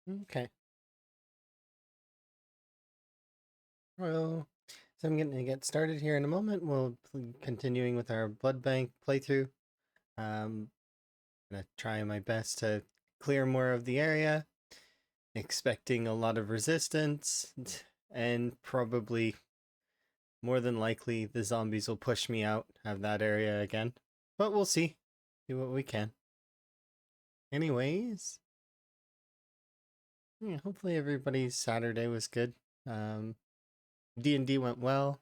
Okay. Well, so I'm going to get started here in a moment. We'll be continuing with our Bloodbank playthrough. I'm gonna try my best to clear more of the area, expecting a lot of resistance, and probably more than likely the zombies will push me out of that area again. But we'll see. Do what we can. Anyways, yeah, hopefully everybody's Saturday was good. Um, D&D went well.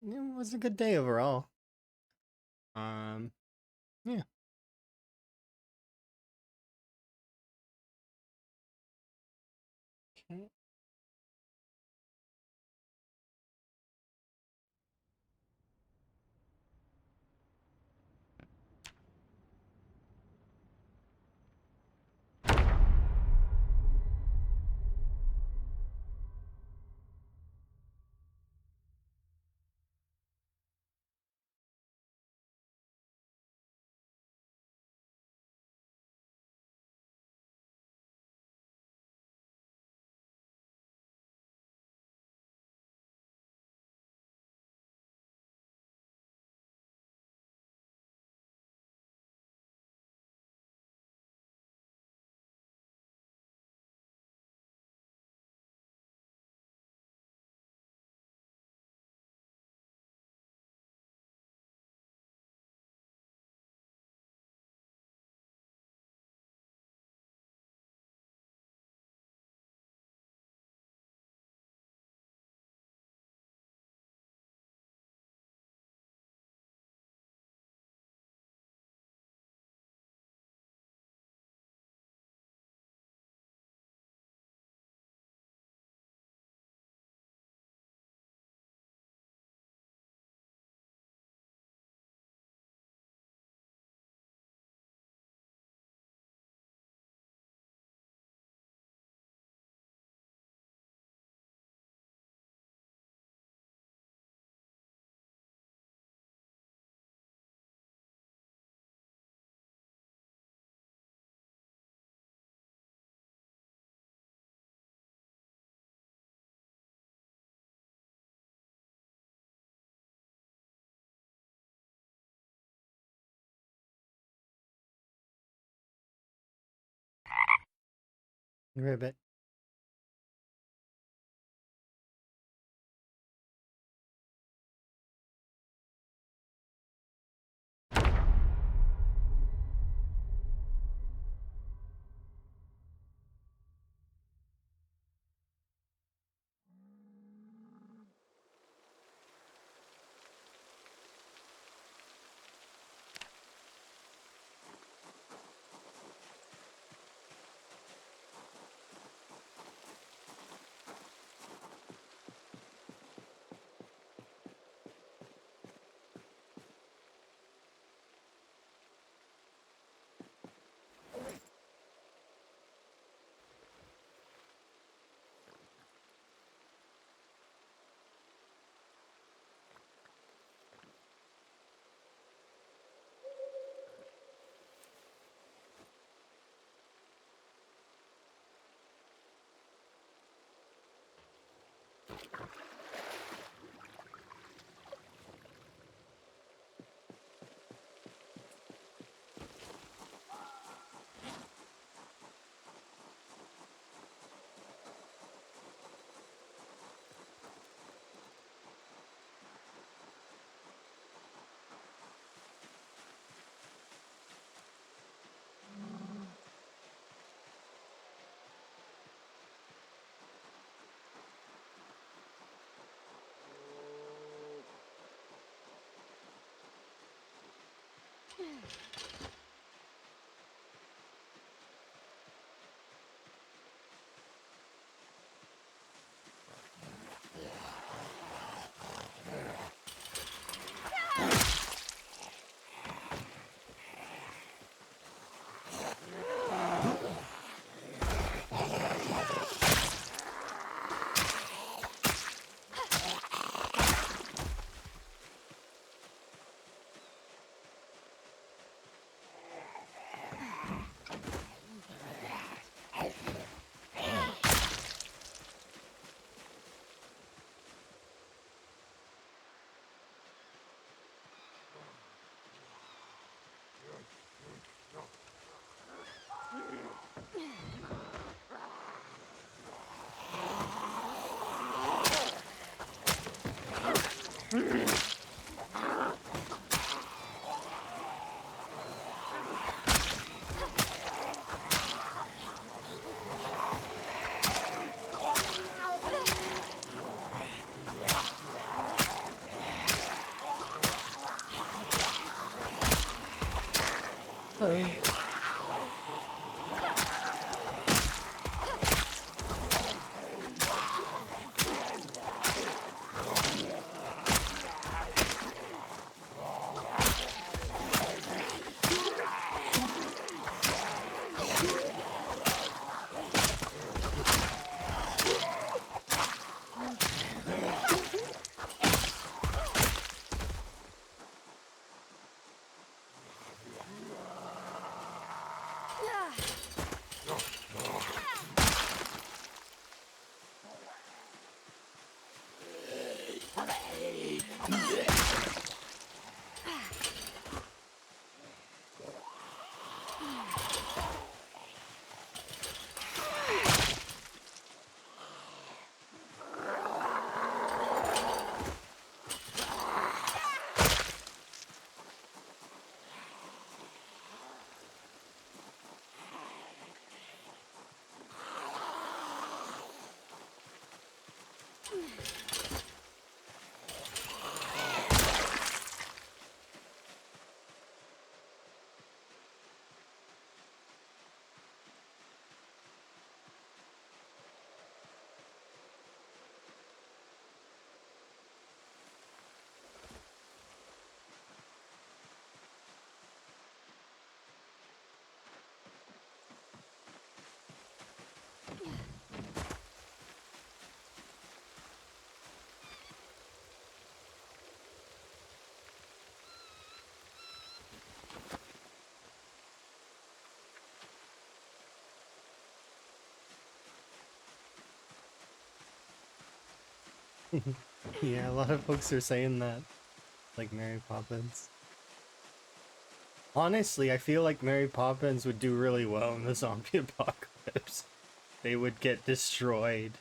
It was a good day overall. Um, yeah. Okay. Ribbit. Oh. Yeah, a lot of folks are saying that, like Mary Poppins. Honestly, I feel like Mary Poppins would do really well in the zombie apocalypse. They would get destroyed.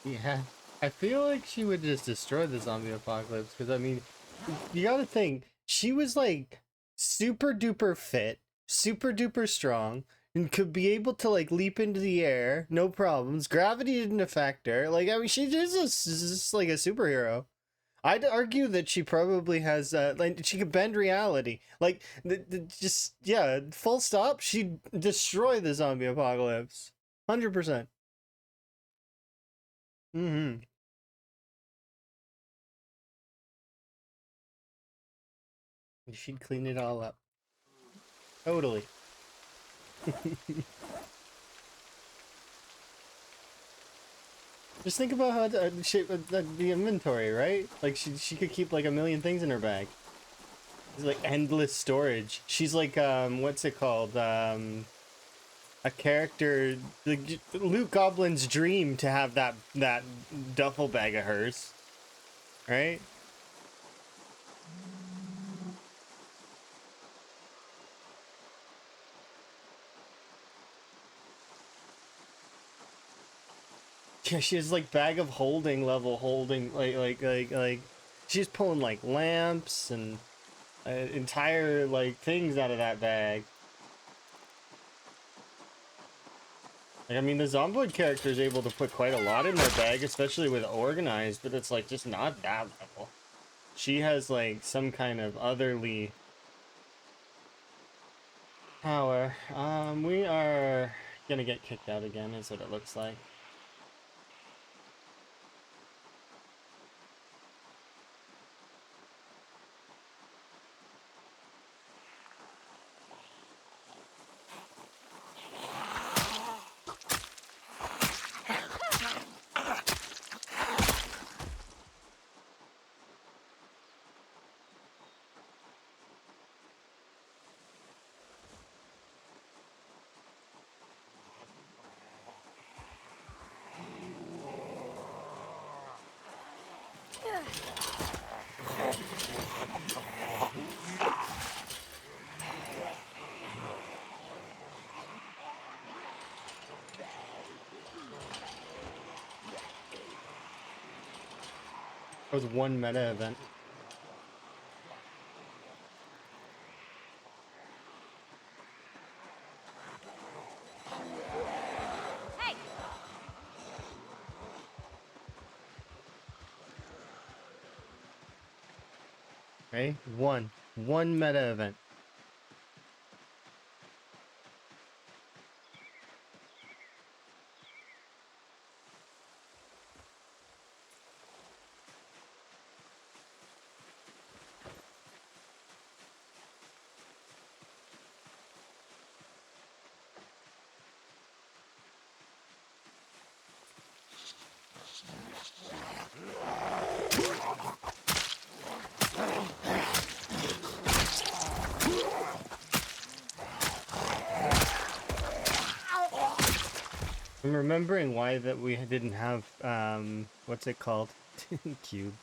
Yeah, I feel like she would just destroy the zombie apocalypse because I mean, you gotta think she was like super duper fit, super duper strong, and could be able to like leap into the air, no problems. Gravity didn't affect her. Like I mean, she just like a superhero. I'd argue that she probably has like she could bend reality. Like just yeah, full stop. She'd destroy the zombie apocalypse, 100%. Mm-hmm. She'd clean it all up. Totally. Just think about how the inventory, right? Like she could keep like a million things in her bag. It's like endless storage. She's like what's it called? A character, the Luke Goblin's dream to have that duffel bag of hers, right? Yeah, she has like bag of holding level holding like she's pulling like lamps and entire like things out of that bag. Like, I mean, the Zomboid character is able to put quite a lot in their bag, especially with Organized, but it's like just not that level. She has like some kind of otherly power. We are gonna get kicked out again, is what it looks like. That was one meta event. Okay, one meta event. I'm remembering why that we didn't have what's it called? Cube.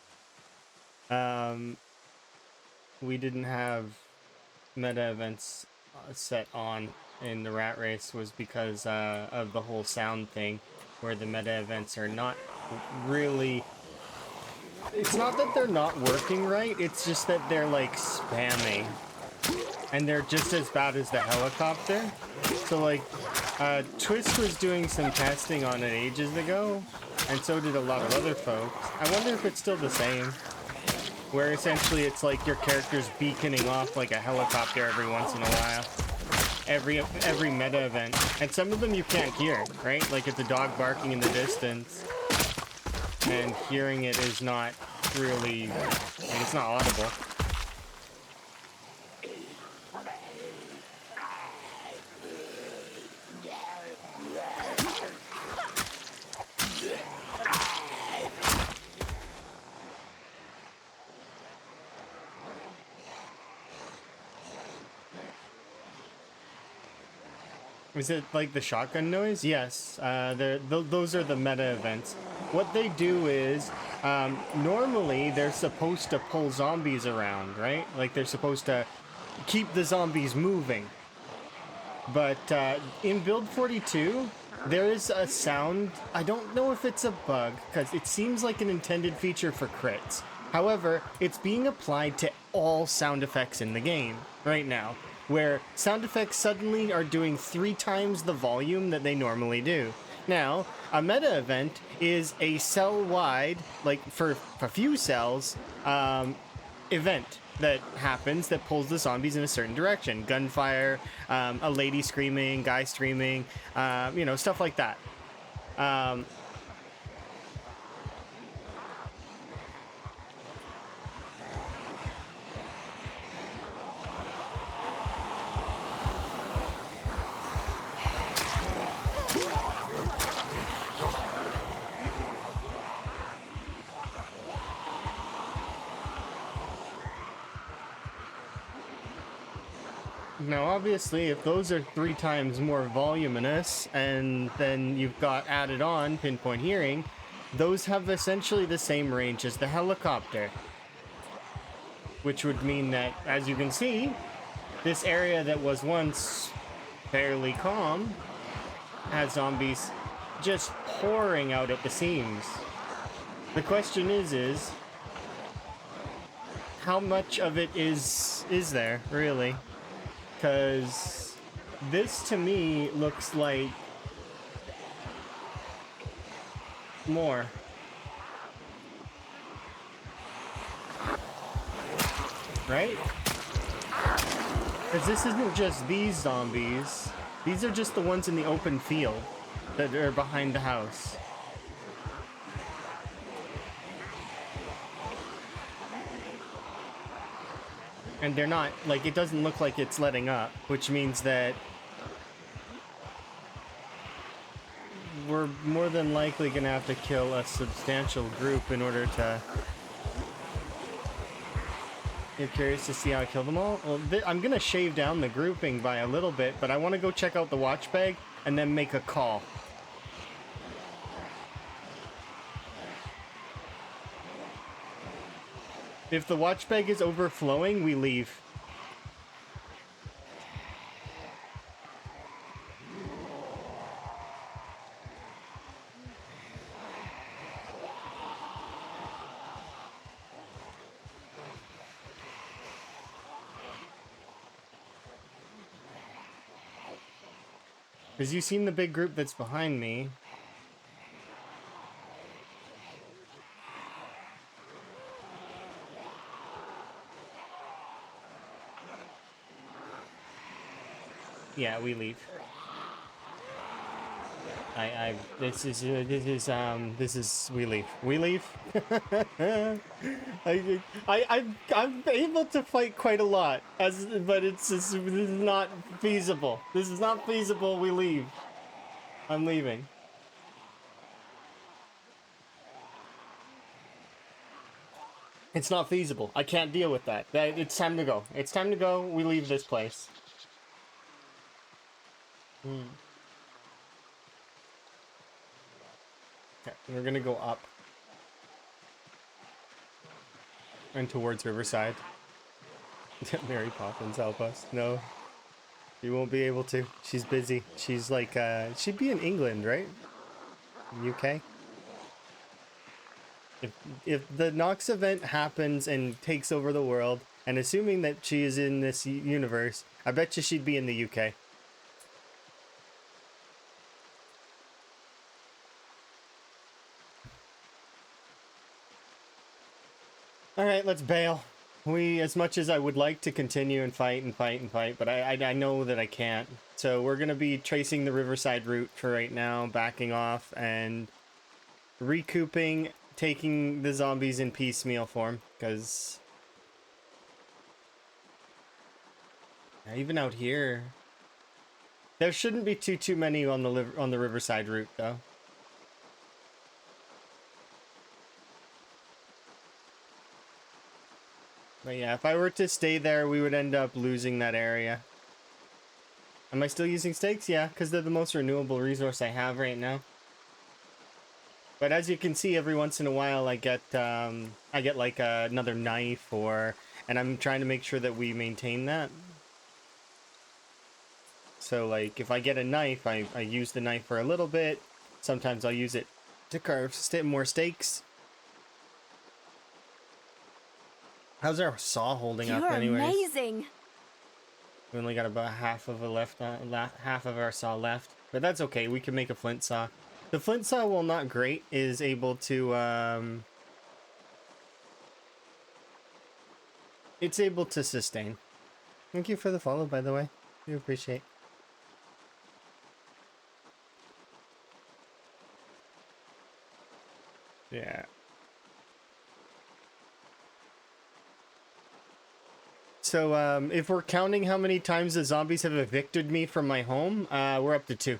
We didn't have meta events set on in the rat race was because of the whole sound thing, where the meta events are not really. It's not that they're not working right, it's just that they're like spamming. And they're just as bad as the helicopter. So like, Twist was doing some testing on it ages ago, and so did a lot of other folks. I wonder if it's still the same, where essentially it's like your character's beaconing off like a helicopter every once in a while. Every meta event. And some of them you can't hear, right? Like it's a dog barking in the distance, and hearing it is not really, like, it's not audible. Is it like the shotgun noise? Yes, those are the meta events. What they do is, normally they're supposed to pull zombies around, right? Like they're supposed to keep the zombies moving. But in Build 42, there is a sound. I don't know if it's a bug, because it seems like an intended feature for crits. However, it's being applied to all sound effects in the game right now, where sound effects suddenly are doing 3 times the volume that they normally do. Now, a meta event is a cell-wide, like for a few cells, event that happens that pulls the zombies in a certain direction. Gunfire, a lady screaming, guy screaming, you know, stuff like that. Now, obviously, if those are 3 times more voluminous, and then you've got added on pinpoint hearing, those have essentially the same range as the helicopter. Which would mean that, as you can see, this area that was once fairly calm has zombies just pouring out at the seams. The question is how much of it is there, really? Because this, to me, looks like more. Right? Because this isn't just these zombies. These are just the ones in the open field that are behind the house. And they're not, like, it doesn't look like it's letting up, which means that we're more than likely gonna have to kill a substantial group in order to... You're curious to see how I kill them all? Well, I'm gonna shave down the grouping by a little bit, but I want to go check out the watch bag and then make a call. If the watch bag is overflowing, we leave. Because you've seen the big group that's behind me. Yeah, we leave. This is, we leave. We leave. I'm able to fight quite a lot, but this is not feasible. This is not feasible. We leave. I'm leaving. It's not feasible. I can't deal with that. It's time to go. It's time to go. We leave this place. Okay, we're gonna go up and towards Riverside. Mary Poppins, help us. No, she won't be able to. She's busy. She's like, she'd be in England, right? UK. If the Nox event happens and takes over the world, and assuming that she is in this universe, I bet you she'd be in the UK. All right, let's bail. As much as I would like to continue and fight and fight and fight, but I know that I can't. So we're gonna be tracing the Riverside route for right now, backing off and recouping, taking the zombies in piecemeal form, because even out here, there shouldn't be too many on the Riverside route though. But yeah, if I were to stay there, we would end up losing that area. Am I still using stakes? Yeah, because they're the most renewable resource I have right now. But as you can see, every once in a while, I get like another knife, and I'm trying to make sure that we maintain that. So like, if I get a knife, I use the knife for a little bit. Sometimes I'll use it to carve more steaks. How's our saw holding up, anyways? You're amazing. We only got about half of our saw left, but that's okay. We can make a flint saw. The flint saw, while not great, is able to it's able to sustain. Thank you for the follow, by the way. We appreciate. Yeah. So, if we're counting how many times the zombies have evicted me from my home, we're up to 2.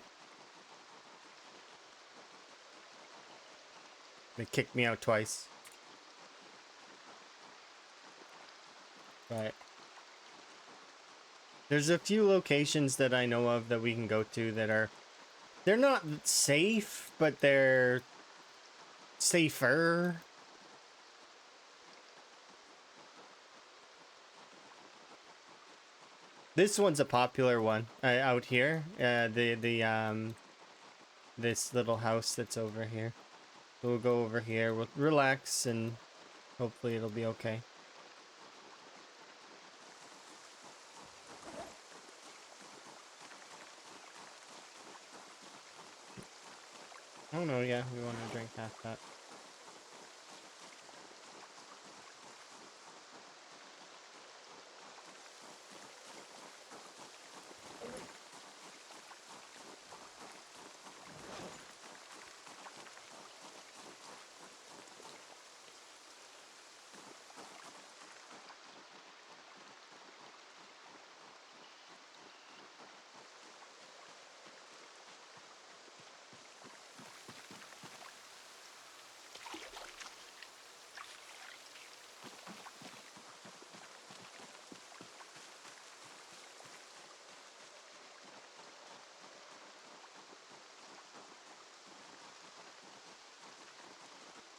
They kicked me out twice. But there's a few locations that I know of that we can go to that they're not safe, but they're safer. This one's a popular one out here. This little house that's over here. We'll go over here. We'll relax and hopefully it'll be okay. Oh no, yeah, we want to drink half that.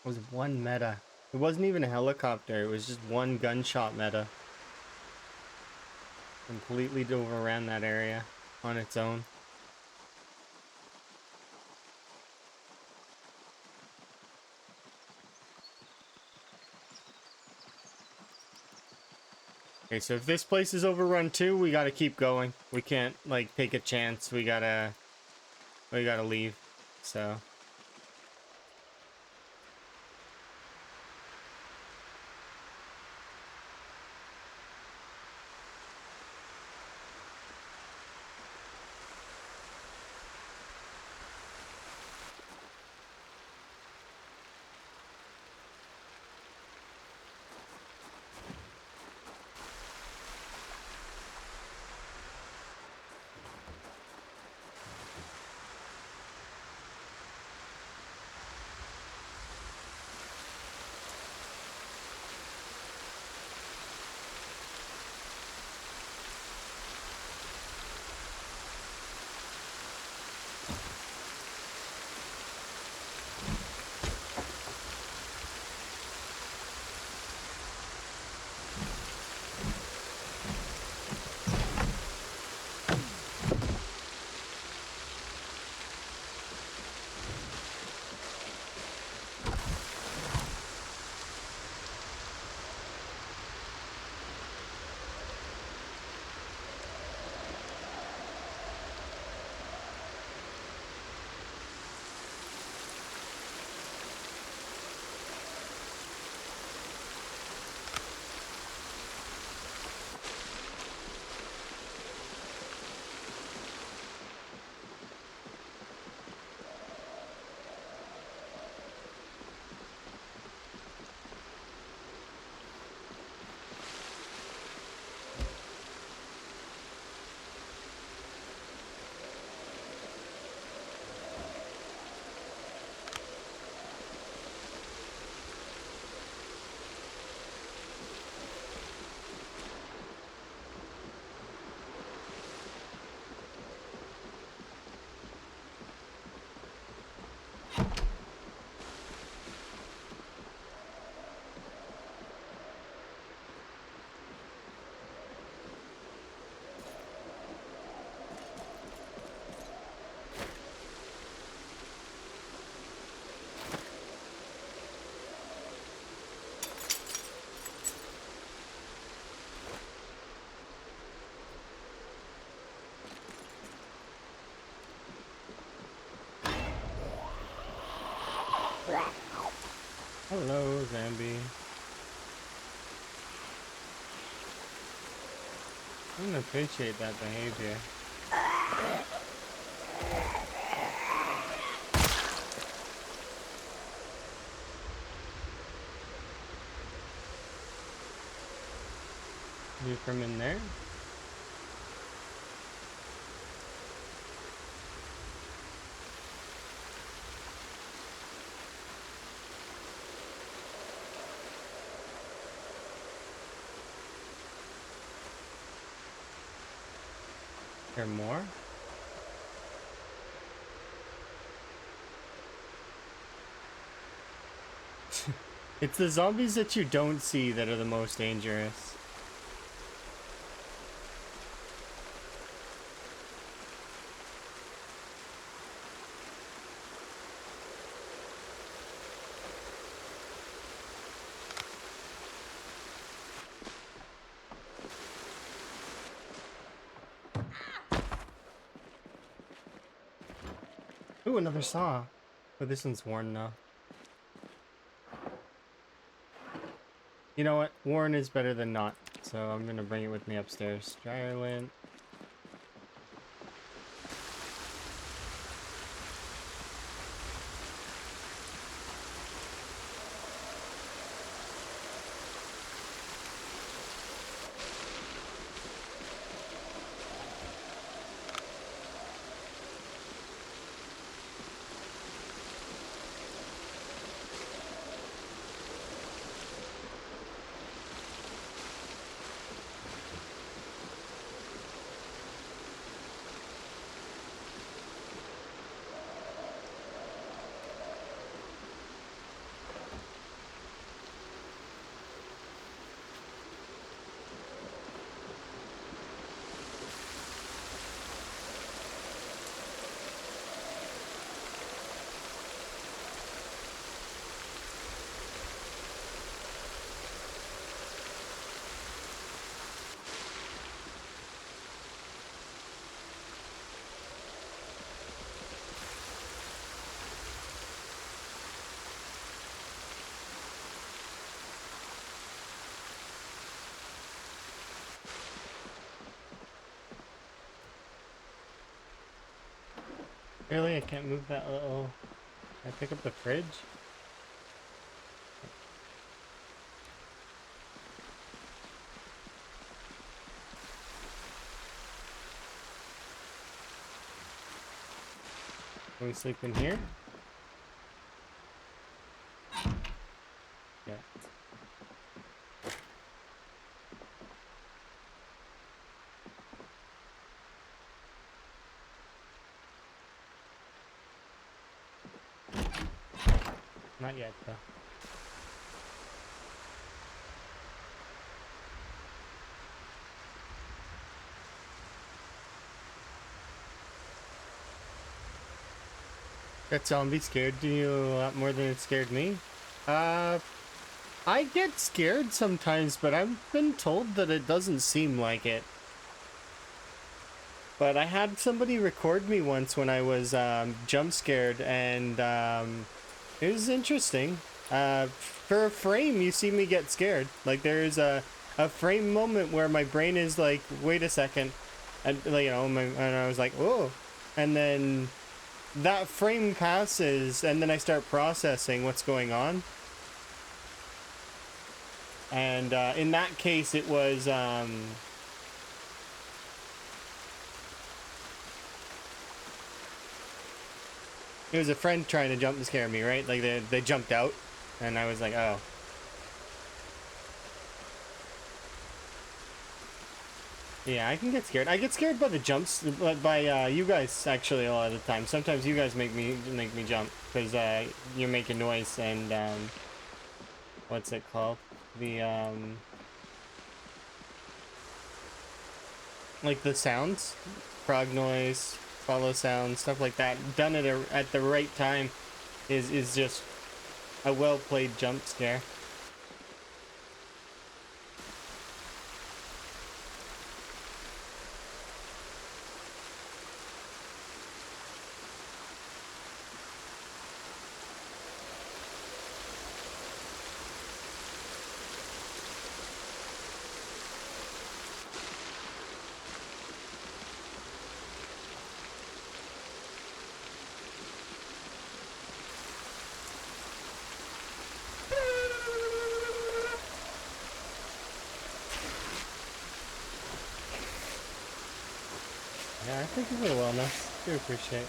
It was one meta. It wasn't even a helicopter, it was just one gunshot meta. Completely overran that area on its own. Okay, so if this place is overrun too, we gotta keep going. We can't, like, take a chance. We gotta leave. So... Hello, Zambi. I don't appreciate that behavior. You from in there? There more? It's the zombies that you don't see that are the most dangerous. Ooh, another saw. But this one's worn now. You know what? Worn is better than not. So I'm gonna bring it with me upstairs. Dryer lint. Really? I can't move that little... Can I pick up the fridge? Can we sleep in here? Yeah. Not yet, though. That zombie scared you a lot more than it scared me? Uh, I get scared sometimes, but I've been told that it doesn't seem like it. But I had somebody record me once when I was jump scared, and it was interesting. For a frame, you see me get scared. Like, there's a frame moment where my brain is like, wait a second. And, like, you know, and I was like, oh. And then that frame passes, and then I start processing what's going on. And in that case, it was... it was a friend trying to jump and scare me, right? Like, they jumped out, and I was like, oh. Yeah, I can get scared. I get scared by the jumps, by you guys actually a lot of the time. Sometimes you guys make me jump because you're making noise and what's it called? The like the sounds, frog noise, follow sound, stuff like that. Done at the right time is just a well played jump scare. Yeah, I think you will wellness. Do appreciate.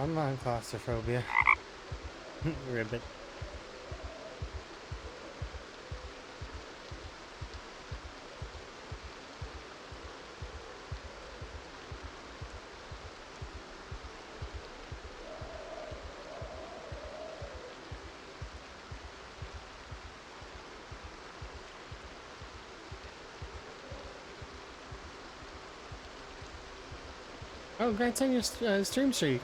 I'm on claustrophobia. Ribbit. Oh, congrats on your stream streak.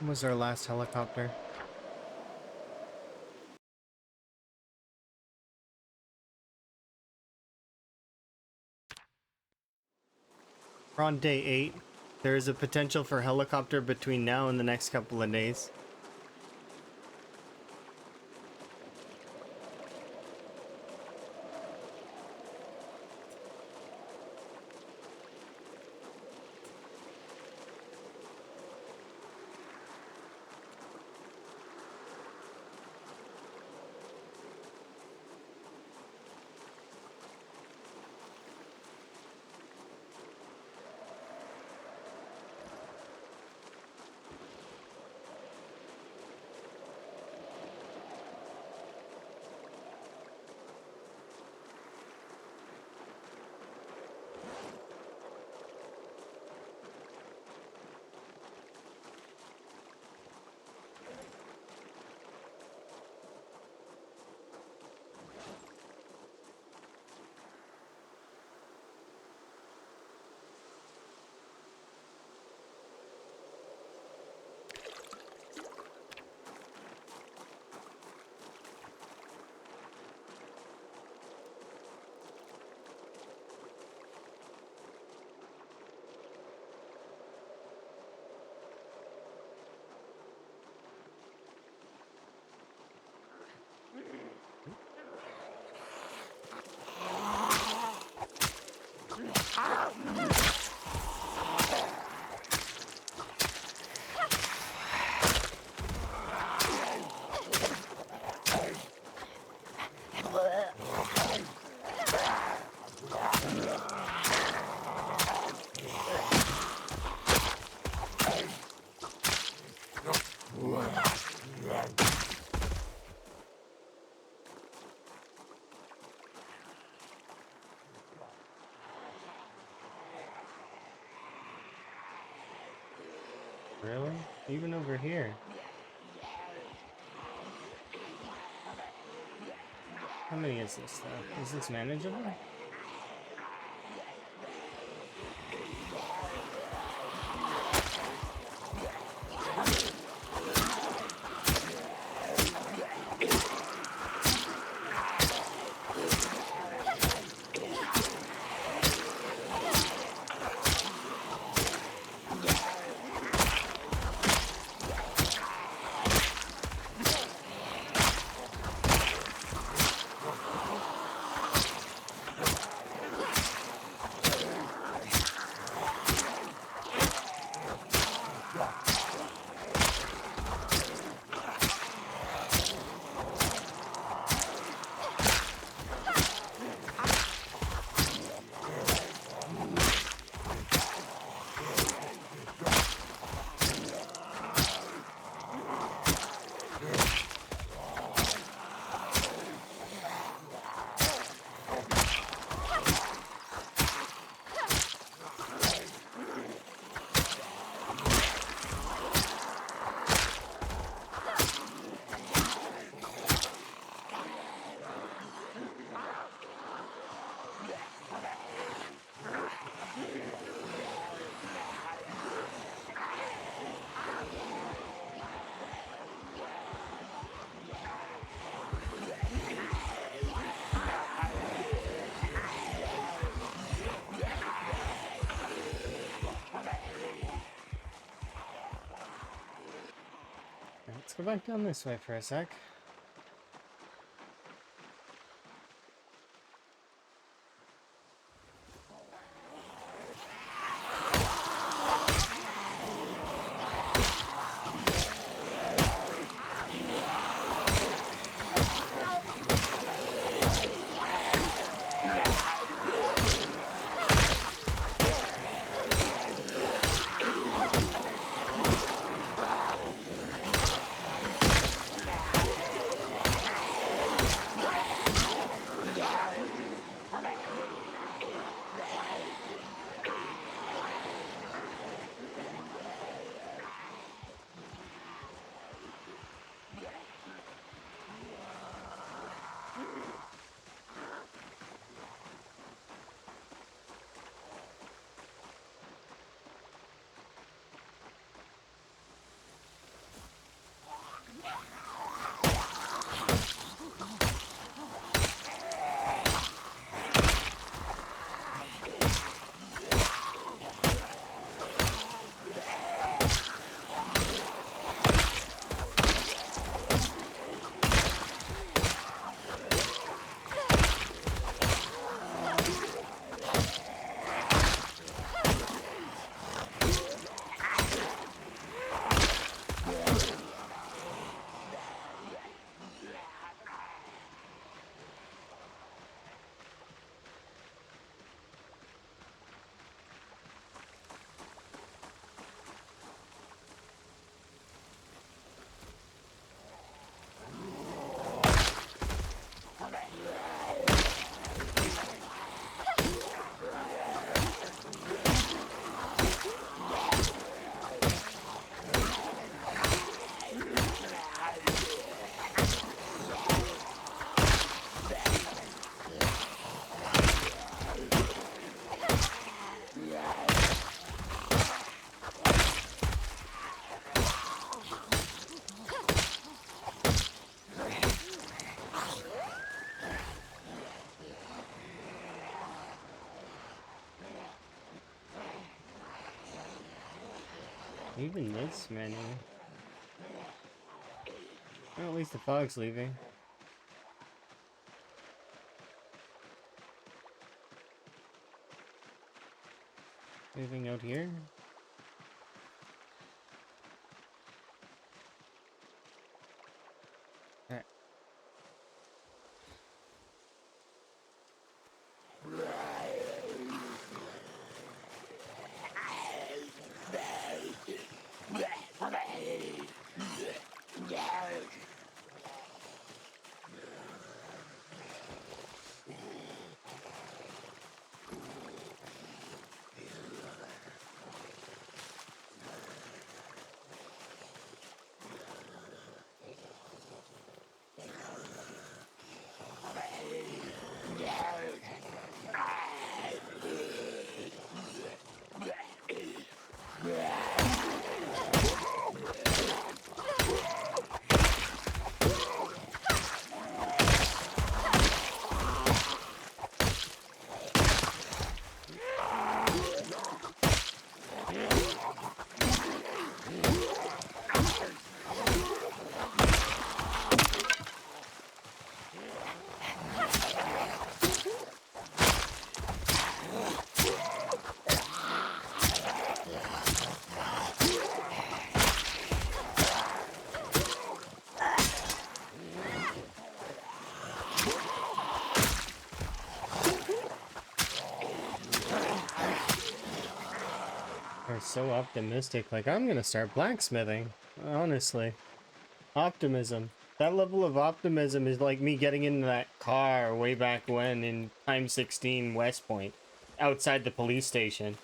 When was our last helicopter? We're on day 8. There is a potential for helicopter between now and the next couple of days. Really? Even over here? How many is this though? Is this manageable? Let's go back down this way for a sec. Even this menu. Well, at least the fog's leaving. Anything out here? Alright. They're so optimistic. Like, I'm gonna start blacksmithing. Honestly. Optimism. That level of optimism is like me getting into that car way back when in Time 16 West Point, outside the police station.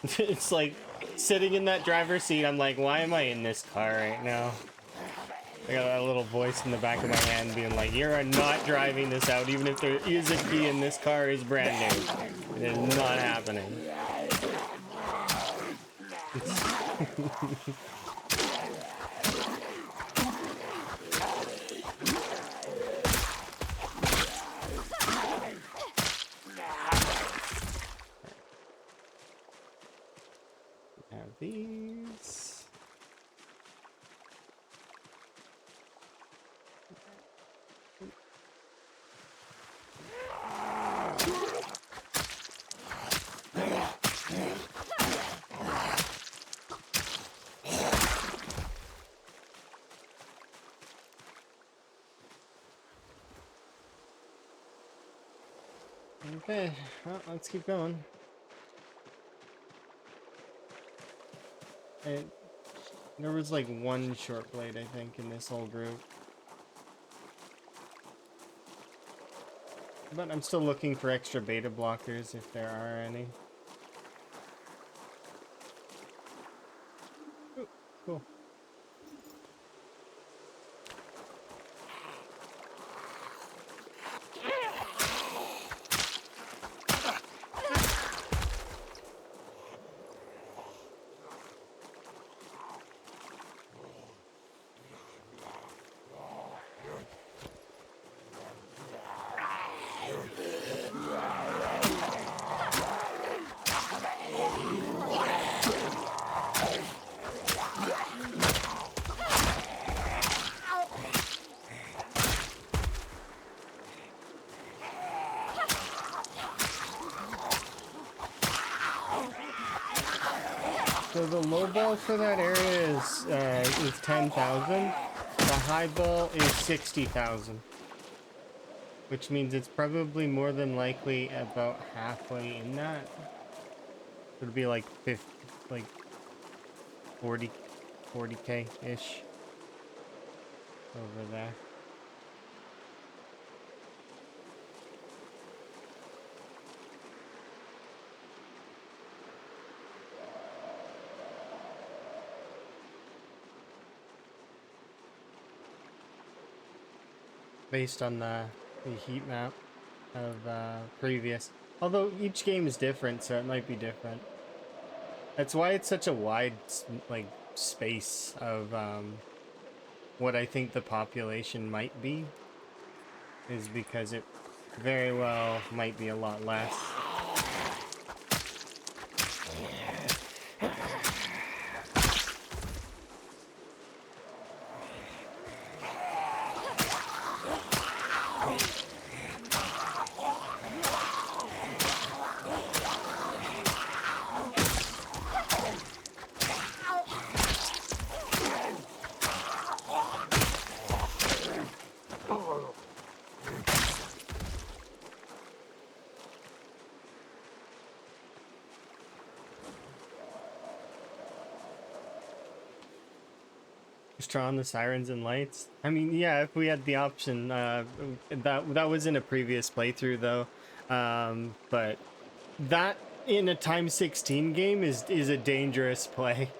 It's like, sitting in that driver's seat, I'm like, why am I in this car right now? I got that little voice in the back of my hand being like, "You are not driving this out, even if there is a key and this car is brand new. It is not happening." Have these. Okay, well, let's keep going. There was like one short blade, I think, in this whole group. But I'm still looking for extra beta blockers if there are any. Ooh, cool. So the low ball for that area is 10,000. The high ball is 60,000, which means it's probably more than likely about halfway in that. It'd be like 50, like 40k ish over there. Based on the heat map of previous. Although each game is different, so it might be different. That's why it's such a wide like space of what I think the population might be, is because it very well might be a lot less. Turn on the sirens and lights. I mean, yeah, if we had the option, that was in a previous playthrough though, but that in a times 16 game is a dangerous play,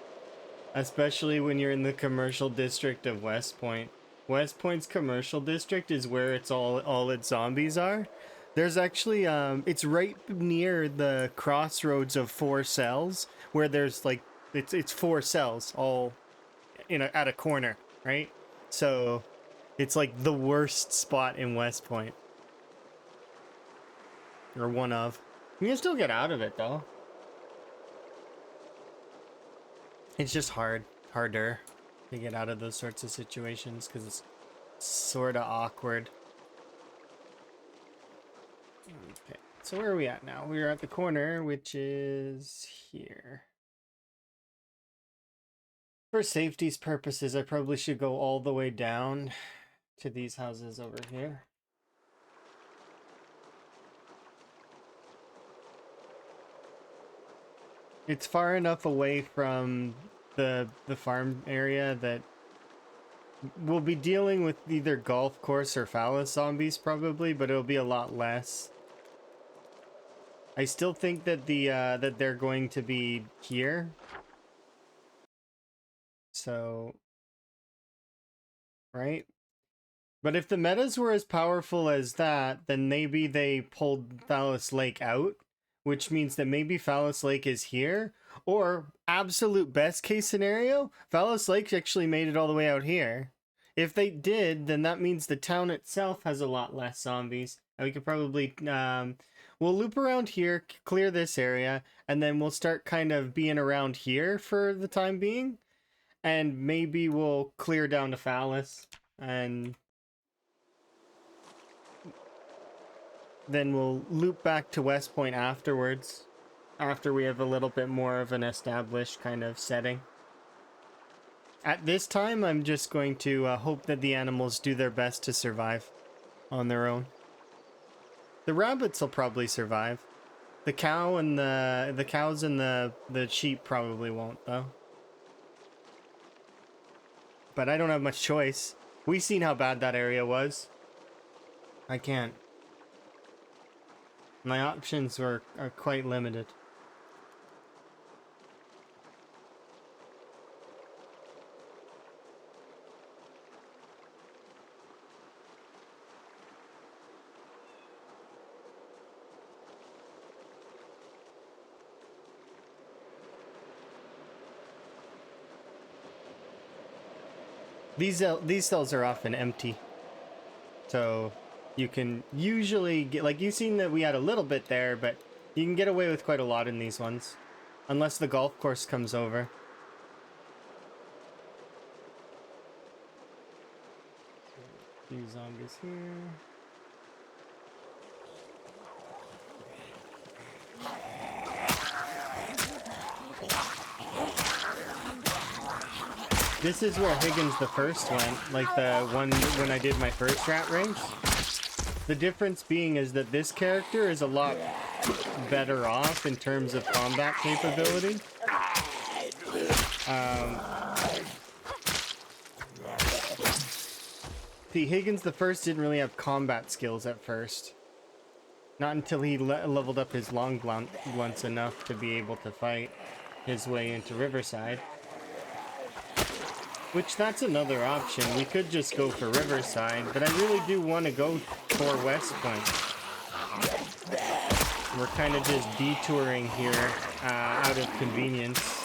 especially when you're in the commercial district of West Point. West Point's commercial district is where it's all its zombies are. There's actually it's right near the crossroads of 4 cells where there's like it's 4 cells all at a corner, right? So it's like the worst spot in West Point, or one of. You can still get out of it though. It's just harder to get out of those sorts of situations because it's sort of awkward. Okay, so where are we at now? We're at the corner, which is here. For safety's purposes, I probably should go all the way down to these houses over here. It's far enough away from the farm area that we'll be dealing with either golf course or phallus zombies probably, but it'll be a lot less. I still think that that they're going to be here. So right? But if the metas were as powerful as that, then maybe they pulled Phallus Lake out, which means that maybe Phallus Lake is here. Or, absolute best case scenario, Phallus Lake actually made it all the way out here. If they did, then that means the town itself has a lot less zombies. And we could probably, we'll loop around here, clear this area, and then we'll start kind of being around here for the time being. And maybe we'll clear down to Phallus, and then we'll loop back to West Point afterwards, after we have a little bit more of an established kind of setting. At this time, I'm just going to hope that the animals do their best to survive on their own. The rabbits will probably survive. The cow and the cows and the sheep probably won't, though. But I don't have much choice. We've seen how bad that area was. I can't. My options are quite limited. These cells are often empty, so you can usually get, like, you've seen that we had a little bit there, but you can get away with quite a lot in these ones, unless the golf course comes over. A few zombies here. This is where Higgins the First went, like the one when I did my first rat race. The difference being is that this character is a lot better off in terms of combat capability. See, Higgins the First didn't really have combat skills at first. Not until he leveled up his long blunts enough to be able to fight his way into Riverside. Which, that's another option. We could just go for Riverside, but I really do want to go for West Point. We're kind of just detouring here out of convenience.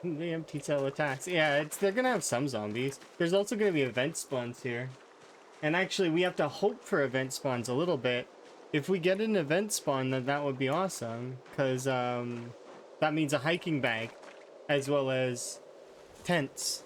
The empty cell attacks. Yeah, they're gonna have some zombies. There's also gonna be event spawns here. And actually, we have to hope for event spawns a little bit. If we get an event spawn, then that would be awesome. Because that means a hiking bag, as well as tents.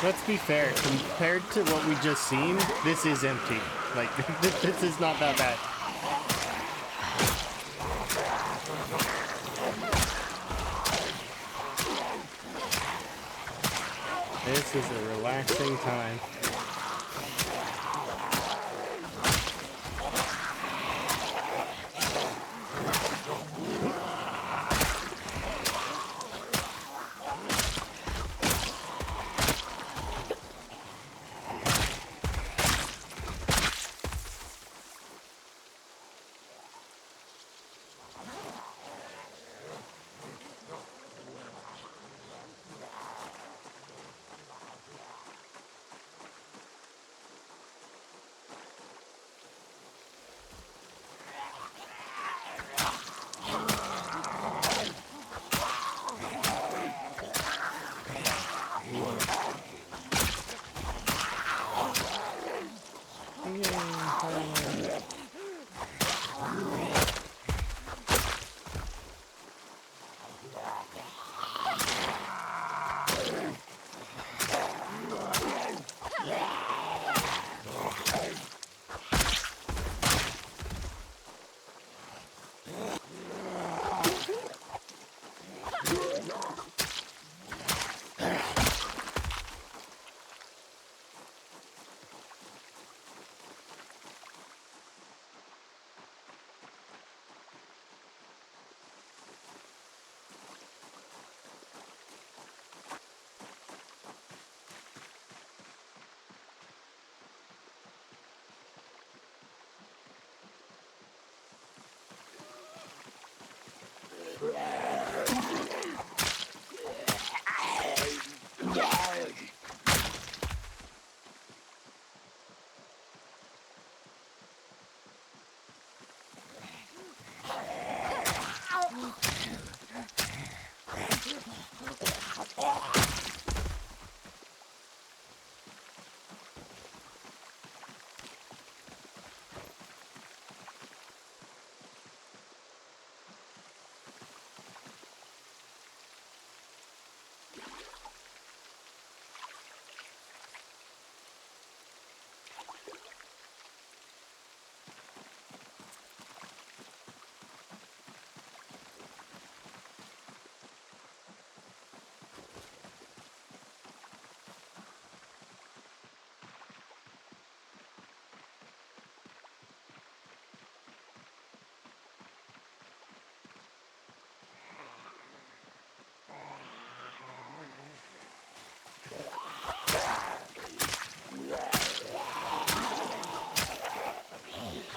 Let's be fair, compared to what we just seen, this is empty. Like, this is not that bad. This is a relaxing time.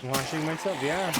Washing myself, yeah.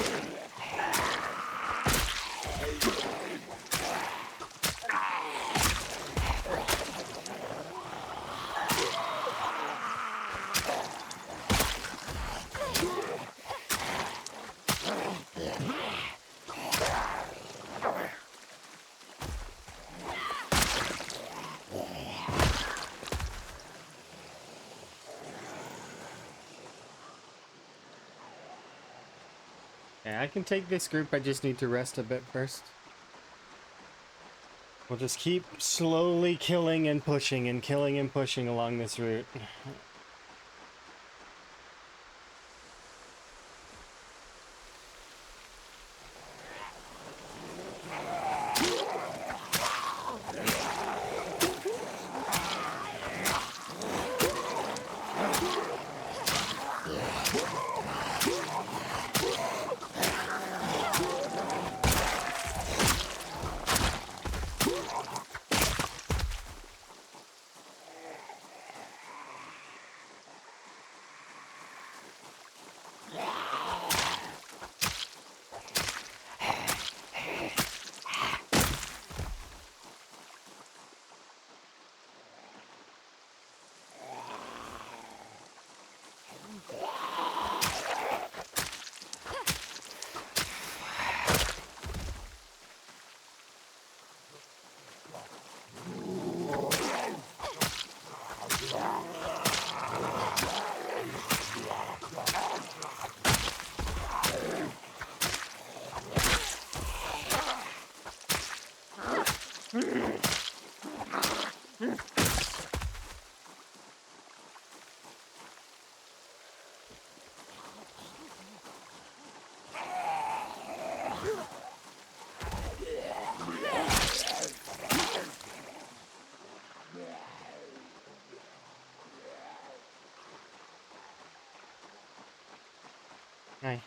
Yeah, I can take this group, I just need to rest a bit first. We'll just keep slowly killing and killing and pushing along this route. Hi.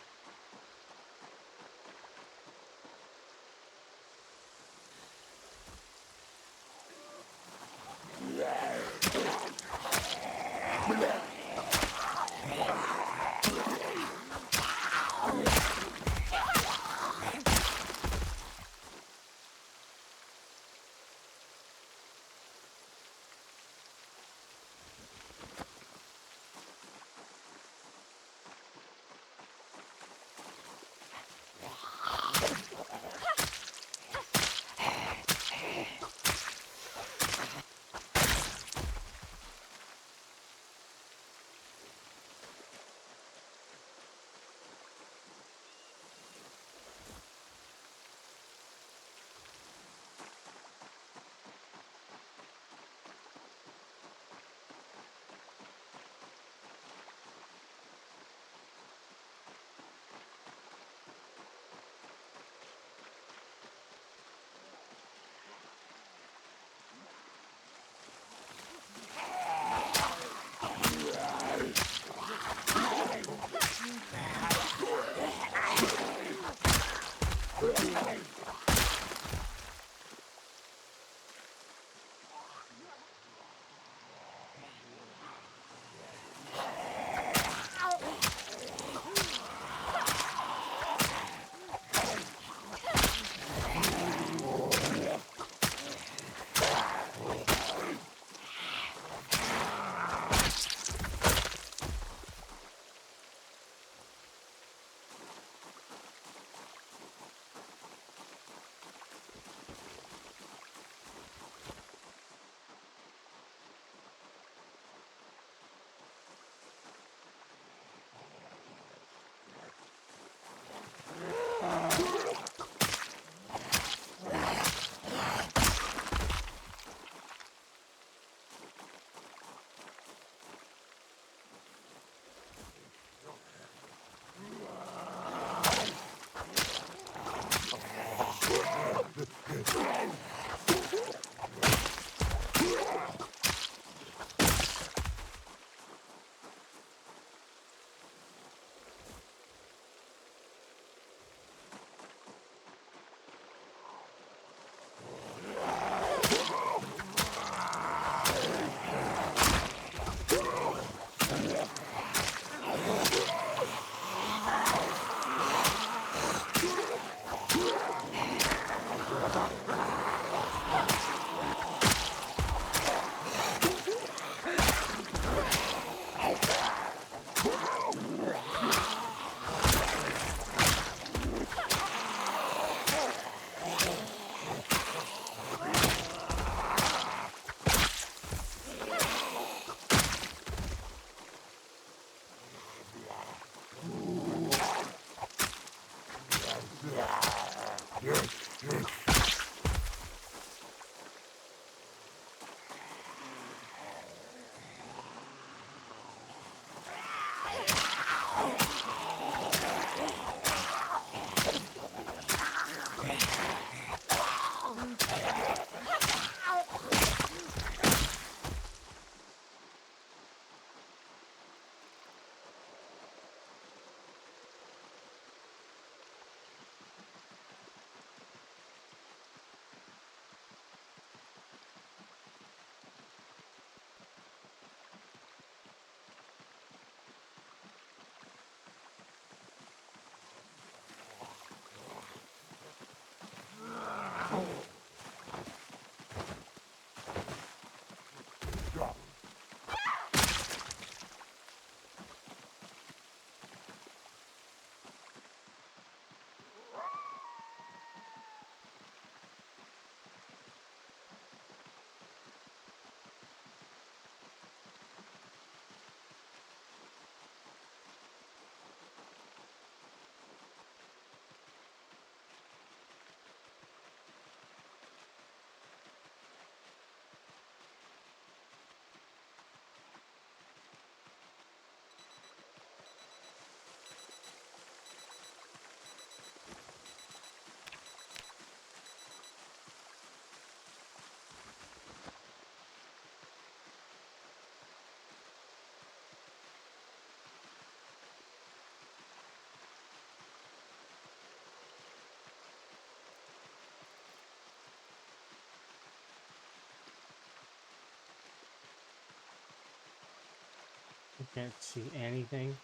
I can't see anything.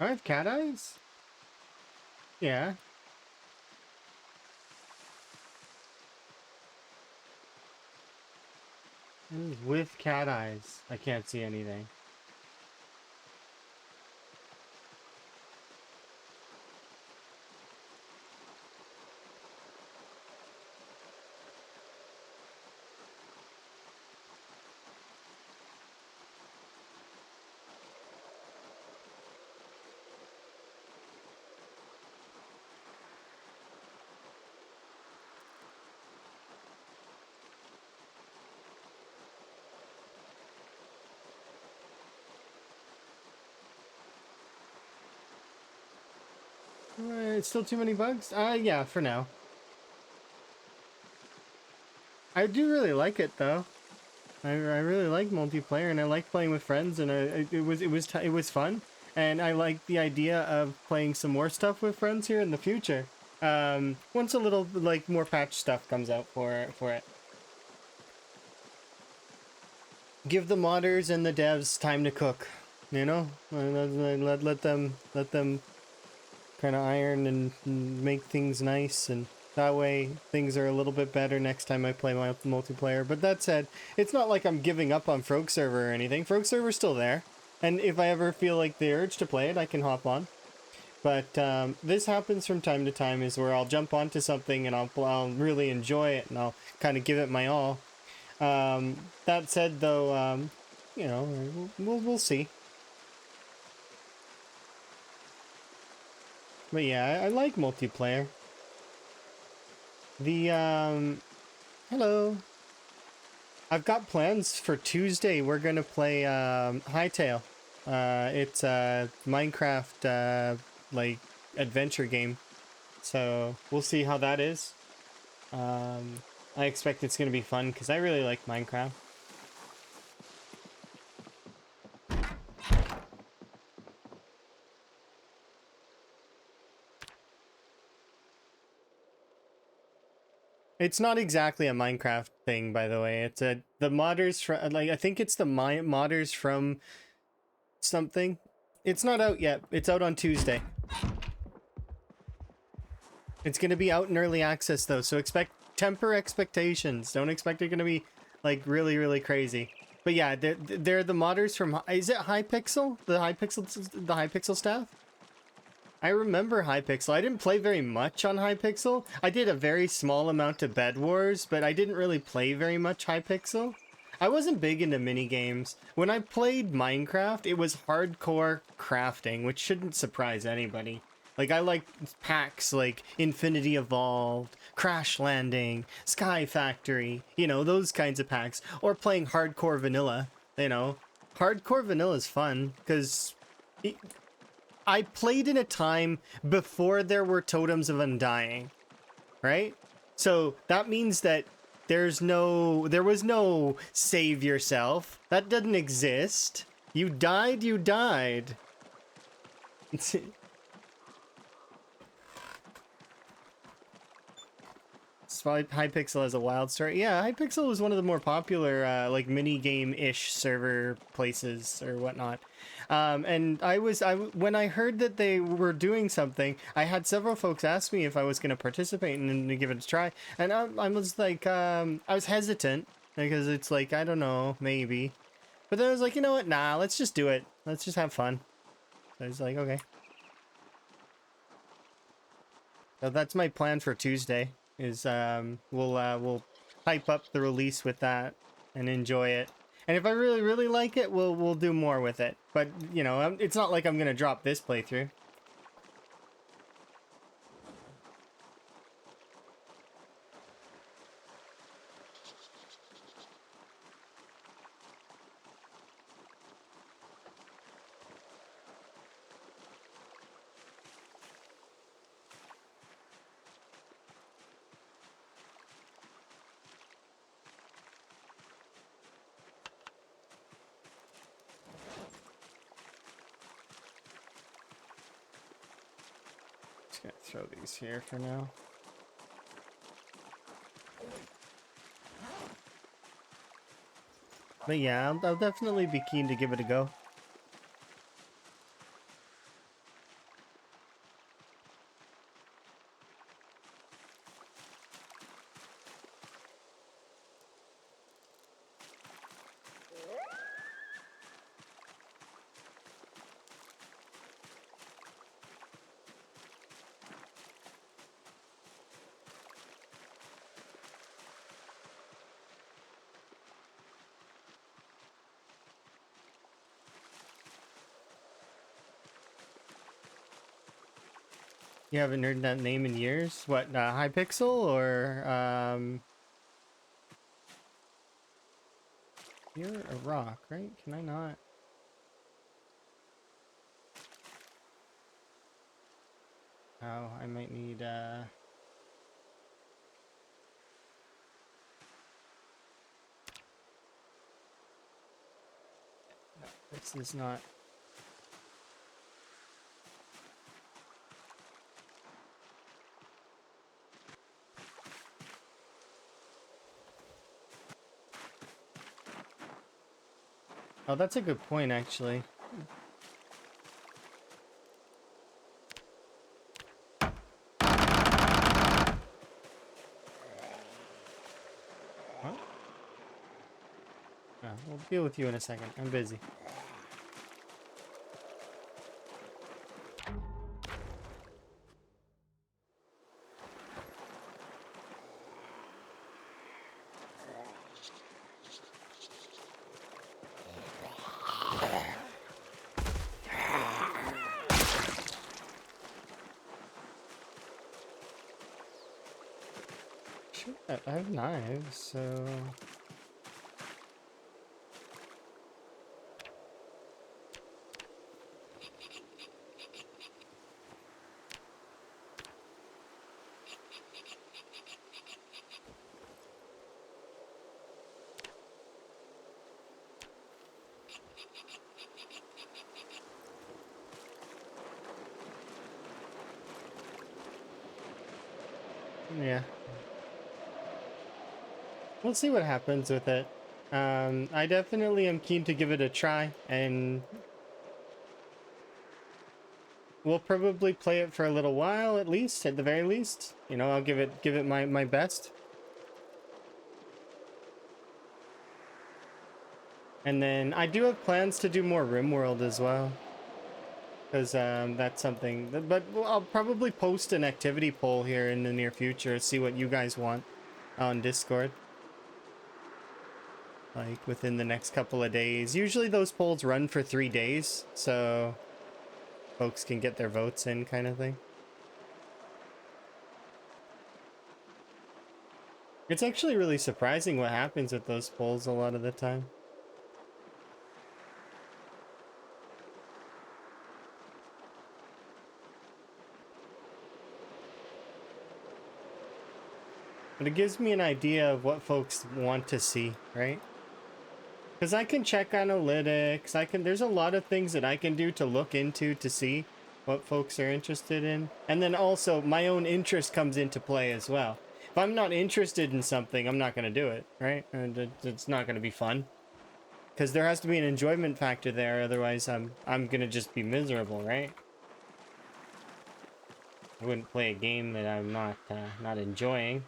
I have cat eyes? Yeah. And with cat eyes, I can't see anything. It's still too many bugs? Yeah, for now. I do really like it though. I really like multiplayer, and I like playing with friends, and it was fun, and I like the idea of playing some more stuff with friends here in the future. Once a little like more patch stuff comes out for it. Give the modders and the devs time to cook, you know. Let them kind of iron and make things nice, and that way things are a little bit better next time I play my multiplayer. But that said, it's not like I'm giving up on Frog Server or anything. Frog Server's still there, and if I ever feel like the urge to play it, I can hop on. But this happens from time to time, is where I'll jump onto something and I'll really enjoy it, and I'll kind of give it my all. That said, though, you know, we'll see. But yeah, I like multiplayer. The hello. I've got plans for Tuesday. We're gonna play Hightail. It's a Minecraft like adventure game. So we'll see how that is. I expect it's gonna be fun because I really like Minecraft. It's not exactly a Minecraft thing, by the way. It's the modders from, like, I think it's the modders from something. It's not out yet. It's out on Tuesday. It's gonna be out in early access though, so temper expectations. Don't expect it gonna be like really crazy. But yeah, they're the modders from, is it Hypixel? The Hypixel staff? I remember Hypixel. I didn't play very much on Hypixel. I did a very small amount of Bed Wars, but I didn't really play very much Hypixel. I wasn't big into mini games. When I played Minecraft, it was hardcore crafting, which shouldn't surprise anybody. Like, I like packs like Infinity Evolved, Crash Landing, Sky Factory, you know, those kinds of packs. Or playing hardcore vanilla, you know. Hardcore vanilla is fun, because I played in a time before there were totems of undying, right? So that means that there was no save yourself. That doesn't exist. You died, you died. Hypixel has a wild story. Yeah, Hypixel was one of the more popular, like, mini game-ish server places or whatnot. And when I heard that they were doing something, I had several folks ask me if I was going to participate and give it a try. And I was like, I was hesitant because it's like, I don't know, maybe. But then I was like, you know what? Nah, let's just do it. Let's just have fun. So I was like, okay. So that's my plan for Tuesday. Is we'll hype up the release with that and enjoy it. And if I really like it, we'll do more with it. But you know, it's not like I'm gonna drop this playthrough. Just gonna throw these here for now. But yeah, I'll definitely be keen to give it a go. You haven't heard that name in years? What, Hypixel or, you're a rock, right? Can I not? Oh, I might need, this is not... Oh, that's a good point, actually. What? Oh, we'll deal with you in a second. I'm busy. Shoot, I have knives, so... Yeah. We'll see what happens with it. I definitely am keen to give it a try, and we'll probably play it for a little while, at least, at the very least. You know, I'll give it my best. And then I do have plans to do more RimWorld as well. Because that's something, but I'll probably post an activity poll here in the near future, see what you guys want on Discord. Like within the next couple of days. Usually those polls run for 3 days, so folks can get their votes in, kind of thing. It's actually really surprising what happens with those polls a lot of the time. But it gives me an idea of what folks want to see, right? Because I can check analytics, there's a lot of things that I can do to look into to see what folks are interested in. And then also my own interest comes into play as well. If I'm not interested in something, I'm not going to do it, right? And it's not going to be fun. Because there has to be an enjoyment factor there, otherwise I'm going to just be miserable, right? I wouldn't play a game that I'm not enjoying.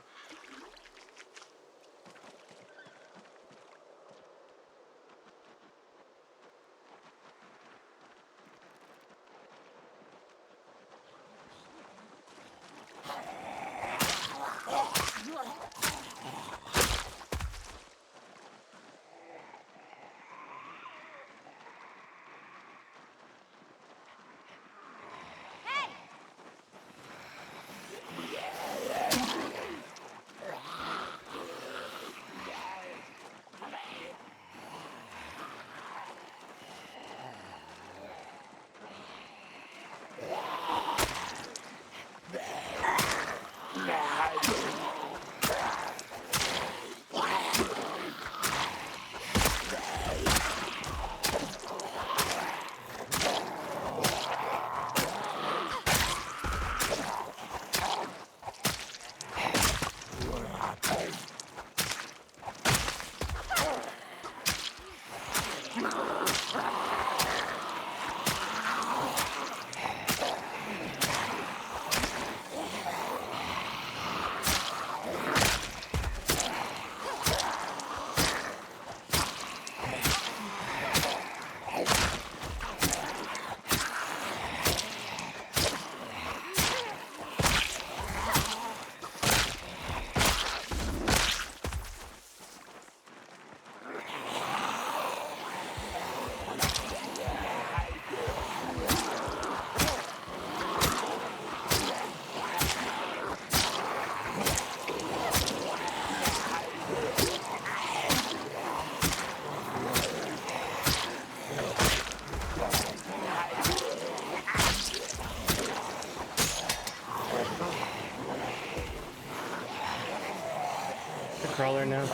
The crawler now.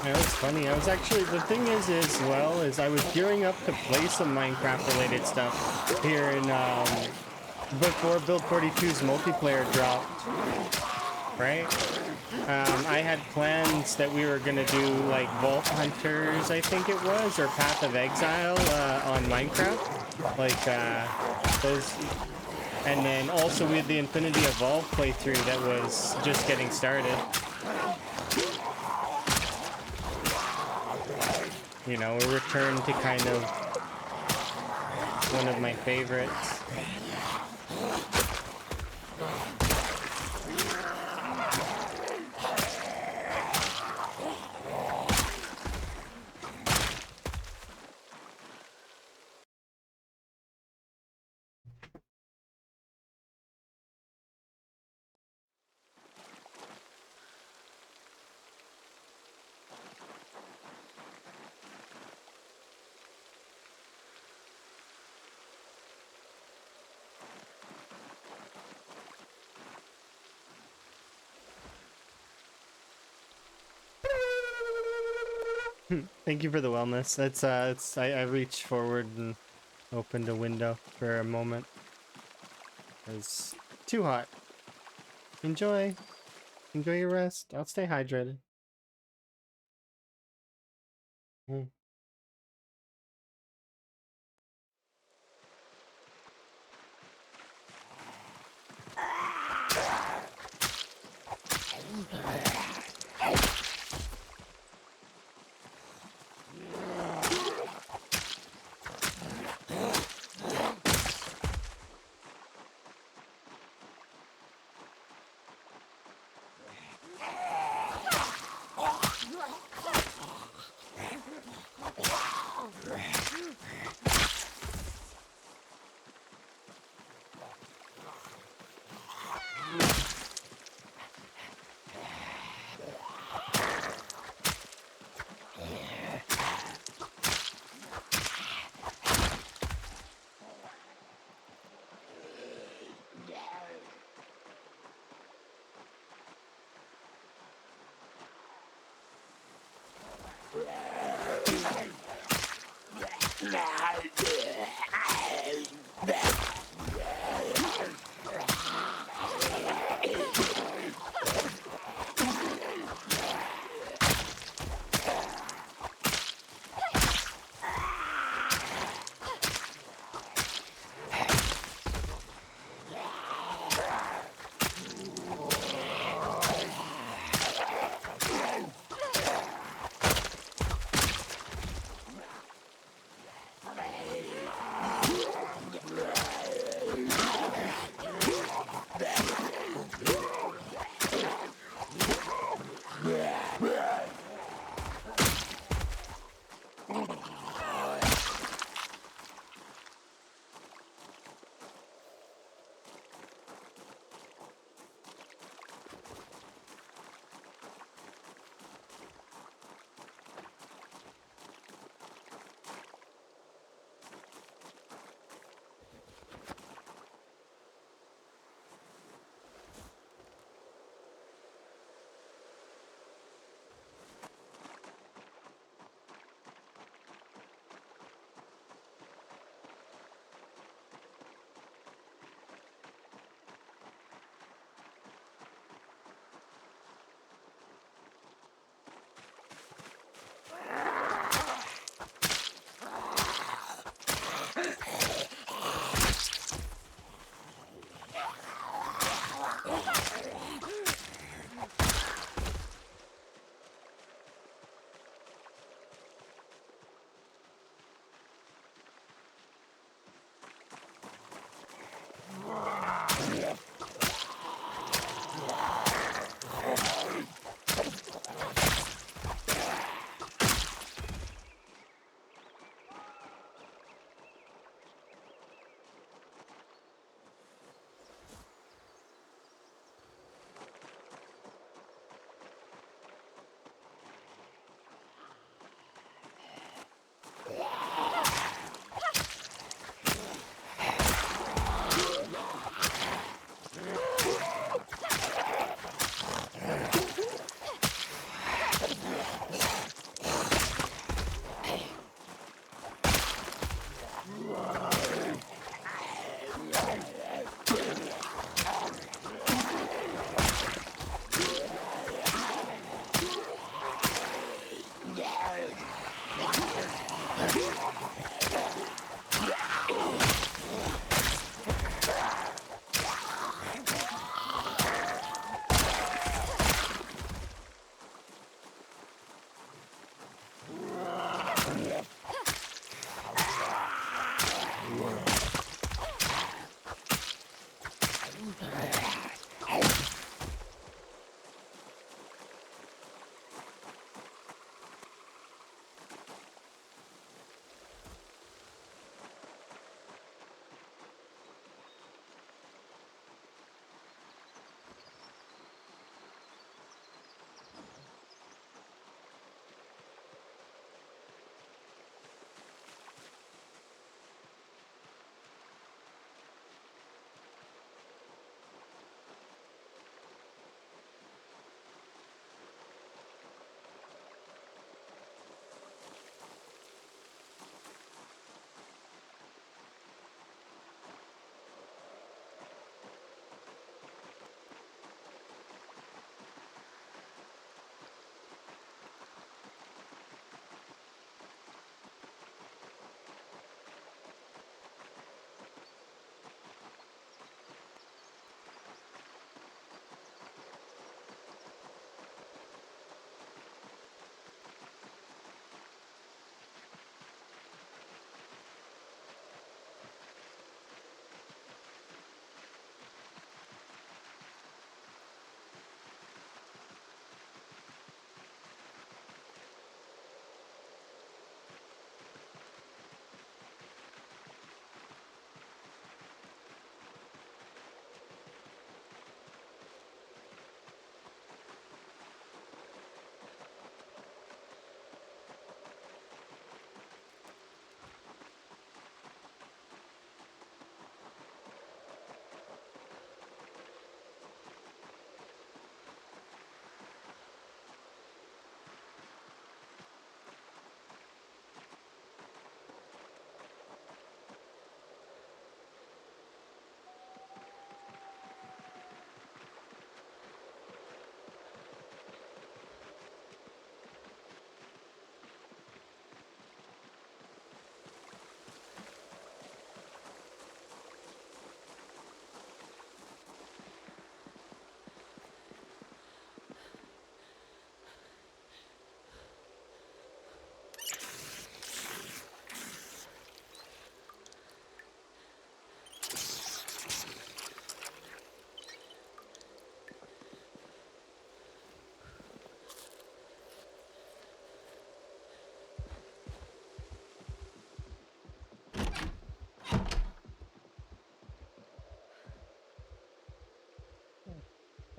It's funny. I was actually, the thing is I was gearing up to play some Minecraft related stuff here in before Build 42's multiplayer dropped, right? I had plans that we were gonna do like Vault Hunters, I think it was, or Path of Exile on Minecraft, like those. And then also we had the Infinity Evolve playthrough that was just getting started. You know, a return to kind of one of my favorites. Thank you for the wellness. I reached forward and opened a window for a moment. It's too hot. Enjoy your rest. I'll stay hydrated.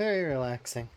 Very relaxing.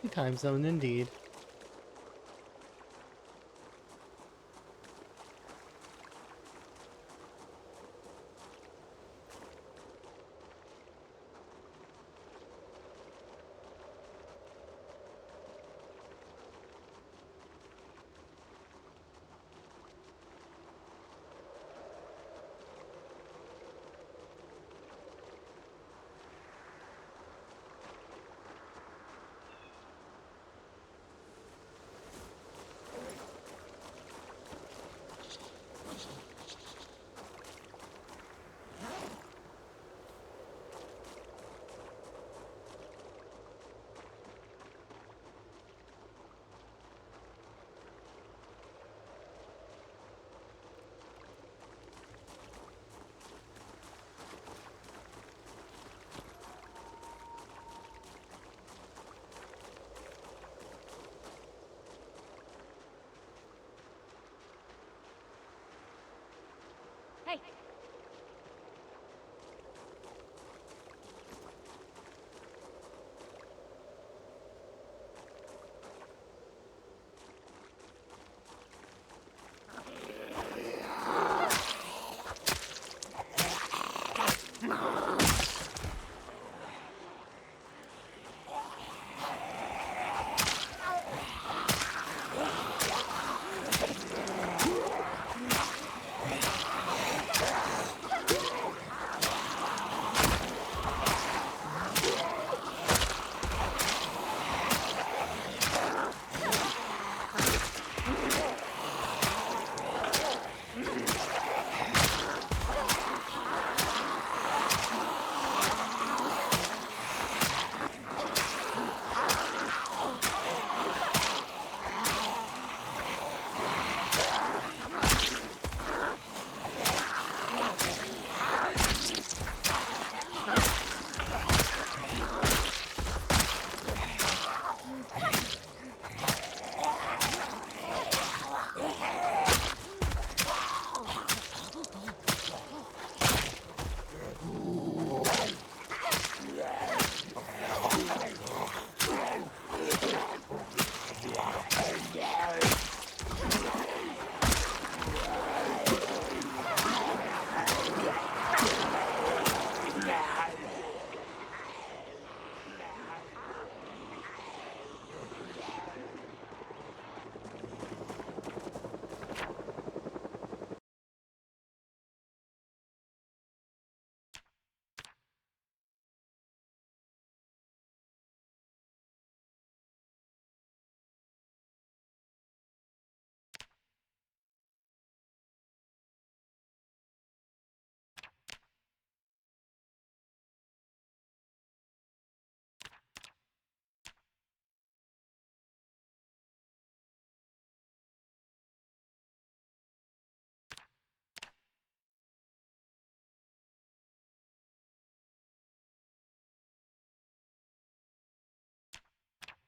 A time zone indeed. Hey!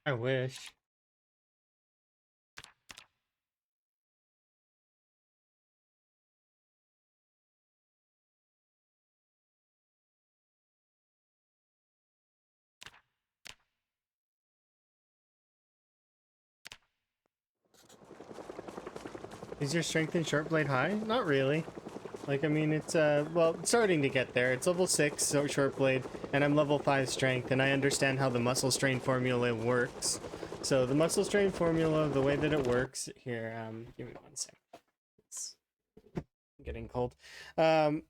I wish. Is your strength in short blade high? Not really. Like, I mean, it's, well, it's starting to get there. It's level 6, so short blade, and I'm level 5 strength, and I understand how the muscle strain formula works. So the muscle strain formula, the way that it works, here, give me one sec. It's getting cold. Um,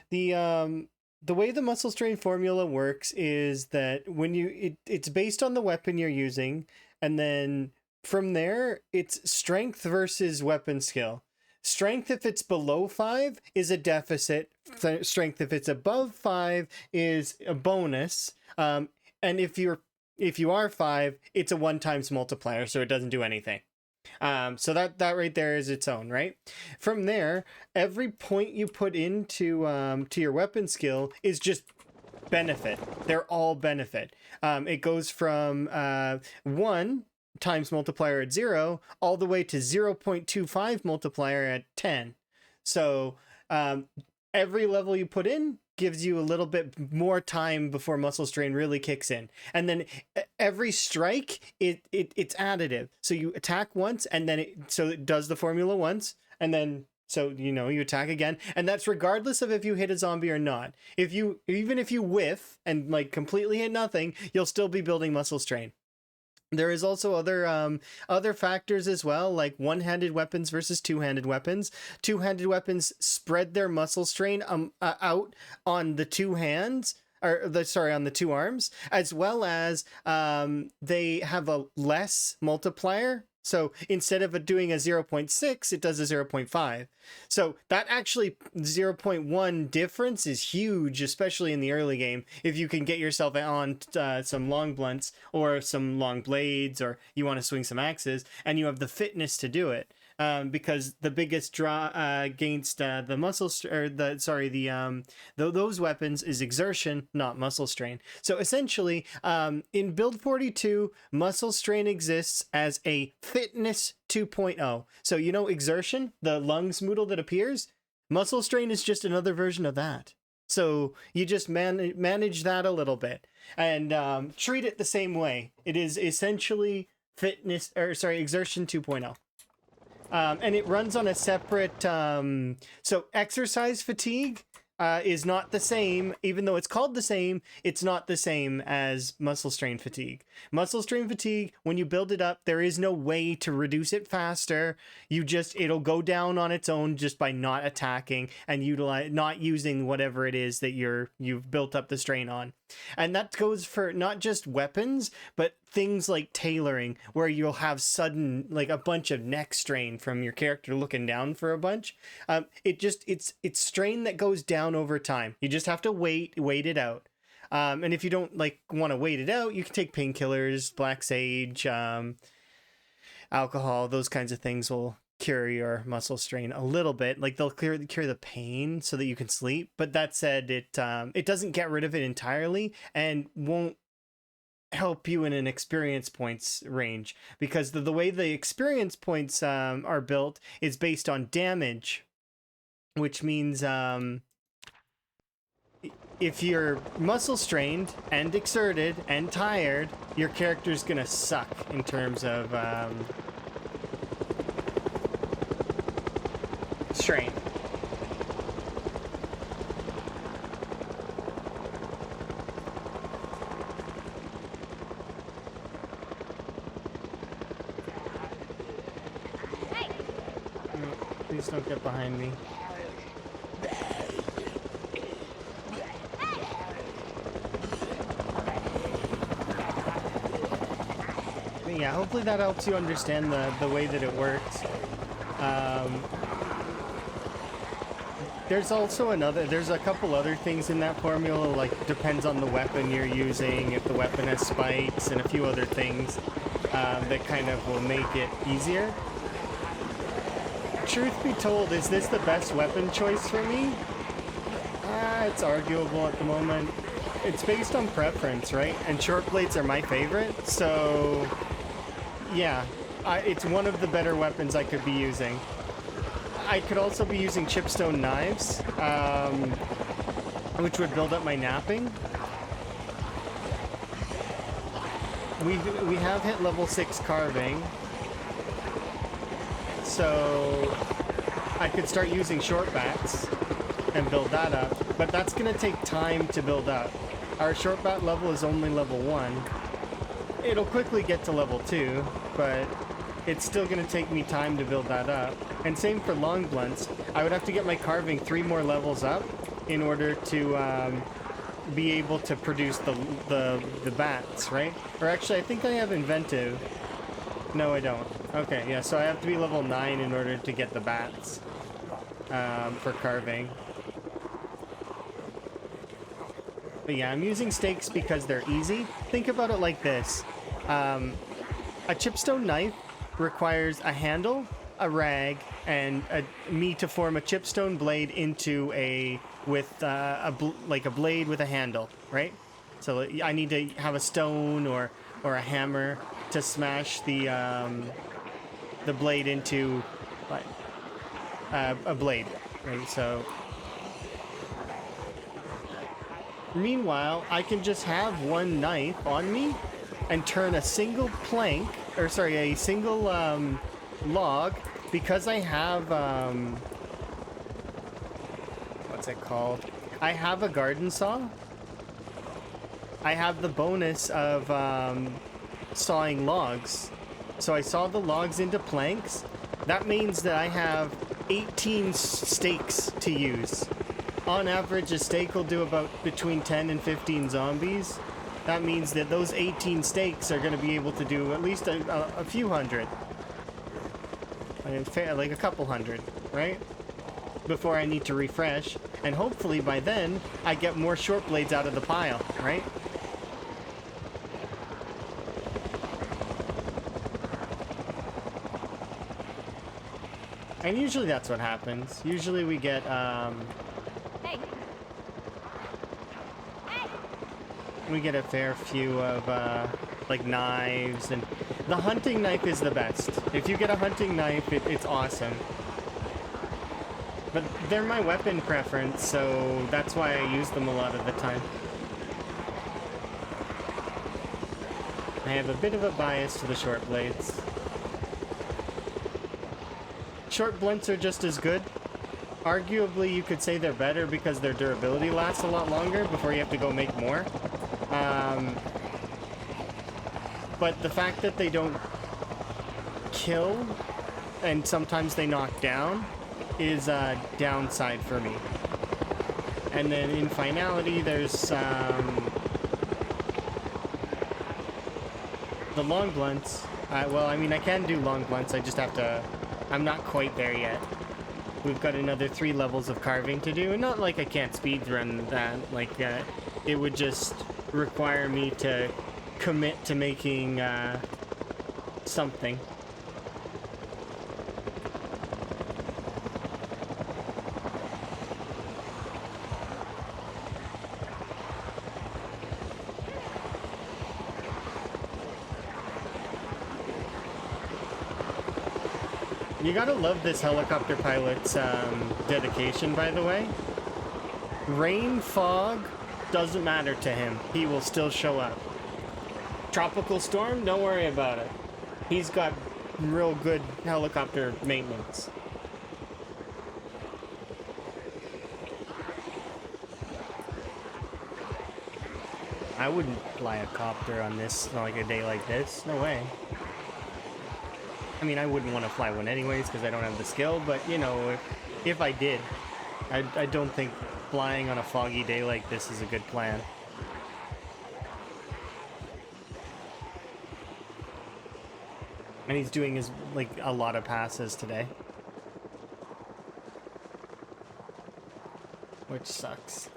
the way the muscle strain formula works is that when it's based on the weapon you're using, and then from there, it's strength versus weapon skill. Strength, if it's below 5, is a deficit. Strength, if it's above 5, is a bonus. And if you are 5, it's a 1 times multiplier, so it doesn't do anything. So that right there is its own, right? From there, every point you put into to your weapon skill is just benefit. They're all benefit. It goes from 1 times multiplier at 0 all the way to 0.25 multiplier at 10. So every level you put in gives you a little bit more time before muscle strain really kicks in. And then every strike, it's additive. So you attack once, and then it does the formula once, and then so you attack again, and that's regardless of if you hit a zombie or not. Even if you whiff and like completely hit nothing, you'll still be building muscle strain. There is also other factors as well, like one-handed weapons versus two-handed weapons. Two-handed weapons spread their muscle strain out on the two hands, on the two arms, as well as they have a less multiplier. So instead of doing a 0.6, it does a 0.5. So that actually 0.1 difference is huge, especially in the early game. If you can get yourself on some long blunts or some long blades, or you want to swing some axes, and you have the fitness to do it. Because the biggest draw against the muscle those weapons is exertion, not muscle strain. So essentially, in build 42, muscle strain exists as a fitness 2.0. So exertion, the lungs moodle that appears, muscle strain is just another version of that. So you just manage that a little bit and treat it the same way. It is essentially exertion 2.0. And it runs on a separate, so exercise fatigue is not the same, even though it's called the same, it's not the same as muscle strain fatigue. Muscle strain fatigue, when you build it up, there is no way to reduce it faster. It'll go down on its own just by not attacking and not using whatever it is that you've built up the strain on. And that goes for not just weapons, but things like tailoring, where you'll have sudden, like a bunch of neck strain from your character looking down for a bunch. It's strain that goes down over time. You just have to wait it out. And if you don't want to wait it out, you can take painkillers, black sage, alcohol, those kinds of things will cure your muscle strain a little bit. Like they'll cure the pain so that you can sleep. But that said, it doesn't get rid of it entirely and won't help you in an experience points range, because the way the experience points are built is based on damage, which means if you're muscle strained and exerted and tired, your character's gonna suck in terms of strain. Please don't get behind me. But yeah, hopefully that helps you understand the way that it works. There's also there's a couple other things in that formula, like depends on the weapon you're using, if the weapon has spikes, and a few other things that kind of will make it easier. Truth be told, is this the best weapon choice for me? It's arguable at the moment. It's based on preference, right? And short blades are my favorite, so yeah, it's one of the better weapons I could be using. I could also be using chipstone knives, which would build up my napping. We have hit level 6 carving, so I could start using short bats and build that up, but that's going to take time to build up. Our short bat level is only level 1. It'll quickly get to level 2, but it's still going to take me time to build that up. And same for long blunts. I would have to get my carving 3 more levels up in order to be able to produce the bats, right? Or actually, I think I have inventive. No, I don't. Okay, yeah, so I have to be level 9 in order to get the bats for carving. But yeah, I'm using stakes because they're easy. Think about it like this. A chipstone knife requires a handle, a rag, and me to form a chipstone blade into a blade with a handle, right? So I need to have a stone or a hammer to smash the blade into a blade, right? So Meanwhile, I can just have one knife on me and turn a single plank, or sorry, a single log, because I have, what's it called? I have a garden saw. I have the bonus of sawing logs. So I saw the logs into planks. That means that I have 18 stakes to use. On average, a stake will do about between 10 and 15 zombies. That means that those 18 stakes are going to be able to do at least a few hundred. Like a couple hundred, right? Before I need to refresh. And hopefully by then, I get more short blades out of the pile, right? And usually that's what happens. Usually we get, Hey. we get a fair few of, like, knives, and the hunting knife is the best. If you get a hunting knife, it's awesome. But they're my weapon preference, so that's why I use them a lot of the time. I have a bit of a bias to the short blades. Short blunts are just as good. Arguably, you could say they're better because their durability lasts a lot longer before you have to go make more. But the fact that they don't kill and sometimes they knock down is a downside for me. And then in finality, there's the long blunts. Well, I mean, I can do long blunts. I just have to... I'm not quite there yet. We've got another 3 levels of carving to do. And not like I can't speedrun that. Like, it would just require me to commit to making something. You gotta love this helicopter pilot's dedication, by the way. Rain, fog, doesn't matter to him. He will still show up. Tropical storm, don't worry about it. He's got real good helicopter maintenance. I wouldn't fly a copter on this, like a day like this. No way. I mean, I wouldn't want to fly one anyways because I don't have the skill, but, you know, if I did, I don't think flying on a foggy day like this is a good plan. And he's doing his, like, a lot of passes today. Which sucks.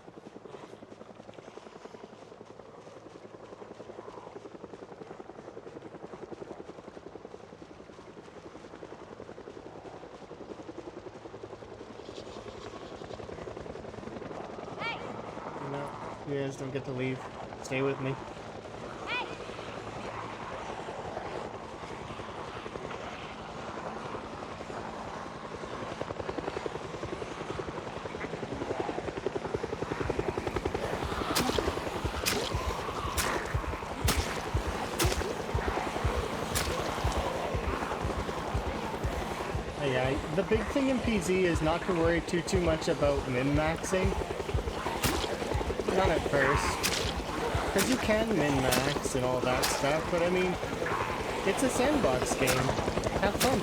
You guys don't get to leave. Stay with me. Hey. Yeah, the big thing in PZ is not to worry too much about min-maxing. Not at first. Because you can min-max and all that stuff, but I mean, it's a sandbox game. Have fun.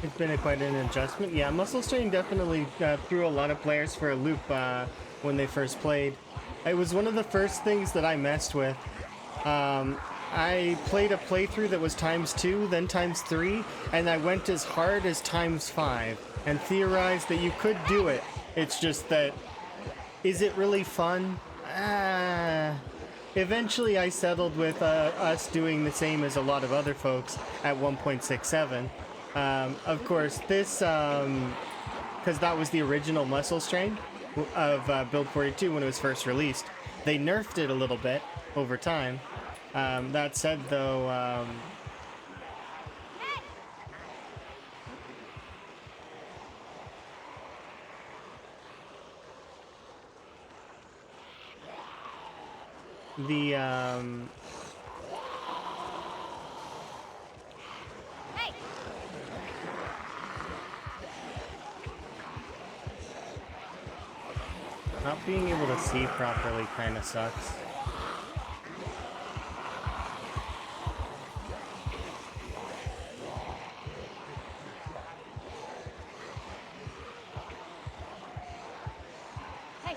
It's been quite an adjustment. Yeah, Muscle Strain definitely threw a lot of players for a loop when they first played. It was one of the first things that I messed with. I played a playthrough that was ×2, then ×3, and I went as hard as ×5 and theorized that you could do it. It's just that, is it really fun? Eventually I settled with us doing the same as a lot of other folks at 1.67. Of course, this, because that was the original Muscle Strain of Build 42 when it was first released. They nerfed it a little bit over time. That said, though, the Hey! not being able to see properly kind of sucks. Hey! Hey!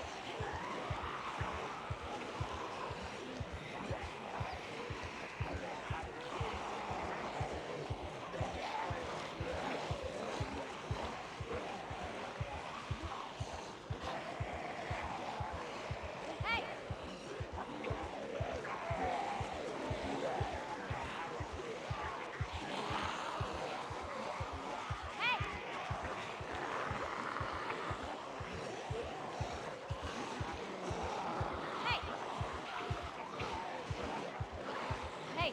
Hey! Hey! Hey! Hey! Hey! Hey!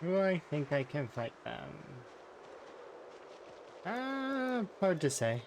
Do I think I can fight them? Hard to say.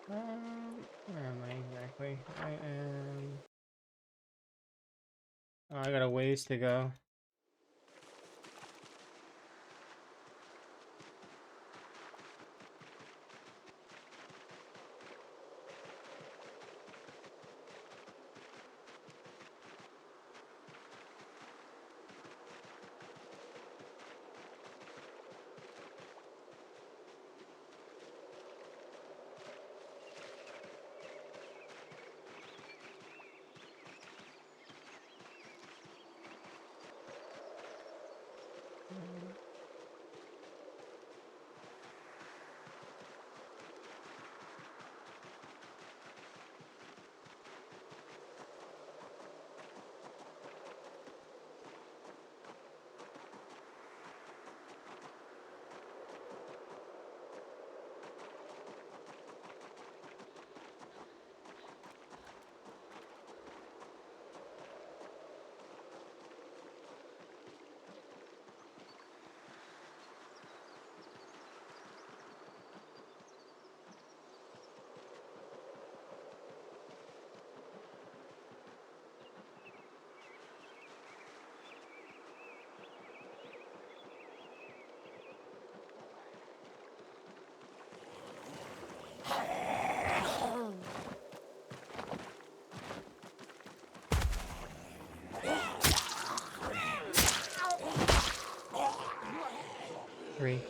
Where am I exactly? I am. Oh, I got a ways to go. Three.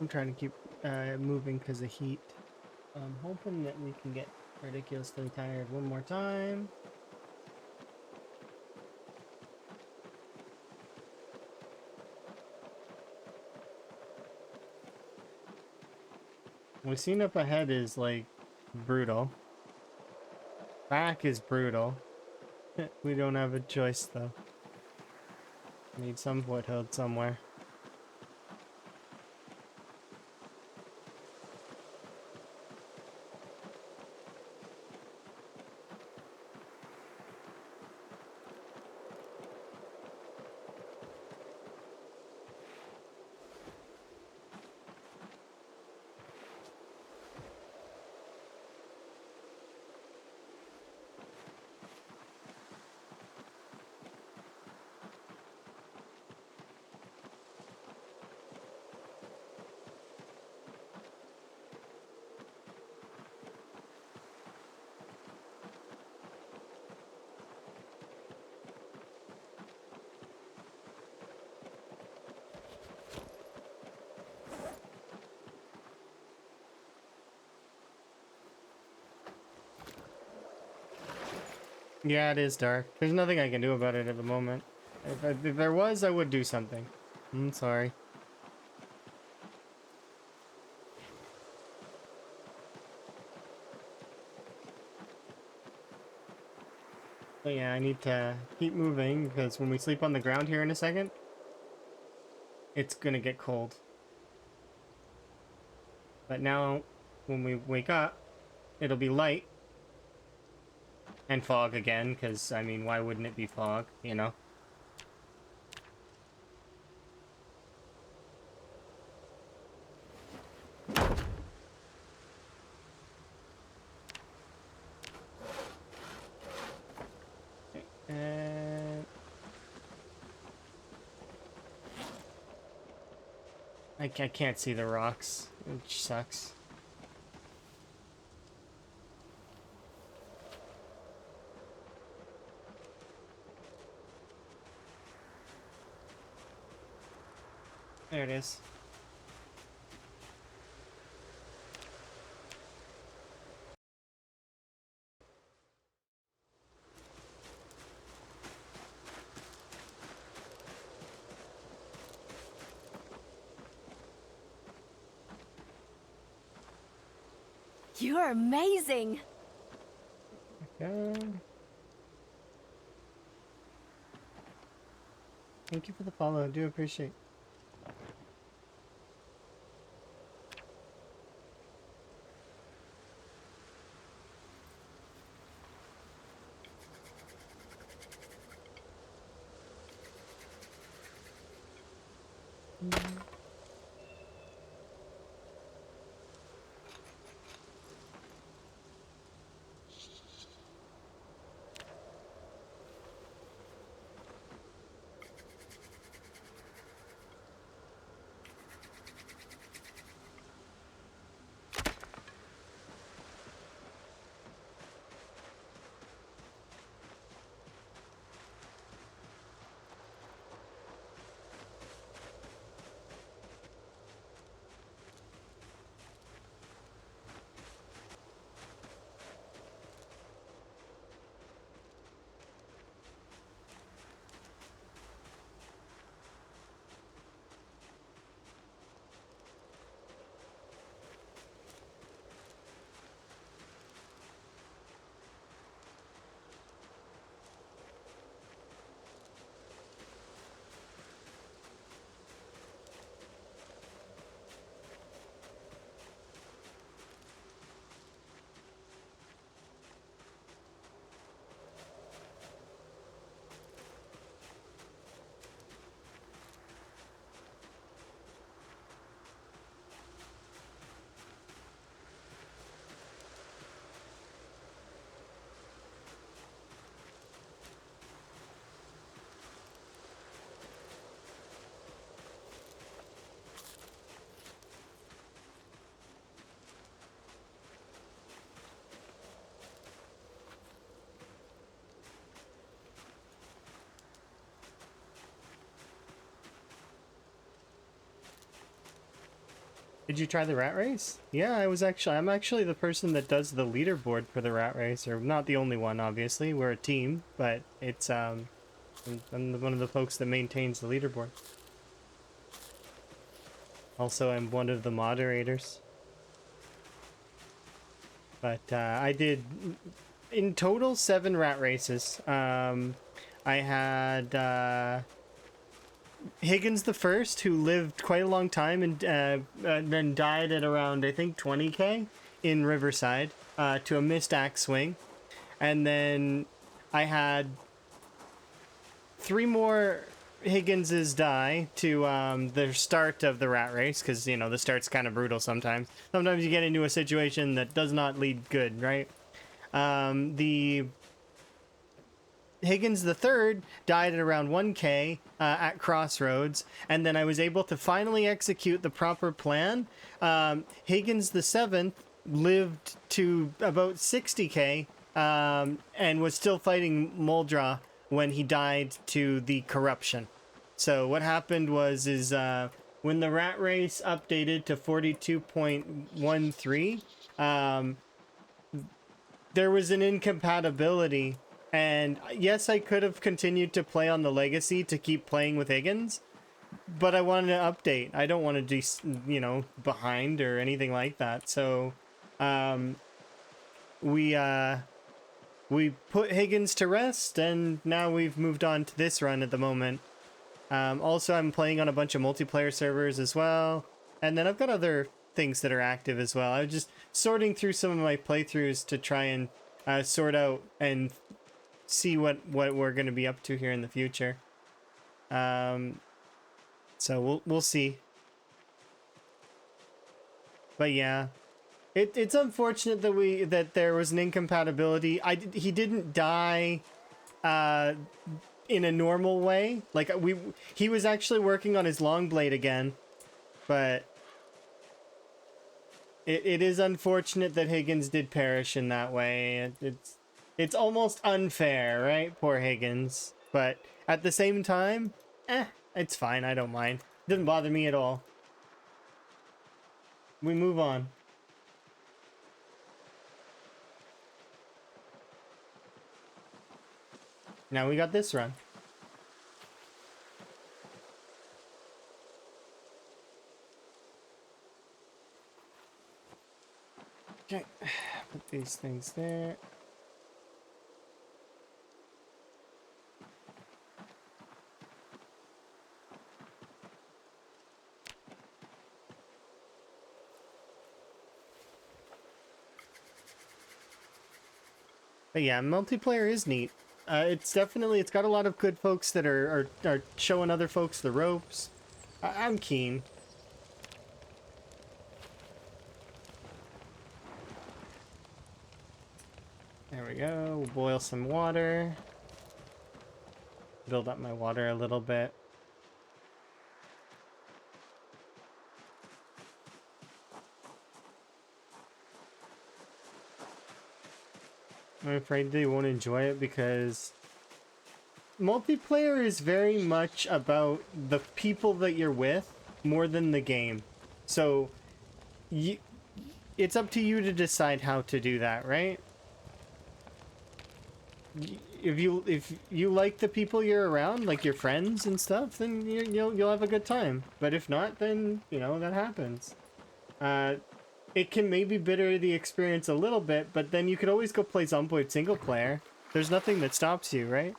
I'm trying to keep moving because of heat. I'm hoping that we can get ridiculously tired one more time. What we've seen up ahead is like brutal. Back is brutal. We don't have a choice though. Need some foothold somewhere. Yeah, it is dark. There's nothing I can do about it at the moment. If there was, I would do something. I'm sorry. But yeah, I need to keep moving because when we sleep on the ground here in a second, it's gonna get cold. But now, when we wake up, it'll be light and fog again, because, I mean, why wouldn't it be fog, you know? And I can't see the rocks, which sucks. There it is. You're amazing. Okay. Thank you for the follow. I do appreciate. Did you try the rat race? Yeah, I'm actually the person that does the leaderboard for the rat race, or not the only one, obviously. We're a team, but it's I'm one of the folks that maintains the leaderboard. Also, I'm one of the moderators. But I did in total 7 rat races. I had Higgins the first, who lived quite a long time and then died at around, I think, 20k in Riverside to a missed axe swing. And then I had 3 more Higginses die to the start of the rat race, because, you know, the start's kind of brutal sometimes. Sometimes you get into a situation that does not lead good, right? The Higgins the third died at around 1k at Crossroads, and then I was able to finally execute the proper plan. Higgins the seventh lived to about 60k and was still fighting Muldra when he died to the corruption. So what happened was when the rat race updated to 42.13, there was an incompatibility. And yes, I could have continued to play on the legacy to keep playing with Higgins, but I wanted to update. I don't want to be, you know, behind or anything like that. So, we put Higgins to rest, and now we've moved on to this run at the moment. Also, I'm playing on a bunch of multiplayer servers as well, and then I've got other things that are active as well. I was just sorting through some of my playthroughs to try and sort out and see what we're going to be up to here in the future. So we'll see. But yeah, it's unfortunate that there was an incompatibility. He didn't die in a normal way. Like he was actually working on his long blade again, but it is unfortunate that Higgins did perish in that way. It's almost unfair, right? Poor Higgins. But at the same time, it's fine. I don't mind. It doesn't bother me at all. We move on. Now we got this run. Okay, put these things there. But yeah, multiplayer is neat. It's got a lot of good folks that are showing other folks the ropes. I'm keen. There we go. We'll boil some water. Build up my water a little bit. I'm afraid they won't enjoy it because multiplayer is very much about the people that you're with more than the game. So it's up to you to decide how to do that, right? If you like the people you're around, like your friends and stuff, then you'll have a good time. But if not, then you know that happens. It can maybe bitter the experience a little bit, but then you could always go play Zomboid single player. There's nothing that stops you, right?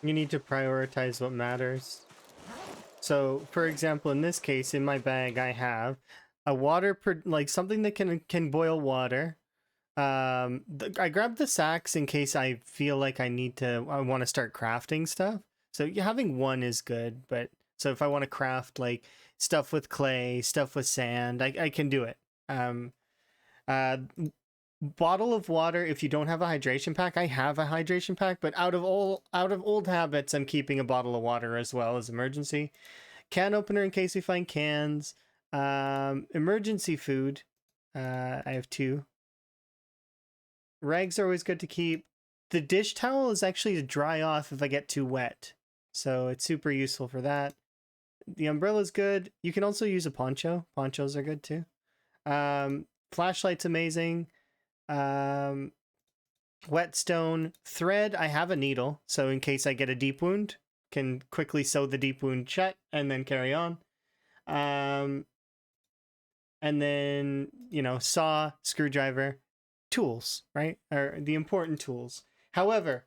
You need to prioritize what matters. So, for example, in this case, in my bag, I have a like something that can boil water. I grabbed the sacks in case I feel like I want to start crafting stuff. So having one is good, but so if I want to craft like stuff with clay, stuff with sand, I can do it. Um, uh, Bottle of water. If you don't have a hydration pack, I have a hydration pack, but out of old habits, I'm keeping a bottle of water as well as emergency. Can opener in case we find cans. Emergency food. I have 2. Rags are always good to keep. The dish towel is actually to dry off if I get too wet, so it's super useful for that. The umbrella's good. You can also use a poncho. Ponchos are good too. Flashlight's amazing. Whetstone. Thread, I have a needle, so in case I get a deep wound, can quickly sew the deep wound shut and then carry on. And then, saw, screwdriver, tools, right? Are the important tools. However,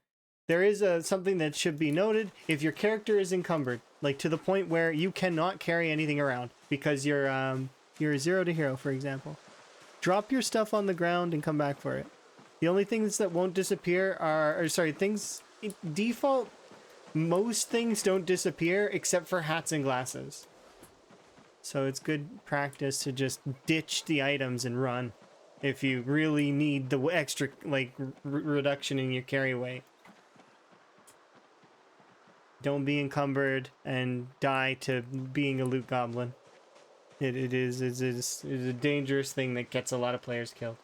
there is something that should be noted. If your character is encumbered, like to the point where you cannot carry anything around because you're 0 to hero, for example, drop your stuff on the ground and come back for it. The only things that won't disappear default, most things don't disappear except for hats and glasses. So it's good practice to just ditch the items and run if you really need the extra, like, reduction in your carry weight. Don't be encumbered and die to being a loot goblin. It is a dangerous thing that gets a lot of players killed.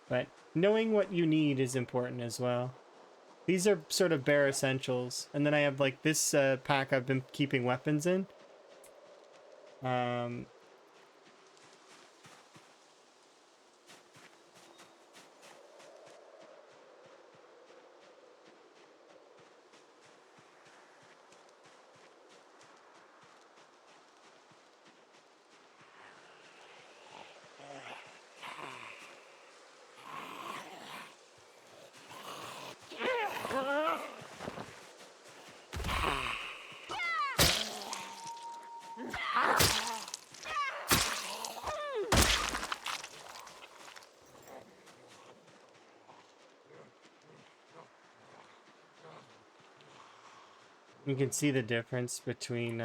But knowing what you need is important as well. These are sort of bare essentials. And then I have like this pack I've been keeping weapons in. You can see the difference between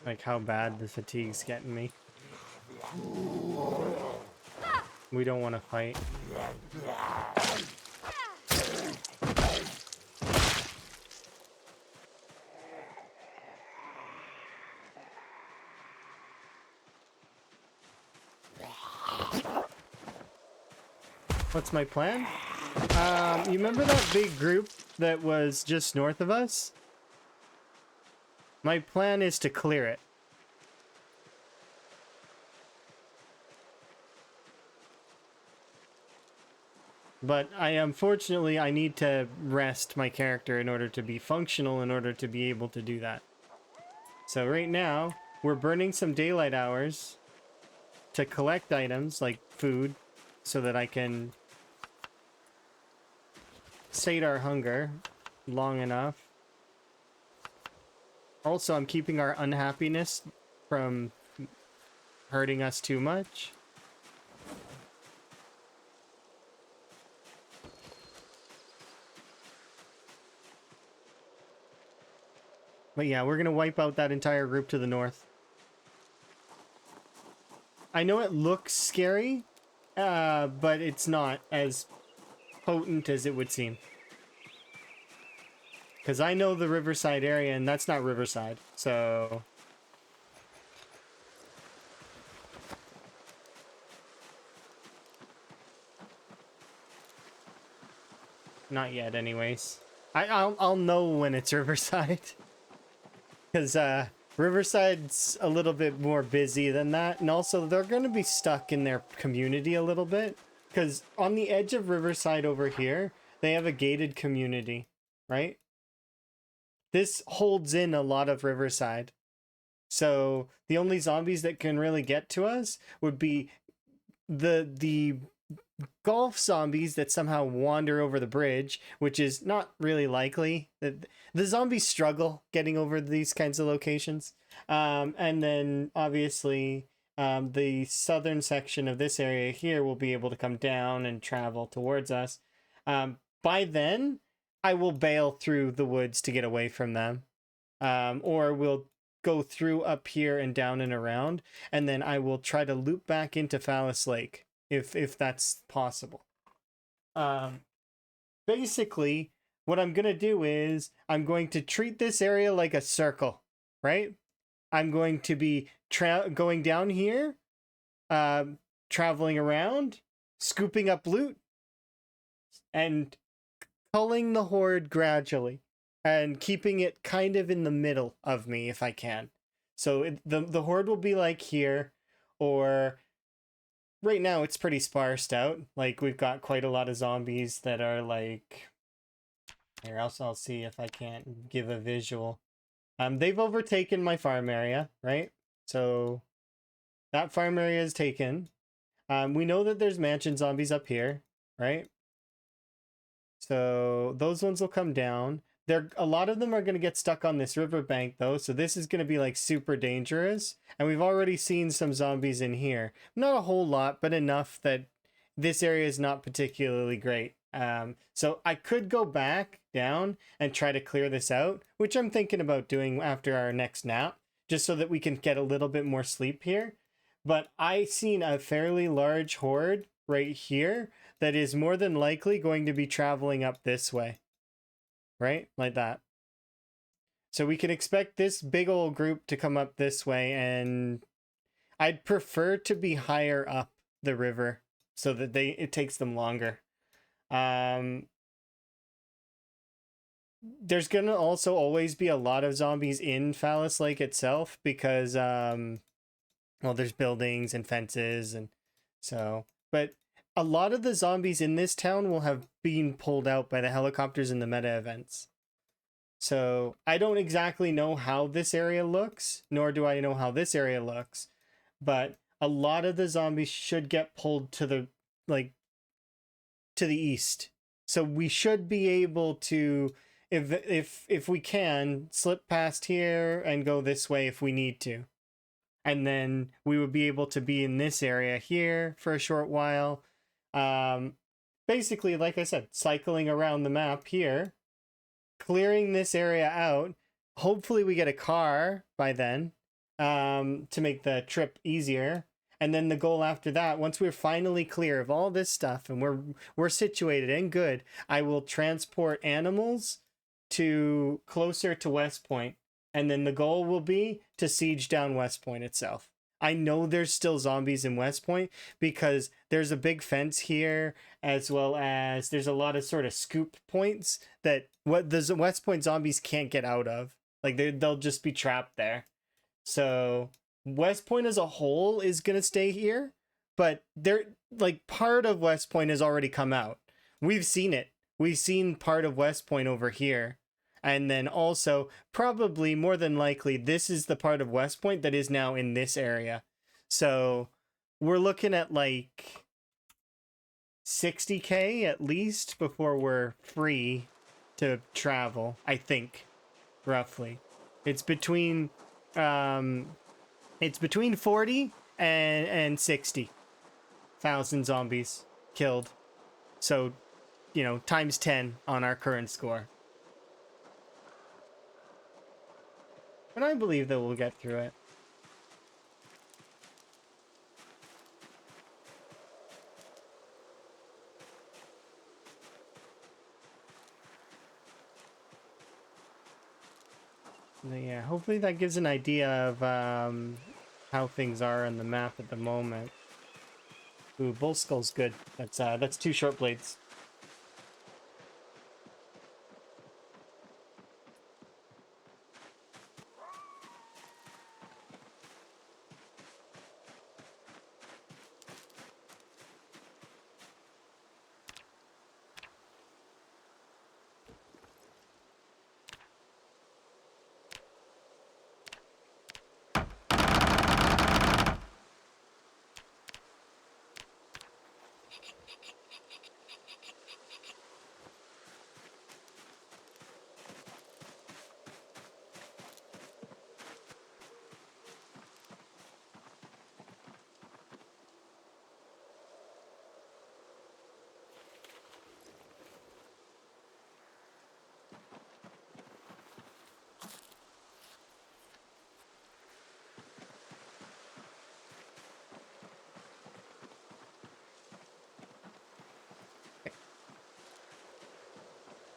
like how bad the fatigue's getting me. We don't want to fight. What's my plan? You remember that big group that was just north of us? My plan is to clear it. But unfortunately, I need to rest my character in order to be functional, in order to be able to do that. So right now, we're burning some daylight hours to collect items like food so that I can sate our hunger long enough. Also, I'm keeping our unhappiness from hurting us too much. But yeah, we're gonna wipe out that entire group to the north. I know it looks scary, but it's not as potent as it would seem. Because I know the Riverside area, and that's not Riverside, so... Not yet, anyways. I'll know when it's Riverside. Because Riverside's a little bit more busy than that, and also they're going to be stuck in their community a little bit. Because on the edge of Riverside over here, they have a gated community, right? This holds in a lot of Riverside. So the only zombies that can really get to us would be the golf zombies that somehow wander over the bridge, which is not really likely. The zombies struggle getting over these kinds of locations. And then obviously the southern section of this area here will be able to come down and travel towards us. By then, I will bail through the woods to get away from them. Or we'll go through up here and down and around, and then I will try to loop back into Phallus Lake if that's possible. Basically, what I'm gonna do is I'm going to treat this area like a circle, right? I'm going to be going down here, traveling around, scooping up loot, and culling the horde gradually, and keeping it kind of in the middle of me if I can. So the horde will be like here, or right now it's pretty sparsed out. Like we've got quite a lot of zombies that are like here. I'll see if I can't give a visual. They've overtaken my farm area, right? So that farm area is taken. We know that there's mansion zombies up here, right? So those ones will come down. A lot of them are going to get stuck on this riverbank though, so this is going to be like super dangerous. And we've already seen some zombies in here. Not a whole lot, but enough that this area is not particularly great. So I could go back down and try to clear this out, which I'm thinking about doing after our next nap, just so that we can get a little bit more sleep here. But I seen a fairly large horde right here that is more than likely going to be traveling up this way. Right? Like that. So we can expect this big old group to come up this way, and I'd prefer to be higher up the river so that it takes them longer. There's gonna also always be a lot of zombies in Phallus Lake itself because well, there's buildings and fences, and so, but a lot of the zombies in this town will have been pulled out by the helicopters in the meta events. So I don't exactly know how this area looks, nor do I know how this area looks, but a lot of the zombies should get pulled to the east. So we should be able to, if we can, slip past here and go this way if we need to. And then we would be able to be in this area here for a short while. Basically, like I said, cycling around the map here, clearing this area out. Hopefully we get a car by then to make the trip easier. And then the goal after that, once we're finally clear of all this stuff and we're situated and good, I will transport animals to closer to West Point. And then the goal will be to siege down West Point itself. I know there's still zombies in West Point because there's a big fence here, as well as there's a lot of sort of scoop points that what the West Point zombies can't get out of. Like they'll just be trapped there. So West Point as a whole is gonna stay here, but they're like part of West Point has already come out. We've seen it. We've seen part of West Point over here. And then also, probably more than likely, this is the part of West Point that is now in this area. So we're looking at like 60K at least before we're free to travel, I think, roughly. It's between 40 and 60,000 zombies killed. So, times 10 on our current score. And I believe that we'll get through it. But yeah, hopefully that gives an idea of how things are on the map at the moment. Ooh, Bull Skull's good. That's 2 short blades.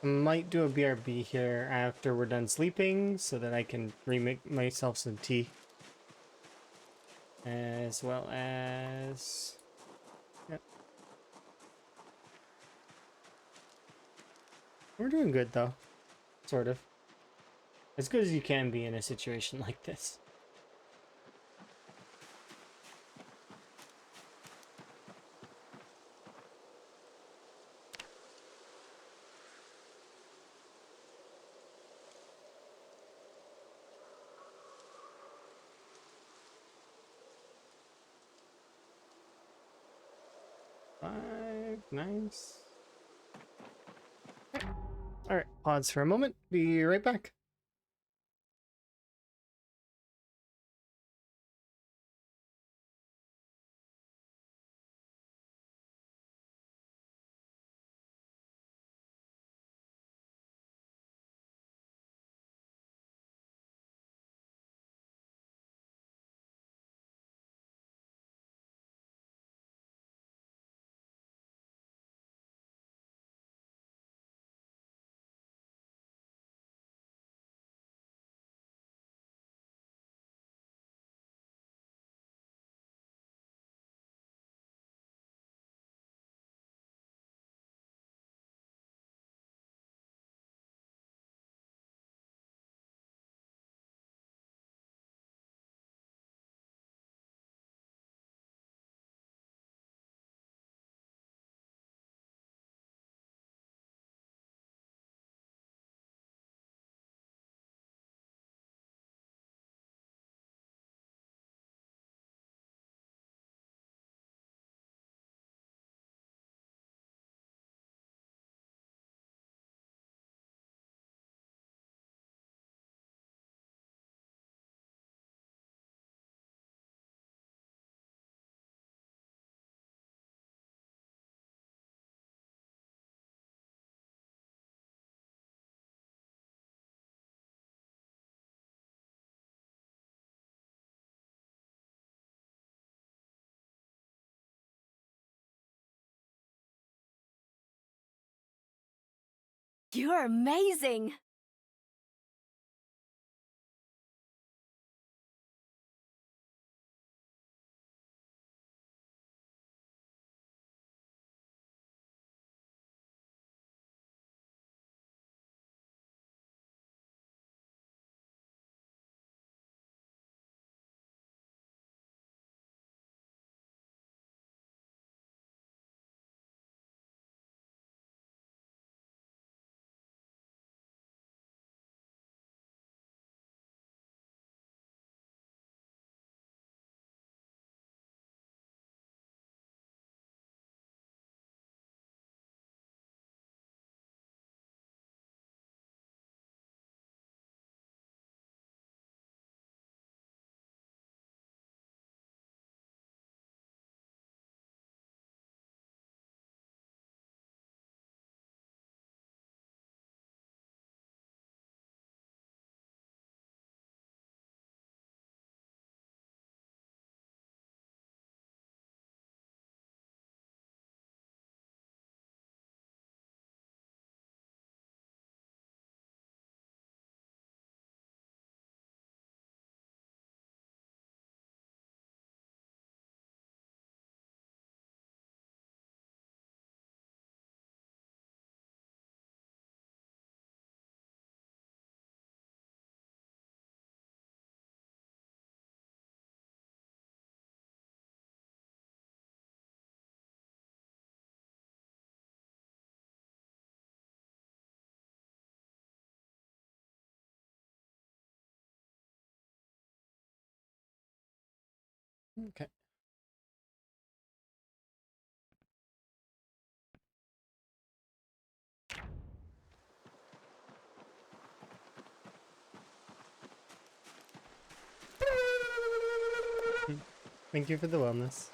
Might do a BRB here after we're done sleeping so that I can remake myself some tea. As well as... Yep. We're doing good though. Sort of. As good as you can be in a situation like this. Five, nice. Okay. Alright, pause for a moment. Be right back. You're amazing! Okay. Thank you for the wellness.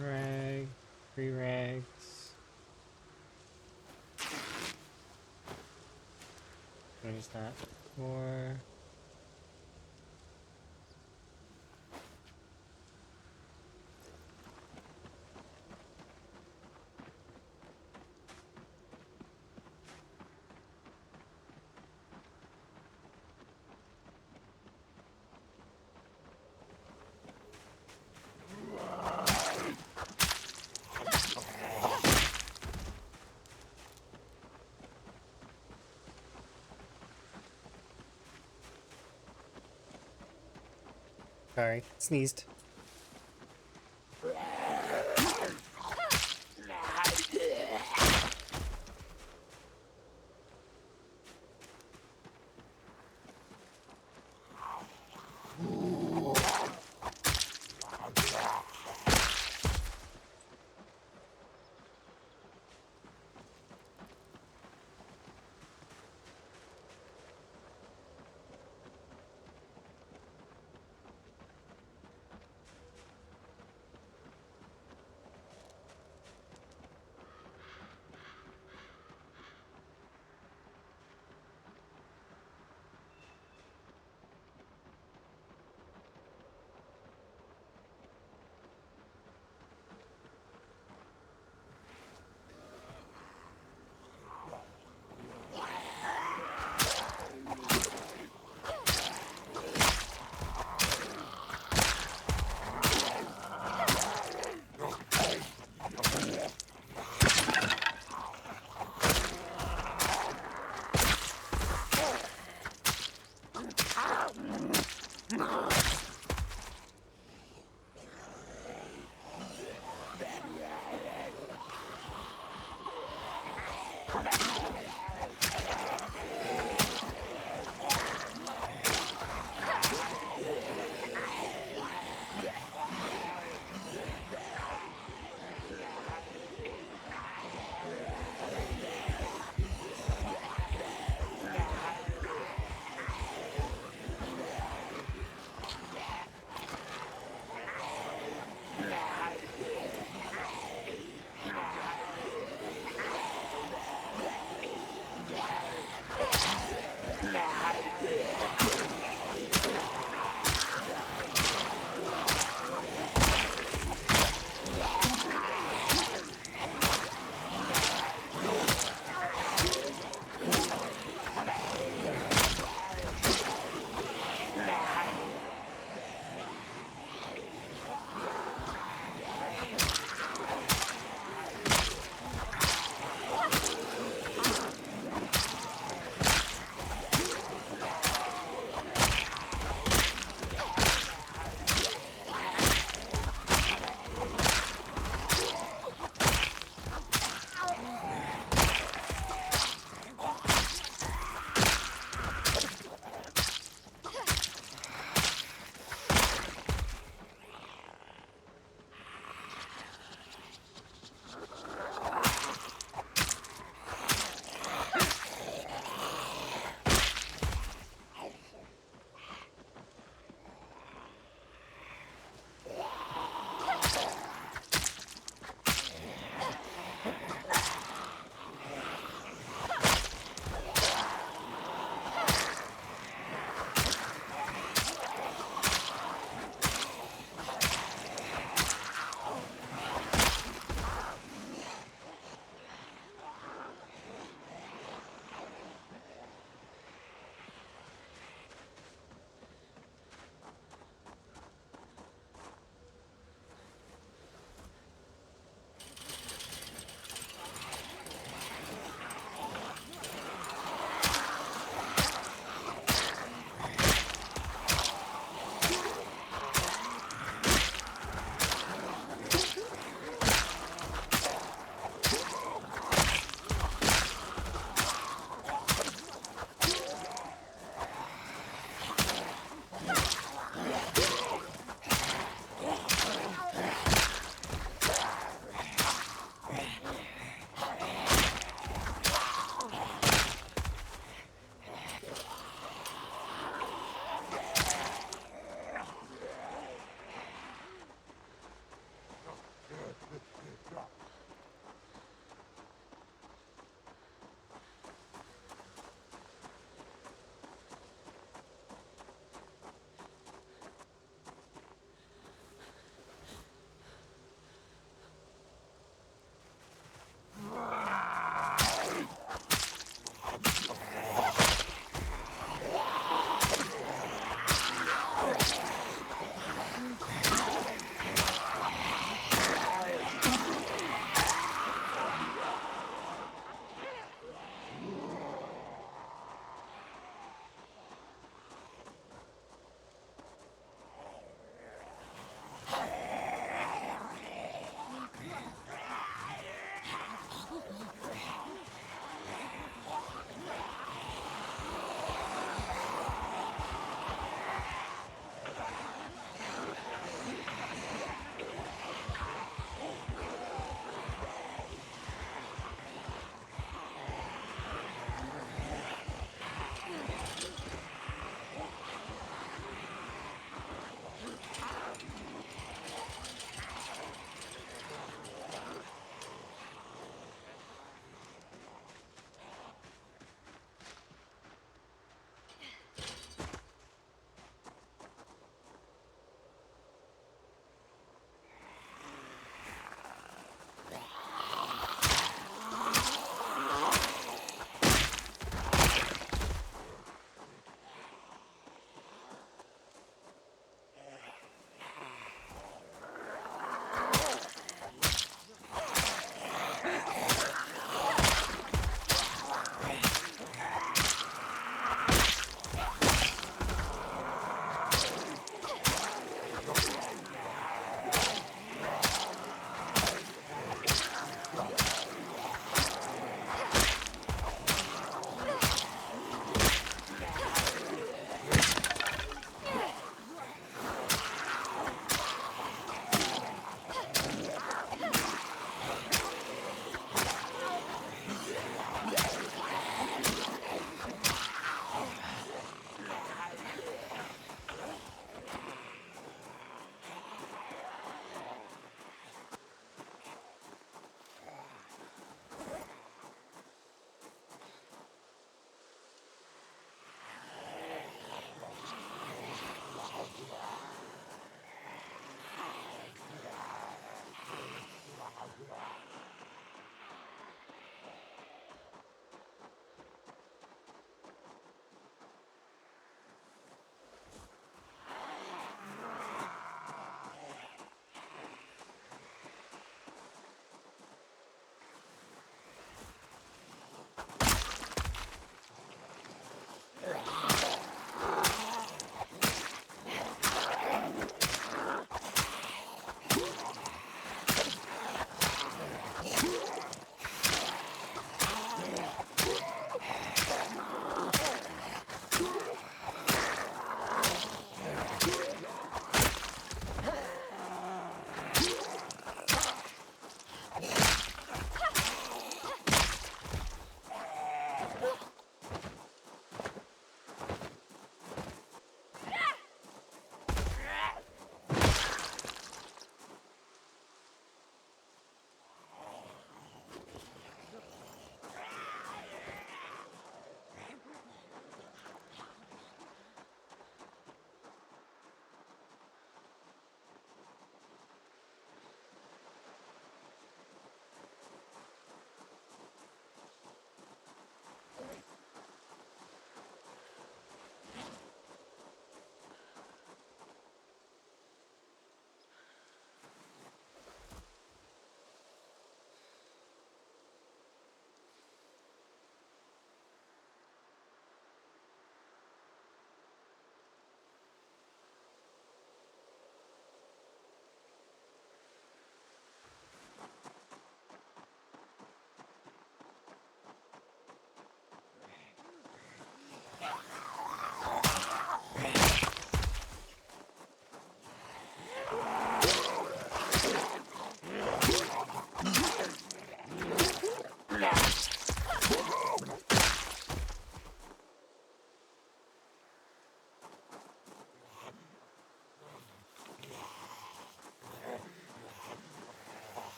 Rag, free rags. What is that for? Sorry, sneezed.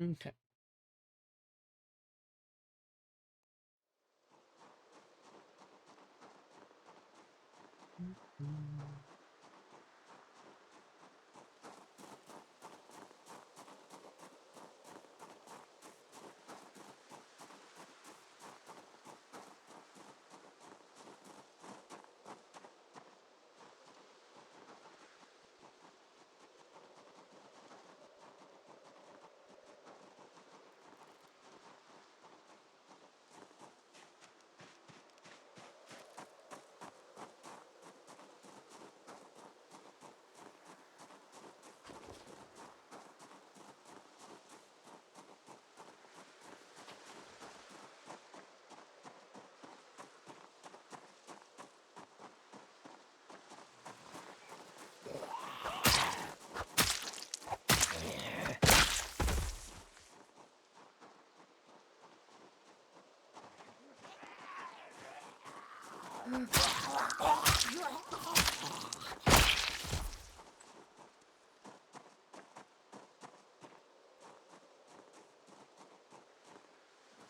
Okay.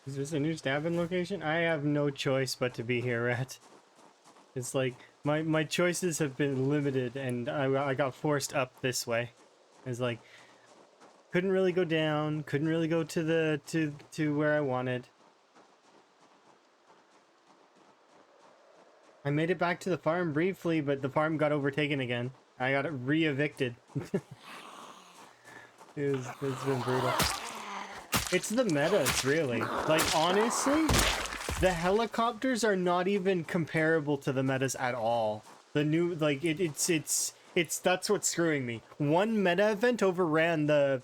Is this a new stabbing location? I have no choice but to be here, Rat. It's like my choices have been limited, and I got forced up this way. It's like couldn't really go down, couldn't really go to the to where I wanted. I made it back to the farm briefly, but the farm got overtaken again. I got it re-evicted. It's been brutal. It's the metas, really. Like, honestly, the helicopters are not even comparable to the metas at all. The new, like, it's that's what's screwing me. One meta event overran the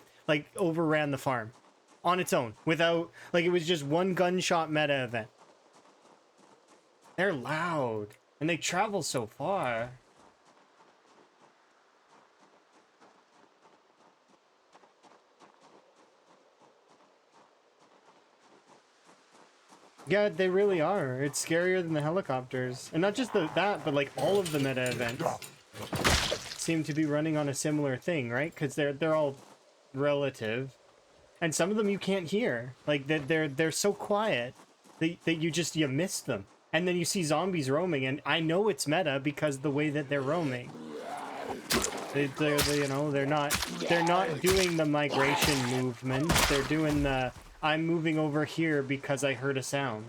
farm on its own without, like, it was just one gunshot meta event. They're loud and they travel so far. Yeah, they really are. It's scarier than the helicopters. And not just that, but like all of the meta events seem to be running on a similar thing, right? Because they're all relative. And some of them you can't hear. Like they're so quiet that you miss them. And then you see zombies roaming, and I know it's meta because the way that they're roaming. They're you know, they're not doing the migration movement. They're doing the I'm moving over here because I heard a sound.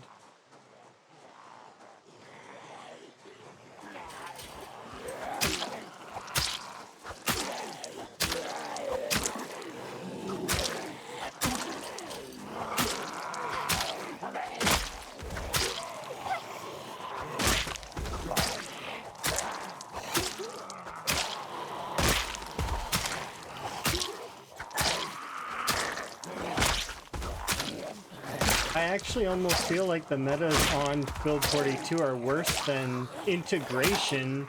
I actually almost feel like the metas on build 42 are worse than integration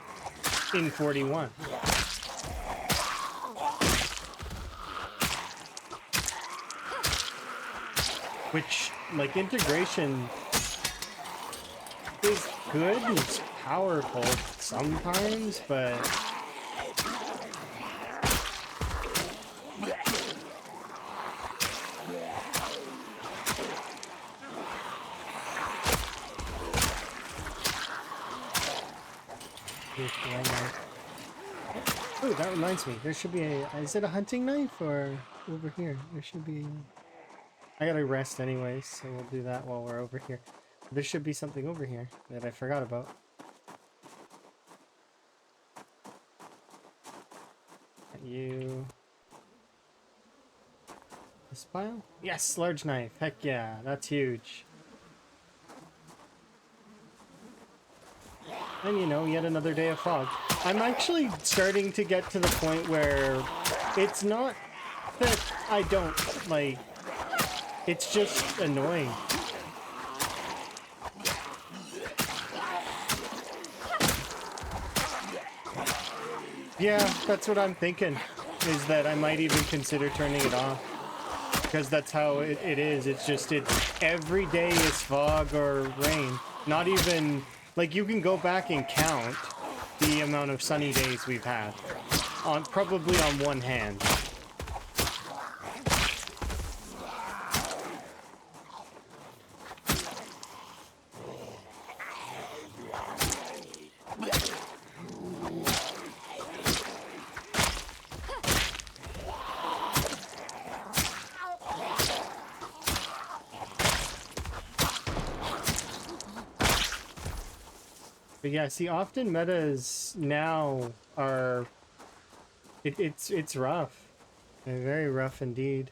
in 41. Which, like, integration is good, it's powerful sometimes, but oh, that reminds me. There should be a... Is it a hunting knife or over here? There should be... I gotta rest anyways, so we'll do that while we're over here. There should be something over here that I forgot about. You... This pile? Yes, large knife. Heck yeah, that's huge. And you know, yet another day of fog. I'm actually starting to get to the point where it's not that I don't, like, it's just annoying. Yeah, that's what I'm thinking, is that I might even consider turning it off. Because that's how it is. It's just, every day is fog or rain. Not even... Like, you can go back and count the amount of sunny days we've had. Probably on one hand. But yeah, see, often metas now are it's rough. They're very rough indeed.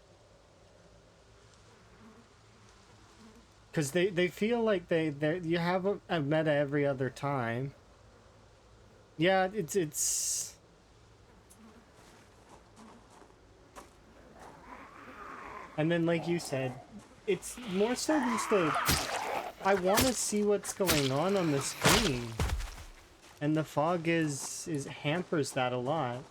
Because they feel like they you have a meta every other time. Yeah, it's and then like you said, it's more so just I want to see what's going on the screen, and the fog is hampers that a lot.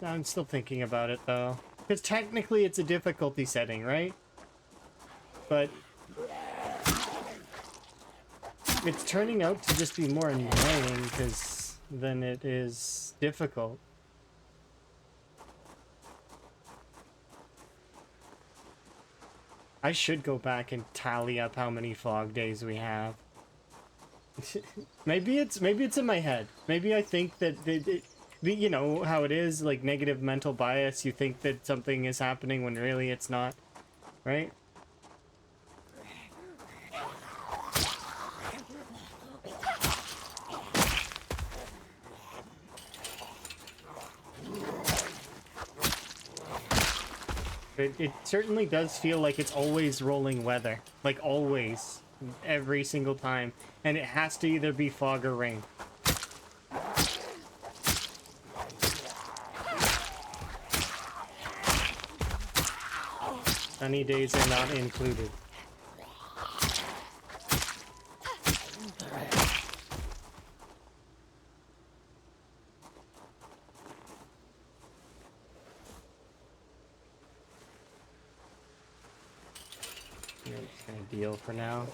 I'm still thinking about it though, because technically it's a difficulty setting, right? But it's turning out to just be more annoying because than it is difficult. I should go back and tally up how many fog days we have. maybe it's in my head. Maybe I think that you know how it is, like negative mental bias. You think that something is happening when really it's not, right? It certainly does feel like it's always rolling weather. Like always. Every single time. And it has to either be fog or rain. Sunny days are not included. I'm just gonna deal for now.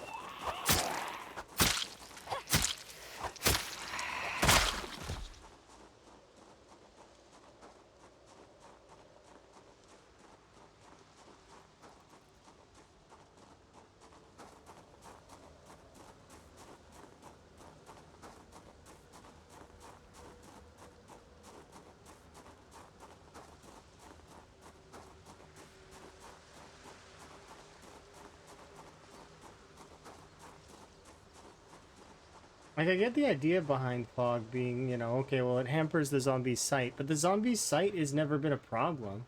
Like, I get the idea behind fog being, you know, okay, well, it hampers the zombie's sight, but the zombie's sight has never been a problem.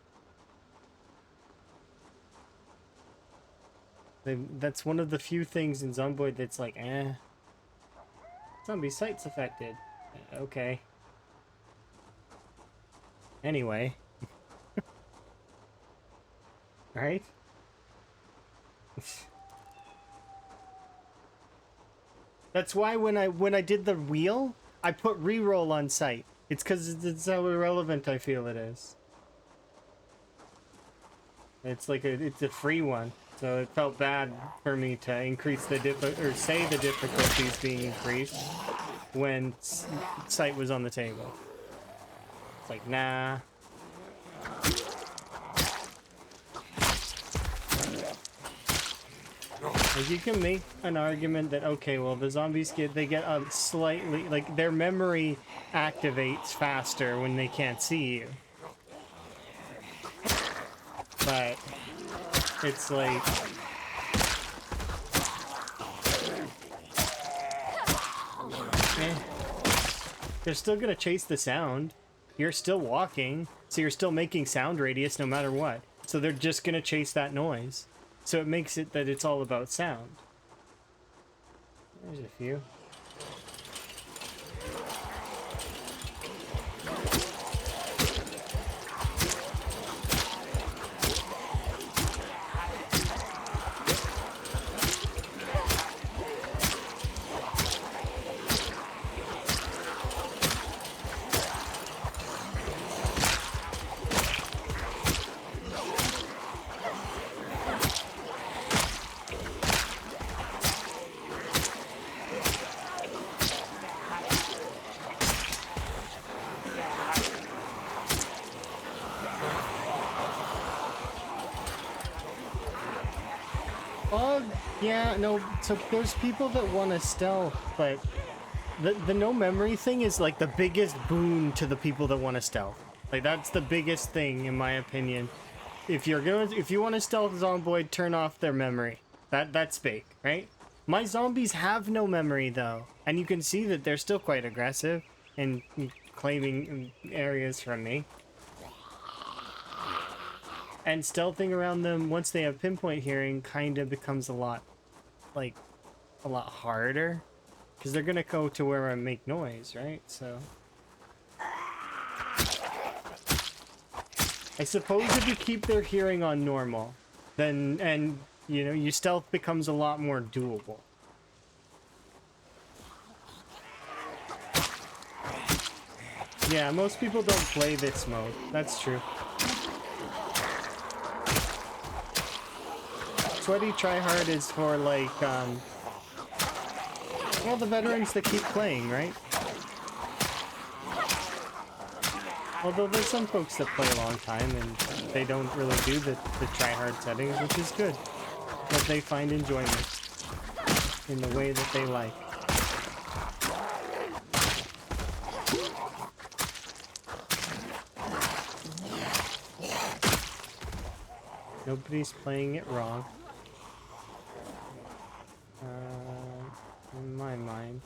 That's one of the few things in Zomboid that's like, zombie sight's affected. Okay. Anyway. Right? That's why when I did the wheel, I put reroll on sight. It's because it's how irrelevant I feel it is. It's like it's a free one, so it felt bad for me to increase the say the difficulties being increased when sight was on the table. It's like, nah. Like, you can make an argument that, okay, well, the zombies get slightly, like, their memory activates faster when they can't see you. But it's like, they're still gonna chase the sound. You're still walking, so you're still making sound radius no matter what. So they're just gonna chase that noise. So it makes it that it's all about sound. There's a few. Yeah, no, so there's people that want to stealth, but the no memory thing is like the biggest boon to the people that want to stealth. Like, that's the biggest thing in my opinion. If you want to stealth Zomboid, turn off their memory. That's big, right? My zombies have no memory though, and you can see that they're still quite aggressive and claiming areas from me. And stealthing around them once they have pinpoint hearing kind of becomes a lot harder, because they're gonna go to where I make noise, right? So I suppose if you keep their hearing on normal, then, and you know, your stealth becomes a lot more doable. Yeah, most people don't play this mode. That's true. Sweaty Tryhard is for, like, well, the veterans that keep playing, right? Although there's some folks that play a long time and they don't really do the tryhard settings, which is good. But they find enjoyment in the way that they like. Nobody's playing it wrong. In my mind.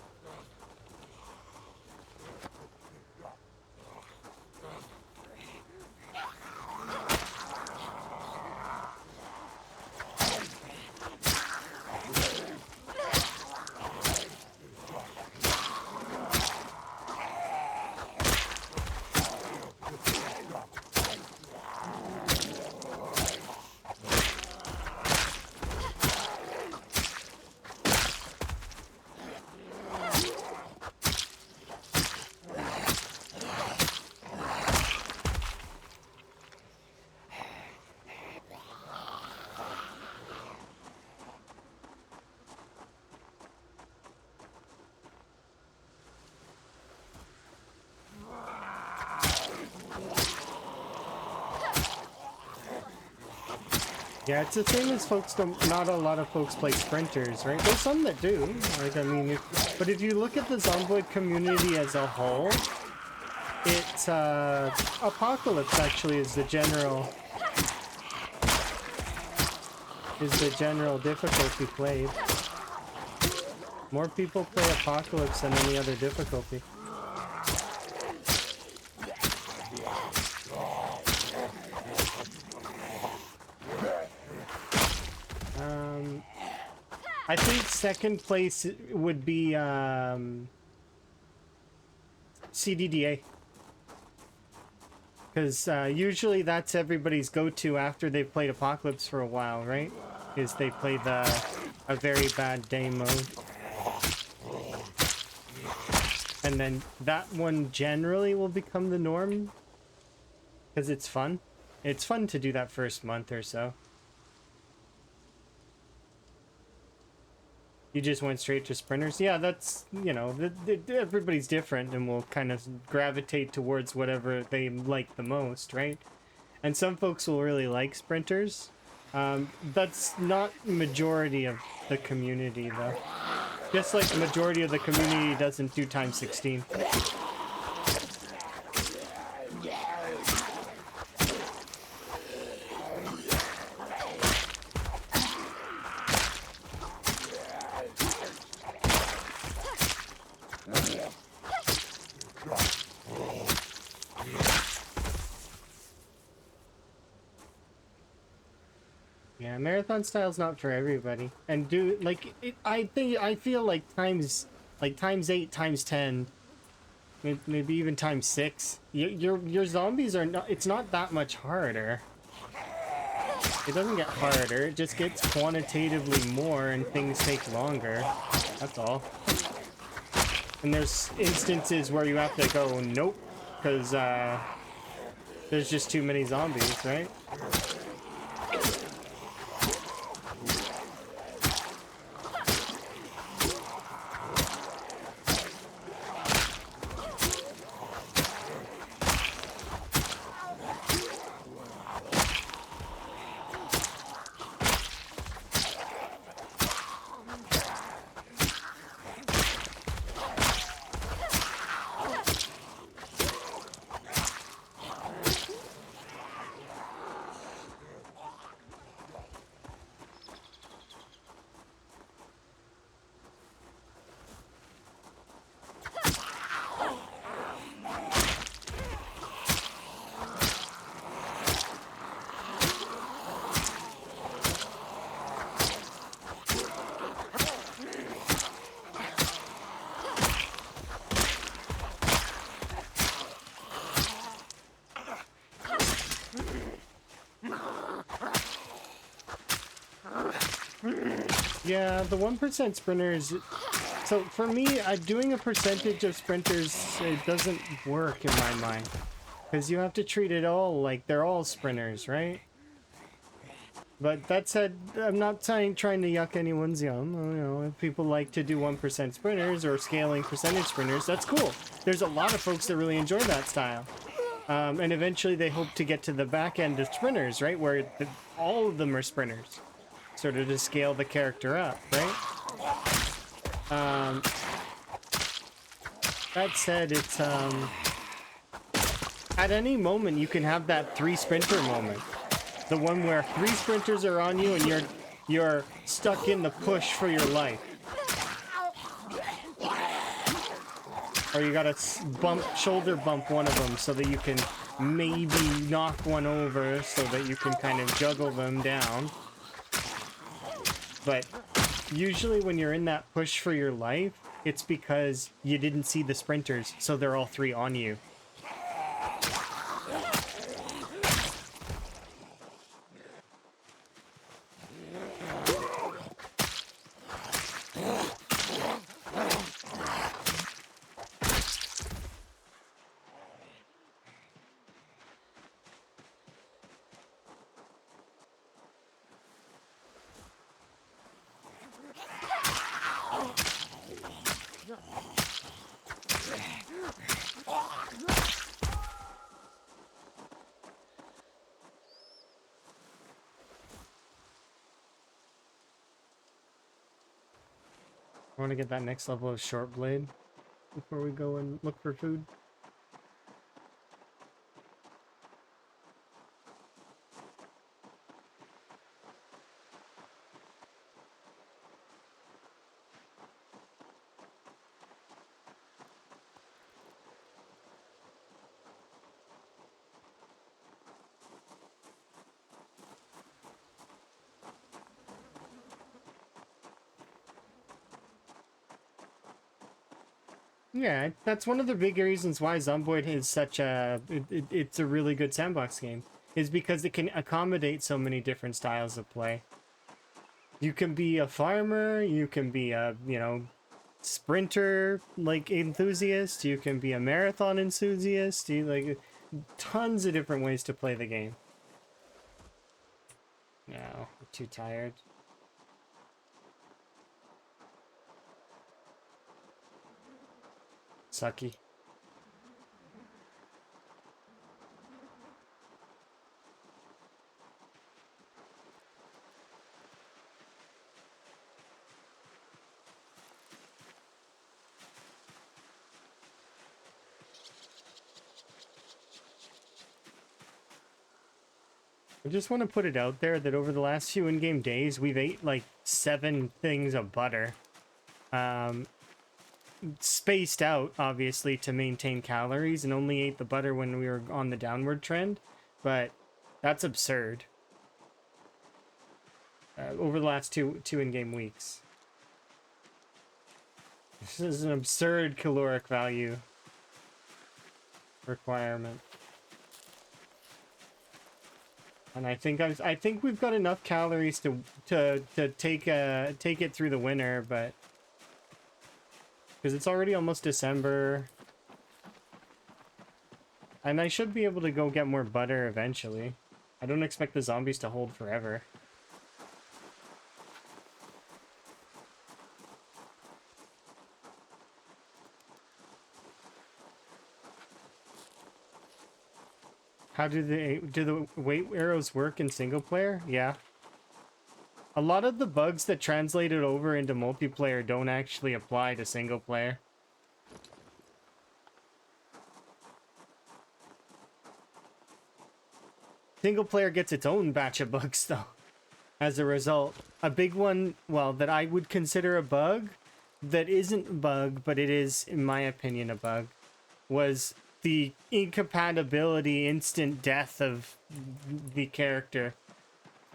Yeah, it's the same as folks don't, not a lot of folks play sprinters, right? There's some that do, like, I mean, but if you look at the Zomboid community as a whole, it's, Apocalypse actually is the general difficulty played. More people play Apocalypse than any other difficulty. I think second place would be CDDA, because usually that's everybody's go-to after they've played Apocalypse for a while, right? Is they play a very bad day mode, and then that one generally will become the norm because it's fun. It's fun to do that first month or so. You just went straight to sprinters? Yeah, that's, you know, everybody's different and will kind of gravitate towards whatever they like the most, right? And some folks will really like sprinters. That's not majority of the community, though. Just like the majority of the community doesn't do times 16. Yeah, marathon style's not for everybody. And I feel like times 8, times 10, maybe even times 6. Your zombies are not, it's not that much harder. It doesn't get harder, it just gets quantitatively more and things take longer. That's all. And there's instances where you have to go nope, because there's just too many zombies, right? Yeah, the 1% sprinters. So for me, doing a percentage of sprinters, it doesn't work in my mind. Because you have to treat it all like they're all sprinters, right? But that said, I'm not trying to yuck anyone's yum. You know, if people like to do 1% sprinters or scaling percentage sprinters, that's cool. There's a lot of folks that really enjoy that style. And eventually they hope to get to the back end of sprinters, right? Where all of them are sprinters. Sort of to scale the character up, right? That said, it's, at any moment you can have that 3 sprinter moment. The one where 3 sprinters are on you and you're stuck in the push for your life. Or you gotta shoulder bump one of them so that you can maybe knock one over so that you can kind of juggle them down. But usually when you're in that push for your life, it's because you didn't see the sprinters, so they're all 3 on you. I want to get that next level of short blade before we go and look for food. Yeah, that's one of the big reasons why Zomboid is such a... it's a really good sandbox game. Is because it can accommodate so many different styles of play. You can be a farmer, you can be a, you know, sprinter, like, enthusiast, you can be a marathon enthusiast, you, like, tons of different ways to play the game. No, I'm too tired. Sucky. I just want to put it out there that over the last few in-game days, we've ate like 7 things of butter. Spaced out, obviously, to maintain calories, and only ate the butter when we were on the downward trend. But that's absurd. Over the last two in-game weeks. This is an absurd caloric value requirement. And I think we've got enough calories to take it through the winter, but because it's already almost December, and I should be able to go get more butter eventually. I don't expect the zombies to hold forever. How do the weight arrows work in single player? Yeah. A lot of the bugs that translated over into multiplayer don't actually apply to single player. Single player gets its own batch of bugs though. As a result, a big one, well, that I would consider a bug, that isn't a bug, but it is, in my opinion, a bug, was the incompatibility, instant death of the character.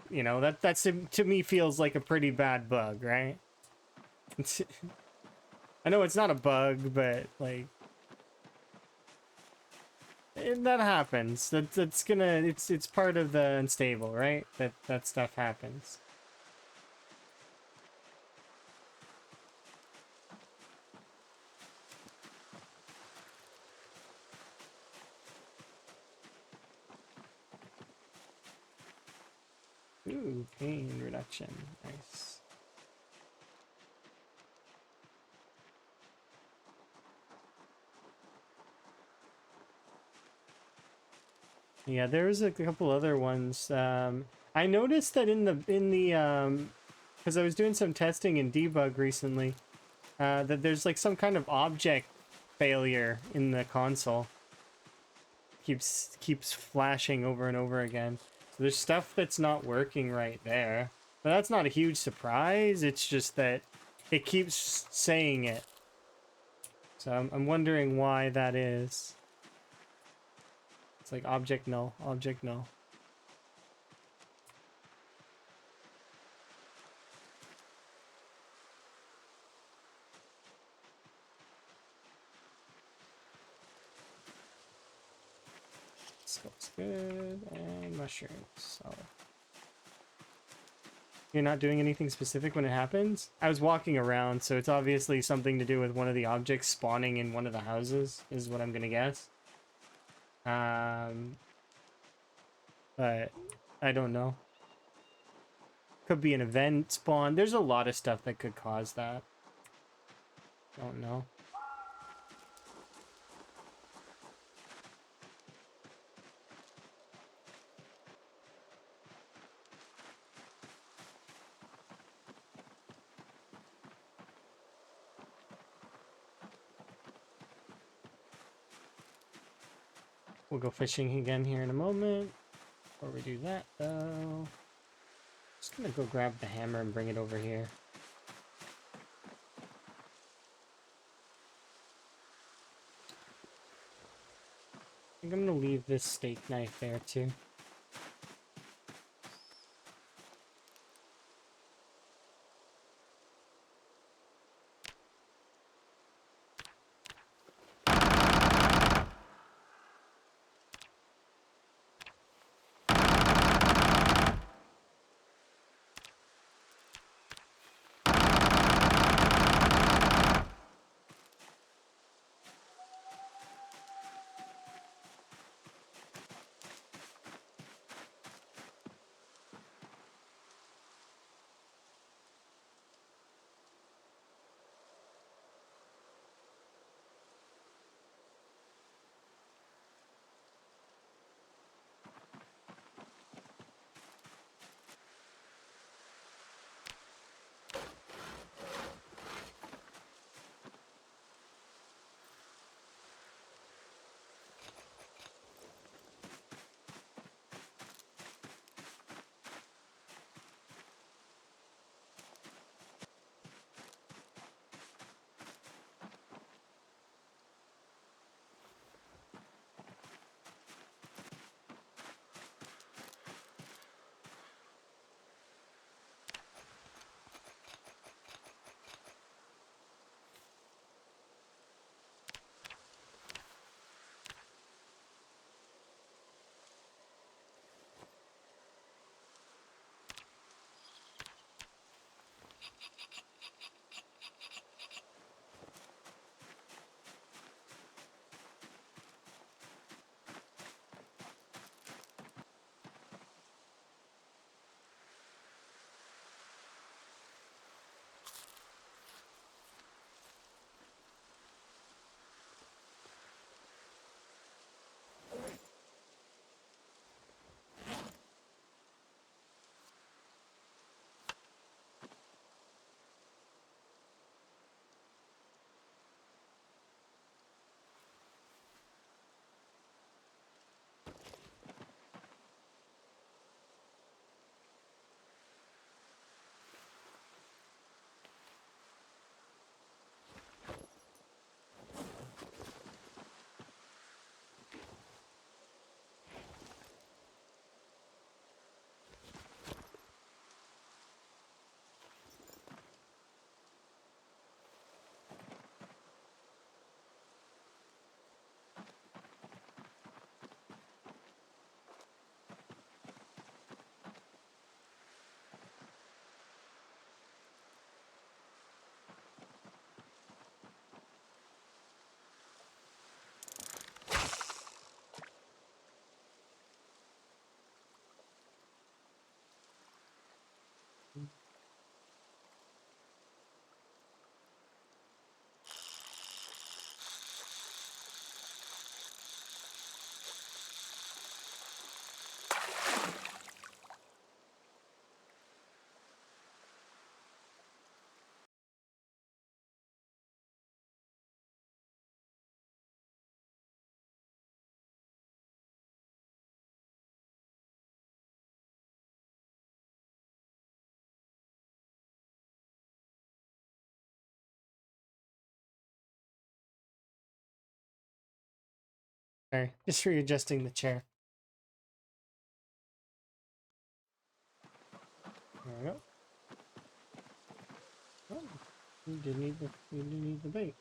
You know, that's to me feels like a pretty bad bug, right? I know it's not a bug, but like that happens. It's part of the unstable, right? That stuff happens. Ooh, pain reduction. Nice. Yeah, there was a couple other ones. I noticed that because I was doing some testing in debug recently, that there's like some kind of object failure in the console. Keeps flashing over and over again. So there's stuff that's not working right there. But that's not a huge surprise. It's just that it keeps saying it. So I'm wondering why that is. It's like object null, object null. Skull's good, and mushrooms. Solid. You're not doing anything specific when it happens? I was walking around, so it's obviously something to do with one of the objects spawning in one of the houses, is what I'm gonna guess. But I don't know. Could be an event spawn. There's a lot of stuff that could cause that. Don't know. We'll go fishing again here in a moment. Before we do that, though, just gonna go grab the hammer and bring it over here. I think I'm gonna leave this steak knife there too. Sorry, just readjusting the chair. There we go. Oh, you did need the bait.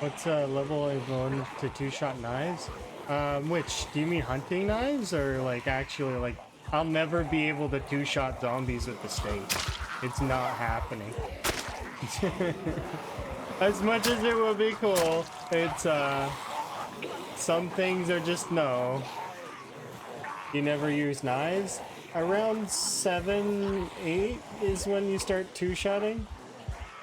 What's level I've gone to two-shot knives? Which, do you mean hunting knives or like actually like I'll never be able to two-shot zombies with the stake. It's not happening. As much as it would be cool, it's some things are just no. You never use knives? Around 7, 8 is when you start two-shotting.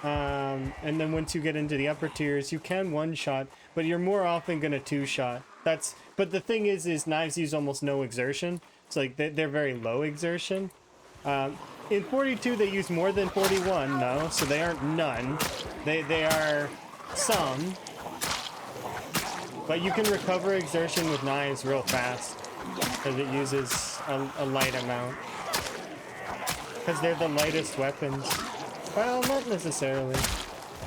And then once you get into the upper tiers, you can one-shot, but you're more often gonna two-shot. But the thing is knives use almost no exertion. It's like they're very low exertion. In 42, they use more than 41, no, so they aren't none. They are some, but you can recover exertion with knives real fast because it uses a light amount. Because they're the lightest weapons. Well, not necessarily.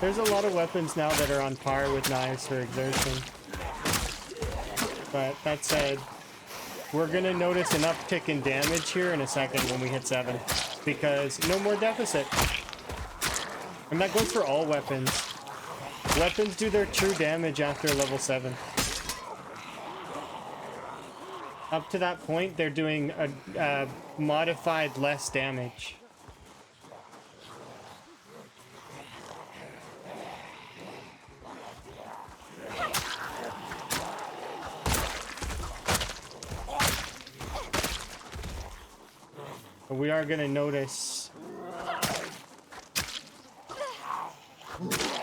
There's a lot of weapons now that are on par with knives for exertion. But that said, we're gonna notice an uptick in damage here in a second when we hit 7. Because no more deficit. And that goes for all weapons. Weapons do their true damage after level 7. Up to that point, they're doing a modified less damage. But we are going to notice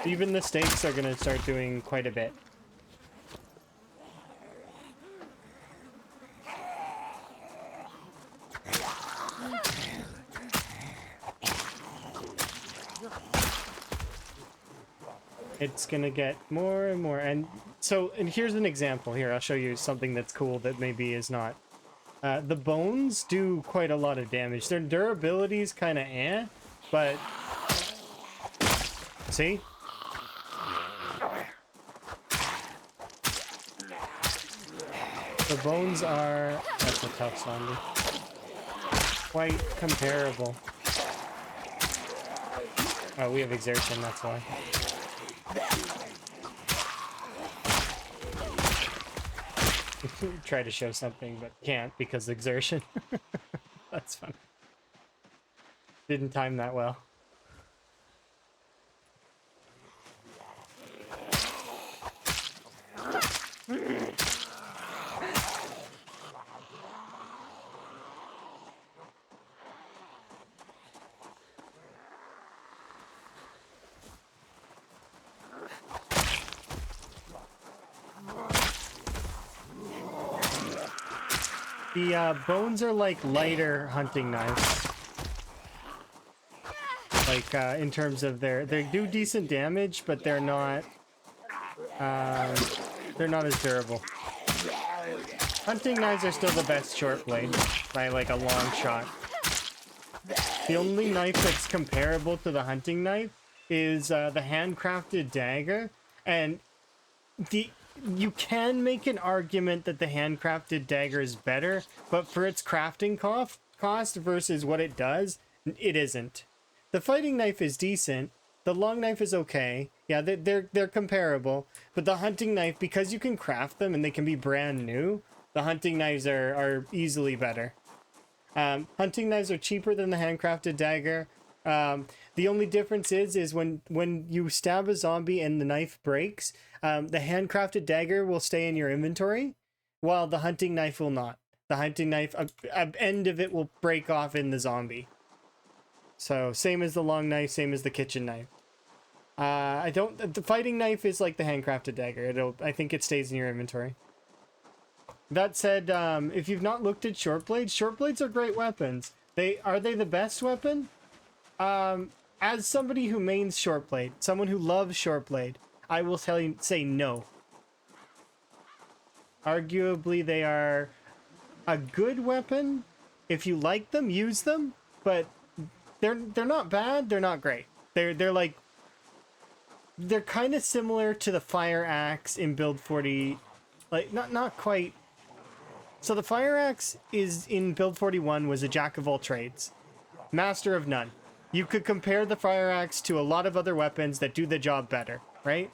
even the stakes are going to start doing quite a bit. It's going to get more and more. And here's an example. Here, I'll show you something that's cool that maybe is not. The bones do quite a lot of damage. Their durability is kind of but see? The bones are, that's a tough zombie, quite comparable. Oh, we have exertion, that's why. Try to show something, but can't because exertion. That's fun. Didn't time that well. The bones are like lighter hunting knives. Like in terms of they do decent damage, but they're not as durable. Hunting knives are still the best short blade by like a long shot. The only knife that's comparable to the hunting knife is the handcrafted dagger, and you can make an argument that the handcrafted dagger is better, but for its crafting cost versus what it does, it isn't. The fighting knife is decent. The long knife is okay. Yeah, they're comparable. But the hunting knife, because you can craft them and they can be brand new, the hunting knives are easily better. Hunting knives are cheaper than the handcrafted dagger. The only difference is when you stab a zombie and the knife breaks, the handcrafted dagger will stay in your inventory, while the hunting knife will not. The hunting knife, a end of it will break off in the zombie. So same as the long knife, same as the kitchen knife. The fighting knife is like the handcrafted dagger. I think it stays in your inventory. That said, if you've not looked at short blades are great weapons. Are they the best weapon? As somebody who mains short blade, someone who loves short blade, I will say no. Arguably, they are a good weapon. If you like them, use them. But they're not bad. They're not great. They're kind of similar to the fire axe in build 40. Like not quite. So the fire axe is in build 41 was a jack of all trades, master of none. You could compare the fire axe to a lot of other weapons that do the job better, right?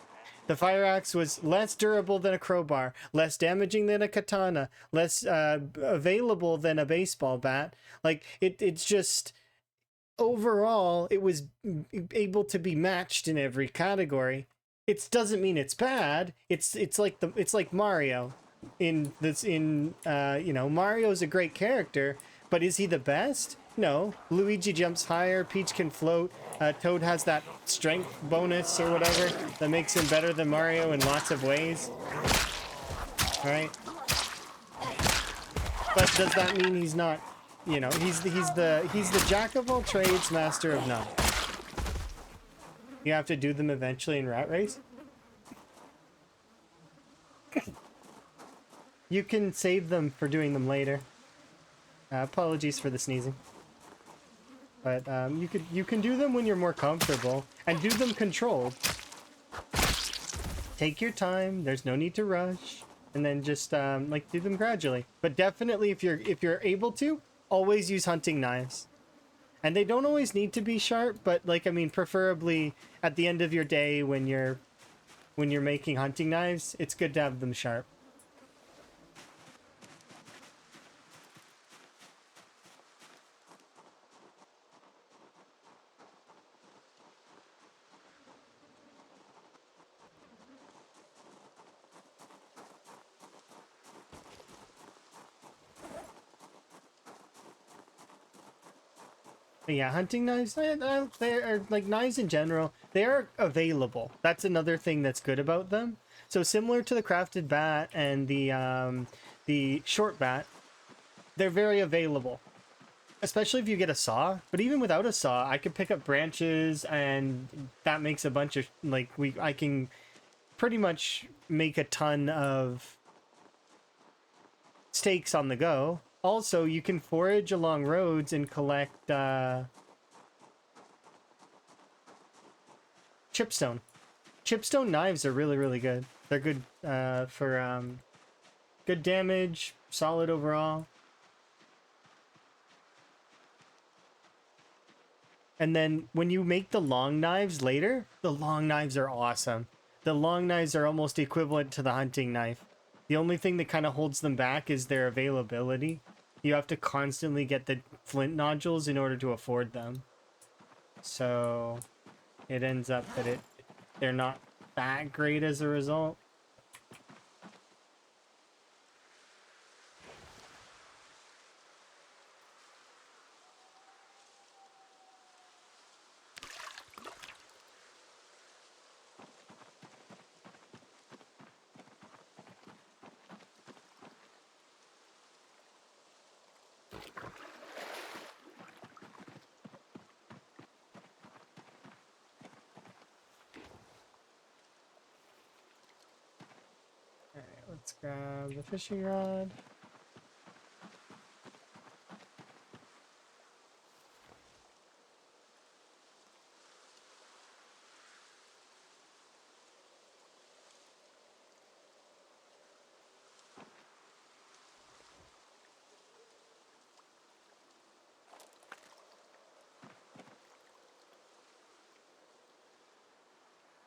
The fire axe was less durable than a crowbar, less damaging than a katana, less available than a baseball bat. Like it's just overall, it was able to be matched in every category. It doesn't mean it's bad. It's like Mario. Mario's a great character, but is he the best? No. Luigi jumps higher, Peach can float, Toad has that strength bonus or whatever that makes him better than Mario in lots of ways. Right? But does that mean he's not, he's the jack of all trades, master of none. You have to do them eventually in Rat Race? You can save them for doing them later. Apologies for the sneezing. But you can do them when you're more comfortable and do them controlled. Take your time. There's no need to rush, and then just do them gradually. But definitely, if you're able to, always use hunting knives. And they don't always need to be sharp, but preferably at the end of your day when you're making hunting knives, it's good to have them sharp. But yeah, hunting knives, they are like knives in general. They are available. That's another thing that's good about them. So similar to the crafted bat and the short bat, they're very available. Especially if you get a saw. But even without a saw, I could pick up branches, and that makes a bunch of I can pretty much make a ton of steaks on the go. Also, you can forage along roads and collect chipstone. Chipstone knives are really, really good. They're good for good damage, solid overall. And then when you make the long knives later, the long knives are awesome. The long knives are almost equivalent to the hunting knife. The only thing that kind of holds them back is their availability. You have to constantly get the flint nodules in order to afford them. So it ends up that they're not that great as a result. Let's grab the fishing rod.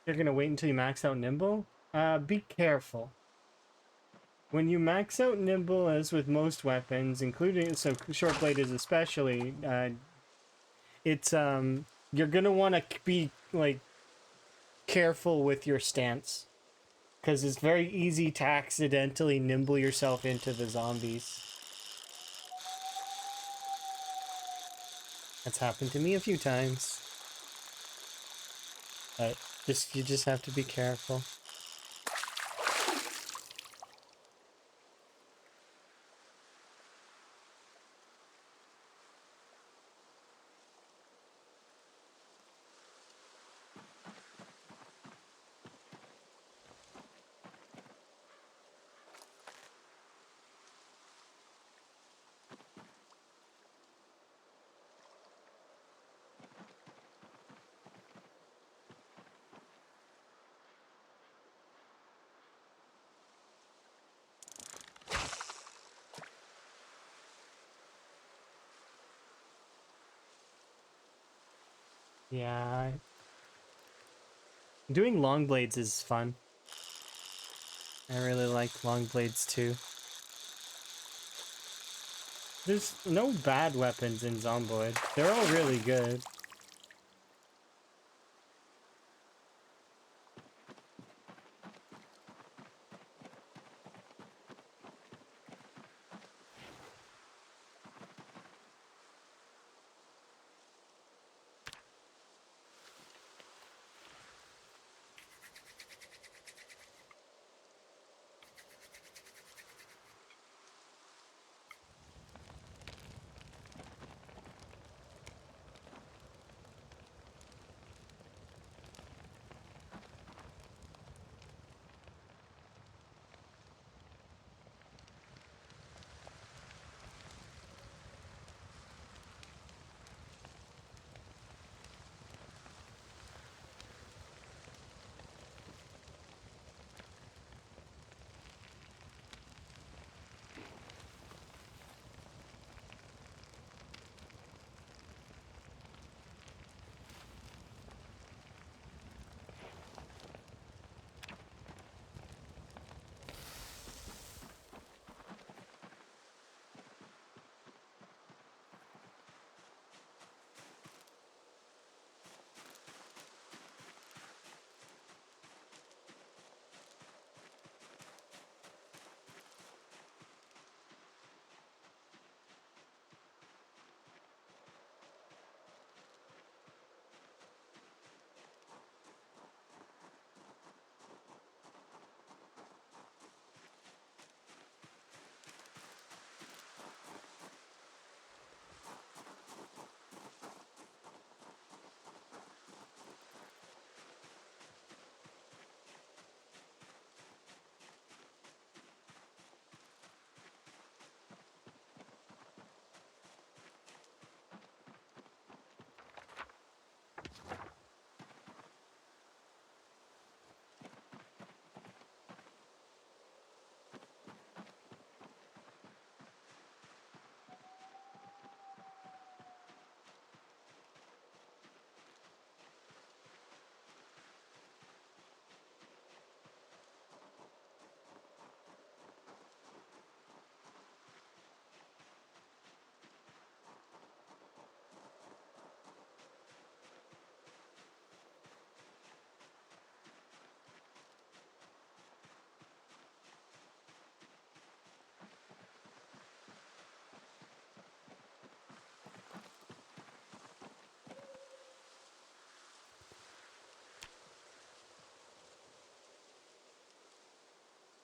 You're gonna wait until you max out nimble? Be careful. When you max out nimble, as with most weapons, including short blade is especially, it's you're gonna want to be like careful with your stance because it's very easy to accidentally nimble yourself into the zombies. That's happened to me a few times, but you just have to be careful. Yeah, doing long blades is fun. I really like long blades too. There's no bad weapons in Zomboid. They're all really good.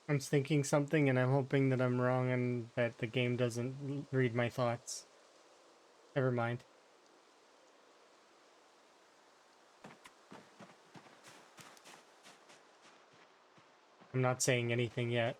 I'm thinking something and I'm hoping that I'm wrong and that the game doesn't read my thoughts. Never mind. I'm not saying anything yet.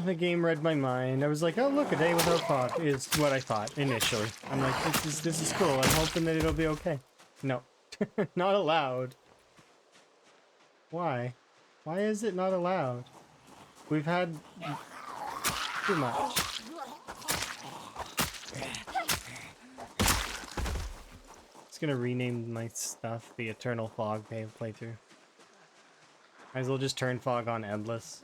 The game read my mind. I was like, oh look, a day without fog is what I thought initially. I'm like, this is cool. I'm hoping that it'll be okay. No. Not allowed. Why? Why is it not allowed? We've had too much. Just gonna rename my stuff the Eternal Fog playthrough. Might as well just turn fog on endless.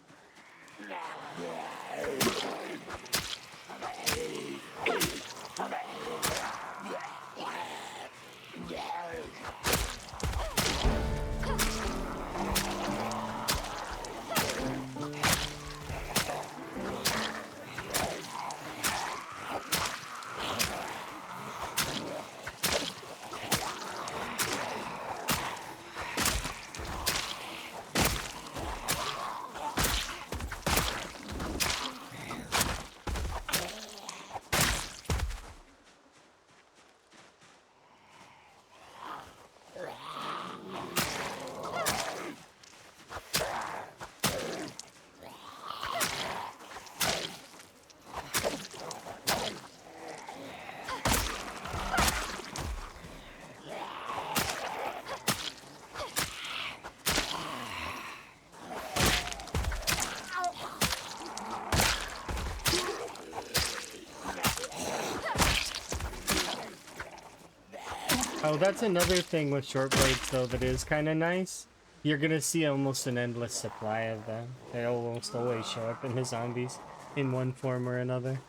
Oh, that's another thing with short blades, though, that is kind of nice. You're gonna see almost an endless supply of them. They almost always show up in the zombies in one form or another.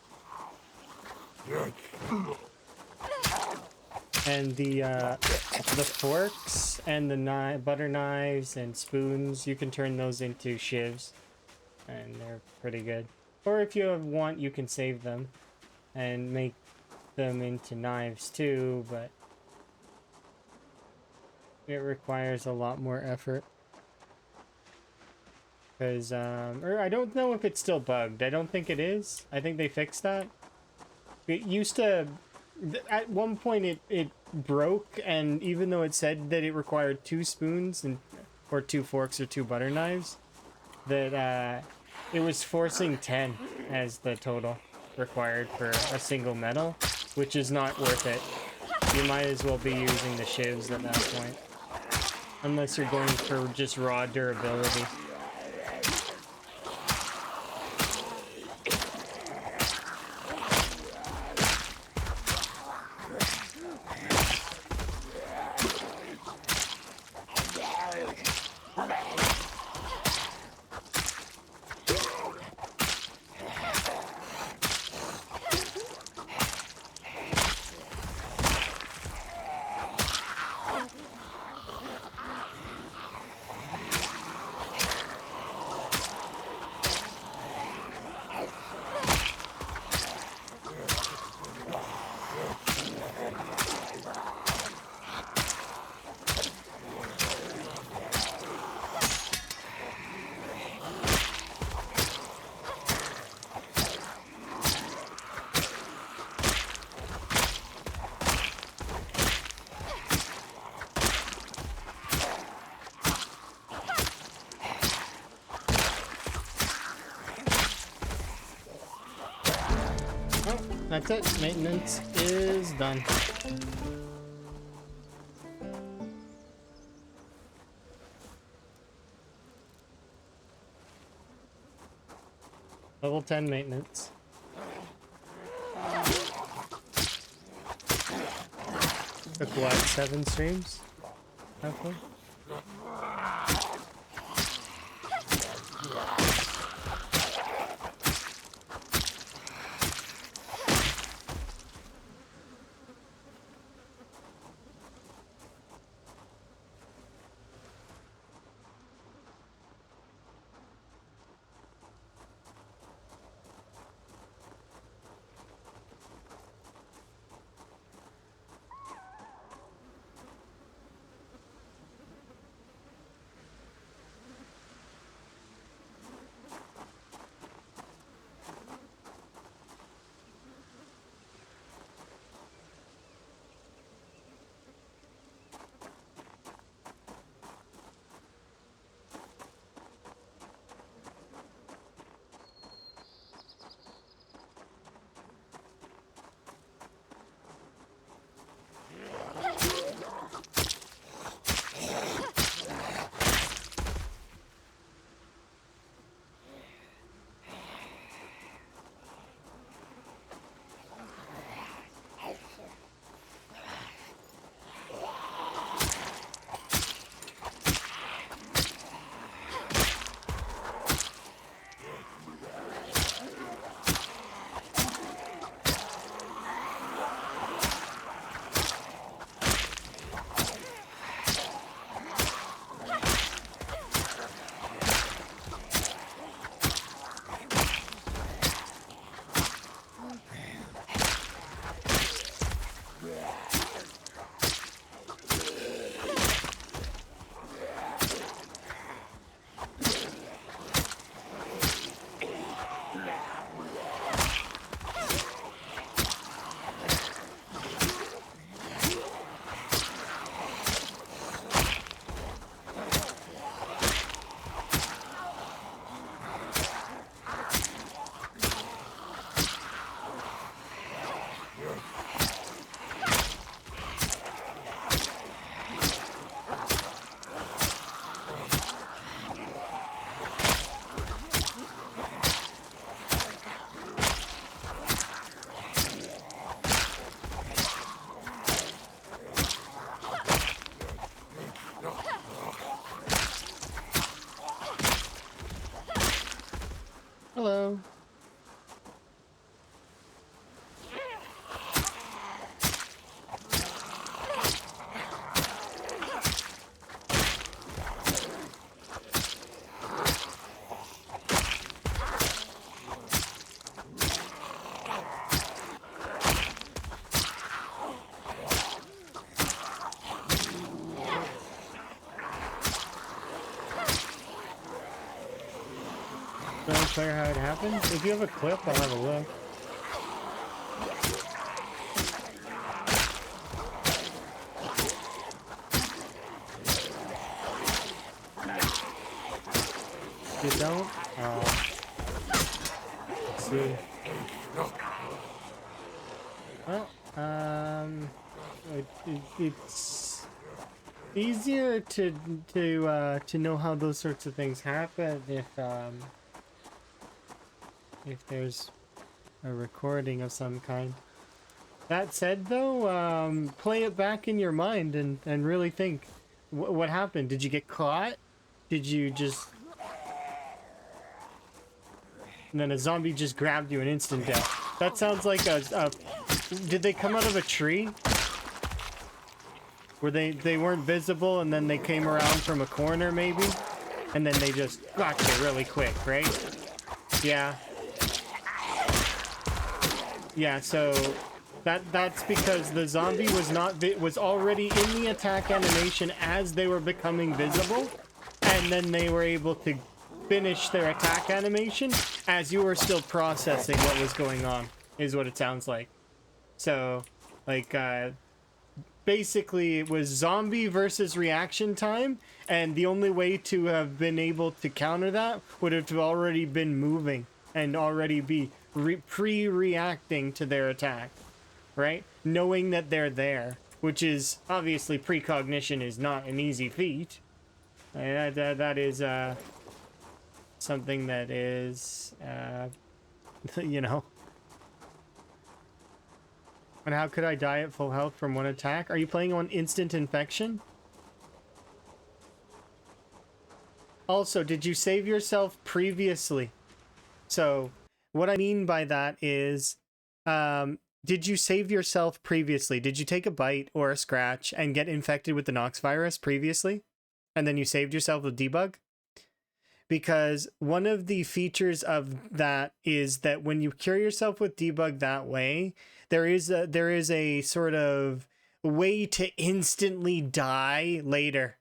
And the forks and the butter knives and spoons, you can turn those into shivs, and they're pretty good. Or if you want, you can save them and make them into knives too, but it requires a lot more effort. Because, or I don't know if it's still bugged. I don't think it is. I think they fixed that. It used to, at one point it broke, and even though it said that it required 2 spoons and or 2 forks or 2 butter knives, that it was forcing 10 as the total required for a single medal, which is not worth it. You might as well be using the shivs at that point. Unless you're going for just raw durability. That's it. Maintenance is done. Level 10 maintenance. Took what, 7 streams? Hopefully. clear how it happens? If you have a clip, I'll have a look. You don't? Let's see. Well, it's easier to know how those sorts of things happen if there's a recording of some kind. That said, though, play it back in your mind and really think, what happened? Did you get caught? Did you just... And then a zombie just grabbed you in instant death. That sounds like a... Did they come out of a tree? Where they weren't visible and then they came around from a corner, maybe? And then they just got you really quick, right? Yeah. Yeah, so... That's because the zombie was already in the attack animation as they were becoming visible, and then they were able to finish their attack animation as you were still processing what was going on, is what it sounds like. So, like, basically it was zombie versus reaction time, and the only way to have been able to counter that would have already been moving and already be pre-reacting to their attack. Right? Knowing that they're there, which is obviously precognition is not an easy feat. That is something that is, you know. And how could I die at full health from one attack? Are you playing on instant infection? Also, did you save yourself previously? So, what I mean by that is, did you save yourself previously? Did you take a bite or a scratch and get infected with the Nox virus previously? And then you saved yourself with debug? Because one of the features of that is that when you cure yourself with debug that way, there is a sort of way to instantly die later.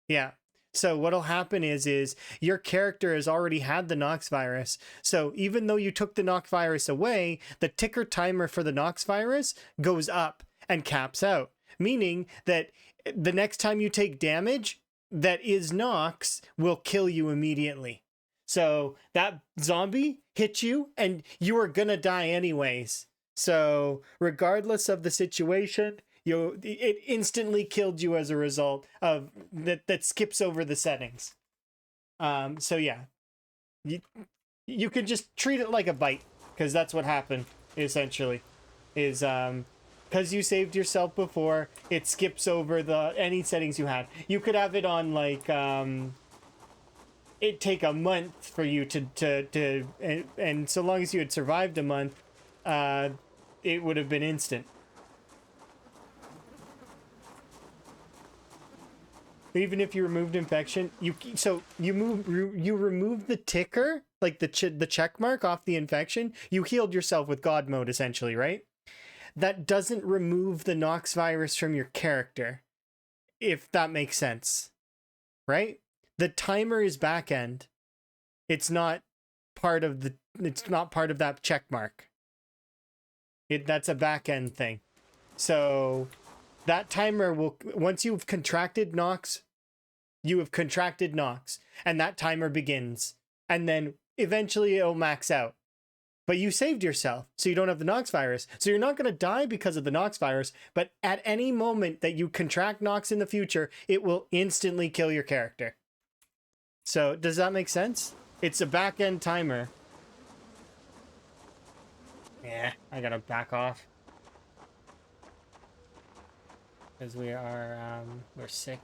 Yeah. So what'll happen is your character has already had the Nox virus. So even though you took the Nox virus away, the ticker timer for the Nox virus goes up and caps out. Meaning that the next time you take damage that is Nox will kill you immediately. So that zombie hit you and you are gonna die anyways. So regardless of the situation, it instantly killed you as a result of that skips over the settings. So yeah, you could just treat it like a bite, because that's what happened essentially. Is because you saved yourself before, it skips over any settings you had. You could have it on like it take a month for you to and so long as you had survived a month, it would have been instant. Even if you removed infection, you remove the ticker, like the check mark off the infection. You healed yourself with God mode essentially, right? That doesn't remove the Nox virus from your character, if that makes sense, right? The timer is back end. It's not part of that check mark. That's a back end thing. So that timer will, once you've contracted Nox, you have contracted Nox, and that timer begins. And then eventually it'll max out. But you saved yourself, so you don't have the Nox virus. So you're not going to die because of the Nox virus, but at any moment that you contract Nox in the future, it will instantly kill your character. So does that make sense? It's a back-end timer. Yeah, I gotta back off. Because we're sick.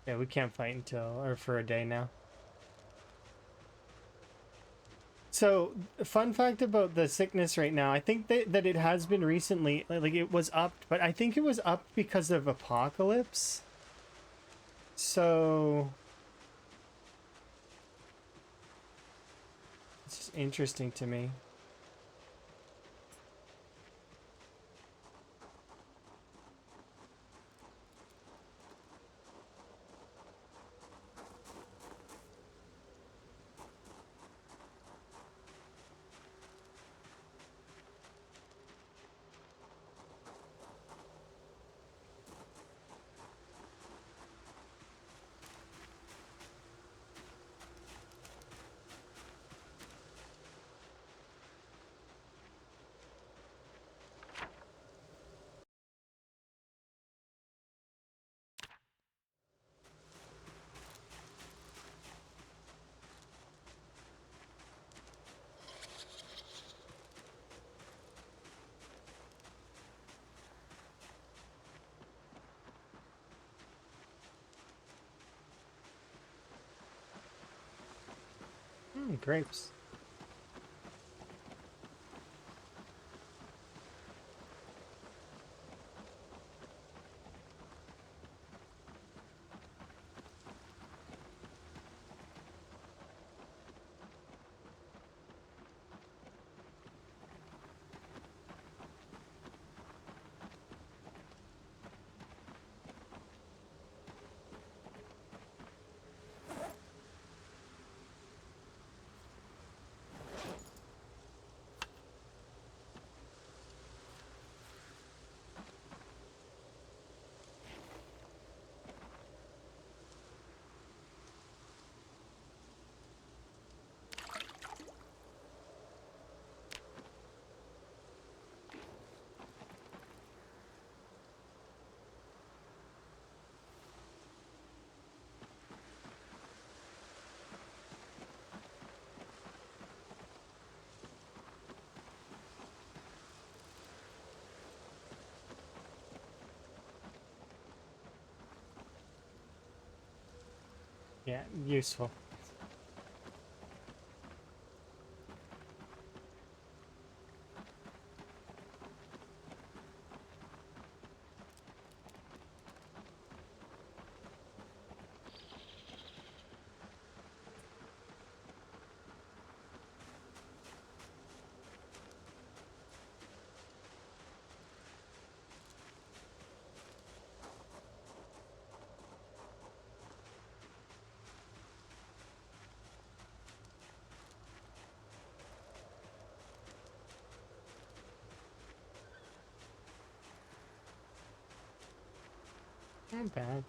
Yeah, we can't fight for a day now. So, fun fact about the sickness right now, I think that it has been recently, like it was upped, but I think it was upped because of Apocalypse. So, it's just interesting to me. Grapes. Yeah, useful. Not bad.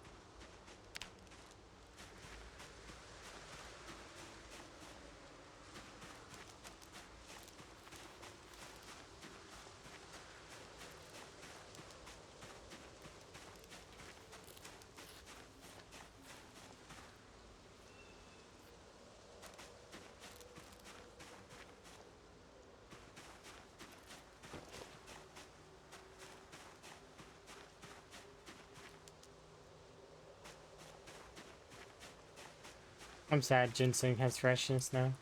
I'm sad ginseng has freshness now.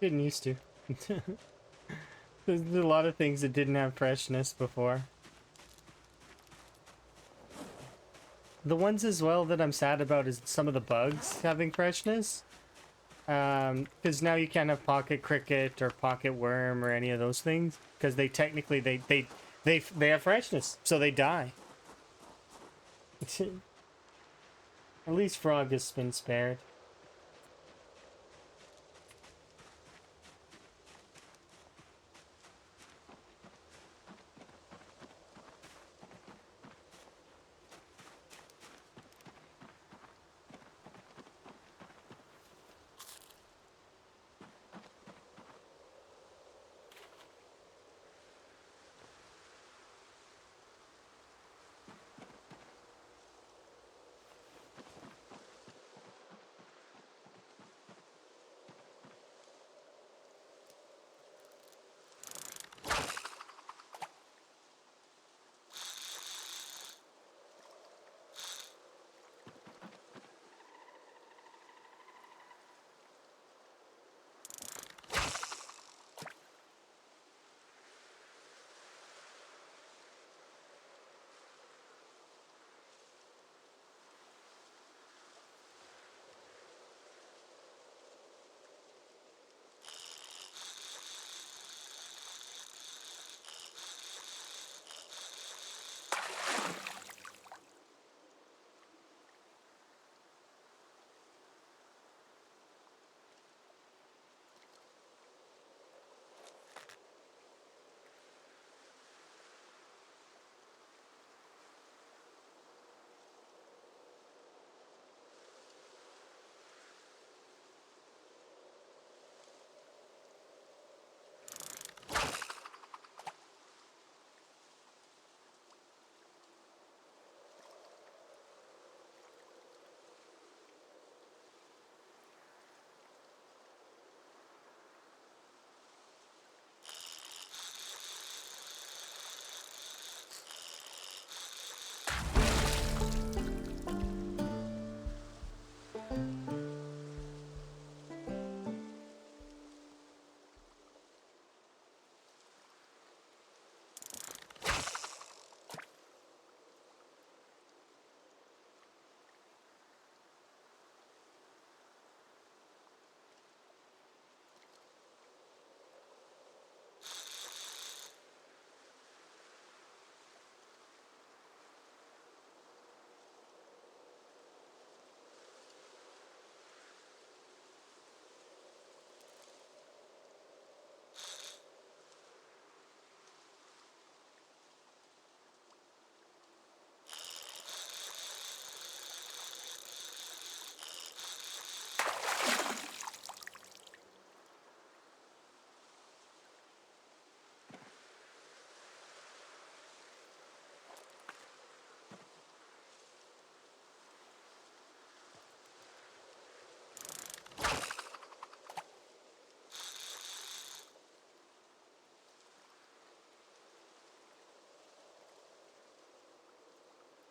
Didn't used to. There's a lot of things that didn't have freshness before. The ones as well that I'm sad about is some of the bugs having freshness. Because now you can't have pocket cricket or pocket worm or any of those things because they technically they have freshness, so they die. At least frog has been spared.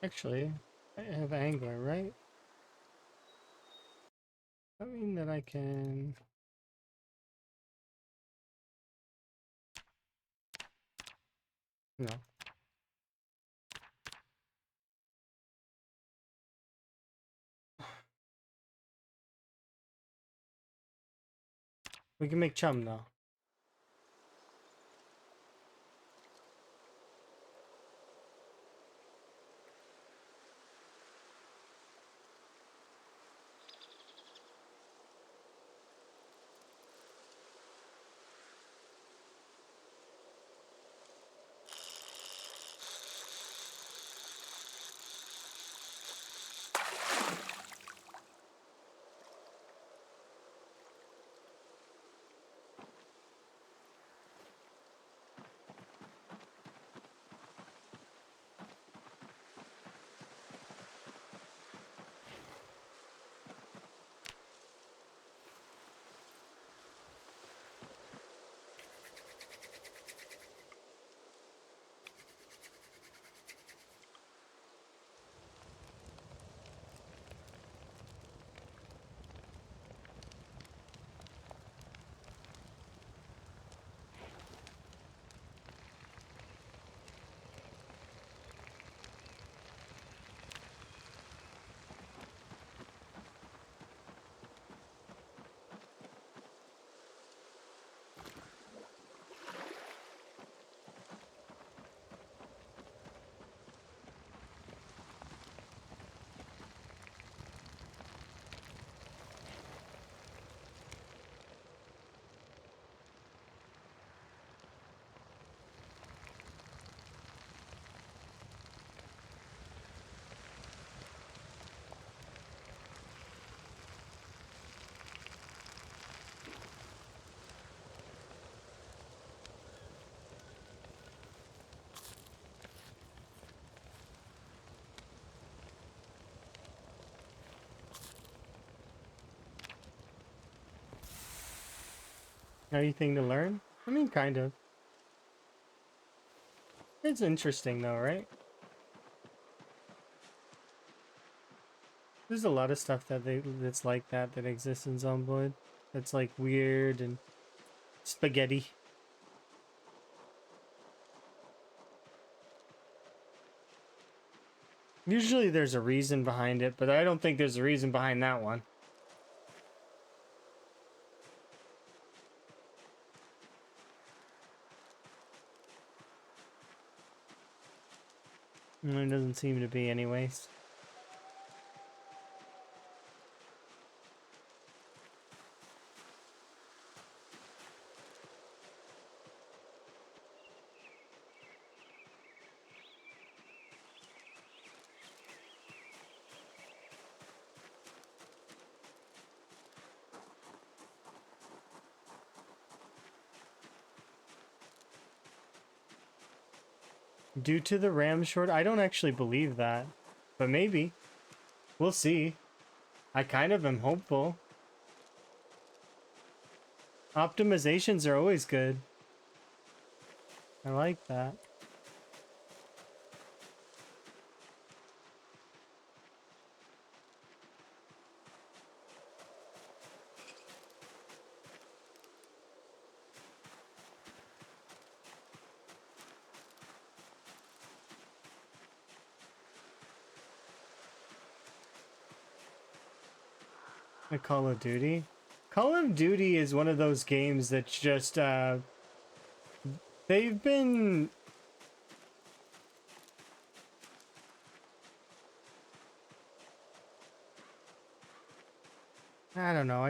Actually, I have angler, right? I mean that I can... No. We can make chum though. Anything to learn? I mean, kind of. It's interesting though, right? There's a lot of stuff that's like that exists in Zomboid. That's like weird and spaghetti. Usually there's a reason behind it, but I don't think there's a reason behind that one. There doesn't seem to be anyways. Due to the RAM short, I don't actually believe that, but maybe. We'll see. I kind of am hopeful. Optimizations are always good. I like that. The Call of Duty. Call of Duty is one of those games that's just, they've been... I don't know,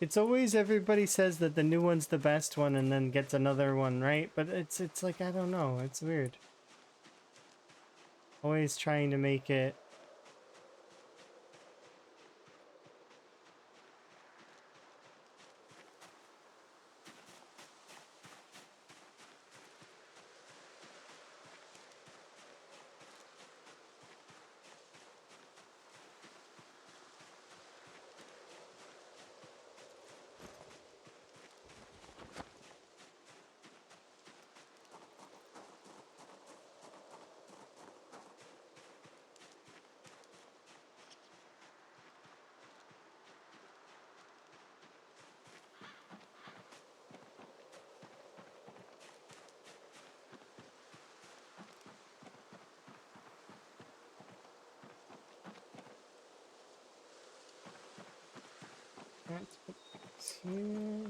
it's always everybody says that the new one's the best one and then gets another one, right? But it's like, I don't know, it's weird. Always trying to make it... Let's put this here.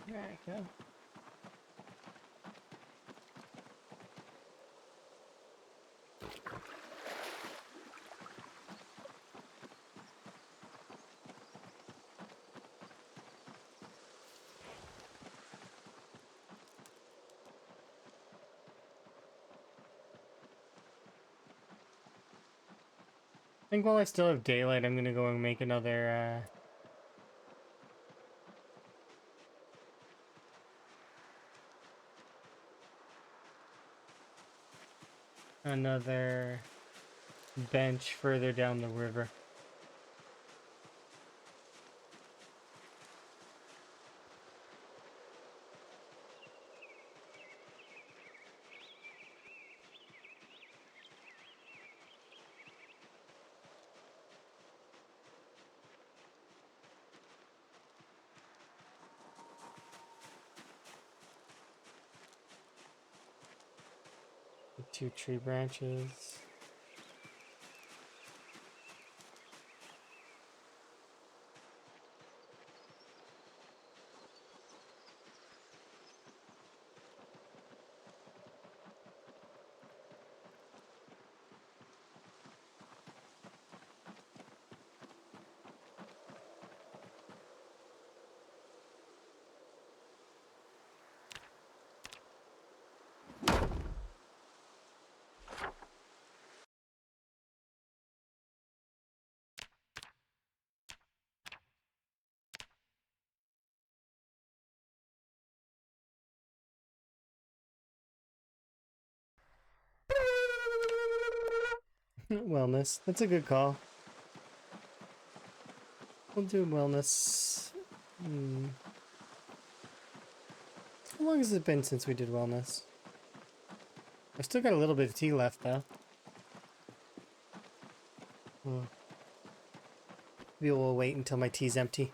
There we go. I think while I still have daylight, I'm gonna go and make another bench further down the river. The 2 tree branches. Wellness. That's a good call. We'll do wellness. How long has it been since we did wellness? I've still got a little bit of tea left, though. Maybe we'll wait until my tea's empty.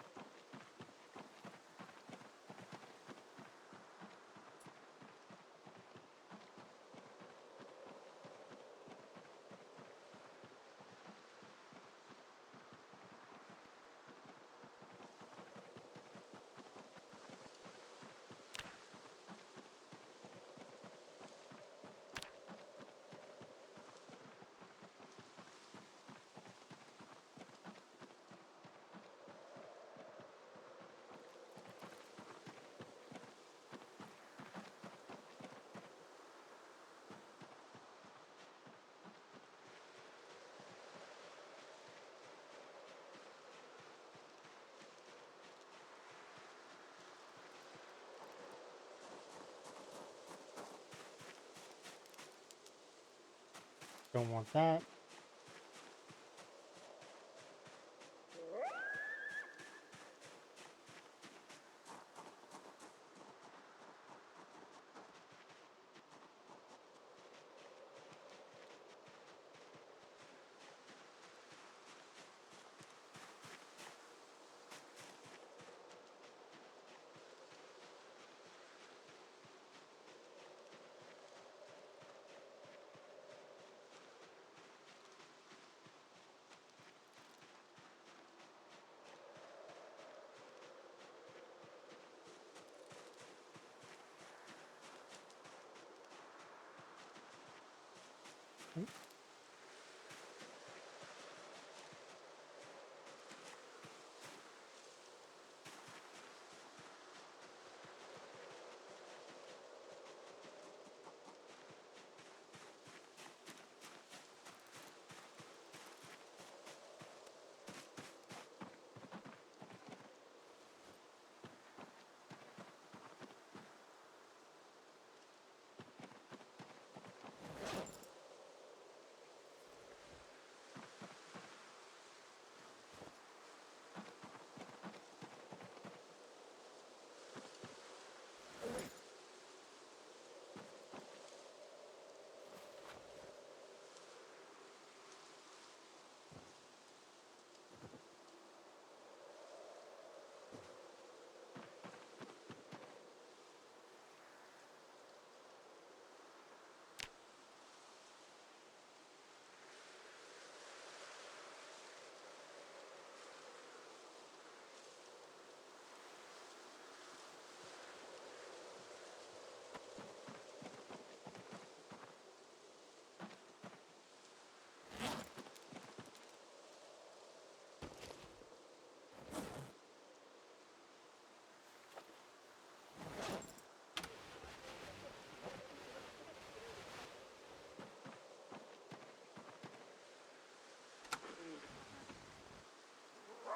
Don't want that.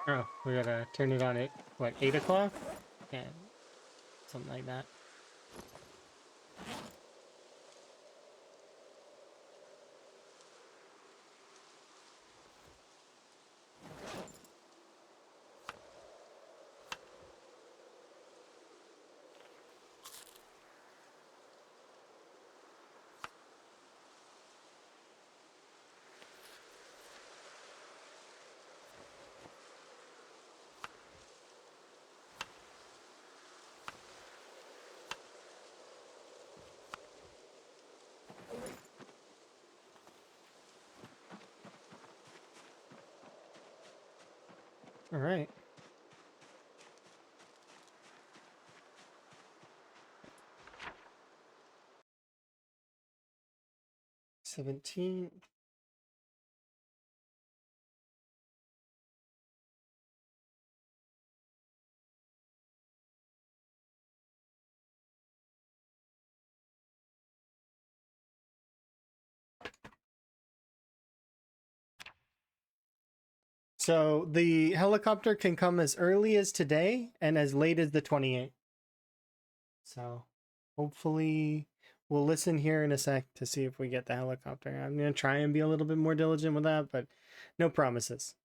Oh, we gotta turn it on at, what, 8 o'clock? Yeah, something like that. All right. 17. So the helicopter can come as early as today and as late as the 28th. So hopefully we'll listen here in a sec to see if we get the helicopter. I'm going to try and be a little bit more diligent with that, but no promises.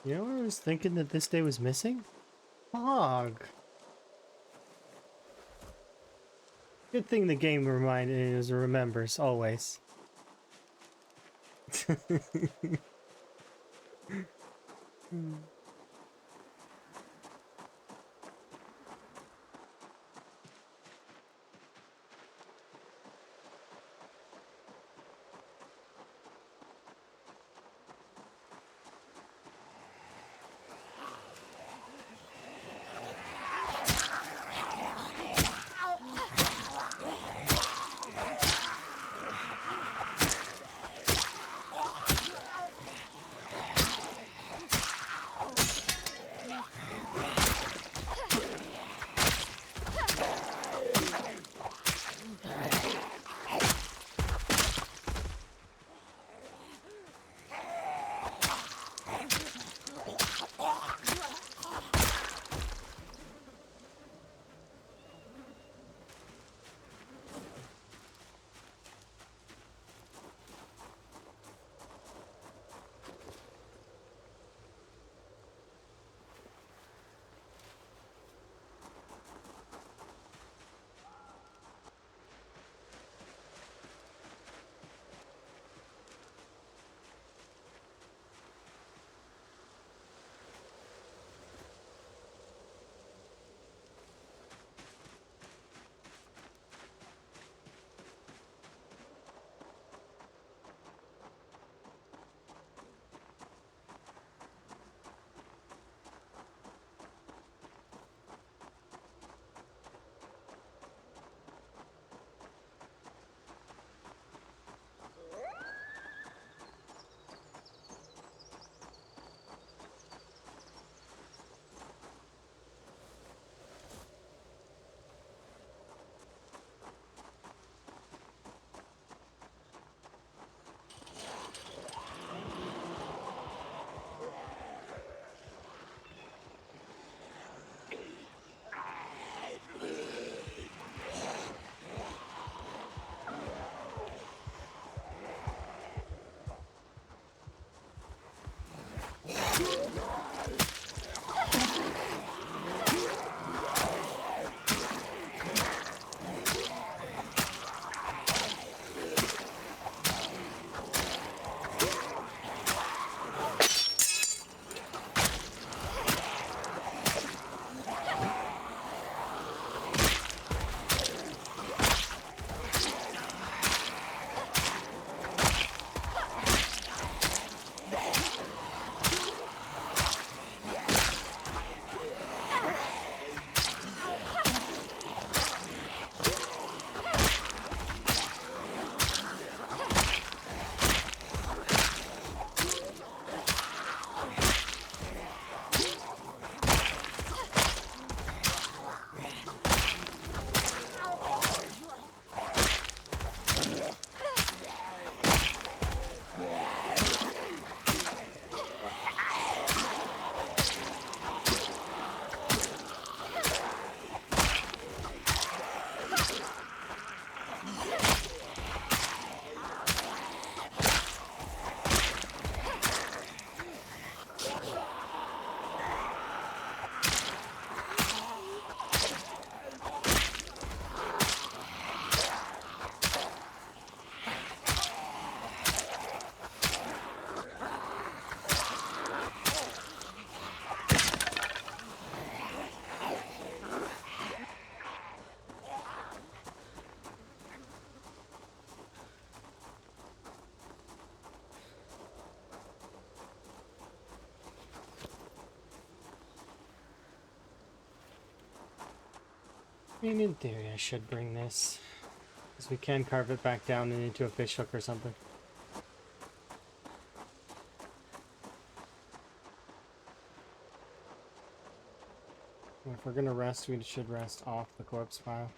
You know, I was thinking that this day was missing. Fog. Good thing the game remembers always. I mean, in theory, I should bring this. Because we can carve it back down and into a fish hook or something. If we're gonna rest, we should rest off the corpse pile.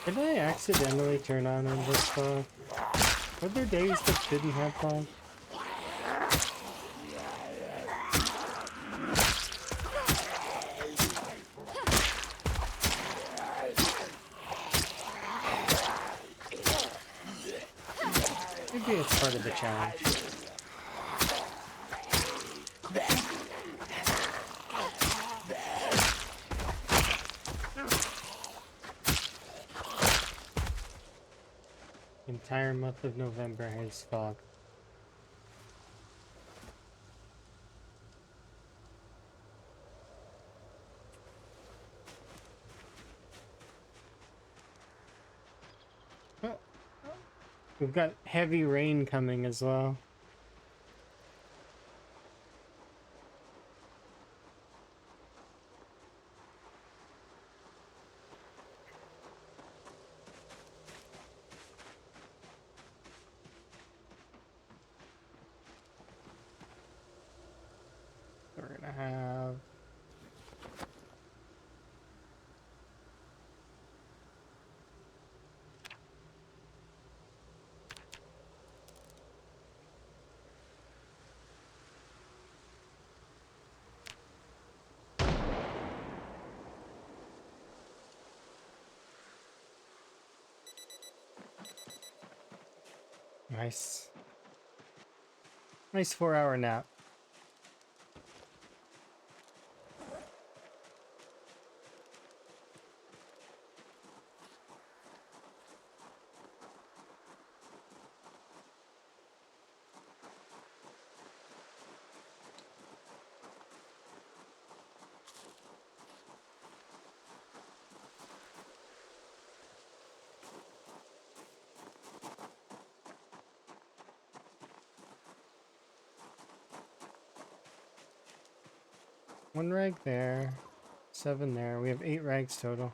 Did I accidentally turn on this fog? Were there days that didn't have fog? Maybe it's part of the challenge. The entire month of November has fog. Oh, we've got heavy rain coming as well. We're gonna have nice 4-hour nap. One rag there, 7 there. We have 8 rags total.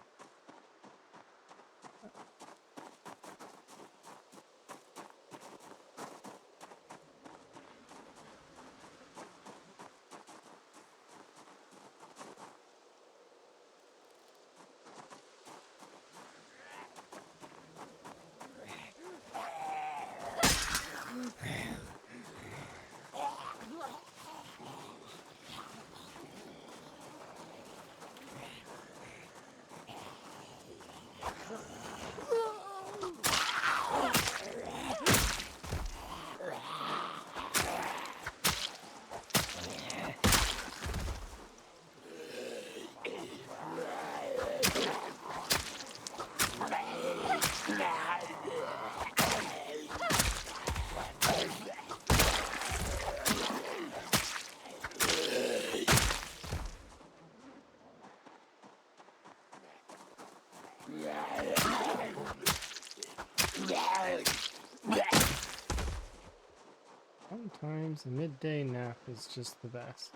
Sometimes a midday nap is just the best.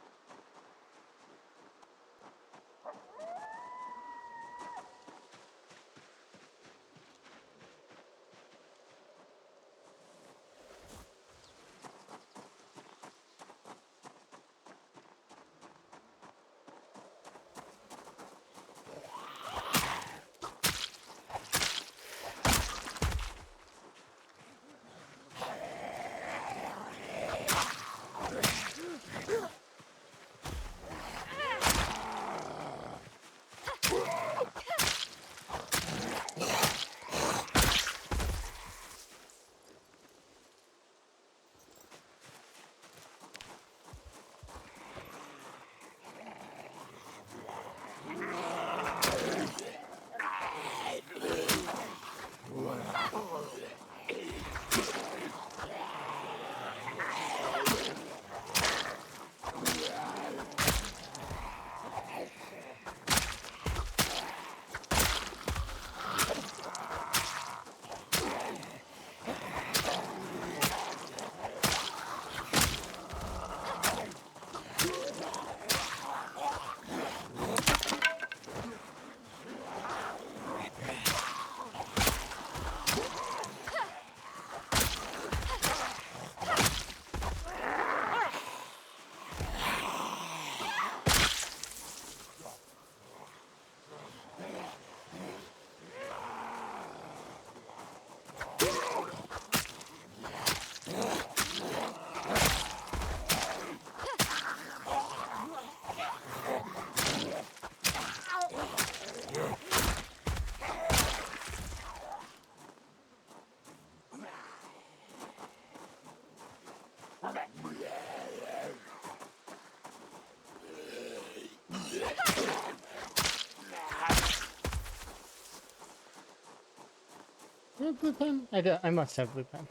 Blue pen? I must have blue pen.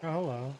Oh, hello.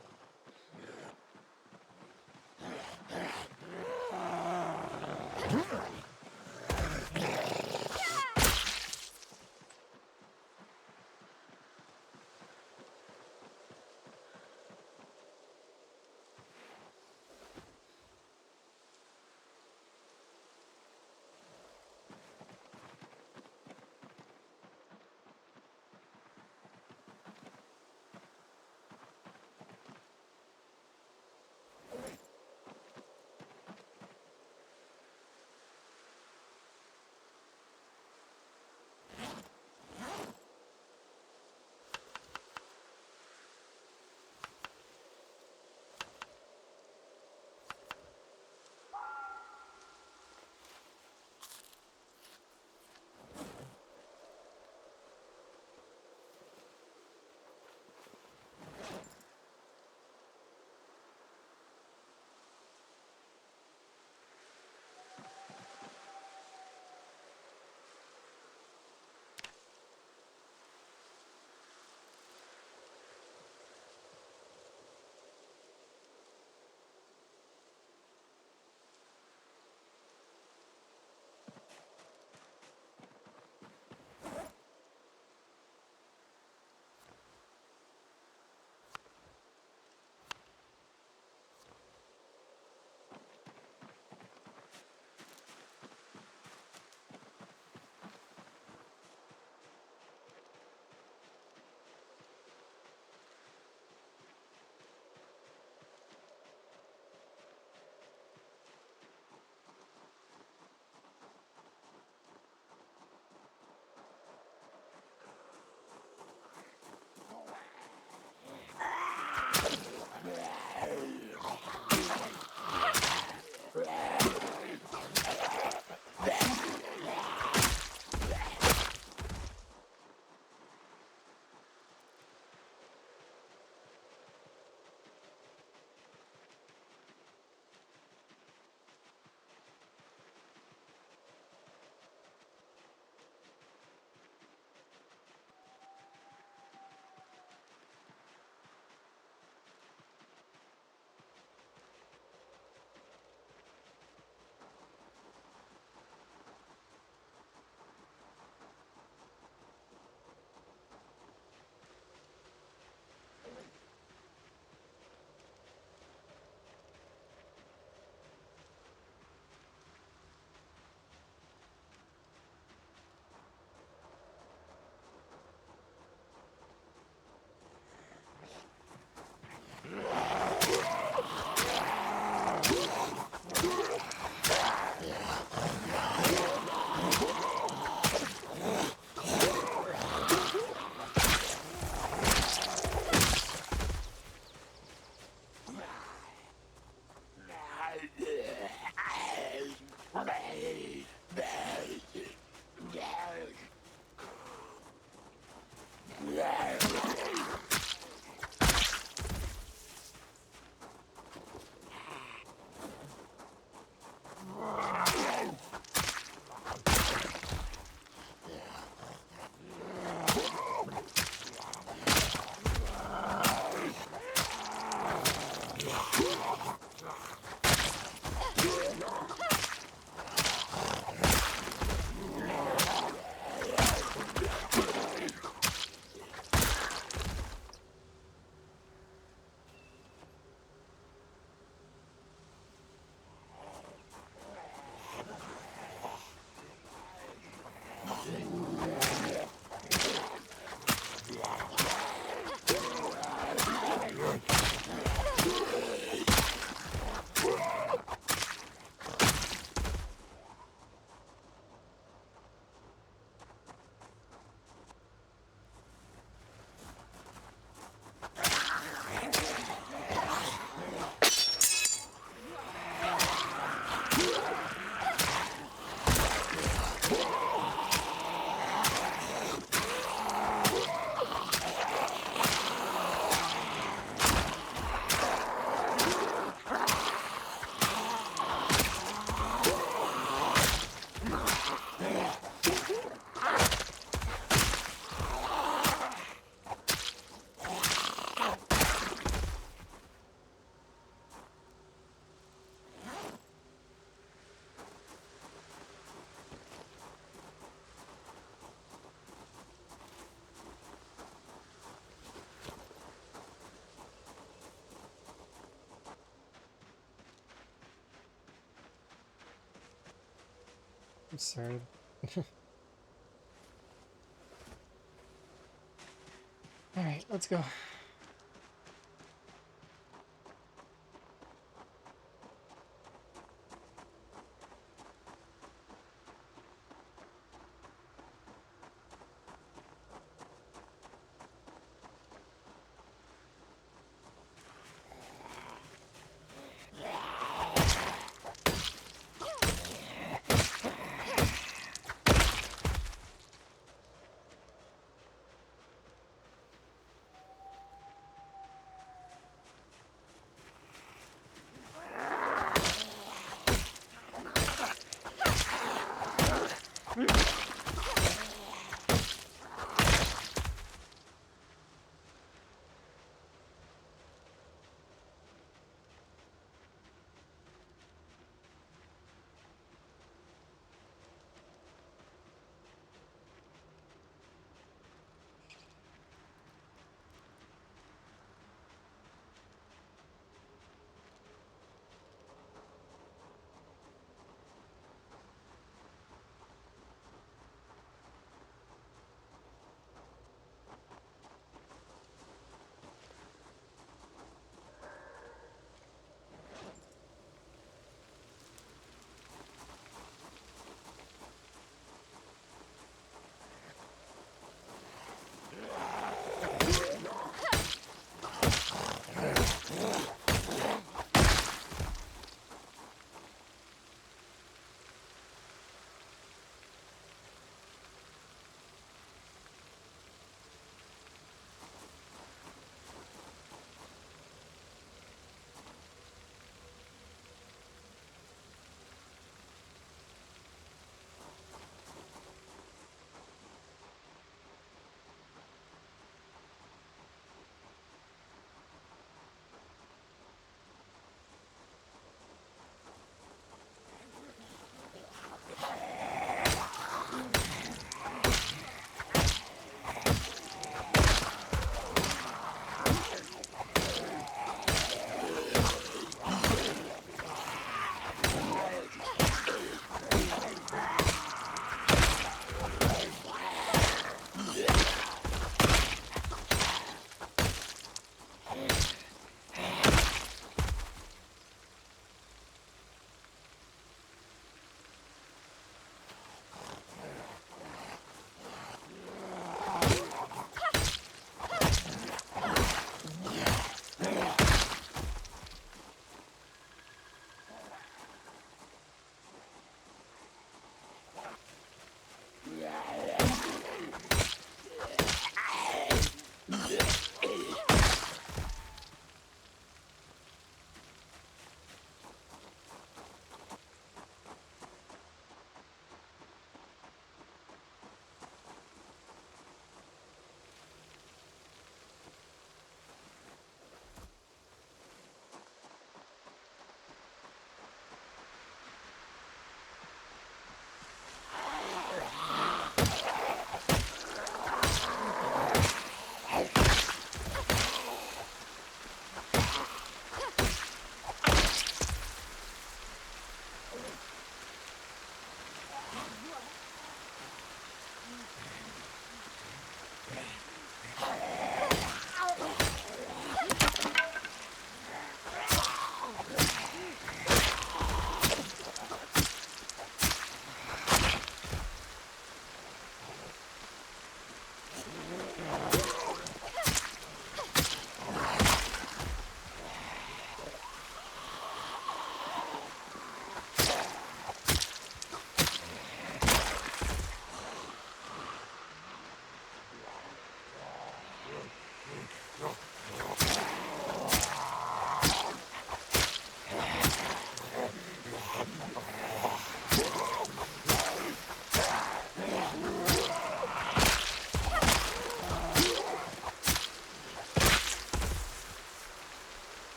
Absurd. Alright, let's go.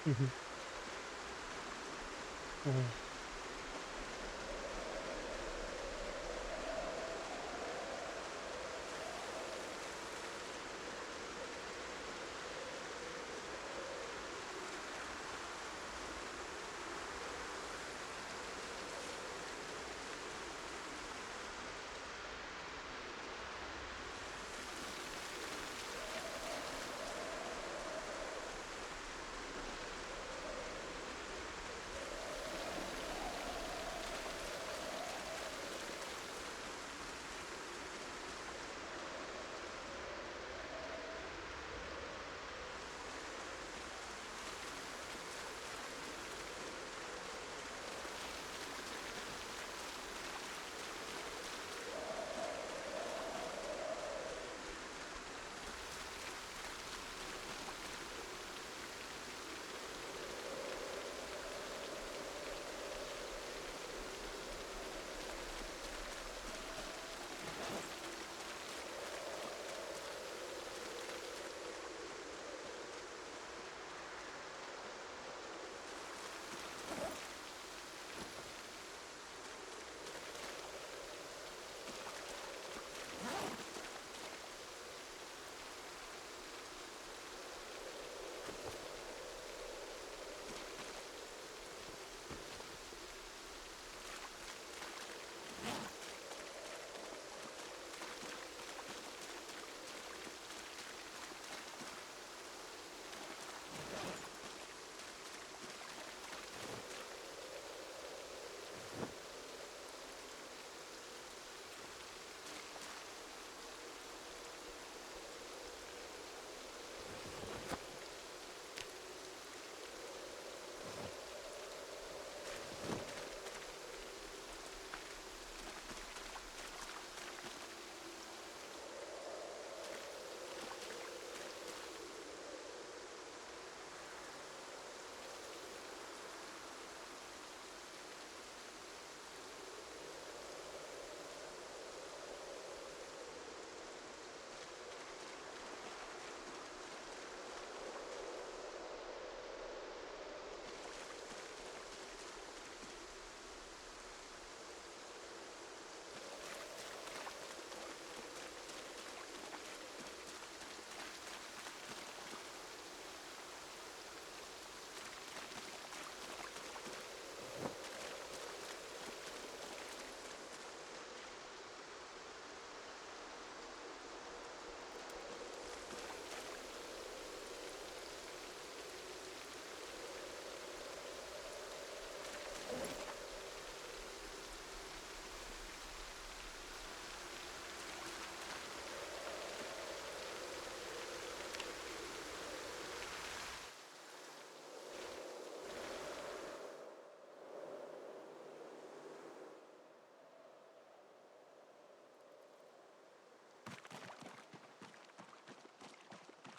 Mhm. Mhm.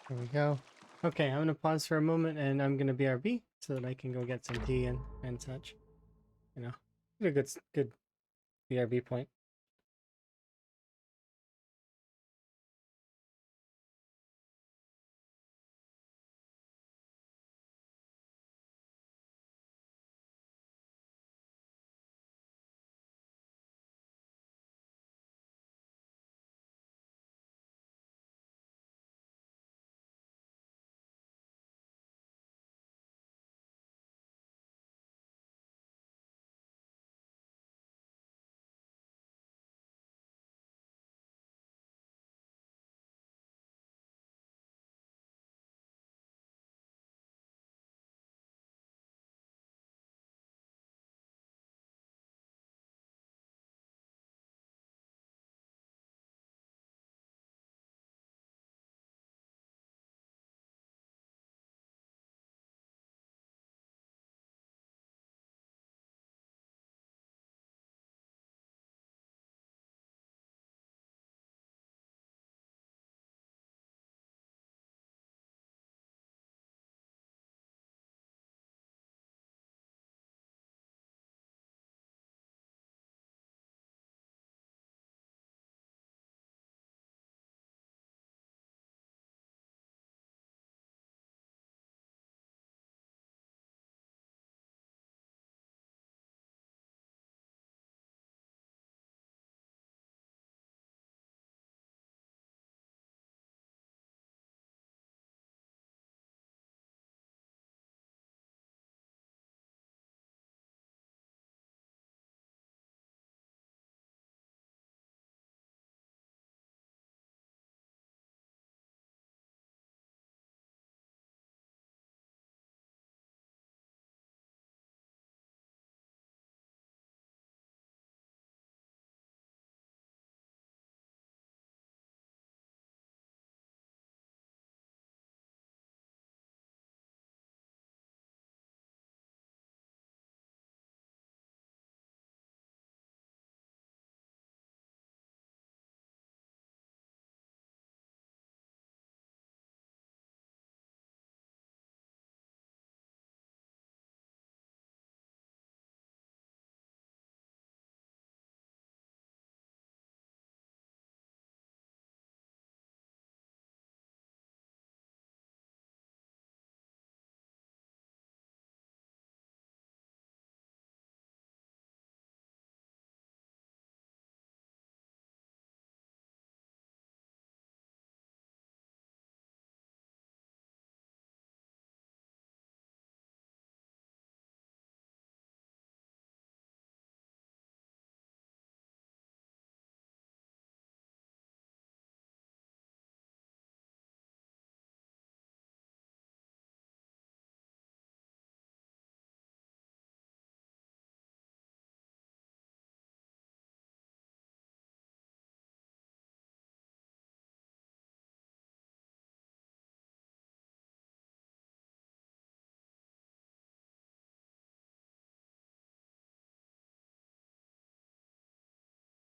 There we go. Okay, I'm gonna pause for a moment and I'm gonna BRB so that I can go get some tea and such. You know, get a good BRB point.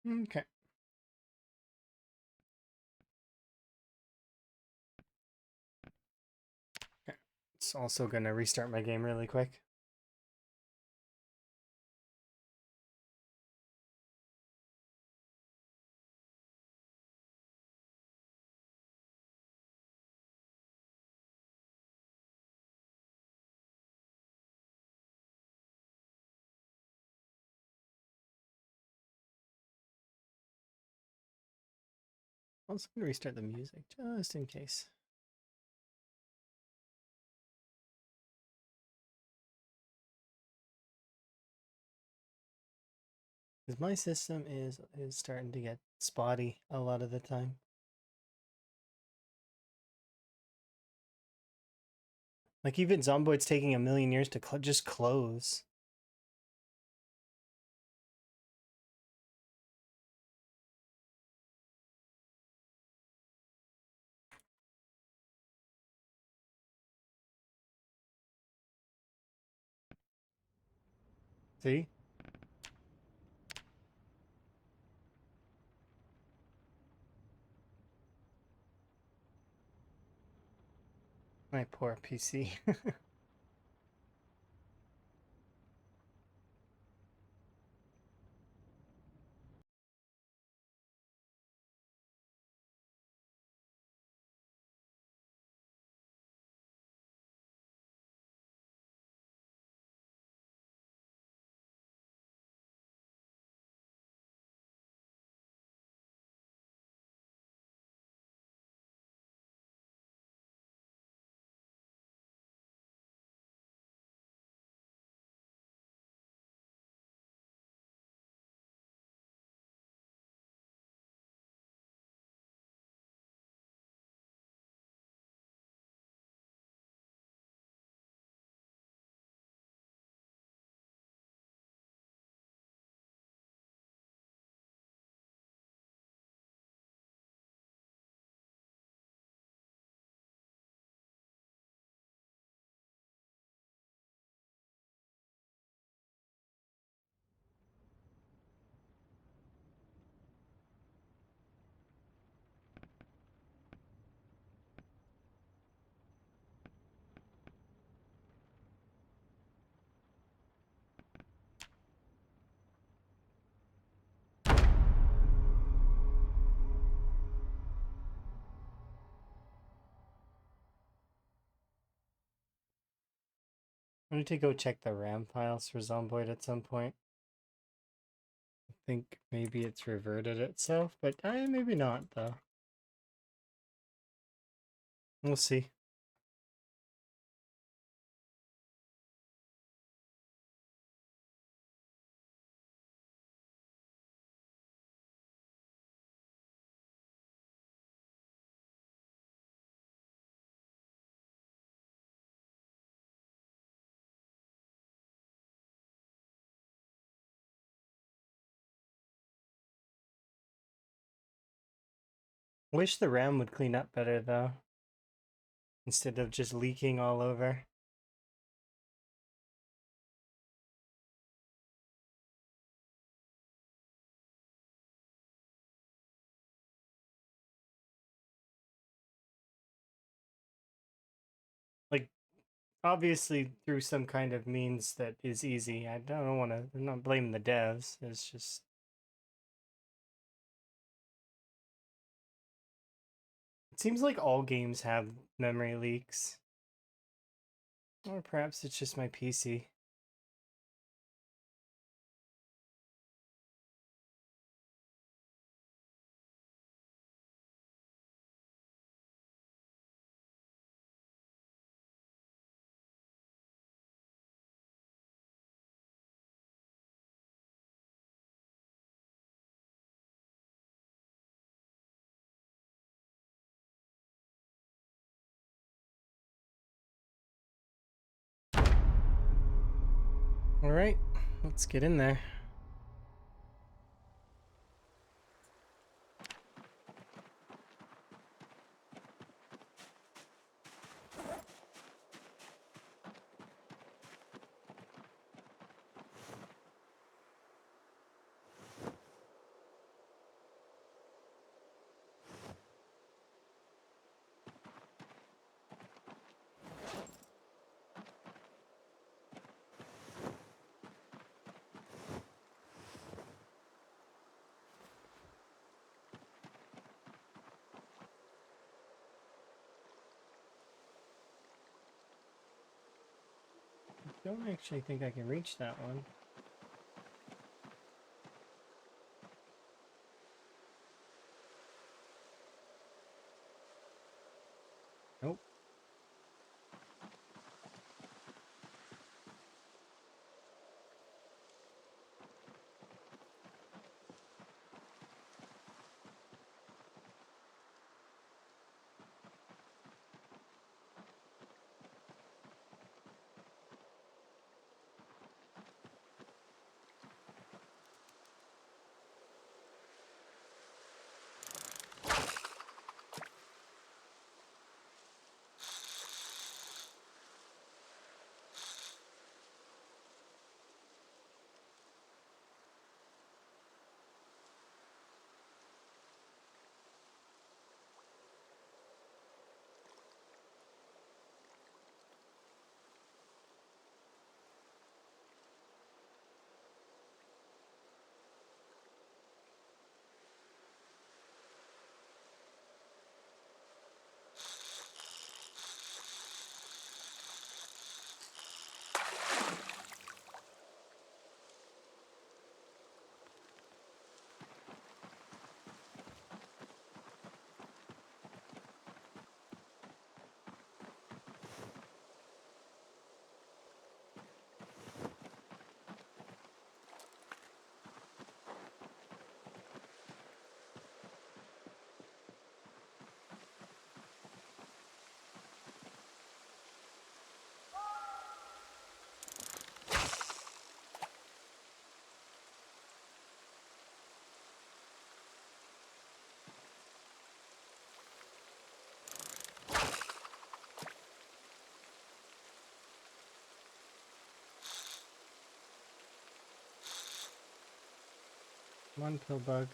Okay. Okay. It's also gonna restart my game really quick. Also gonna restart the music just in case. Because my system is starting to get spotty a lot of the time. Like even Zomboid's taking a million years to just close. See? My poor PC. I need to go check the RAM files for Zomboid at some point. I think maybe it's reverted itself, but maybe not, though. We'll see. Wish the RAM would clean up better, though, instead of just leaking all over. Like, obviously through some kind of means that is easy. I don't want to, I'm not blaming the devs. It's just, it seems like all games have memory leaks. Or perhaps it's just my PC. Alright, let's get in there. I don't actually think I can reach that one. Nope. Come on, pill bug.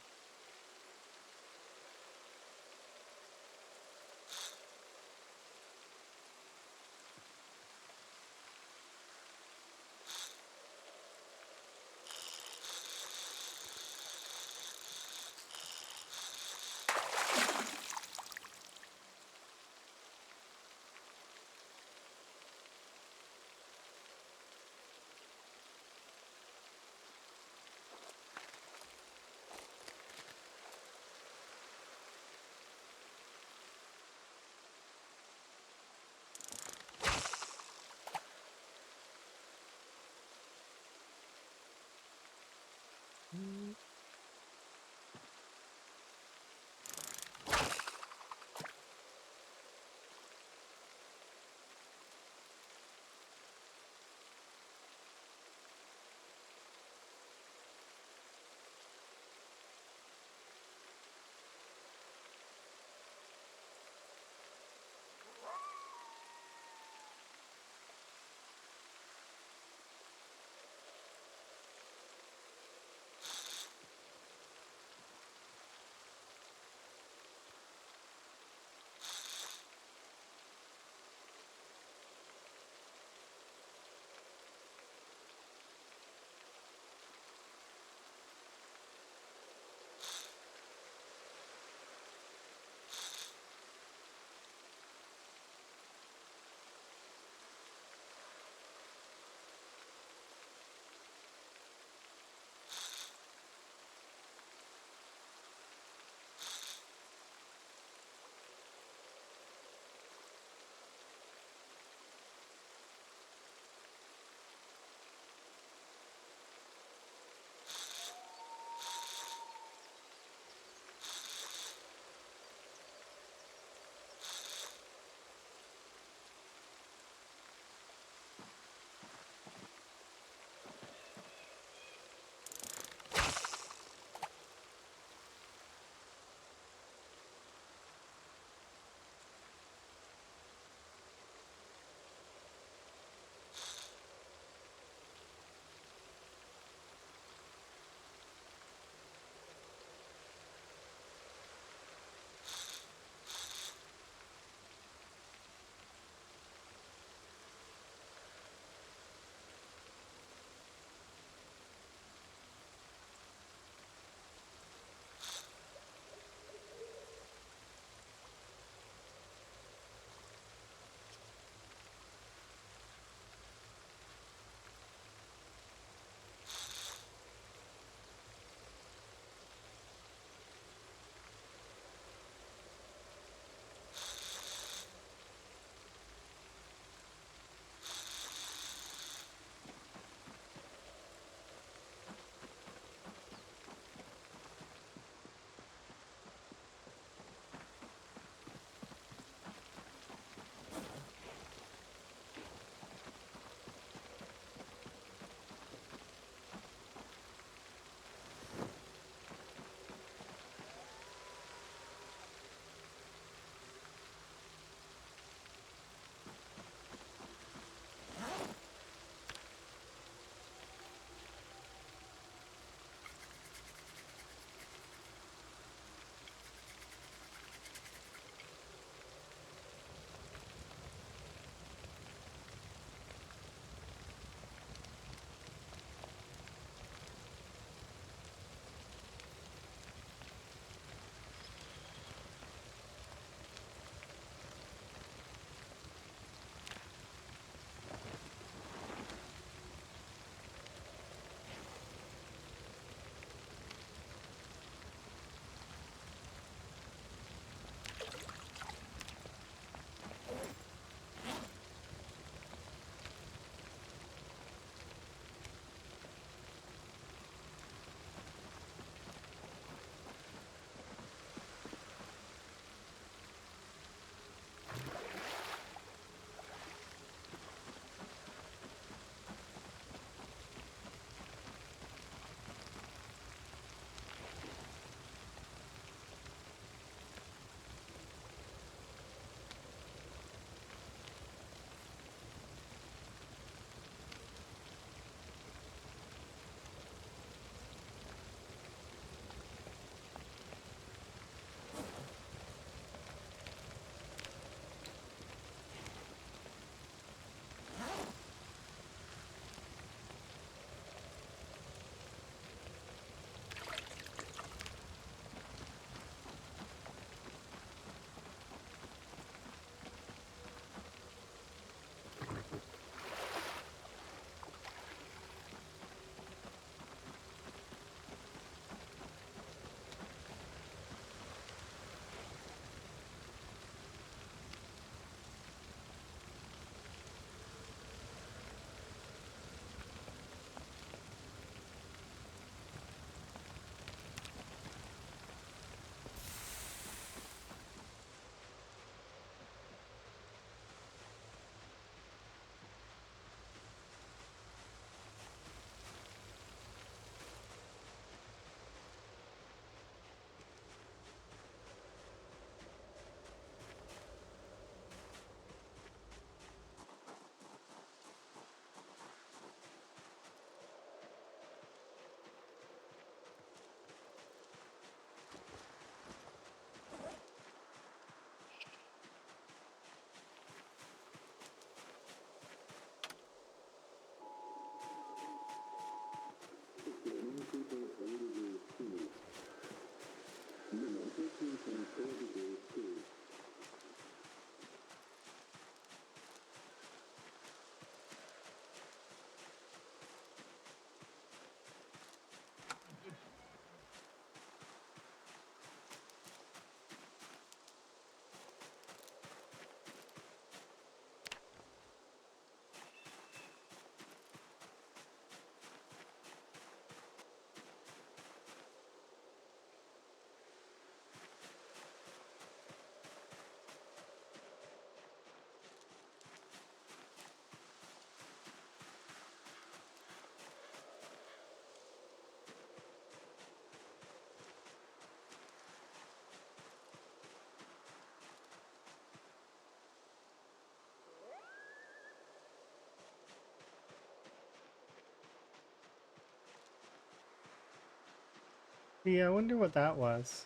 Yeah, I wonder what that was.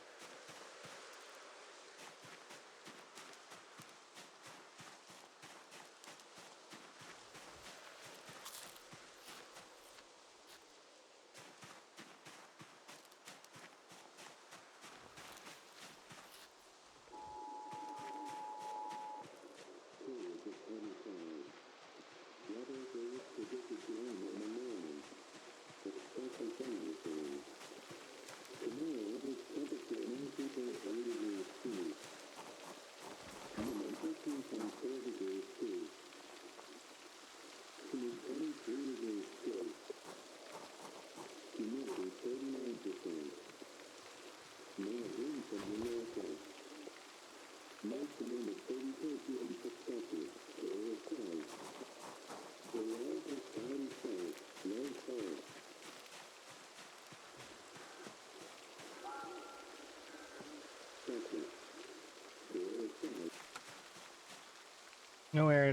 No error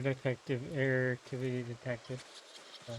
activity detected. So.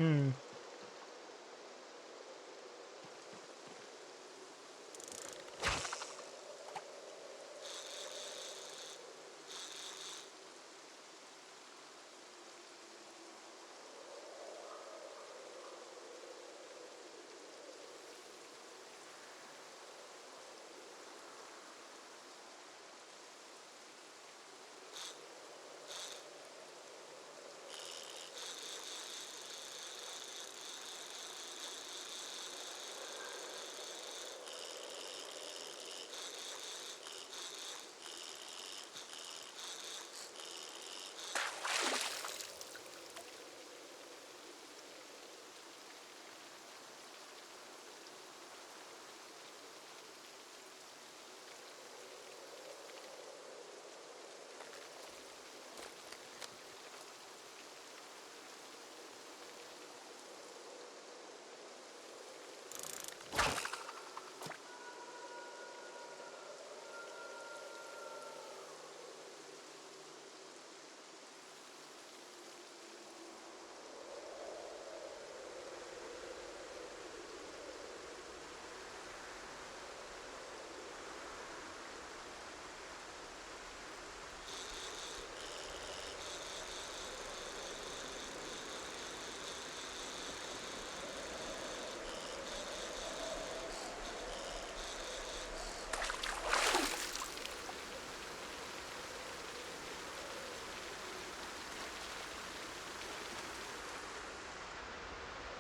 Hmm.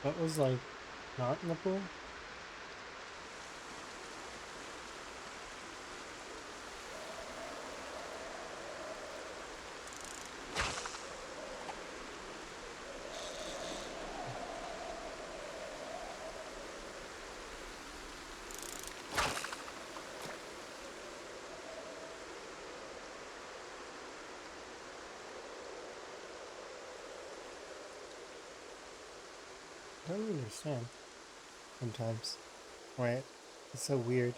What was like not in the pool? I don't understand sometimes. Right? It's so weird.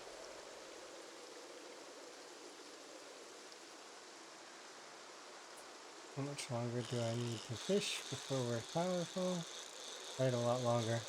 How much longer do I need to fish before we're powerful? Quite a lot longer.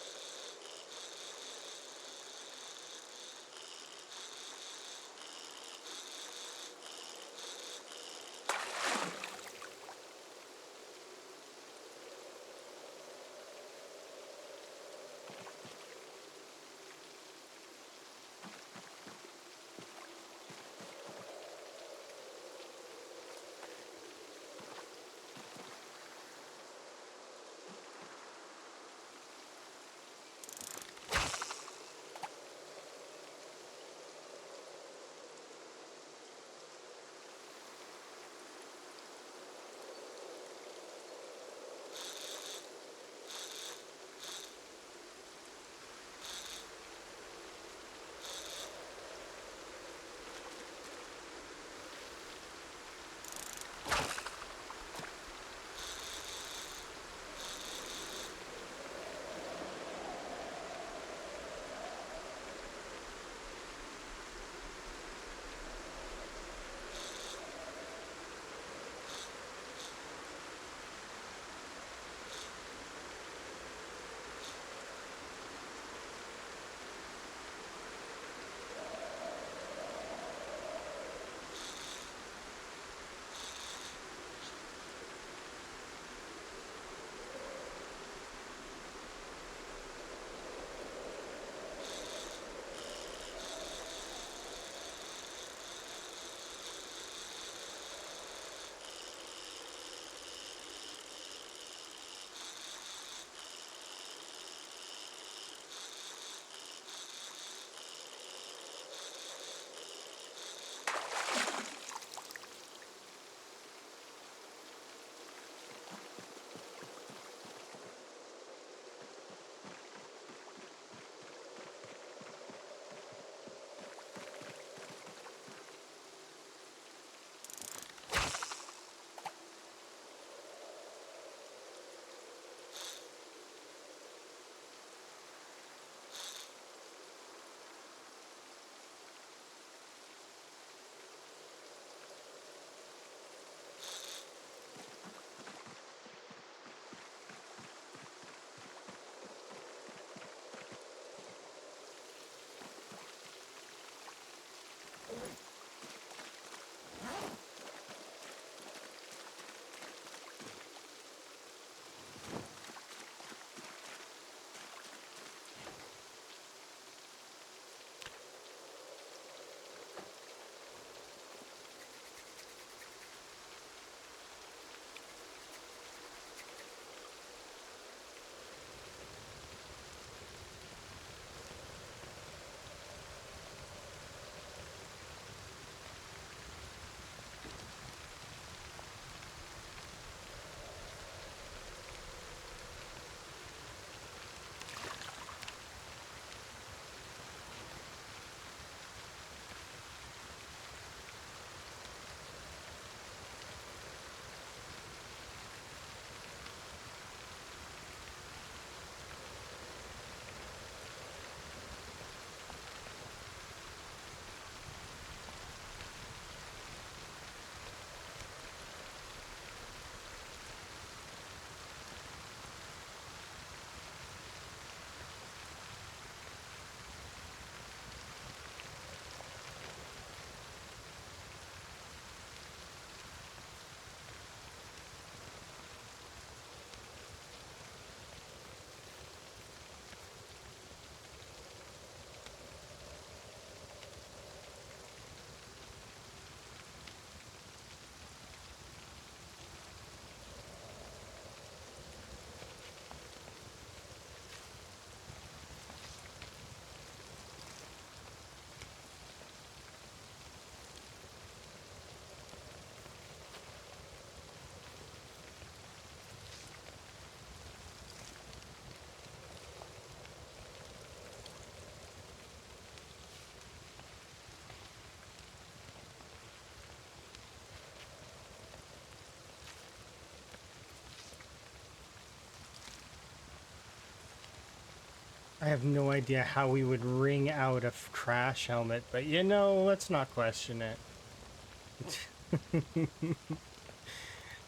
I have no idea how we would wring out a crash helmet, but you know, let's not question it.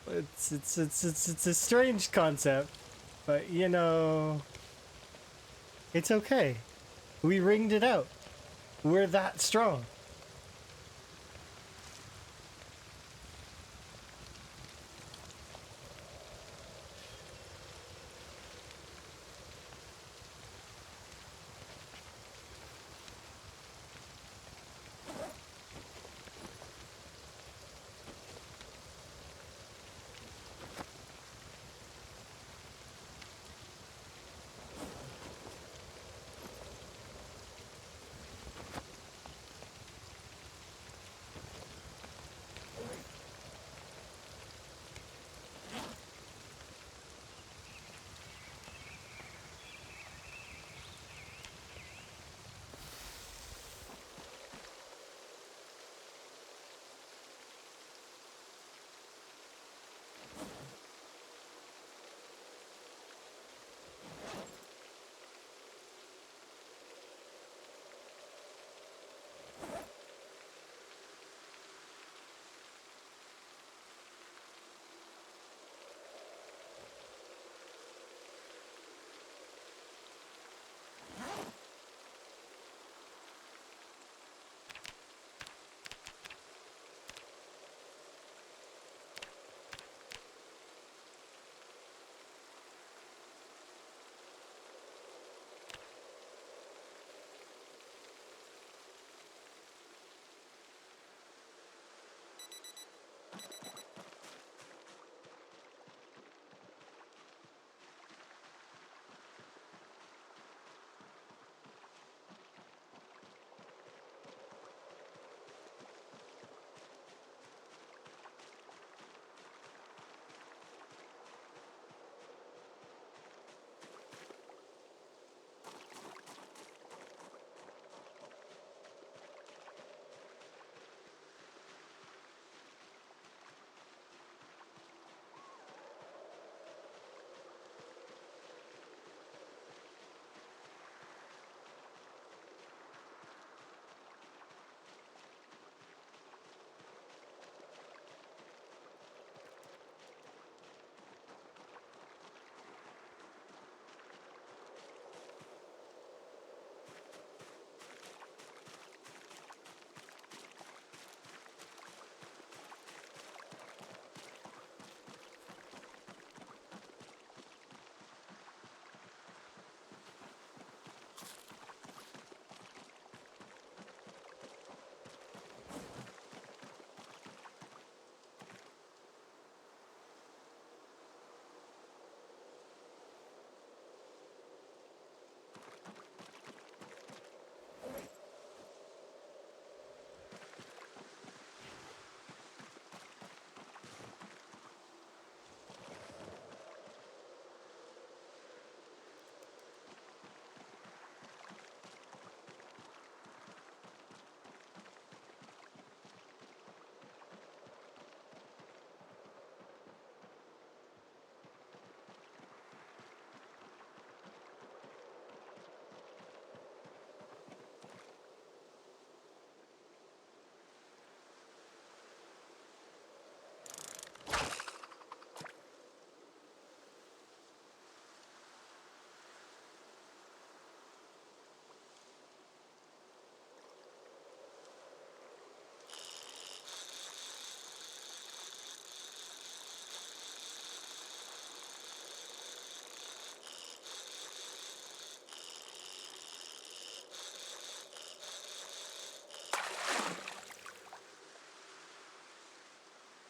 It's a strange concept, but you know, it's okay. We wringed it out. We're that strong.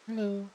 Hello.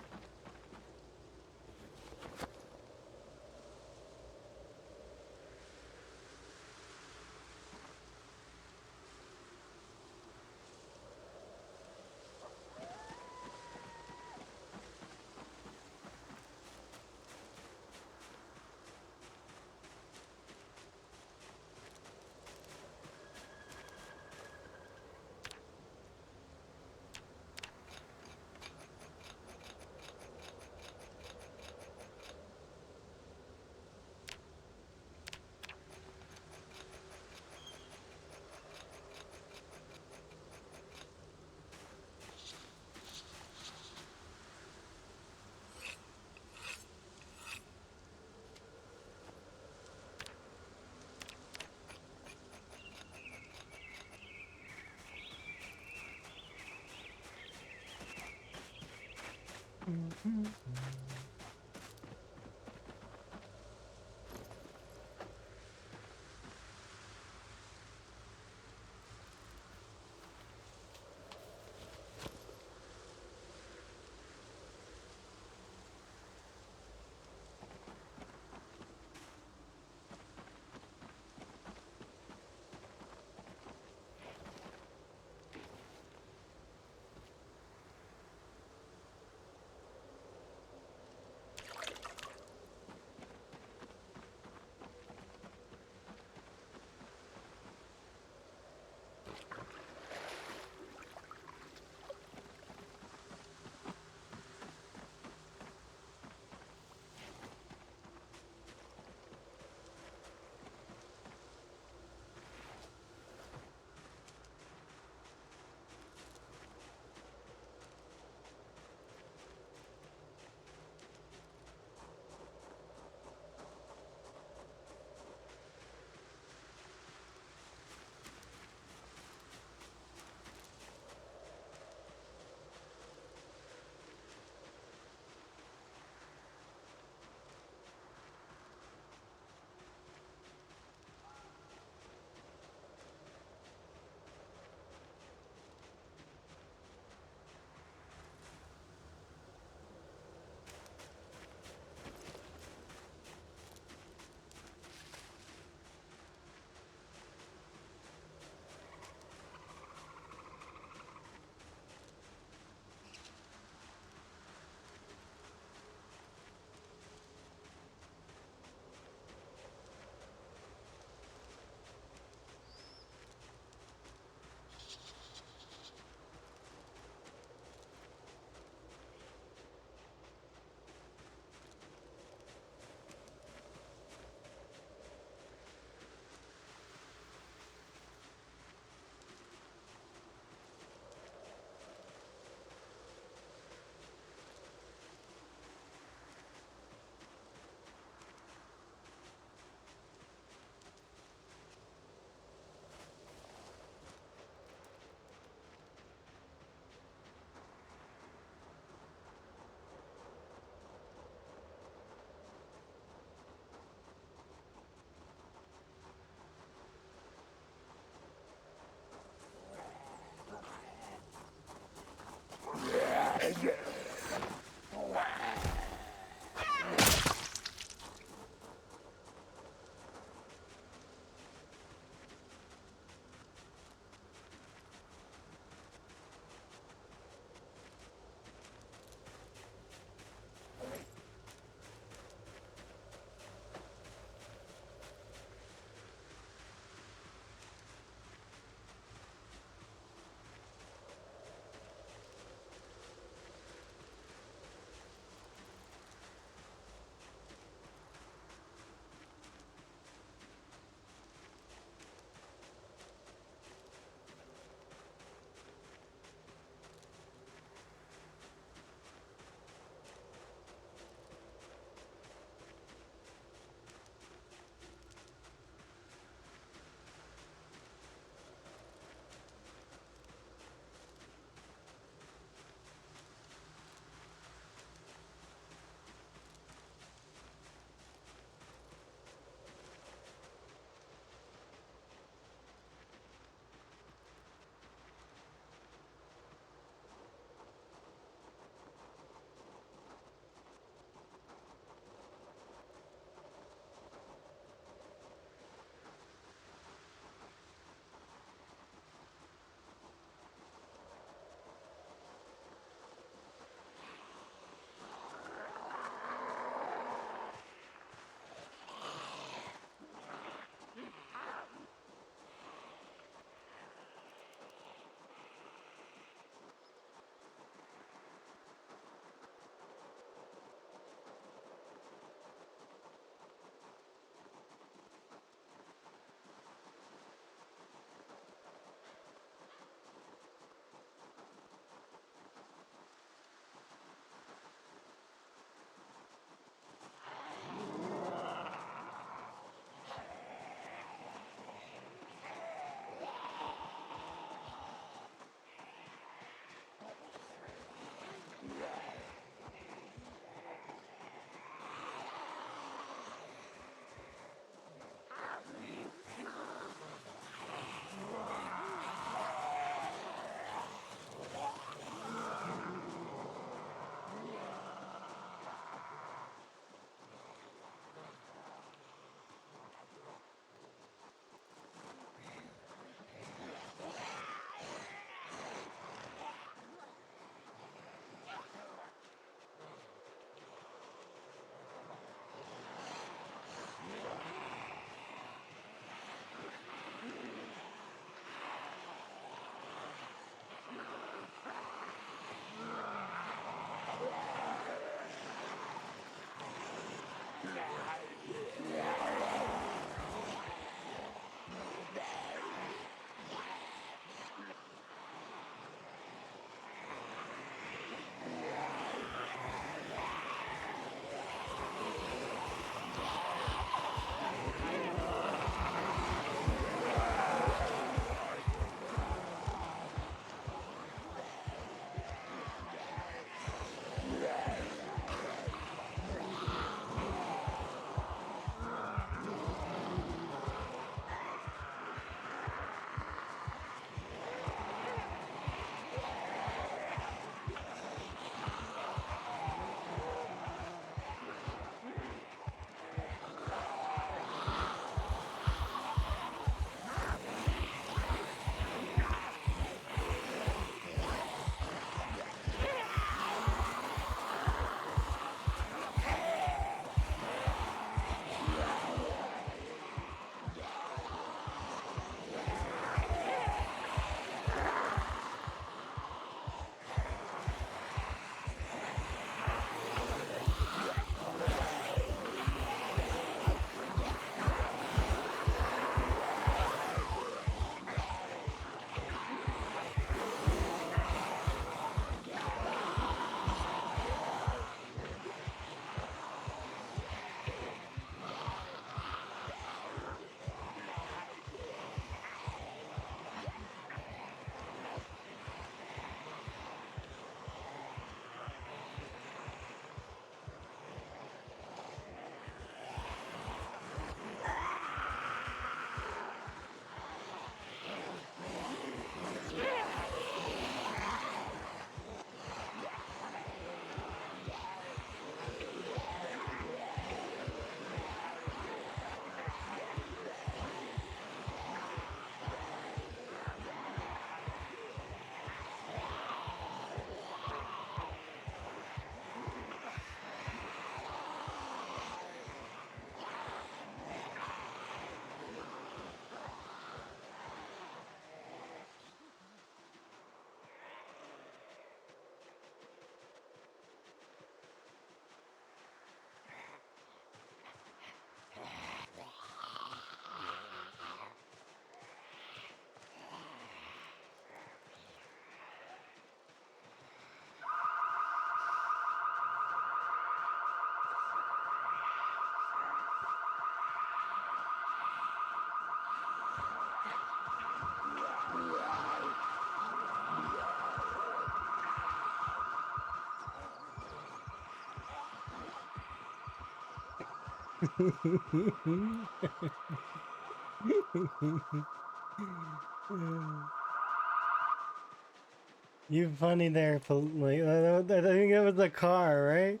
You funny there, like, I think that was the car, right?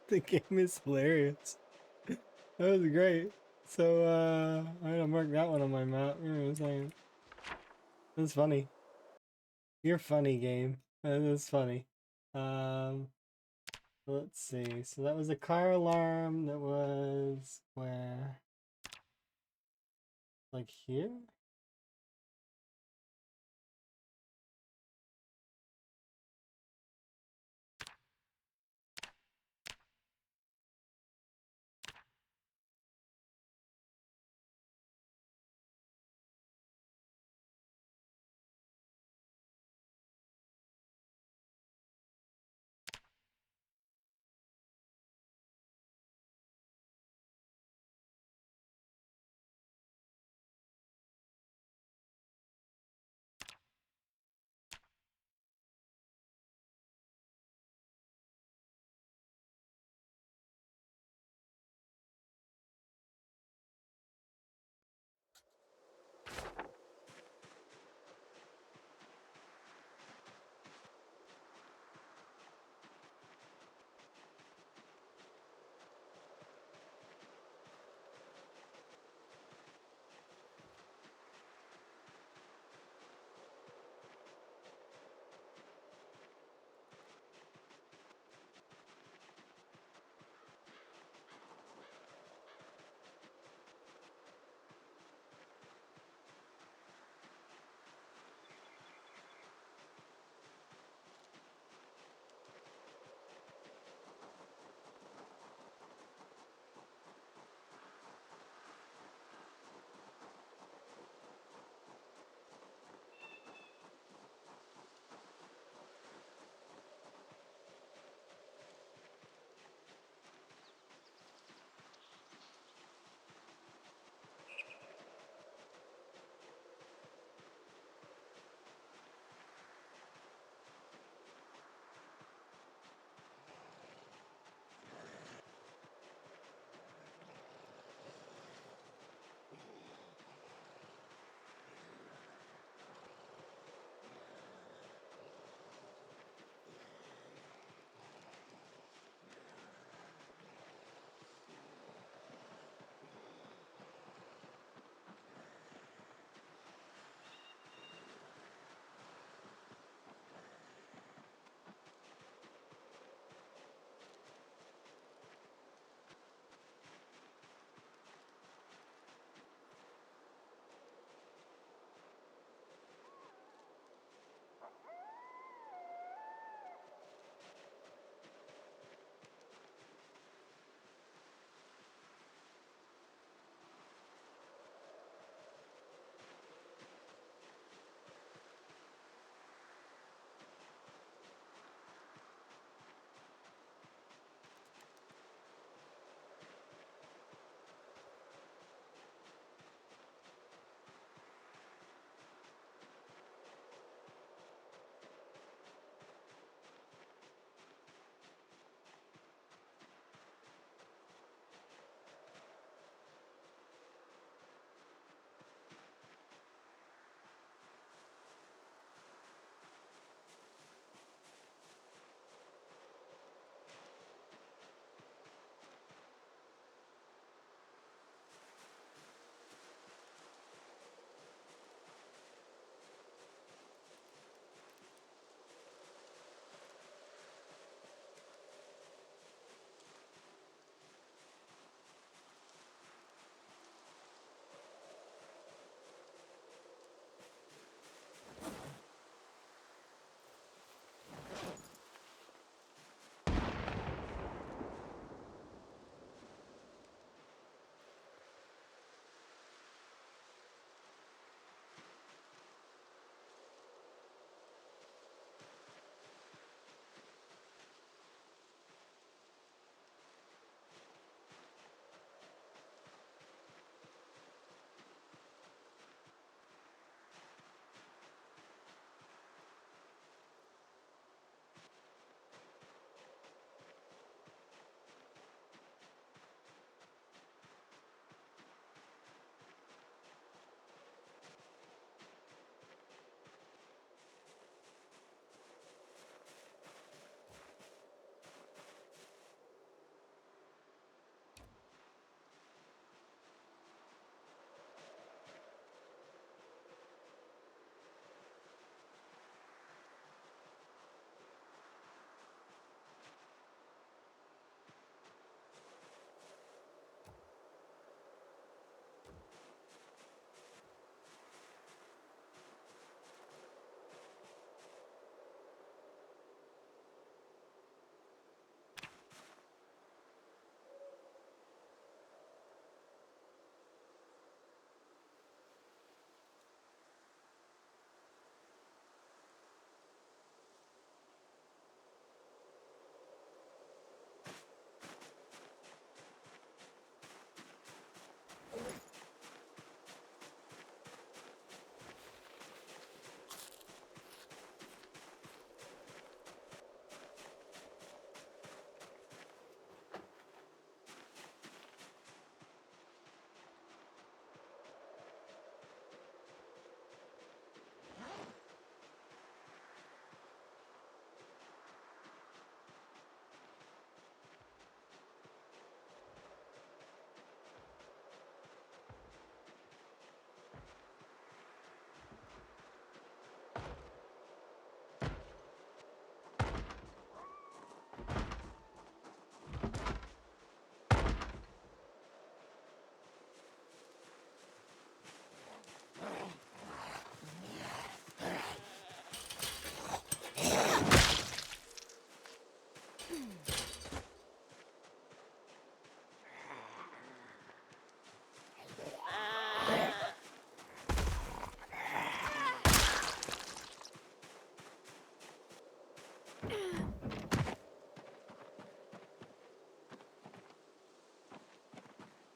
The game is hilarious. That was great. So, I'm gonna mark that one on my map. Give me a second. That's funny. You're funny, game. That's funny. Um, let's see. So that was a car alarm that was where? Like here?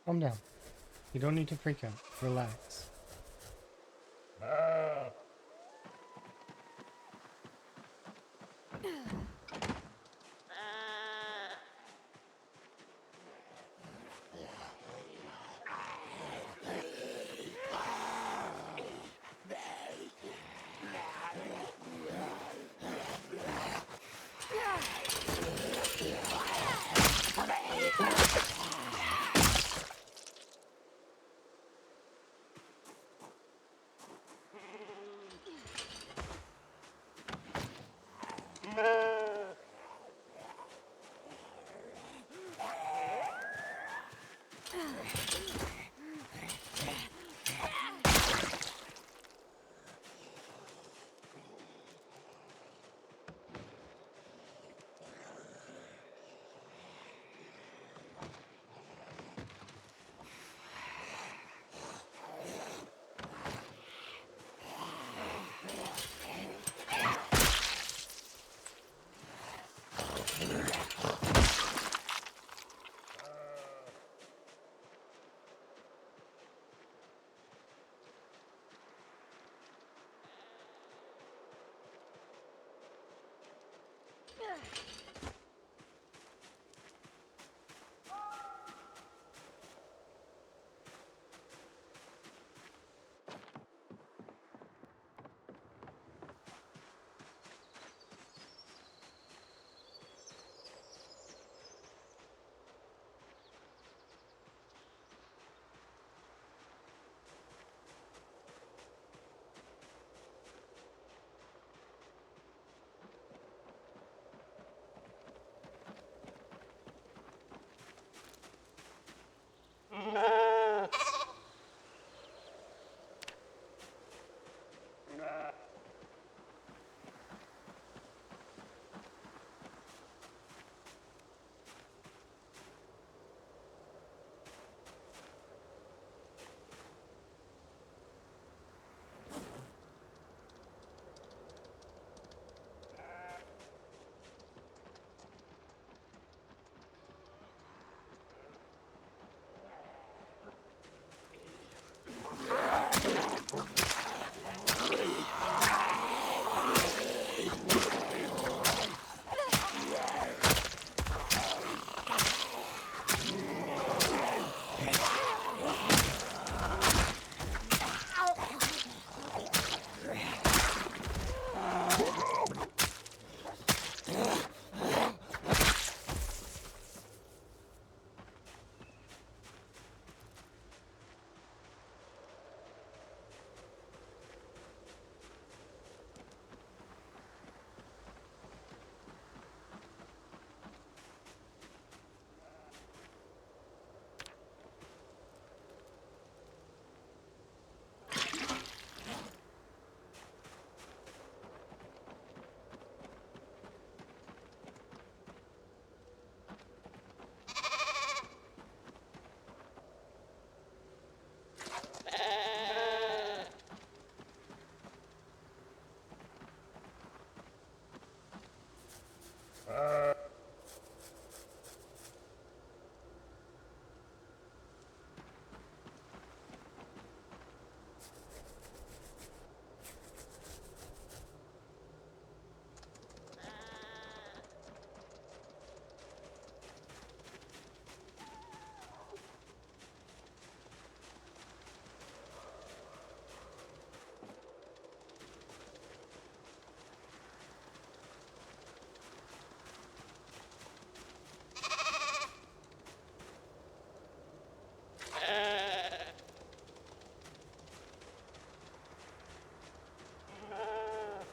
Calm down. You don't need to freak out. Relax.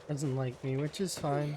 Doesn't like me, which is fine.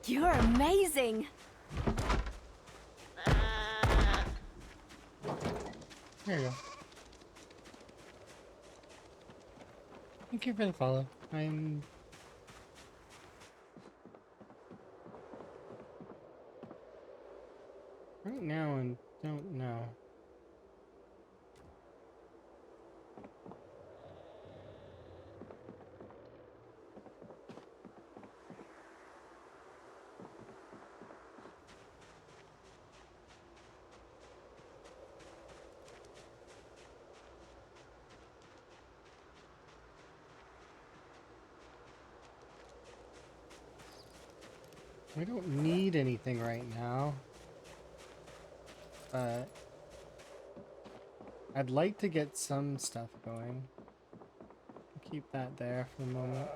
You're amazing. There you go. Thank you for the follow. I'm... Right now, I don't know. We don't need anything right now, but I'd like to get some stuff going. I'll keep that there for the moment.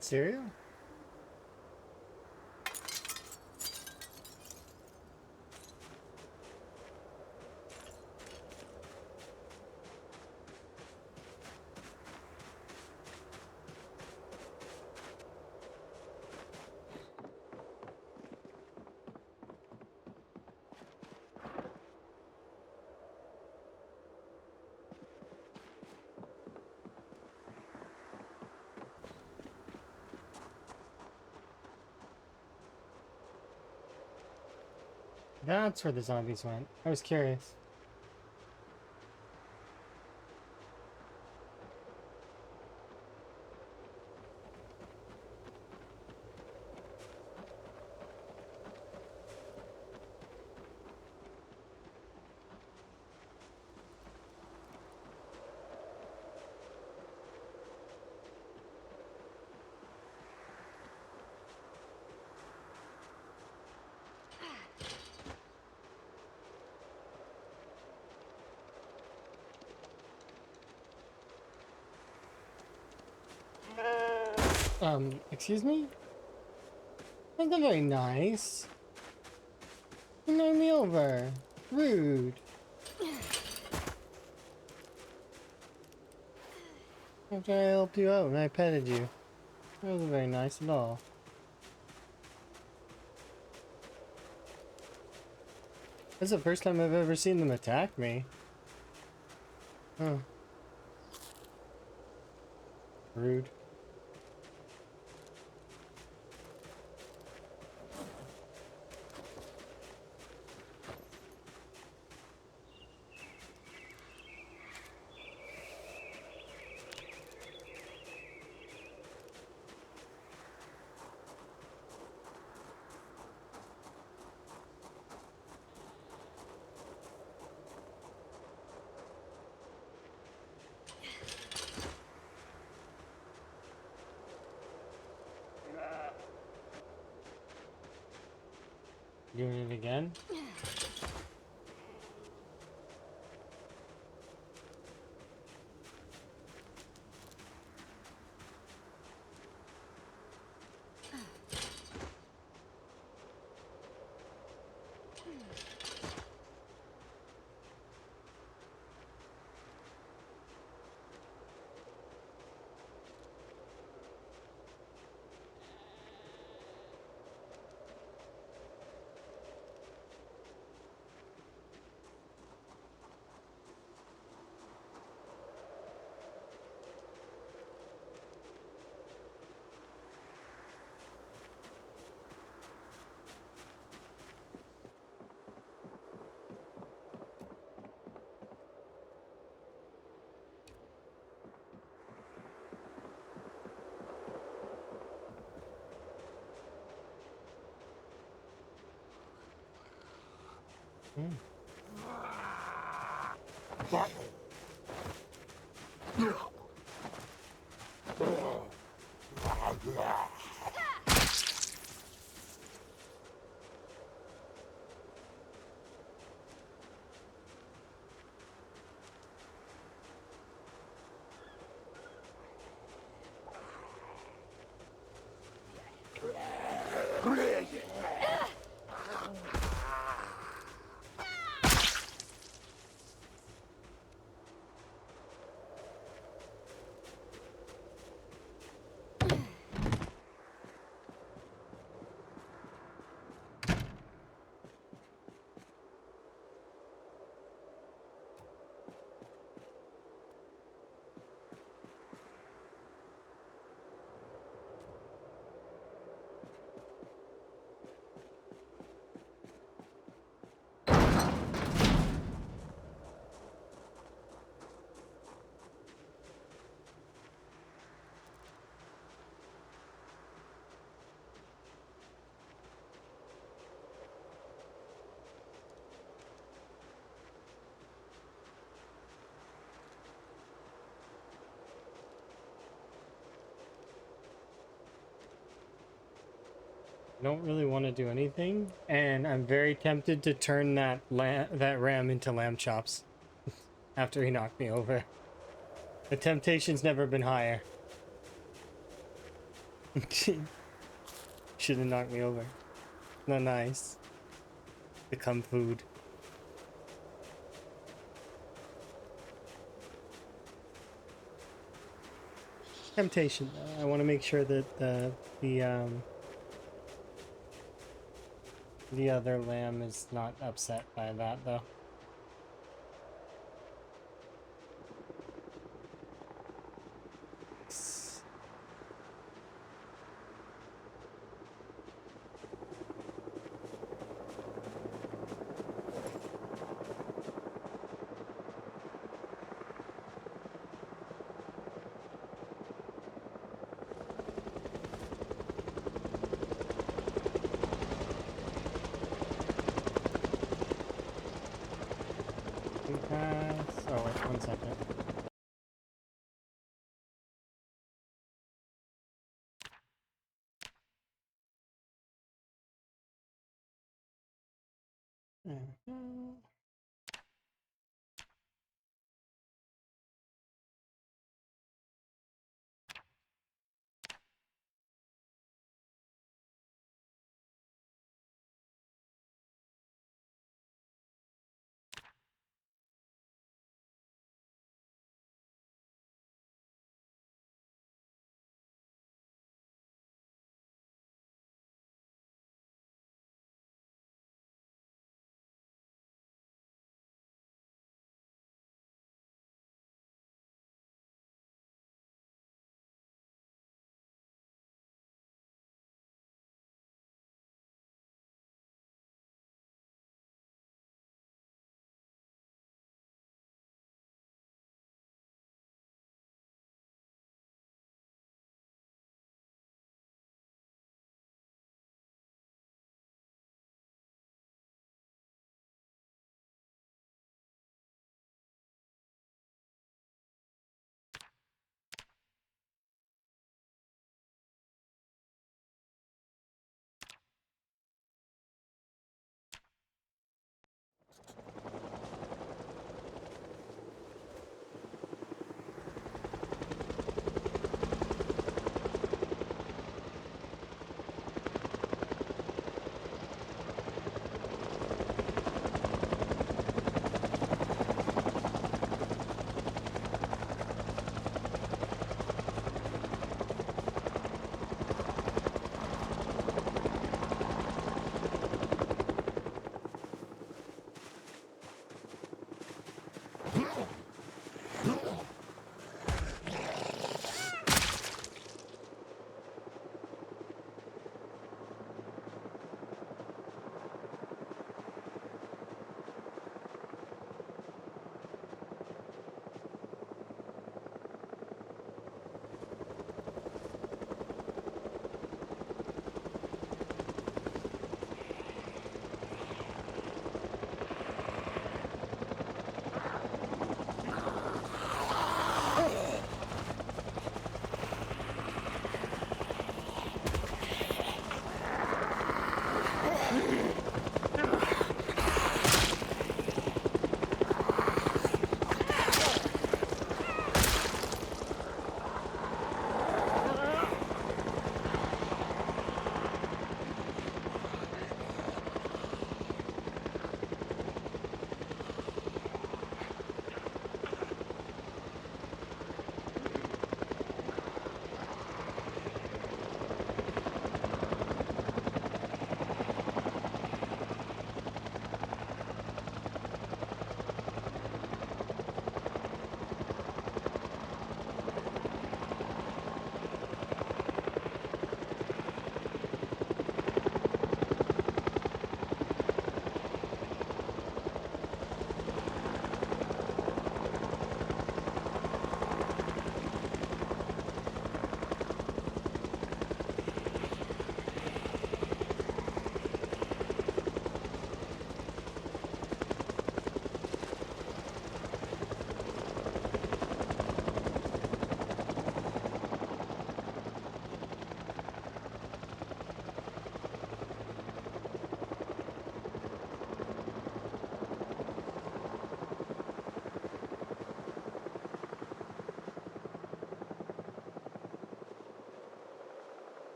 that cereal? That's where the zombies went. I was curious. Excuse me? That's not very nice. You knocked me over. Rude. After I helped you out and I petted you. That wasn't very nice at all. That's the first time I've ever seen them attack me. Huh. Rude. Doing it again? Hmm. I don't really want to do anything, and I'm very tempted to turn that ram into lamb chops after he knocked me over. The temptation's never been higher. Should have knocked me over. Not nice. Become food. Temptation, though. I want to make sure that the other lamb is not upset by that, though. Oh wait, 1 second. Mhm.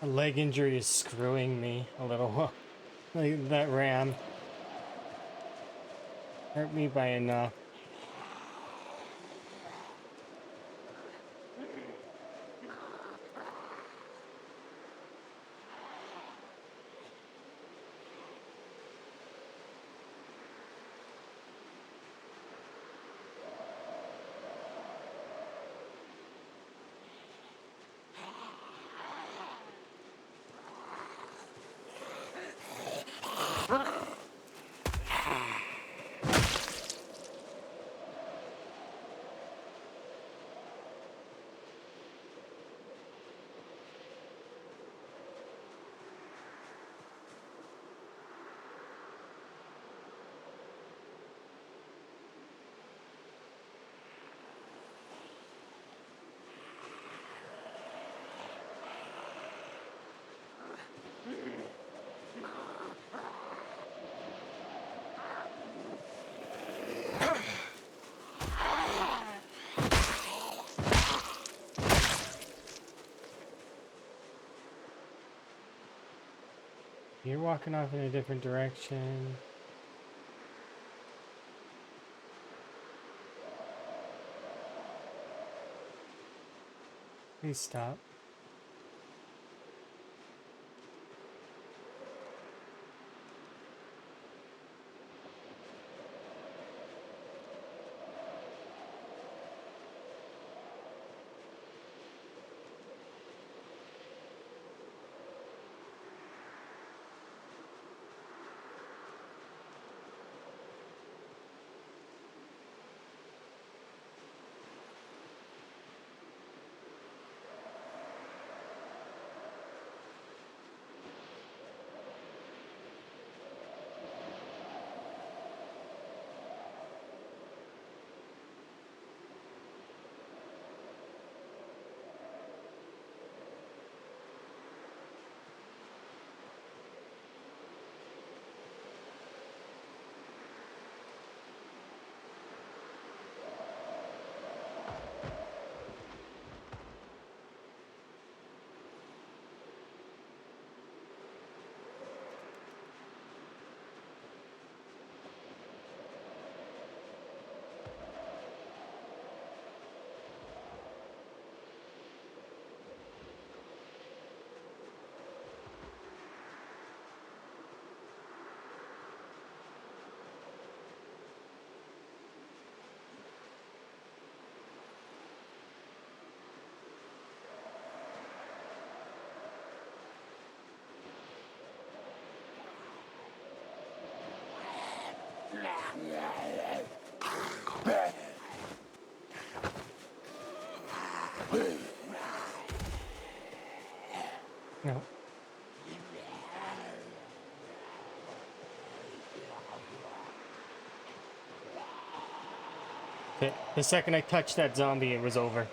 A leg injury is screwing me a little. Like that ram hurt me by enough. You're walking off in a different direction. Please stop. No. Okay. The second I touched that zombie, it was over.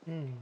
Hmm.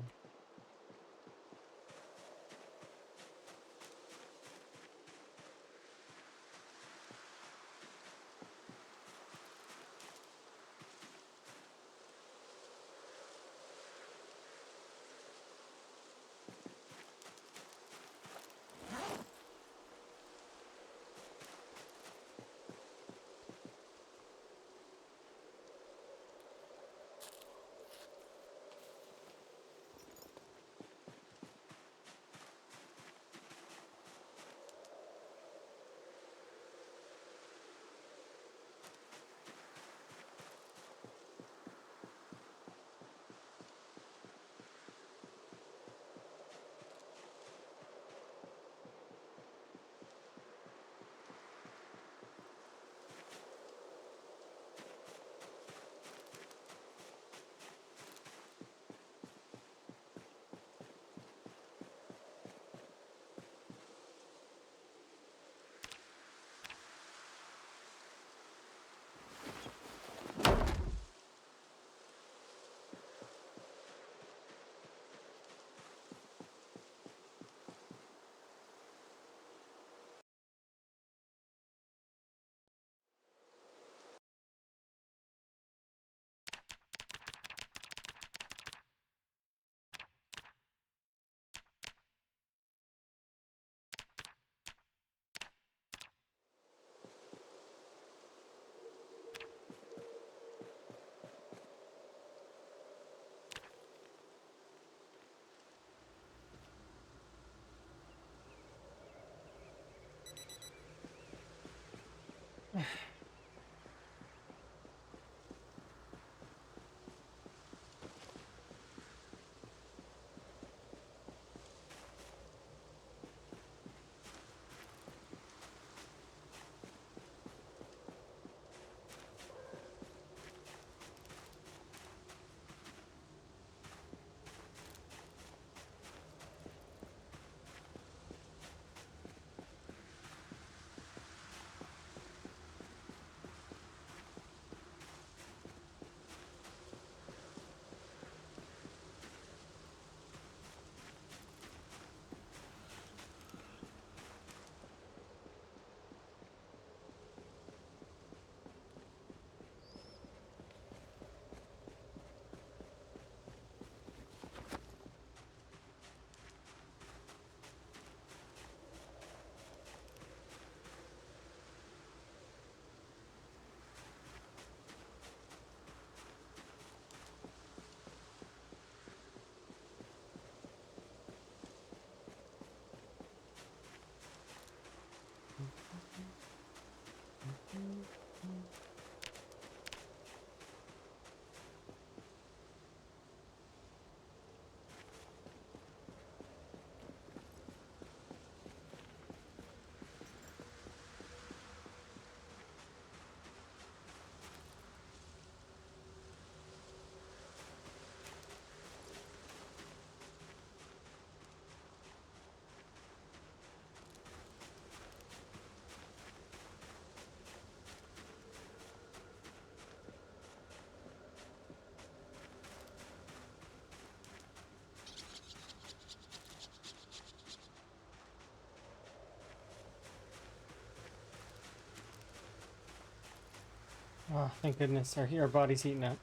Oh, thank goodness. Our body's heating up.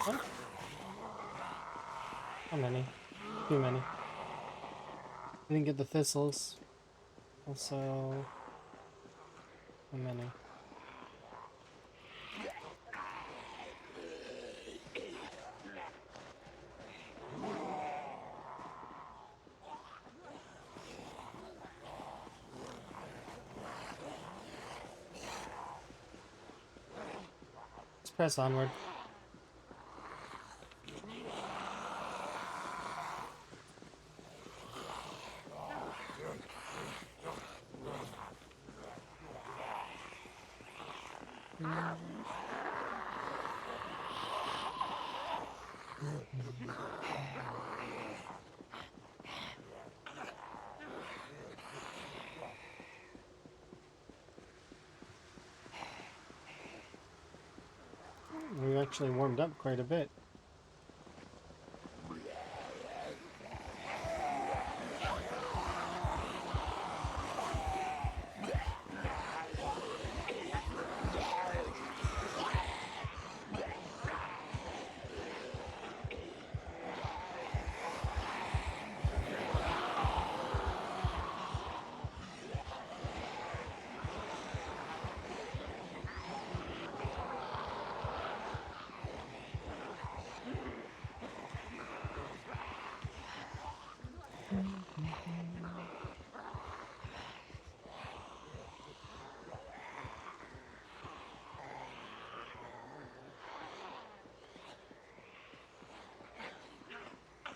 What? How many? Too many. I didn't get the thistles. Also, how many? Let's press onward. We actually warmed up quite a bit.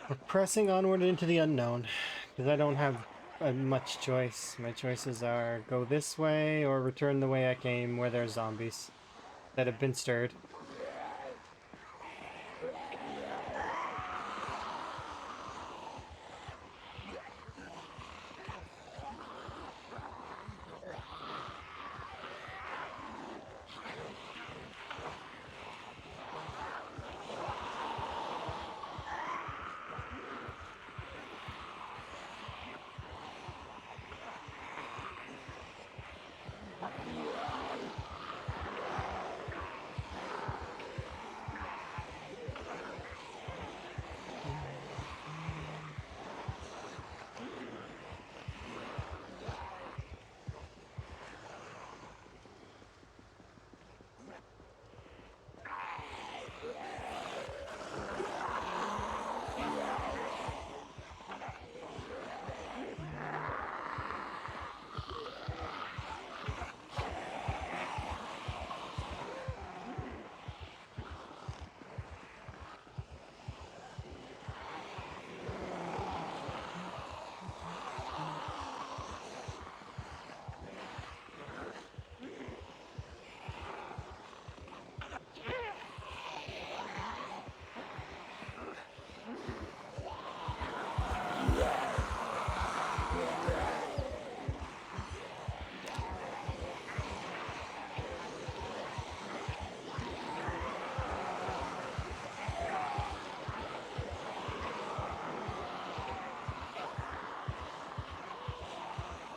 We're pressing onward into the unknown, because I don't have much choice. My choices are go this way or return the way I came, where there's zombies that have been stirred.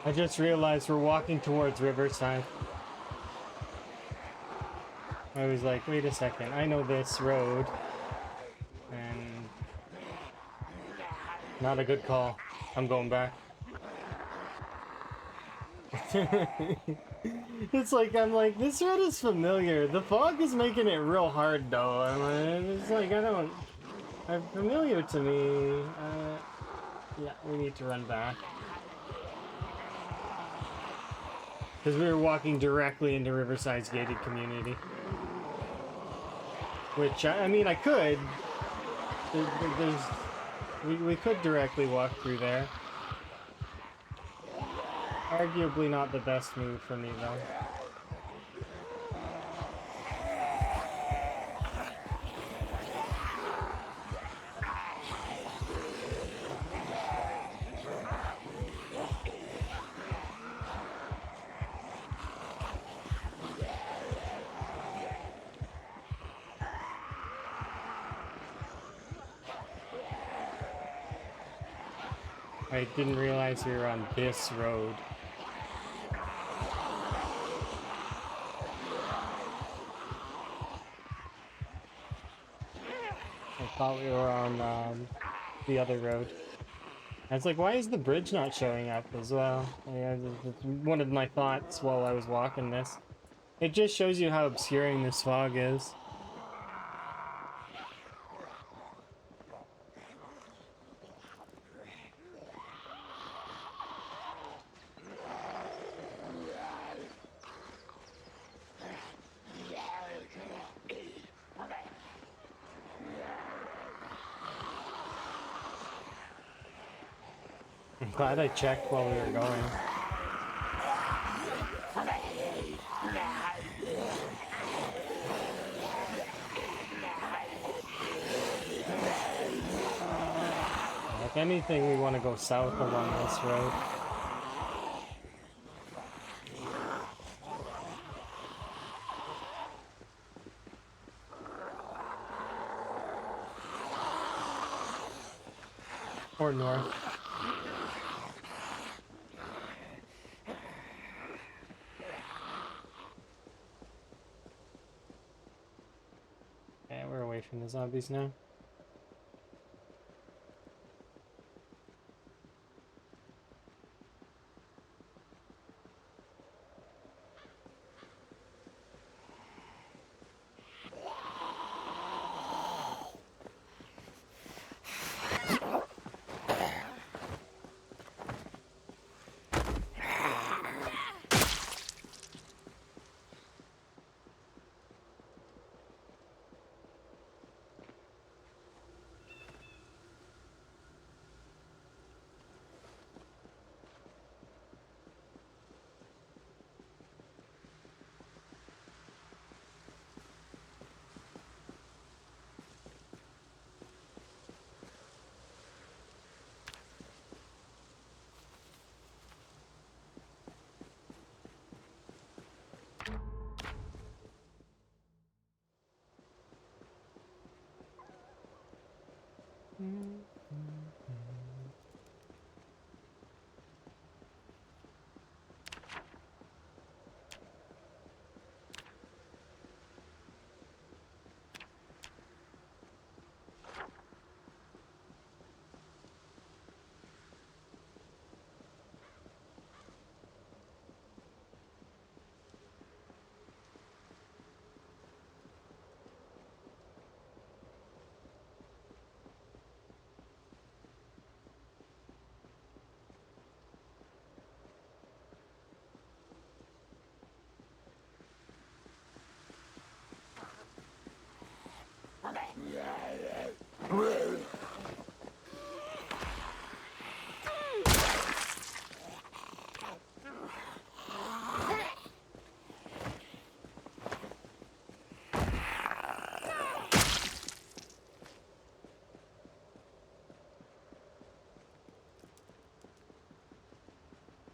I just realized we're walking towards Riverside. I was like, wait a second, I know this road. And not a good call. I'm going back. It's like, I'm like, this road is familiar. The fog is making it real hard though. It's like, I'm familiar to me. Yeah, we need to run back. Because we were walking directly into Riverside's gated community. Which, I mean, I could. We could directly walk through there. Arguably not the best move for me, though. I didn't realize we were on this road. I thought we were on the other road. I was like, why is the bridge not showing up as well? Yeah, that's one of my thoughts while I was walking this. It just shows you how obscuring this fog is. I'm glad I checked while we were going. anything, we want to go south along this road. Or north. Yeah, we're away from the zombies now.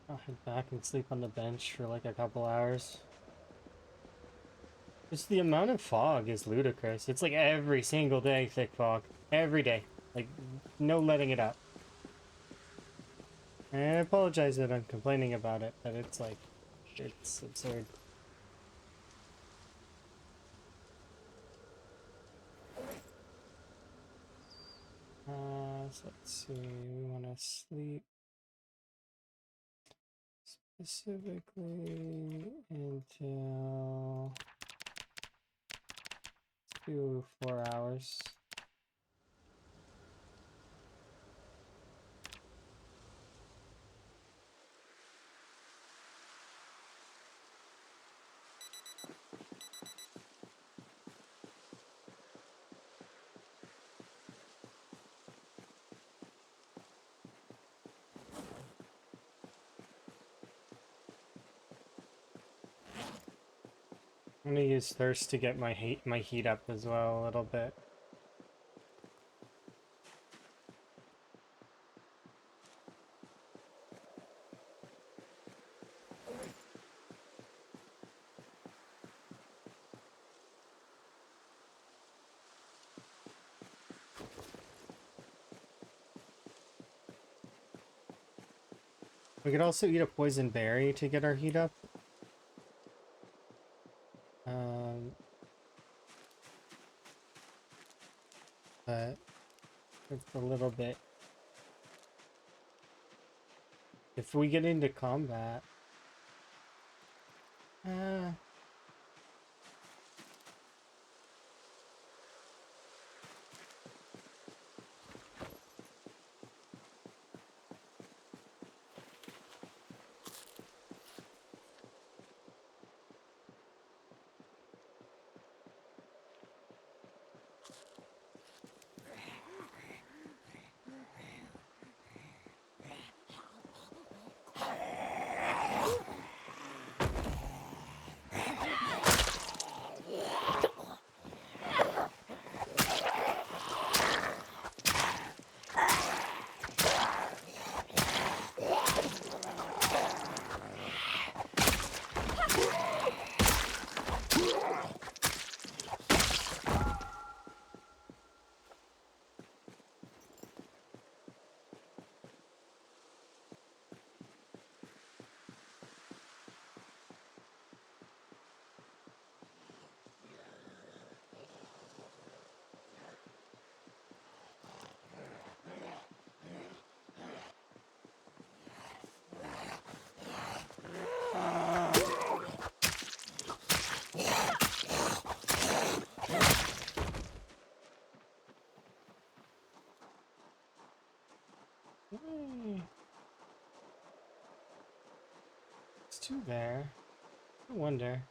I'll head back and sleep on the bench for like a couple hours. Just the amount of fog is ludicrous. It's like every single day thick fog. Every day. Like, no letting it up. And I apologize that I'm complaining about it, but it's like, it's absurd. So let's see, we want to sleep specifically until, let's do 4 hours. I'm gonna use thirst to get my heat up as well a little bit. We could also eat a poison berry to get our heat up. But it's a little bit. If we get into combat, Yay. There's two there. I wonder.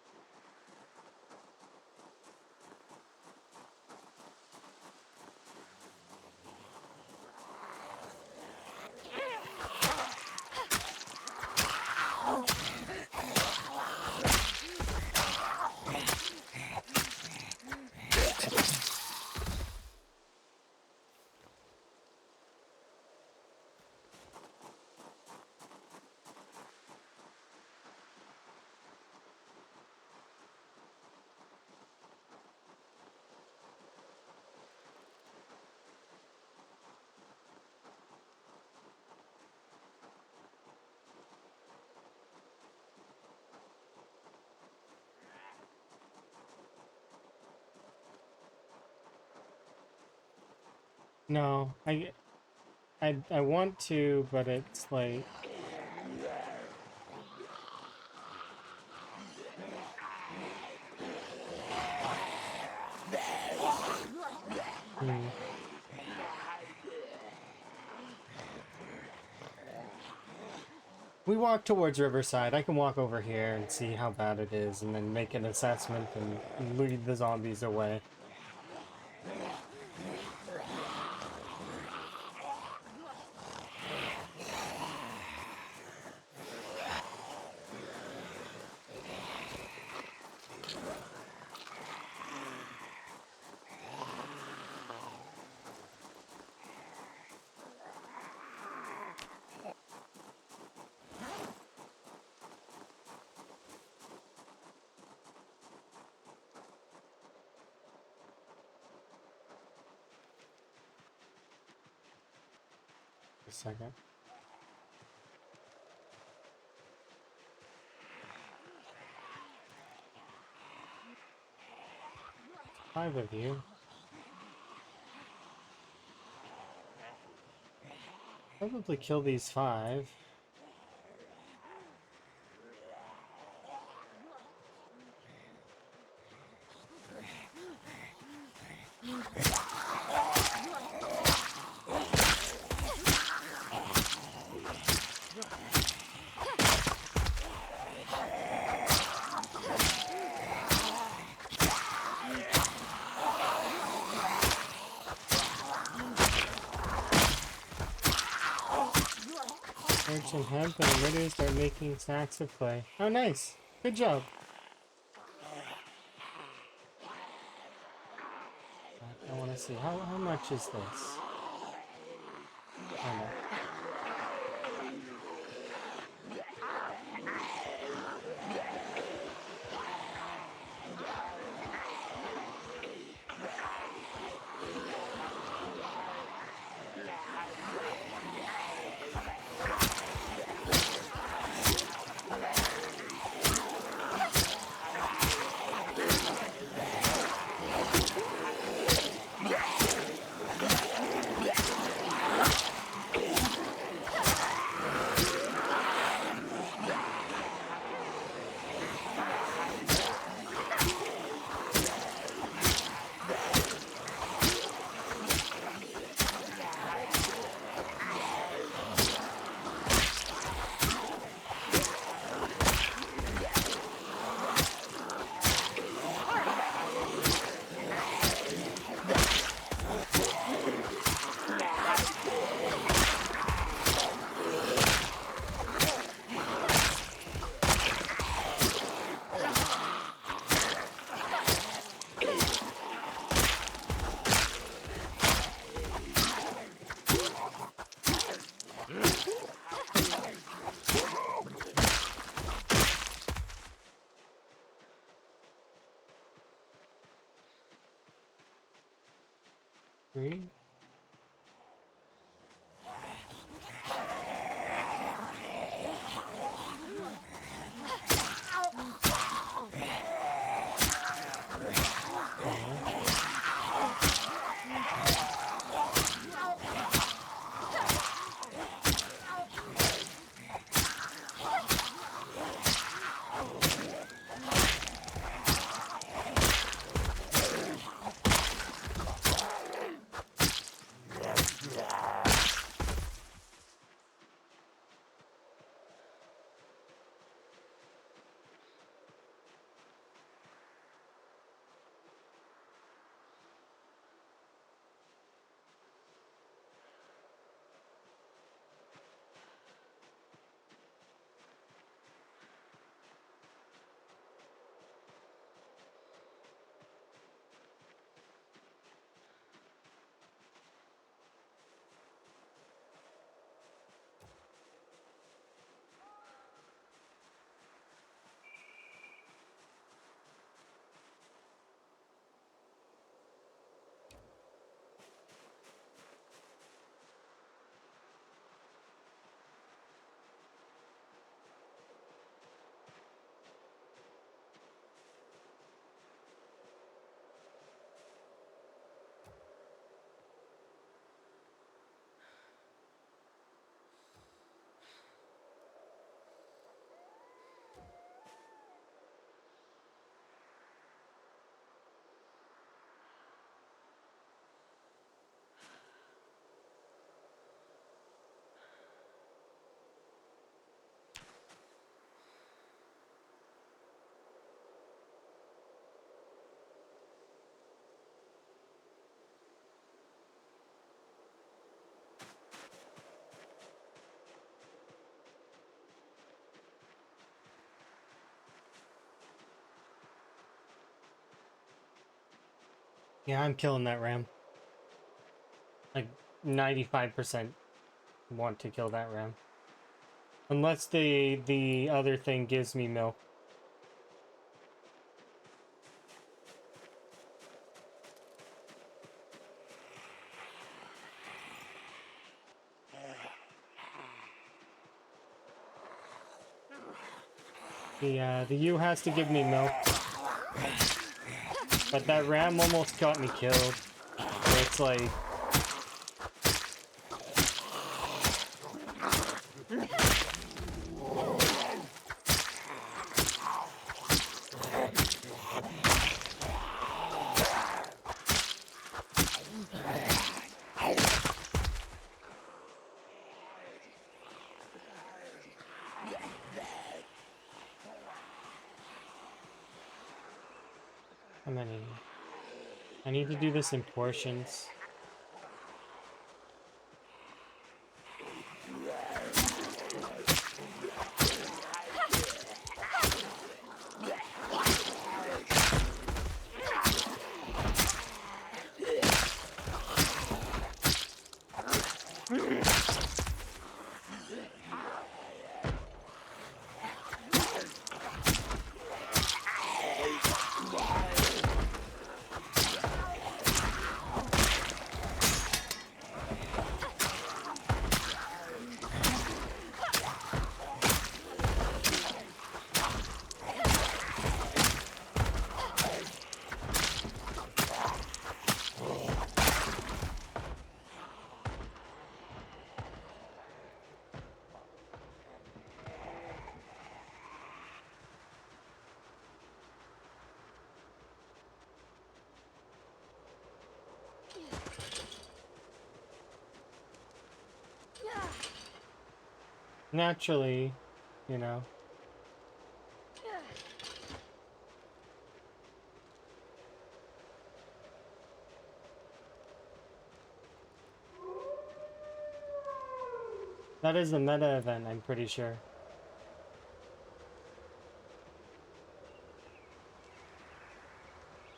No, I want to, but it's like hmm. We walk towards Riverside. I can walk over here and see how bad it is, and then make an assessment and lead the zombies away. A second. Five of you. Probably kill these five. Forge some hemp and I'm ready to start making sacks of clay. Oh, nice. Good job. I want to see. How much is this? Oh, no. Three. Yeah, I'm killing that ram. Like 95% want to kill that ram. Unless the other thing gives me milk. The ewe has to give me milk. But that ram almost got me killed. So it's like... How many? I need to do this in portions. Naturally, you know. That is the meta event, I'm pretty sure.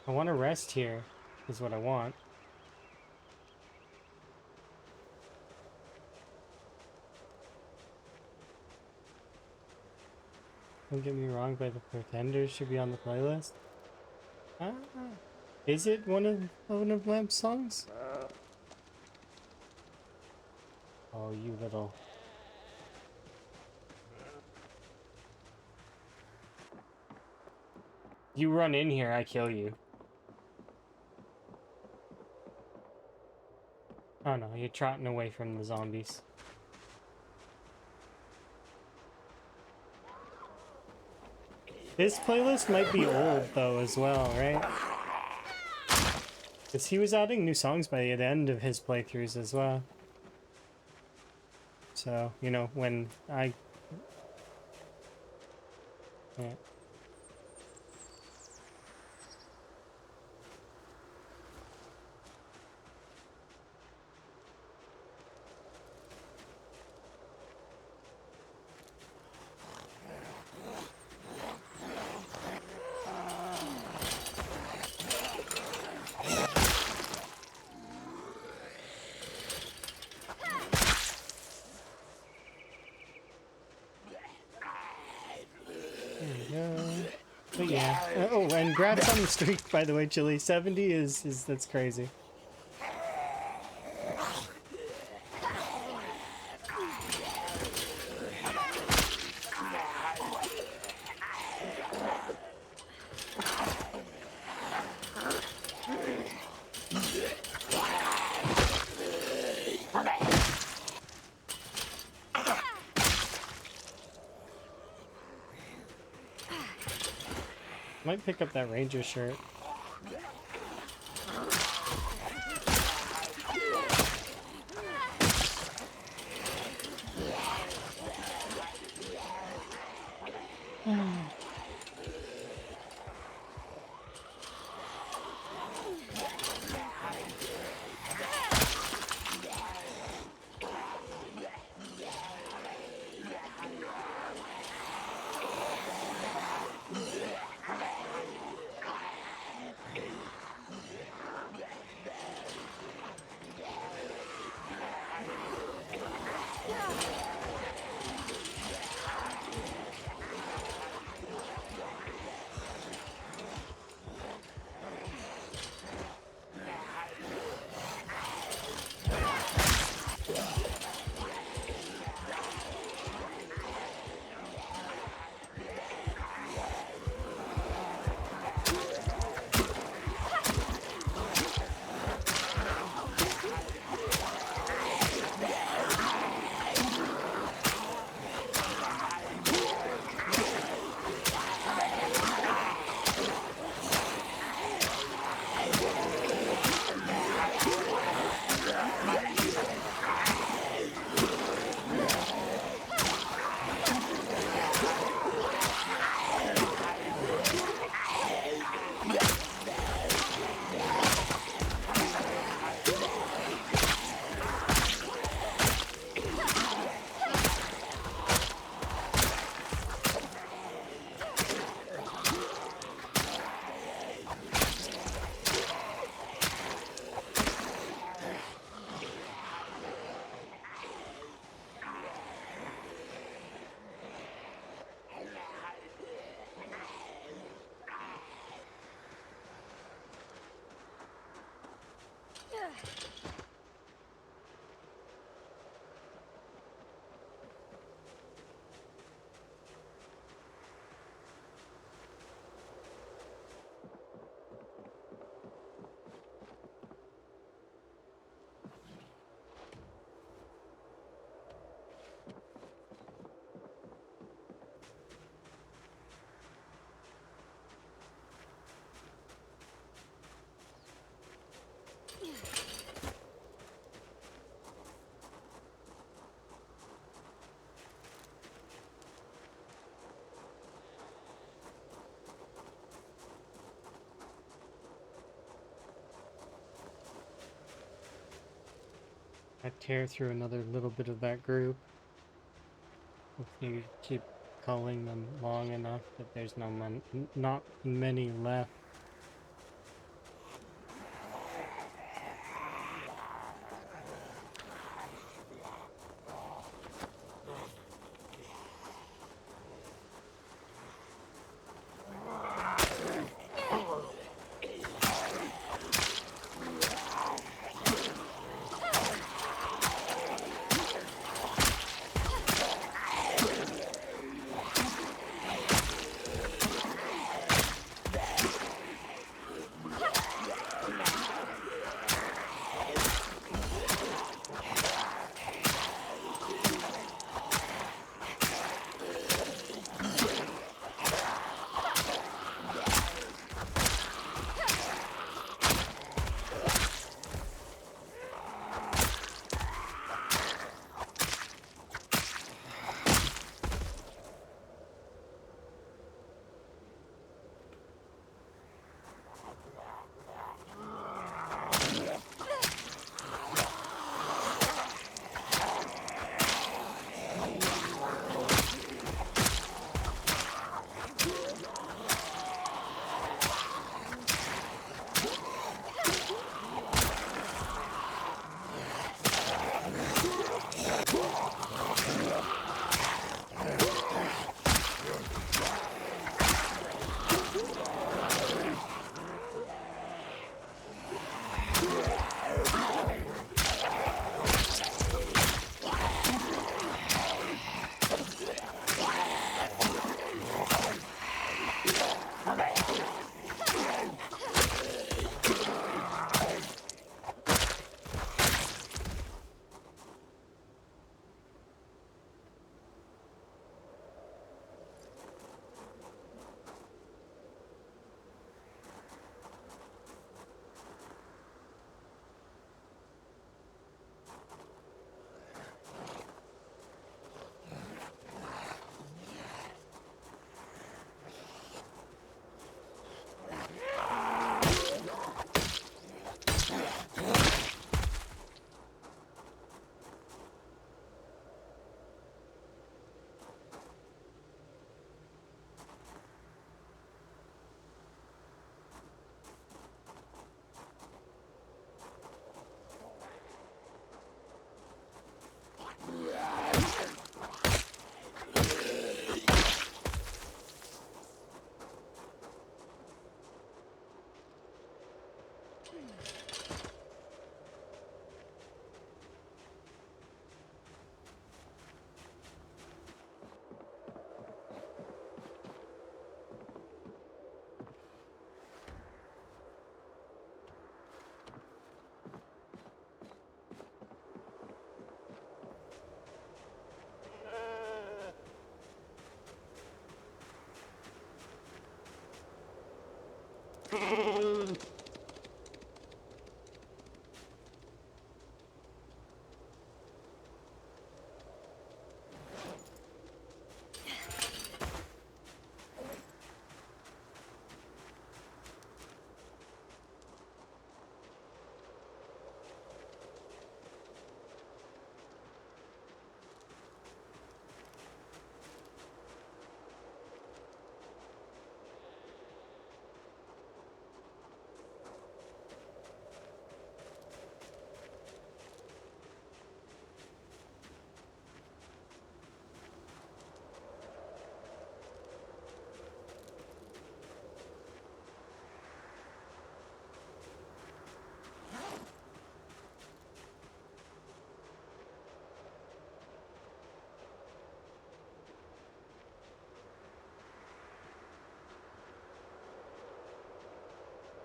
I want to rest here, is what I want. Don't get me wrong, but the Pretenders should be on the playlist. Ah, is it one of Lamp's songs? Oh, you little... You run in here, I kill you. Oh no, you're trotting away from the zombies. This playlist might be old though as well, right? Because he was adding new songs by the end of his playthroughs as well. So, you know, when I... Yeah. There we go. But yeah. Oh, and congrats on the streak, by the way, Chili. 70 is that's crazy. Might pick up that ranger shirt. I tear through another little bit of that group. If you keep calling them long enough that there's not many left.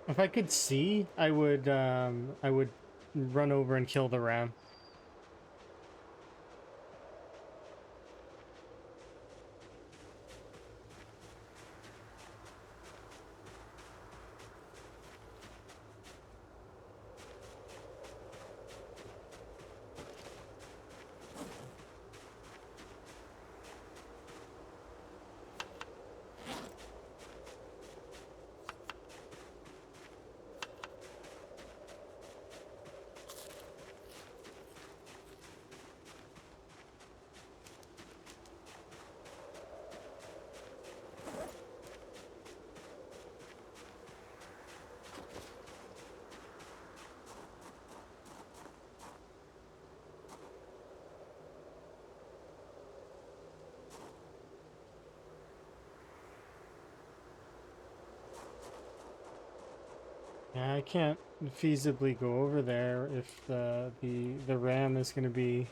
If I could see, I would run over and kill the ram. Yeah, I can't feasibly go over there if the ram is gonna be.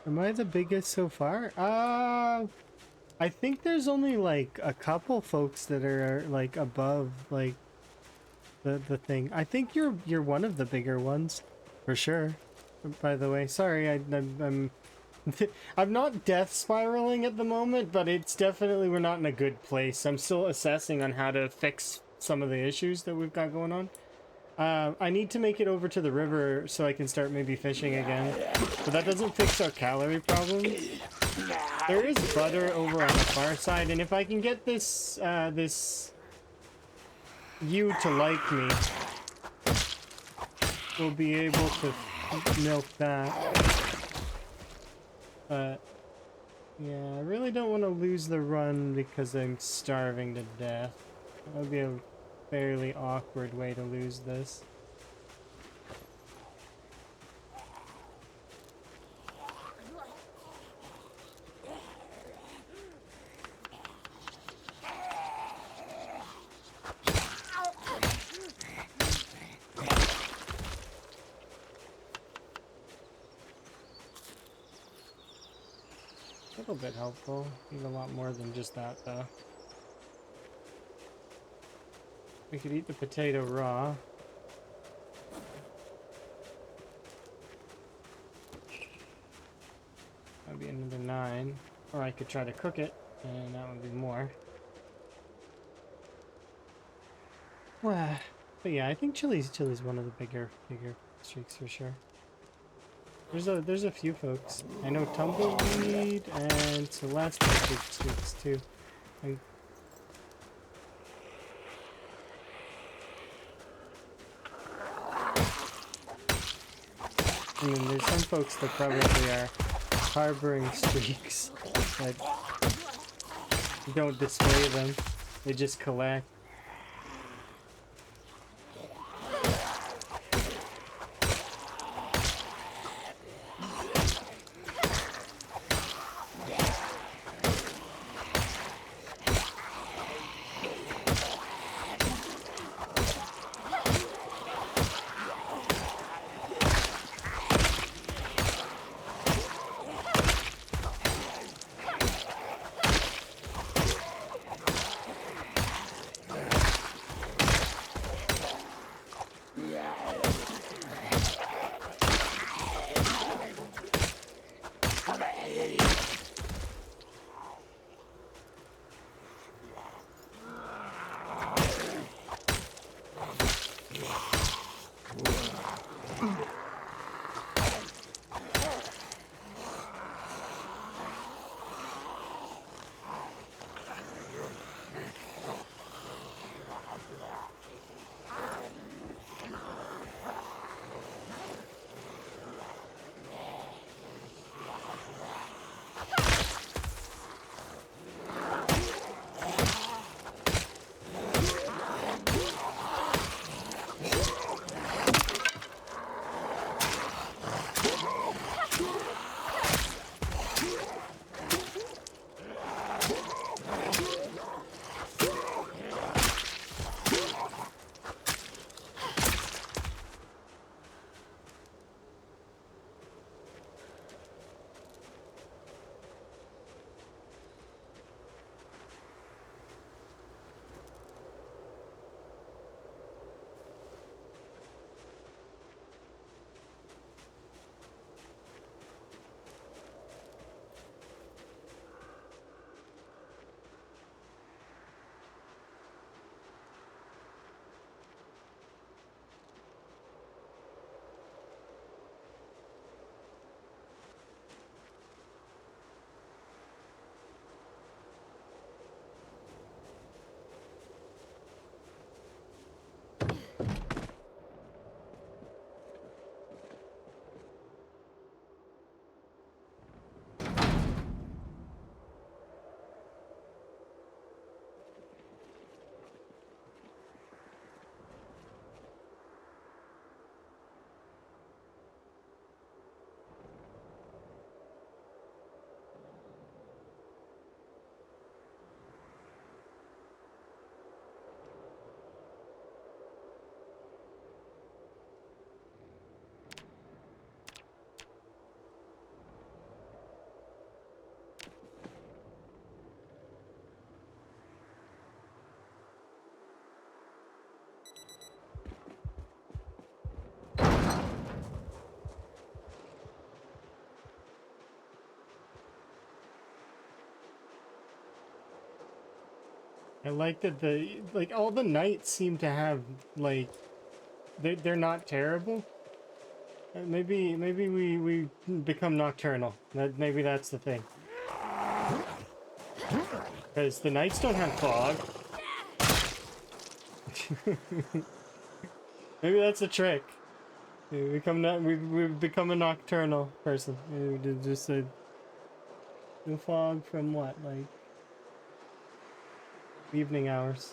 Am I the biggest so far? I think there's only like a couple folks that are like above like the thing. I think you're one of the bigger ones, for sure. By the way, sorry, I'm I'm not death spiraling at the moment, but it's definitely we're not in a good place. I'm still assessing on how to fix some of the issues that we've got going on. I need to make it over to the river so I can start maybe fishing again, but that doesn't fix our calorie problem. There is butter over on the far side, and if I can get this you to like me, we'll be able to milk that. But yeah, I really don't want to lose the run because I'm starving to death. That would be a fairly awkward way to lose this. A little bit helpful. Need a lot more than just that, though. We could eat the potato raw. That'd be another 9. Or I could try to cook it, and that would be more. Well, but yeah, I think chili's one of the bigger streaks for sure. There's a few folks. I know Tumbleweed and Celeste have big streaks too. And then there's some folks that probably are harboring streaks that don't display them. They just collect. I like that all the nights seem to have like they're not terrible. Maybe we become nocturnal. Maybe that's the thing. Because the nights don't have fog. Maybe that's a trick. We've become a nocturnal person. We did just a no fog from what, like evening hours.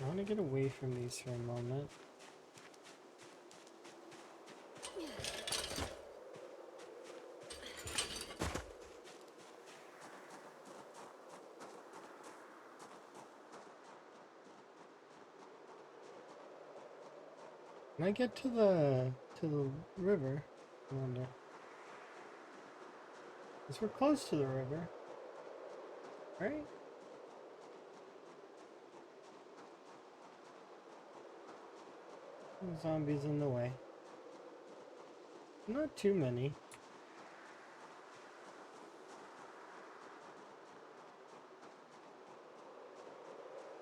I want to get away from these for a moment. Can I get to the river? I wonder. Because we're close to the river, right? Zombies in the way. Not too many.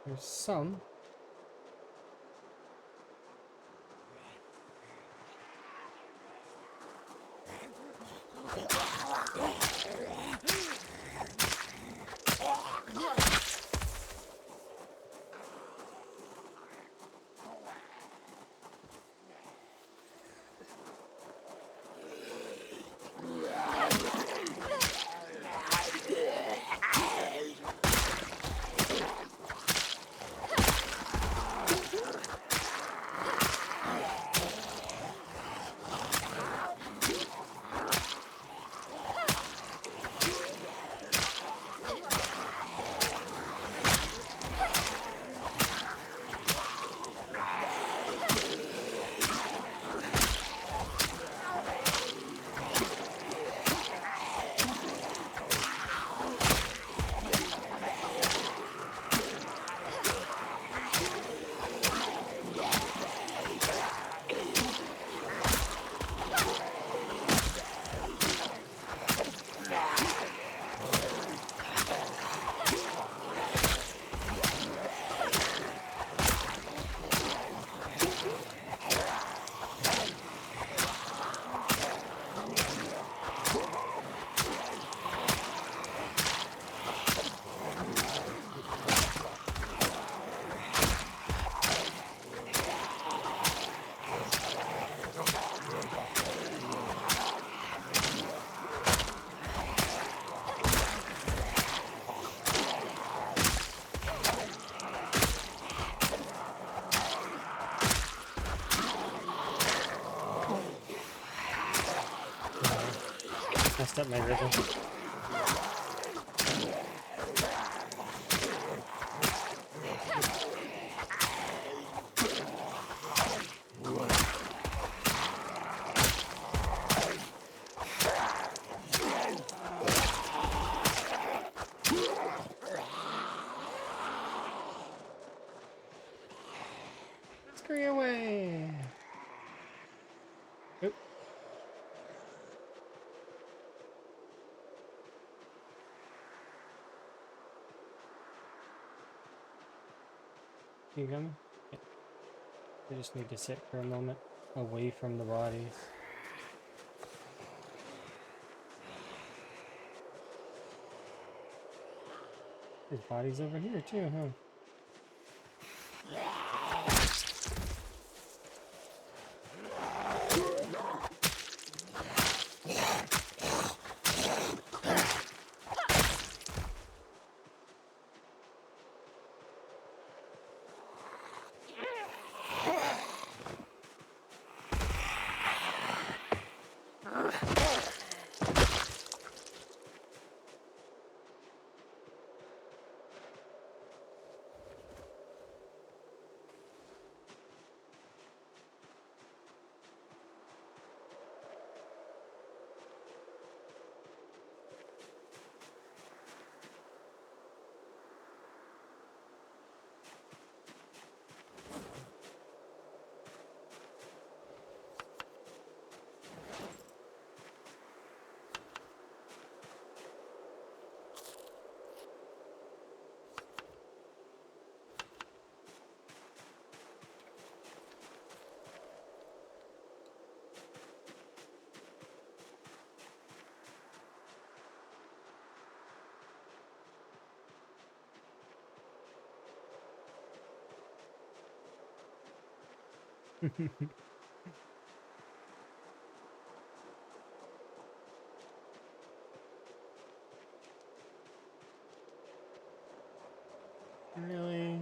There's some. Messed up my rhythm. Scurry away! Oop. You coming? Yeah. I just need to sit for a moment away from the bodies. There's bodies over here too, huh? Really?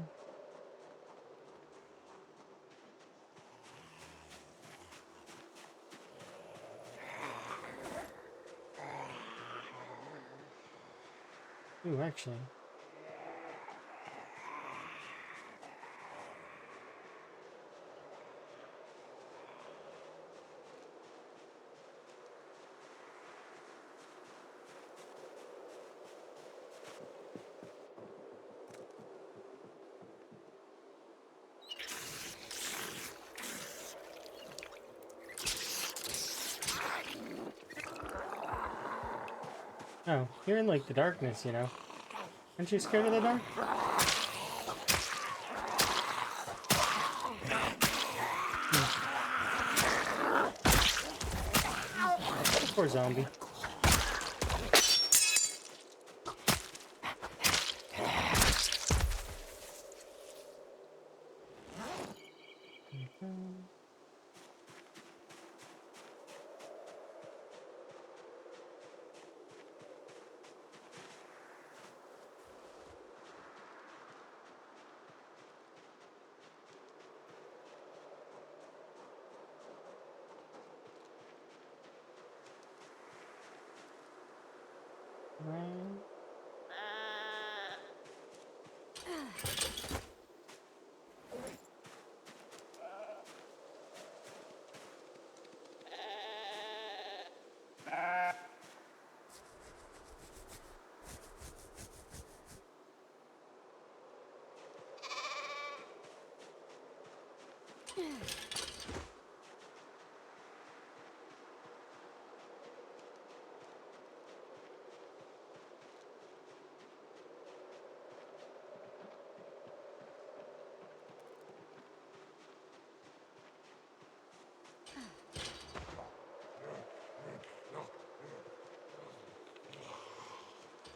Ooh, actually. Oh, you're in like the darkness, you know. Aren't you scared of the dark? Poor zombie. Right.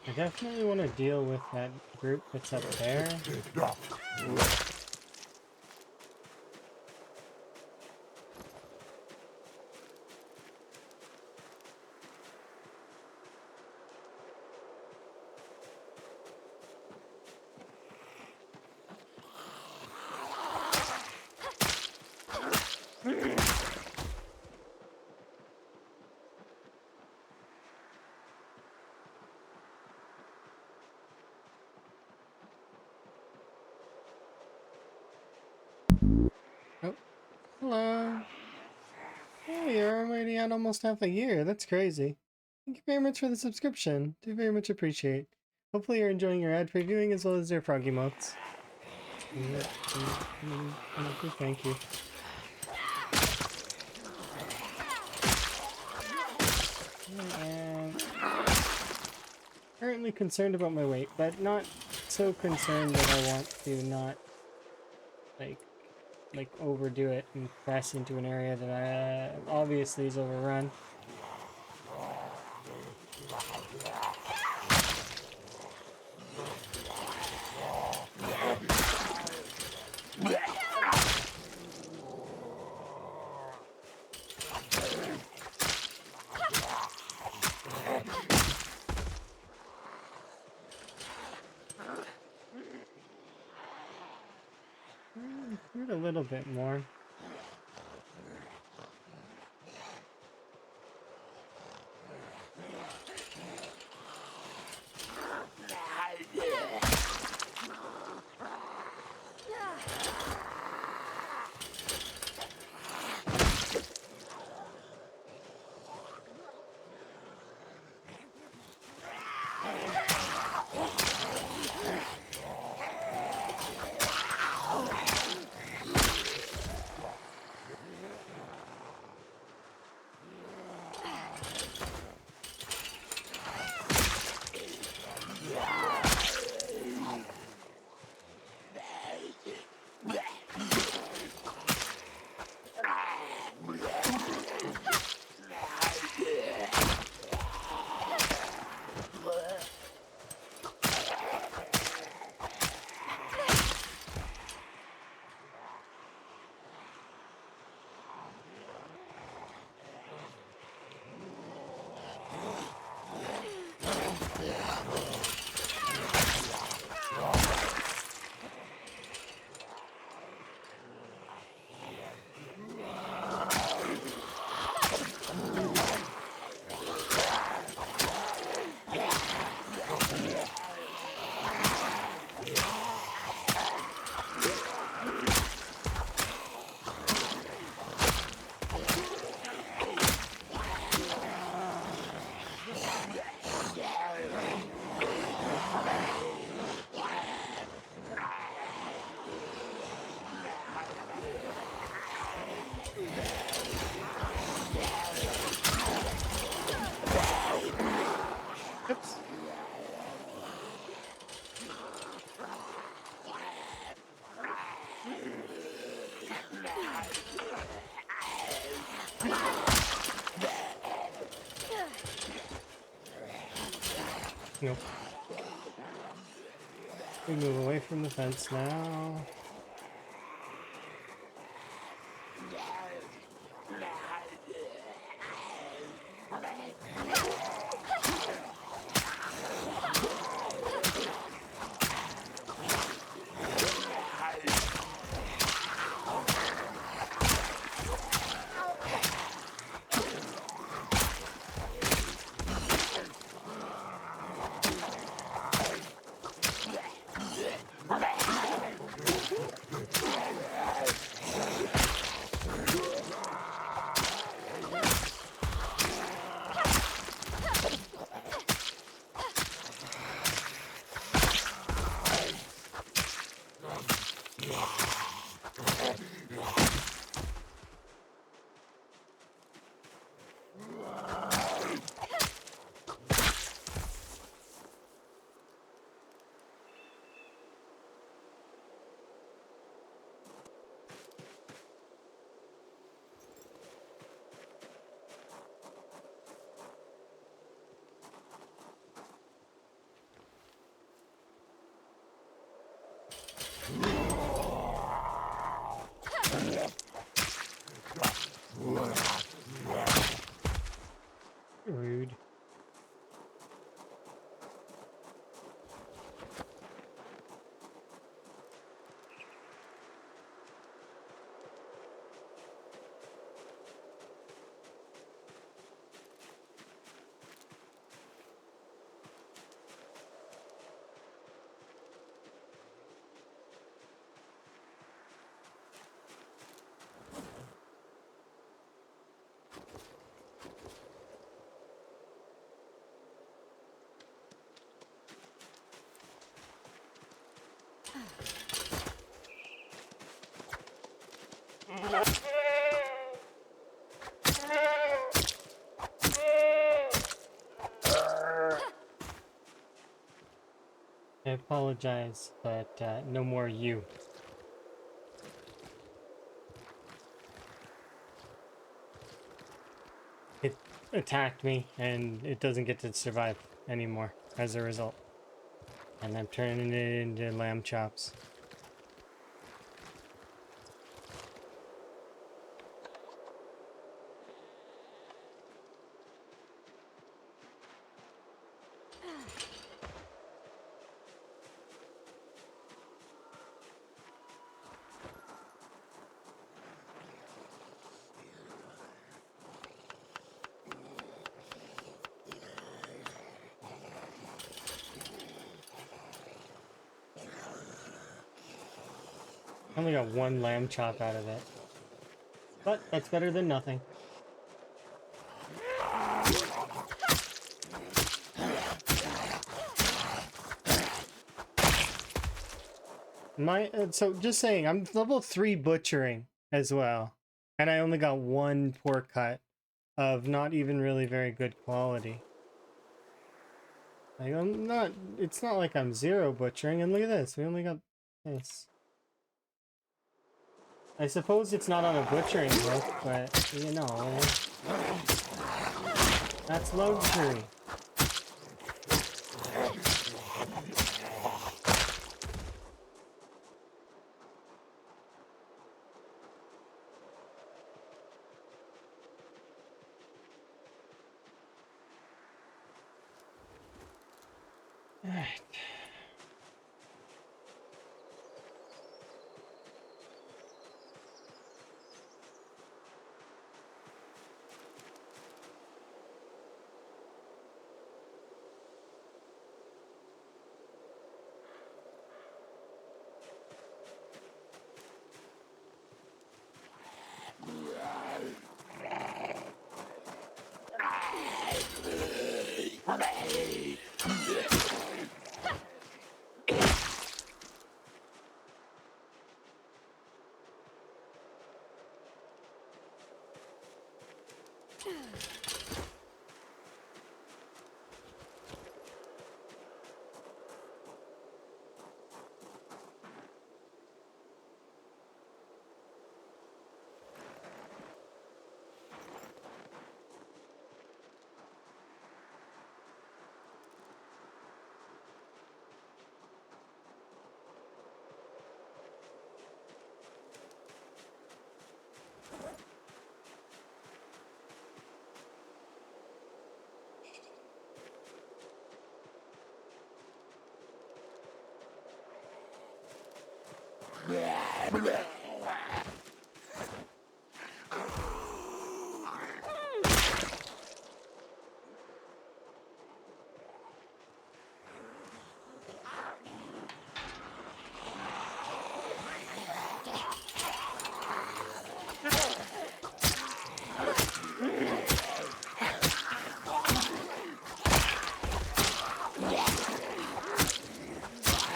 I definitely want to deal with that group that's up there. Oh, hello. Oh, you're already at almost half a year. That's crazy. Thank you very much for the subscription. Do very much appreciate. Hopefully you're enjoying your ad previewing as well as their froggy motes. Thank you. And currently concerned about my weight, but not so concerned that I want to not like overdo it and press into an area that I obviously is overrun. Hurt a little bit more. Nope. We move away from the fence now. Rude. I apologize, but no more you. It attacked me, and it doesn't get to survive anymore as a result. And I'm turning it into lamb chops. I only got one lamb chop out of it. But that's better than nothing. So just saying, I'm level 3 butchering as well. And I only got one pork cut of not even really very good quality. Like, it's not like I'm 0 butchering, and look at this, we only got this. I suppose it's not on a butchering hook, but, you know, that's luxury. Alright.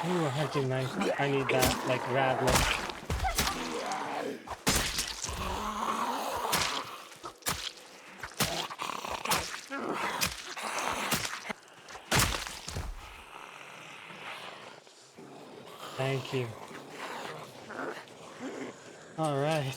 Ooh, a hunting knife. I need that, like, radler. Thank you. All right.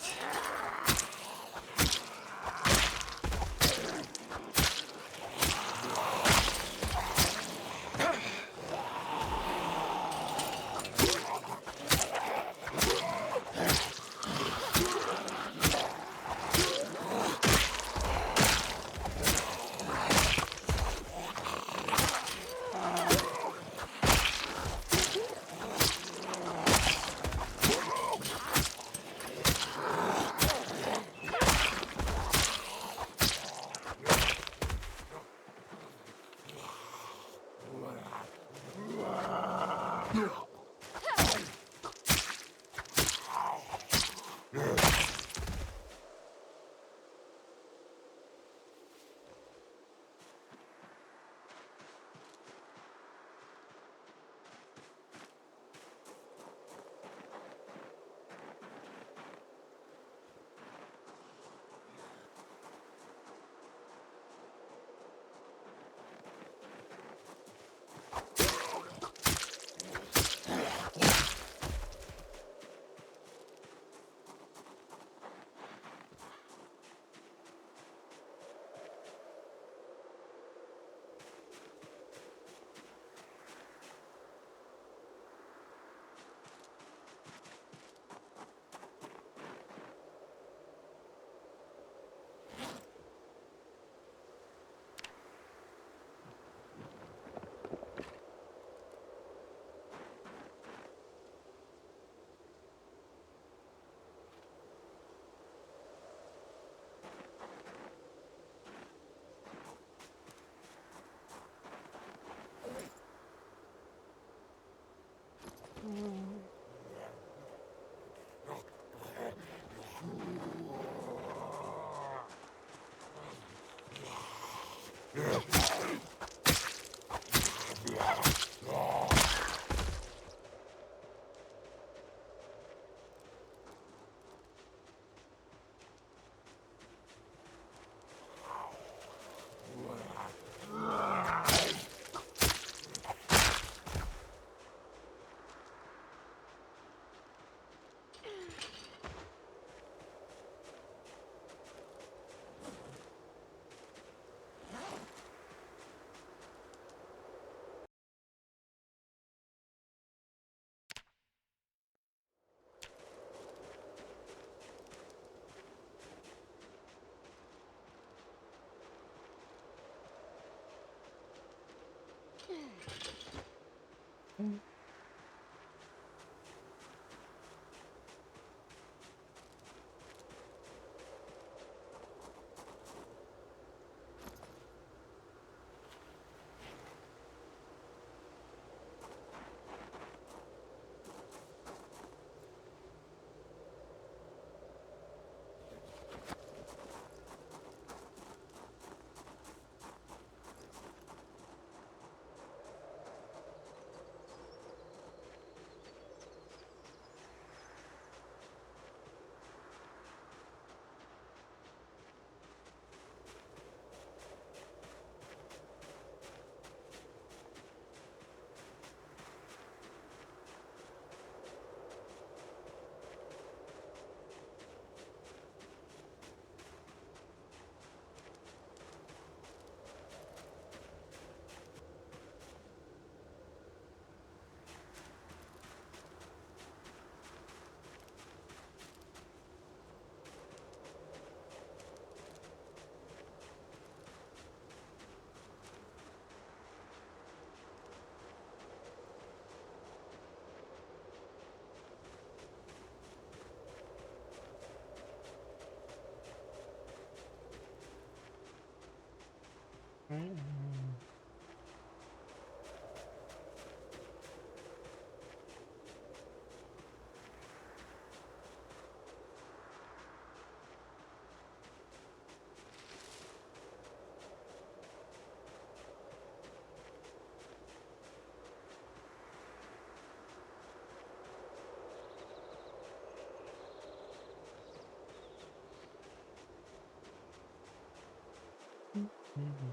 Mhm.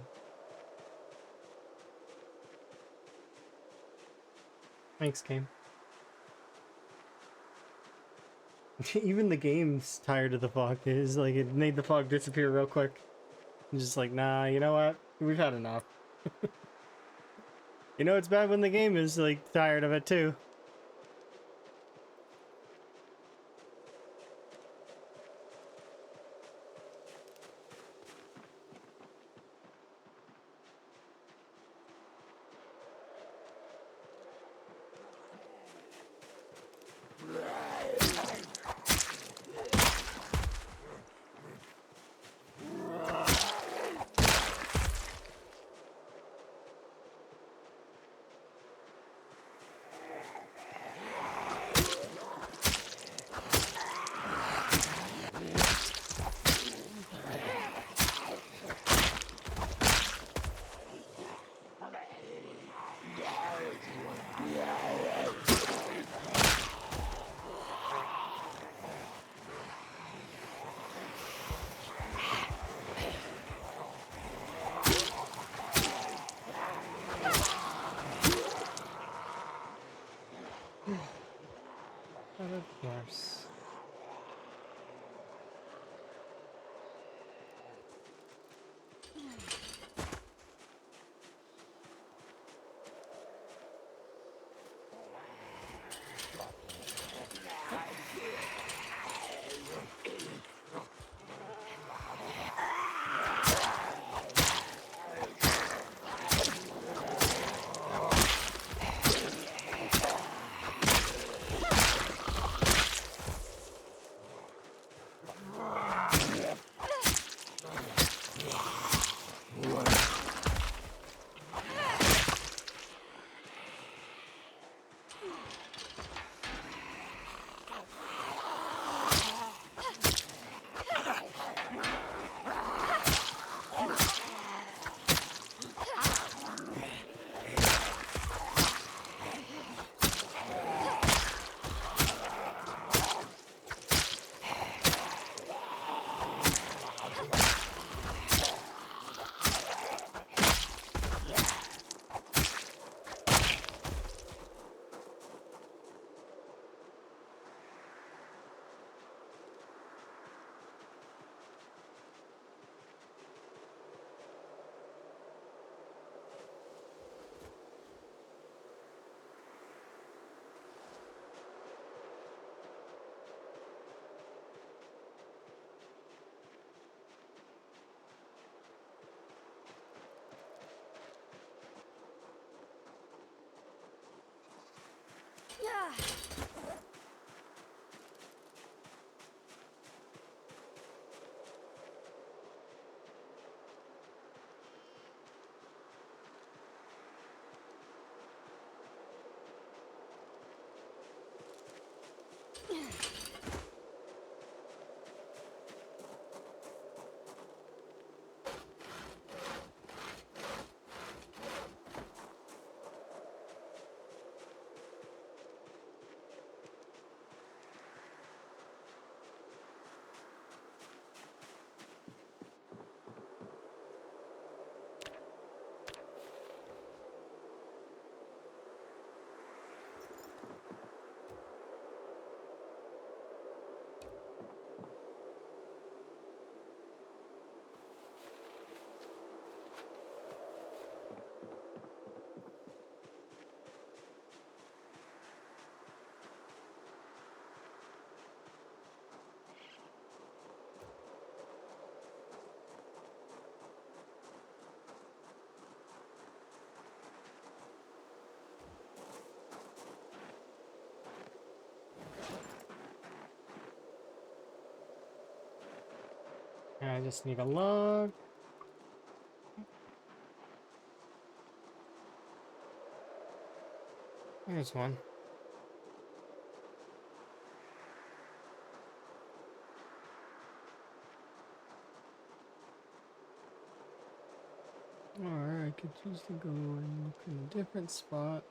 Thanks, game. Even the game's tired of the fog. It's like it made the fog disappear real quick. I'm just like, nah, you know what? We've had enough. You know, it's bad when the game is like tired of it too. But of course. I just need a log. There's one. Or I could choose to go and look in a different spot.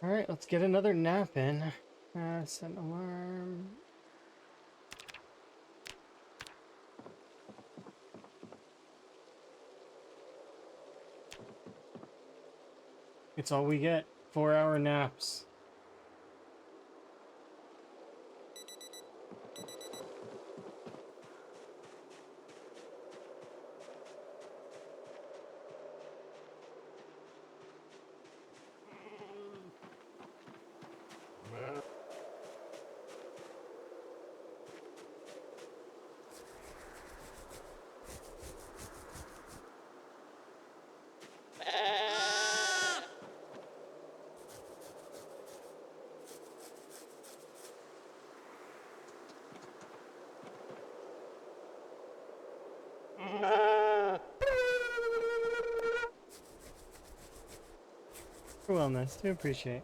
All right, let's get another nap in. Set an alarm. It's all we get. 4-hour naps. For wellness, do appreciate.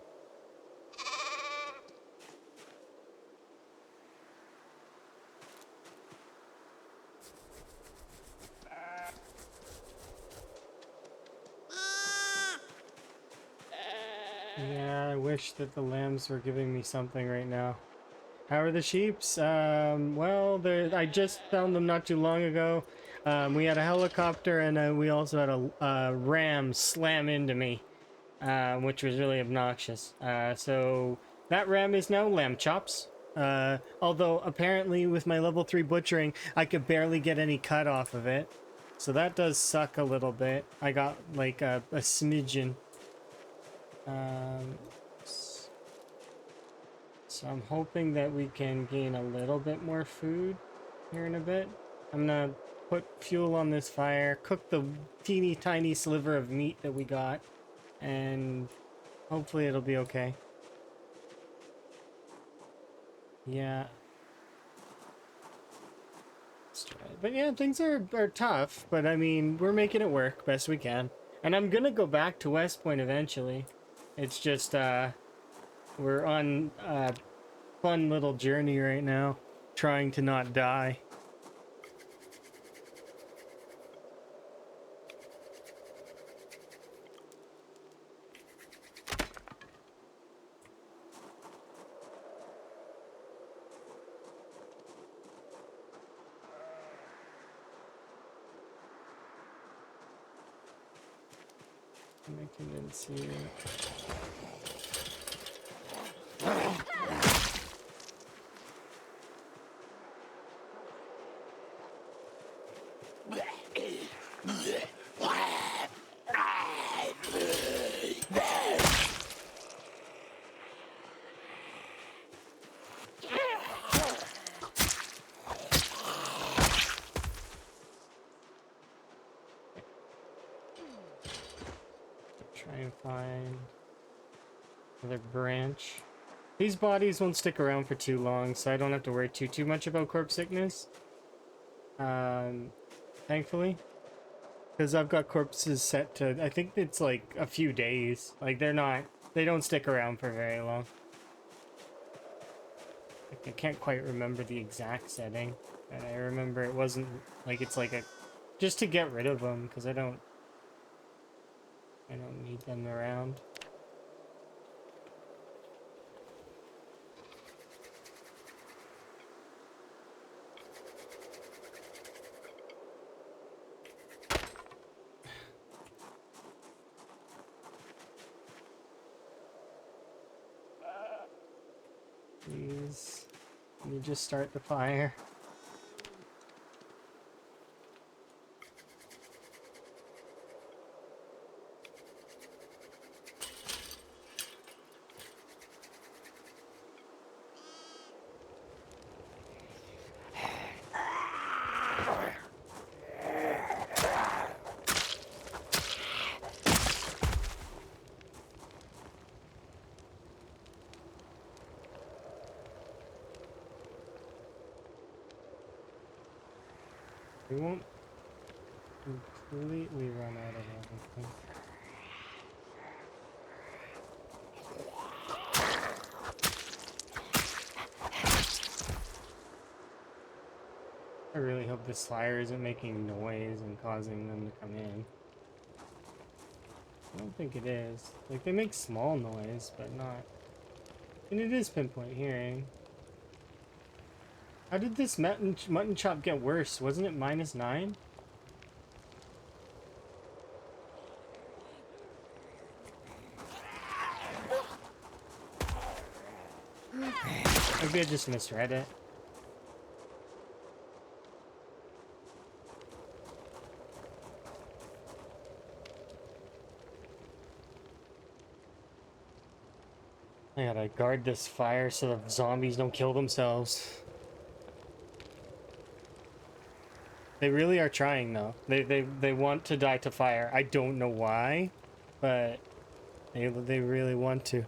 Yeah, I wish that the lambs were giving me something right now. How are the sheeps? Well, I just found them not too long ago. We had a helicopter and we also had a ram slam into me, which was really obnoxious. So that ram is now lamb chops. Although apparently with my level 3 butchering, I could barely get any cut off of it. So that does suck a little bit. I got like a smidgen. So I'm hoping that we can gain a little bit more food here in a bit. I'm gonna put fuel on this fire, cook the teeny tiny sliver of meat that we got, and hopefully it'll be okay. Yeah. Let's try it. But yeah, things are tough, but I mean, we're making it work best we can. And I'm gonna go back to West Point eventually. It's just, we're on a fun little journey right now, trying to not die. I can see it. Try and find another branch. These bodies won't stick around for too long, so I don't have to worry too much about corpse sickness. Thankfully. Because I've got corpses set to, I think it's like a few days. Like they don't stick around for very long. Like, I can't quite remember the exact setting. But I remember it wasn't, like it's like just to get rid of them, because I don't need them around. Please, can you just start the fire? We won't completely run out of everything. I really hope this fire isn't making noise and causing them to come in. I don't think it is. Like, they make small noise, but not... And it is pinpoint hearing. How did this mutton chop get worse? Wasn't it -9? Maybe I just misread it. I gotta guard this fire so the zombies don't kill themselves. They really are trying though. They want to die to fire. I don't know why, but they really want to.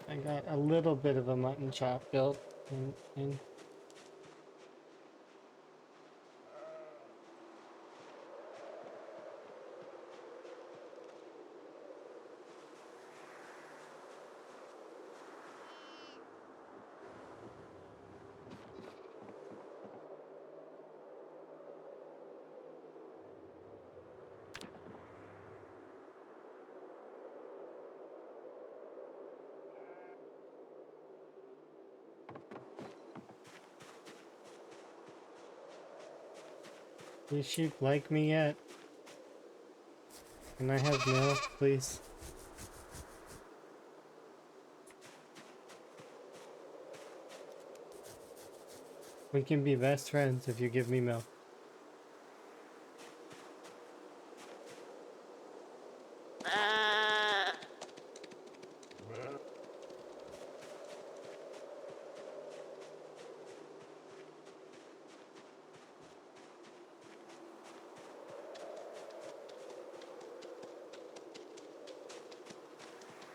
I got a little bit of a mutton chop built in. These sheep like me yet? Can I have milk, please? We can be best friends if you give me milk.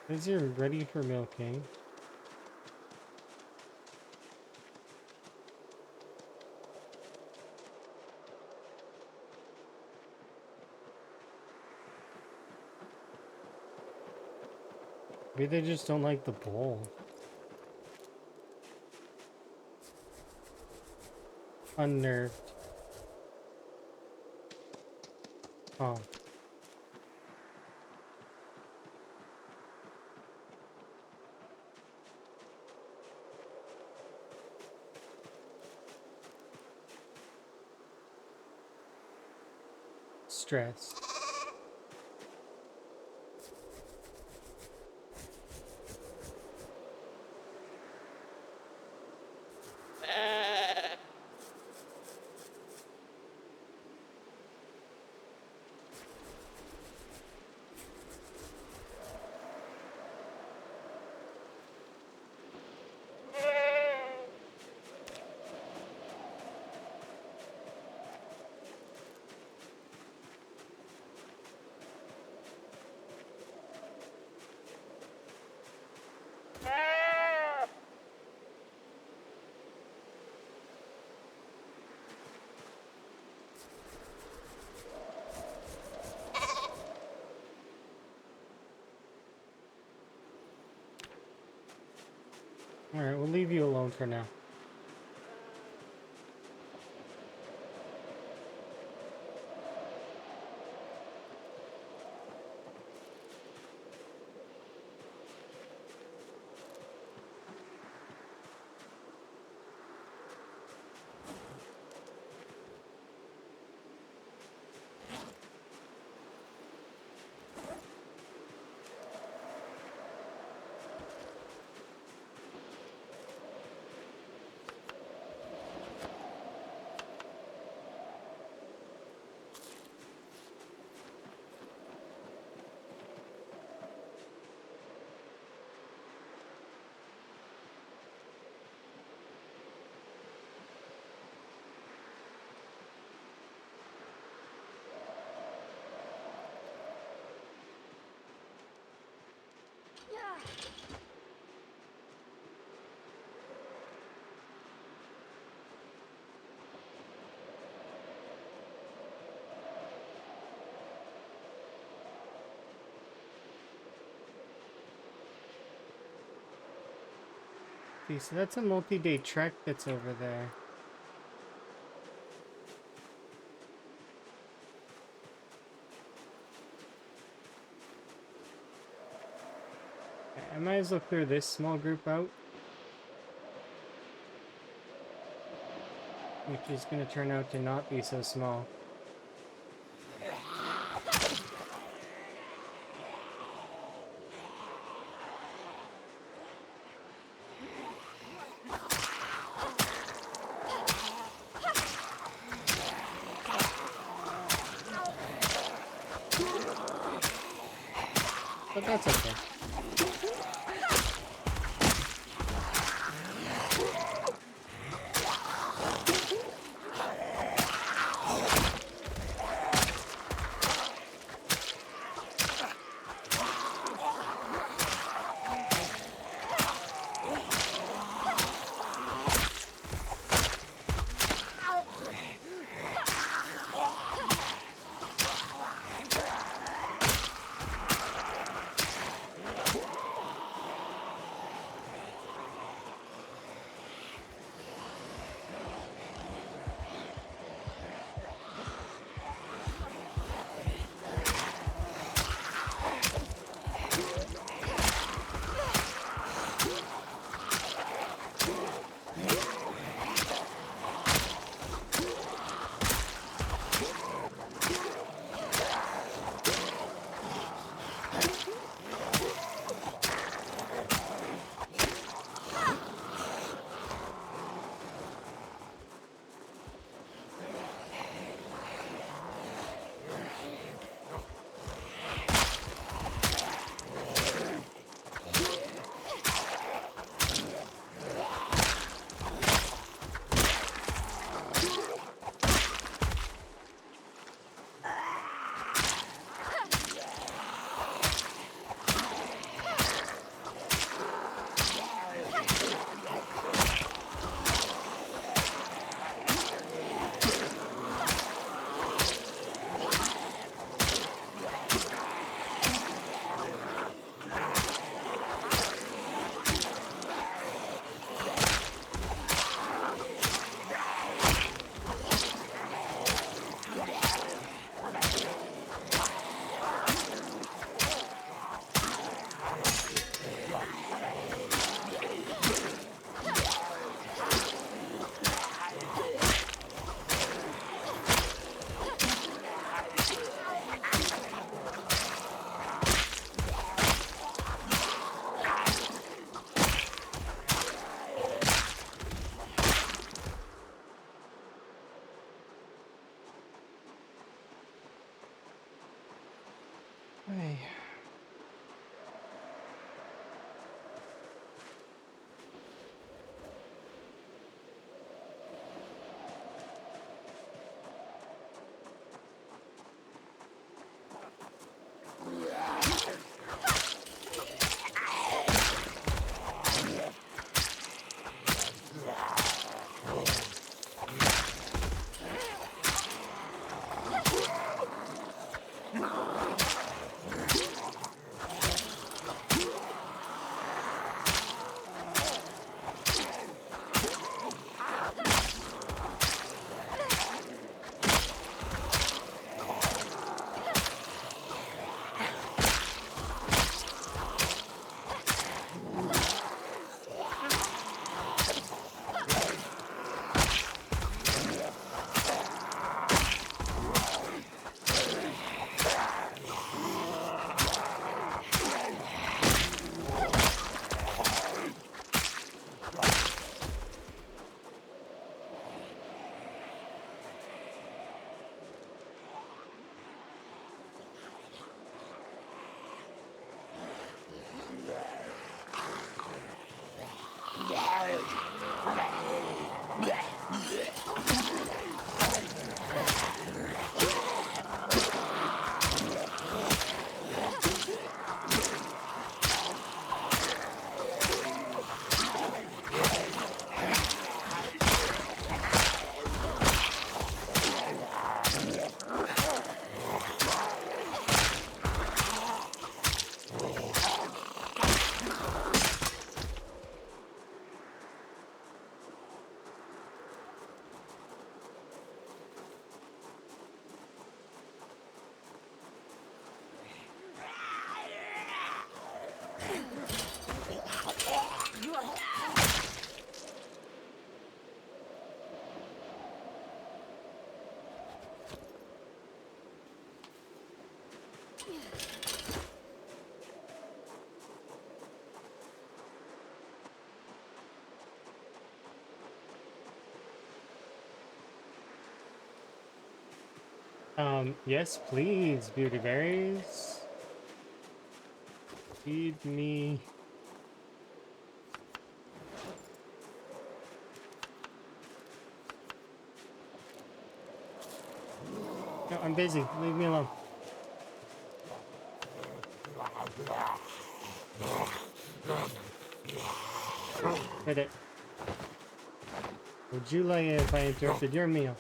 Is you ready for milking? Maybe they just don't like the bowl. Unnerved. Oh. Stressed. Alright, we'll leave you alone for now. See, so that's a multi-day trek that's over there. I might as well clear this small group out. Which is going to turn out to not be so small. But that's okay. Yes, please, beauty berries. Feed me. No, I'm busy. Leave me alone. Hit it. Would you like it if I interrupted your meal?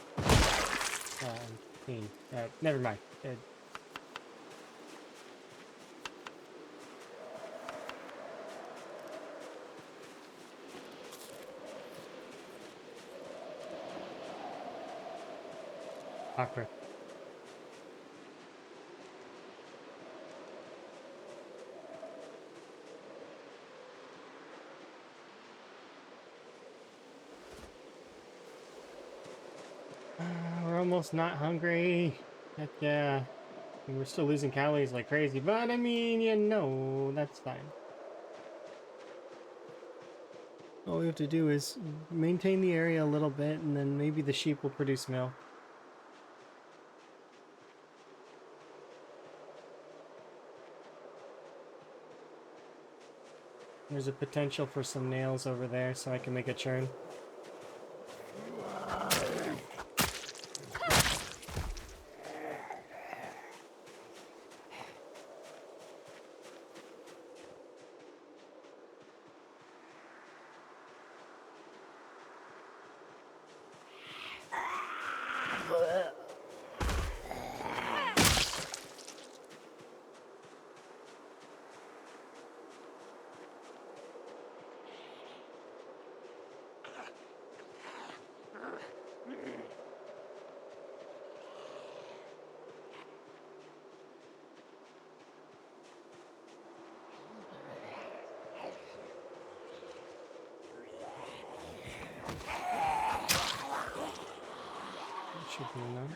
Never mind. Awkward. We're almost not hungry. Heck yeah. We're still losing calories like crazy, but I mean, that's fine. All we have to do is maintain the area a little bit, and then maybe the sheep will produce milk. There's a potential for some nails over there, so I can make a churn. Should be enough.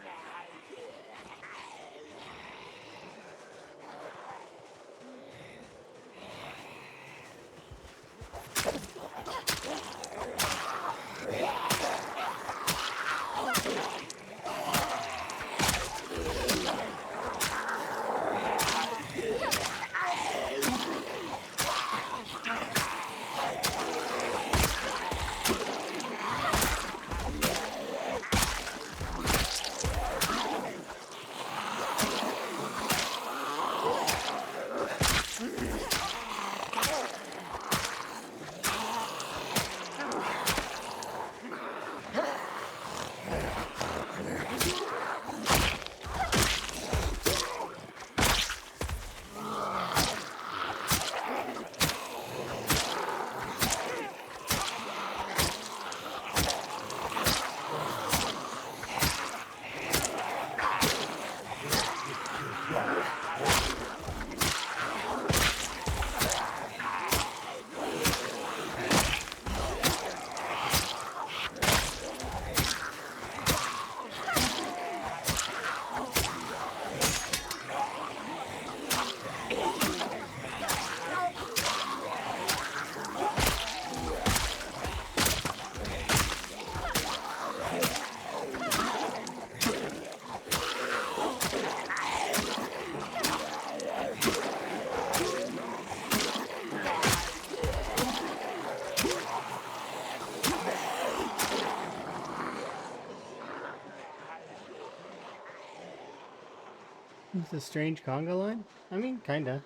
It's a strange conga line? I mean, kinda.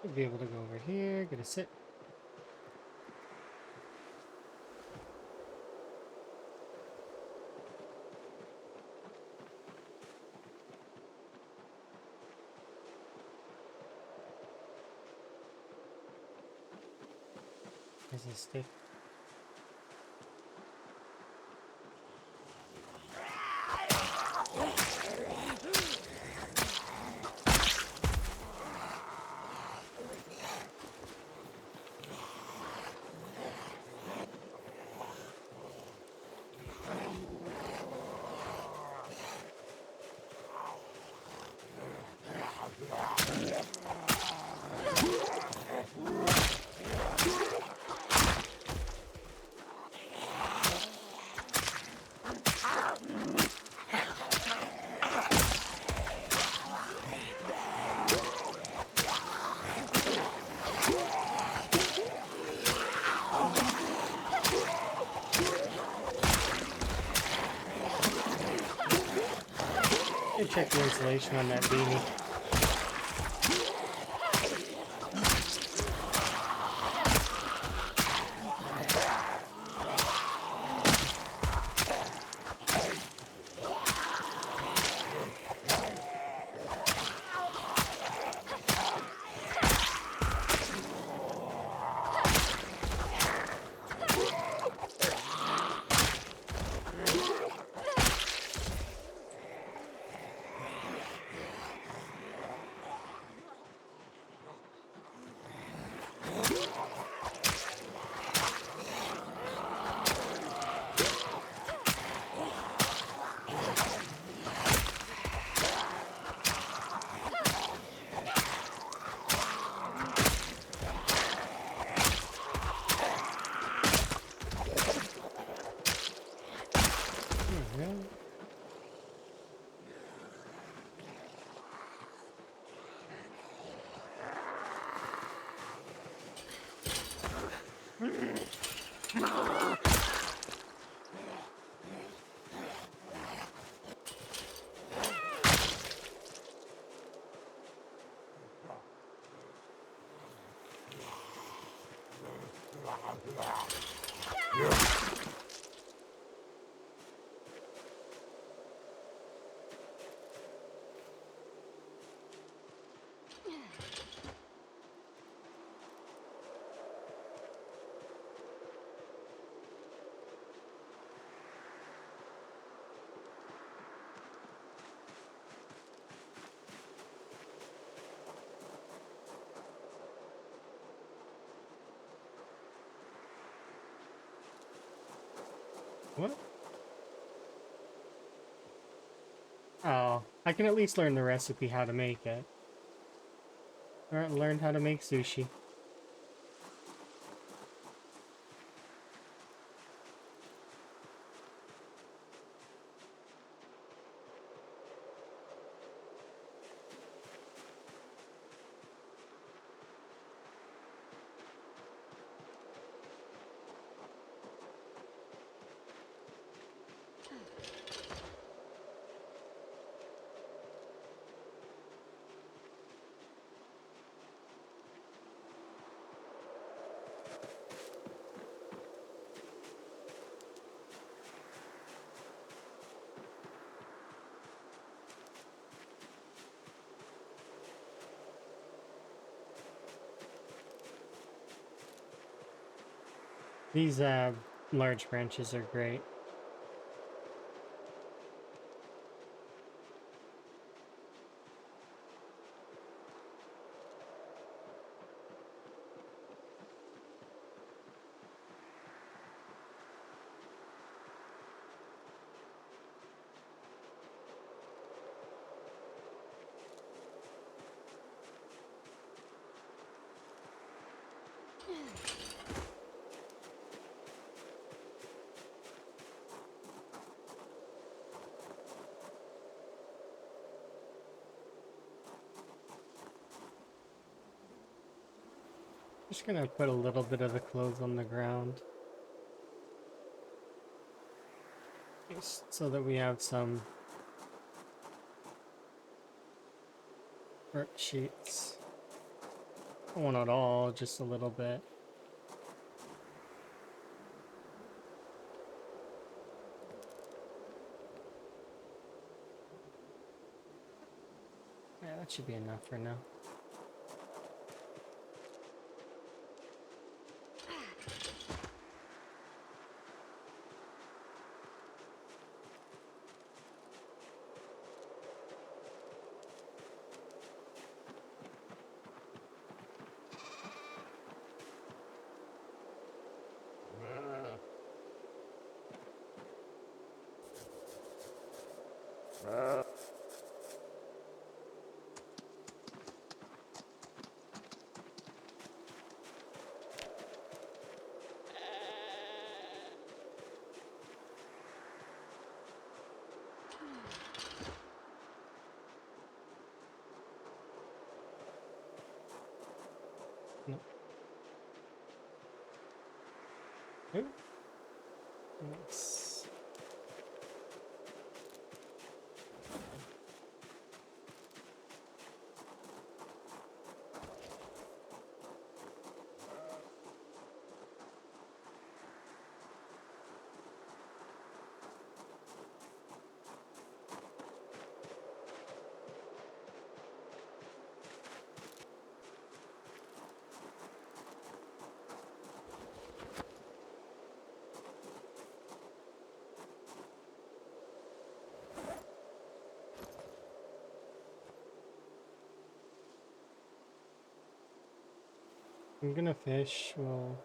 Should be able to go over here, get a sit. There's a stick. Check the insulation on that beanie. What? Oh, I can at least learn the recipe how to make it. Or learn how to make sushi. These large branches are great. Just gonna put a little bit of the clothes on the ground. Just so that we have some dirt sheets. Well, not all, just a little bit. Yeah, that should be enough for now. No. Ooh. Nice. I'm gonna fish. Well,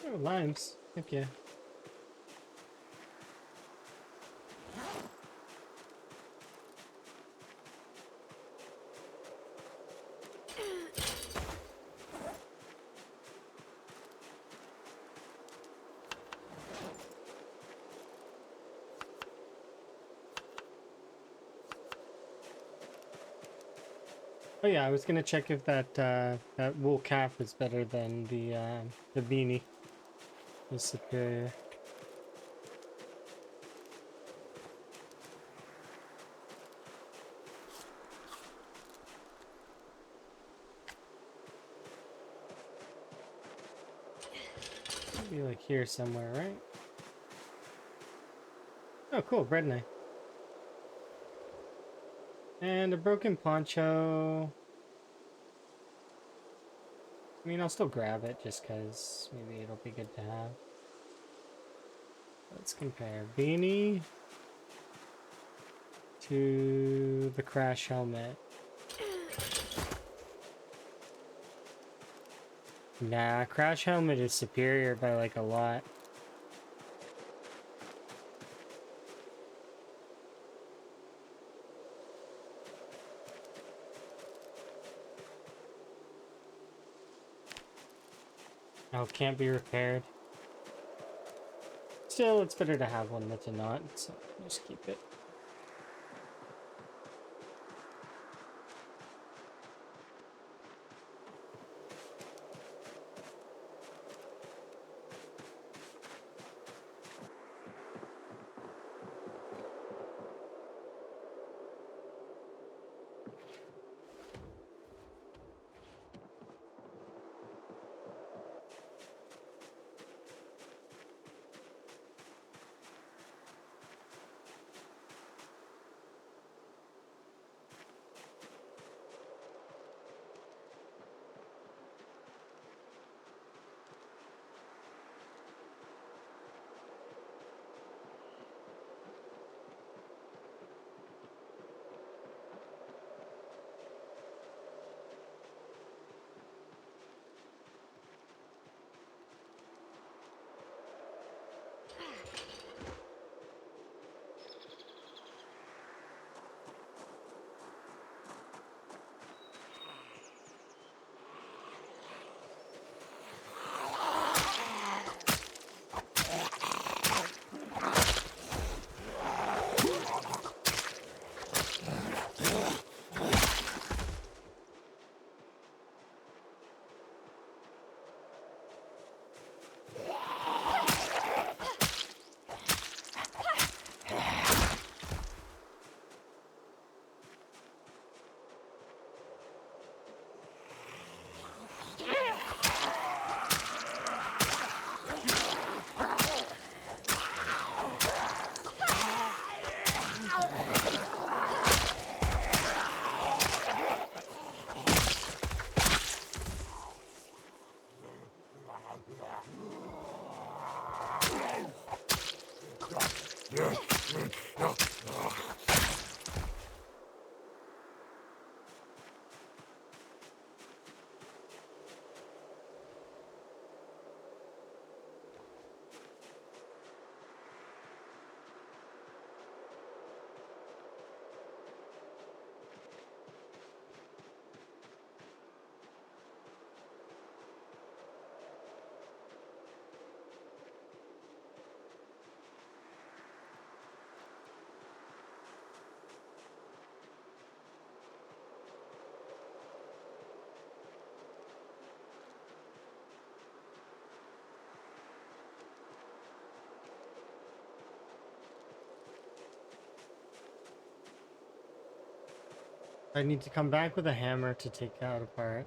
oh, limes. Heck yeah. Oh yeah, I was gonna check if that wool cap is better than the beanie. Is superior. Be like here somewhere, right? Oh, cool, bread knife. And a broken poncho. I mean, I'll still grab it just because maybe it'll be good to have. Let's compare beanie to the crash helmet. Nah, crash helmet is superior by like a lot. Oh, can't be repaired. Still, it's better to have one than to not, so just keep it. I need to come back with a hammer to take out apart.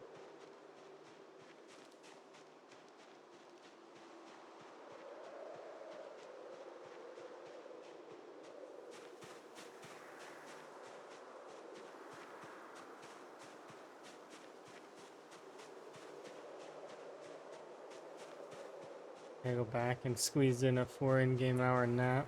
I go back and squeeze in a 4 in-game hour nap.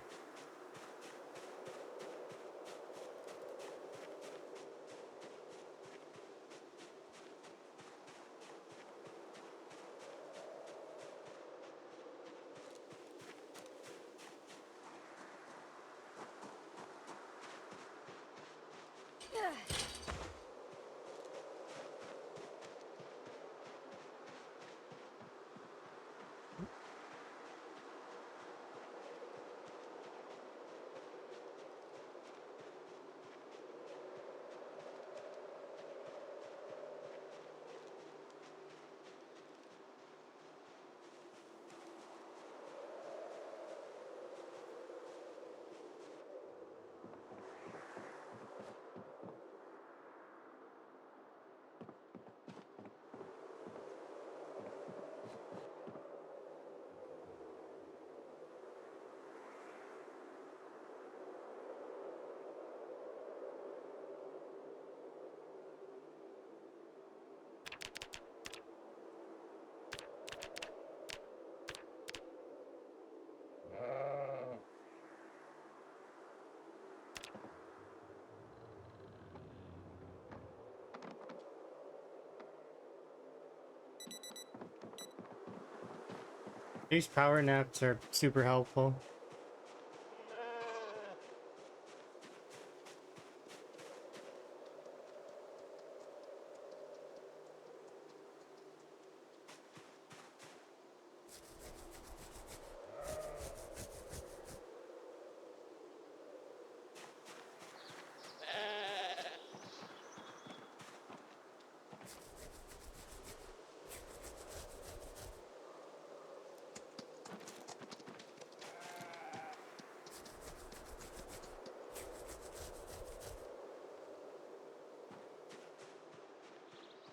These power naps are super helpful.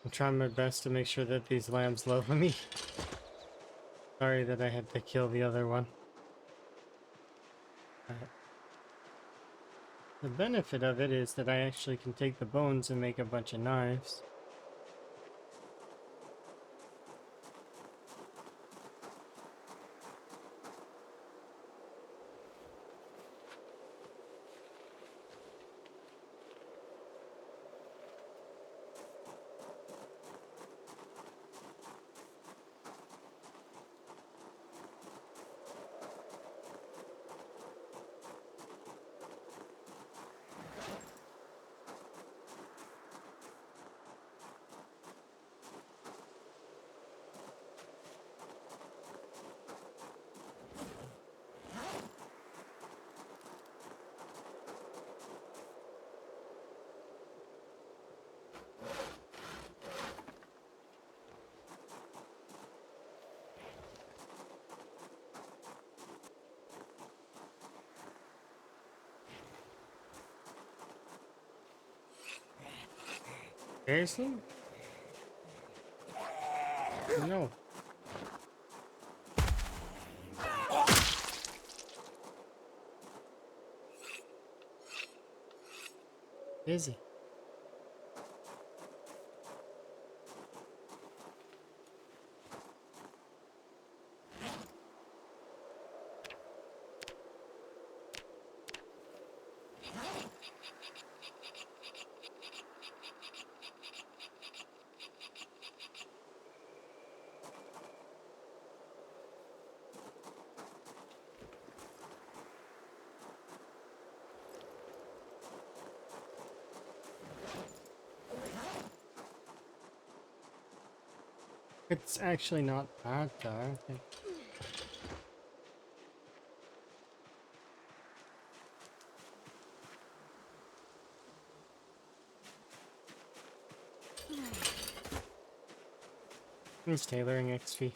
I'm trying my best to make sure that these lambs love me. Sorry that I had to kill the other one. The benefit of it is that I actually can take the bones and make a bunch of knives. Seriously? No. Busy. It's actually not that dark. It's tailoring XP.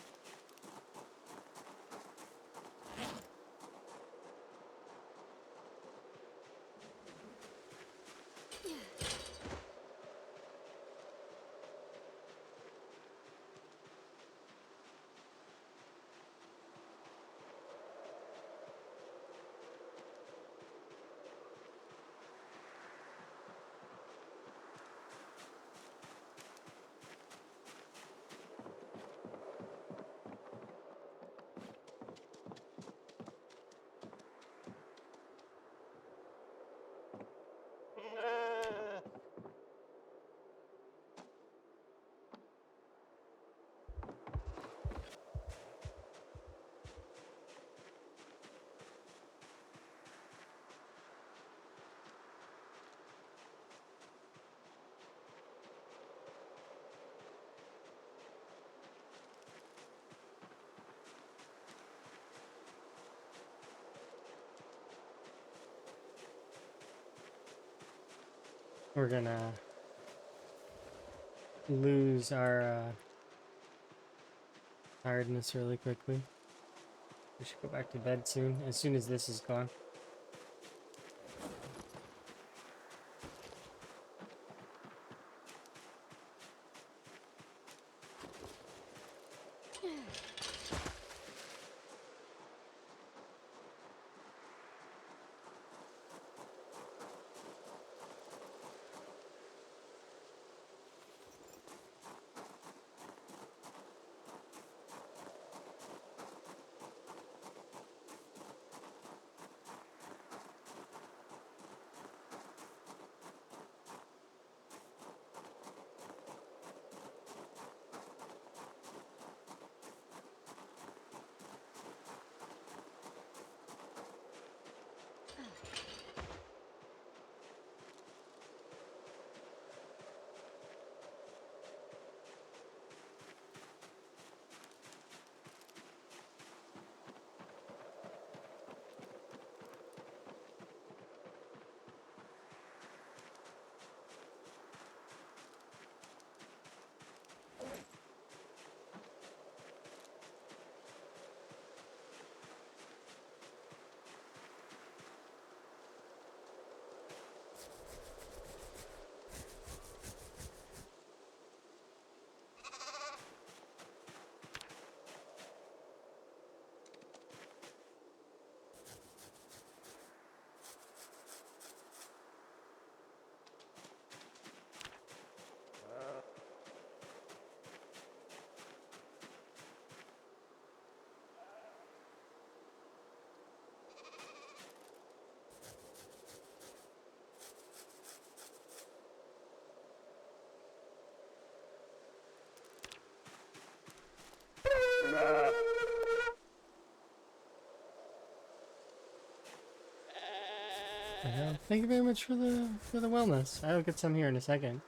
We're gonna lose our tiredness really quickly. We should go back to bed soon, as soon as this is gone. Thank you very much for the wellness. I'll get some here in a second.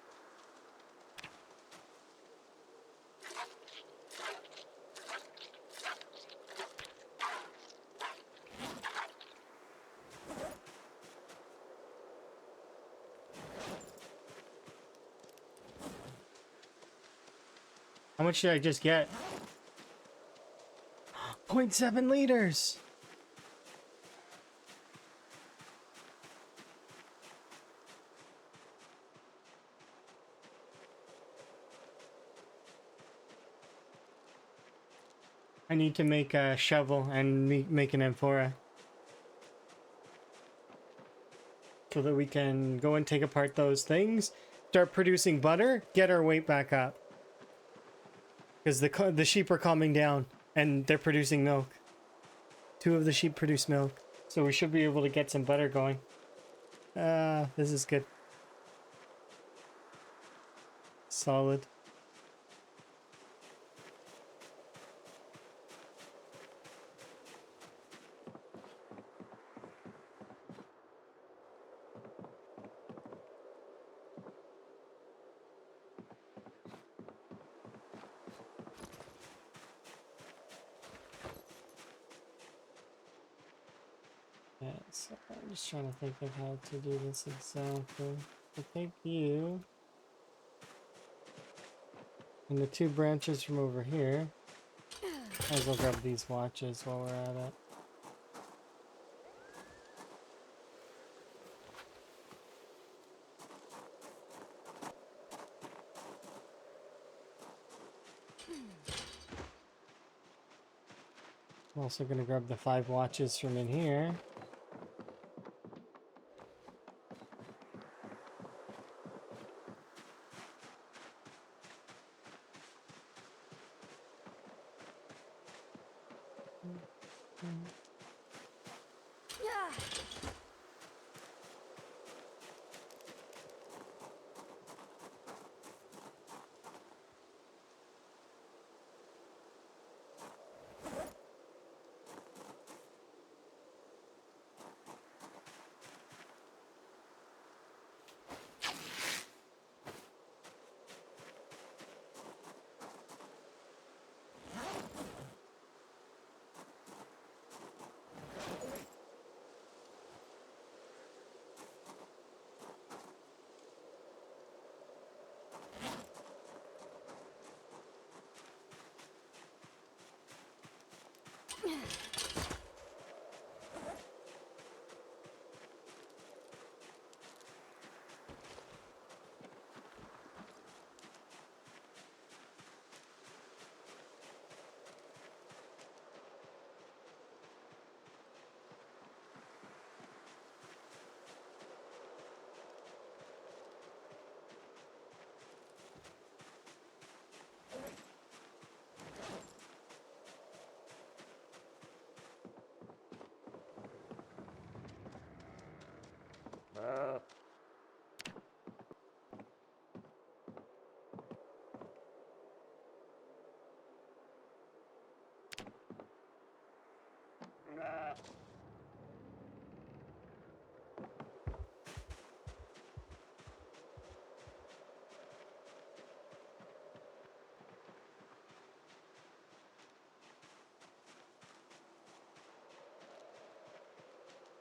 How much did I just get? 0.7 liters! I need to make a shovel and make an amphora. So that we can go and take apart those things, start producing butter, get our weight back up. Because the sheep are calming down and they're producing milk. 2 of the sheep produce milk. So we should be able to get some butter going. This is good. Solid. Yeah, so I'm just trying to think of how to do this exactly. So take you and the 2 branches from over here. Might as well grab these watches while we're at it. I'm also going to grab the 5 watches from in here.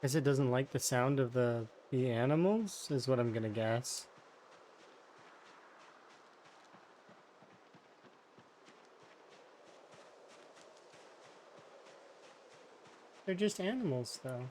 Guess it doesn't like the sound of the animals, is what I'm gonna guess. They're just animals, though.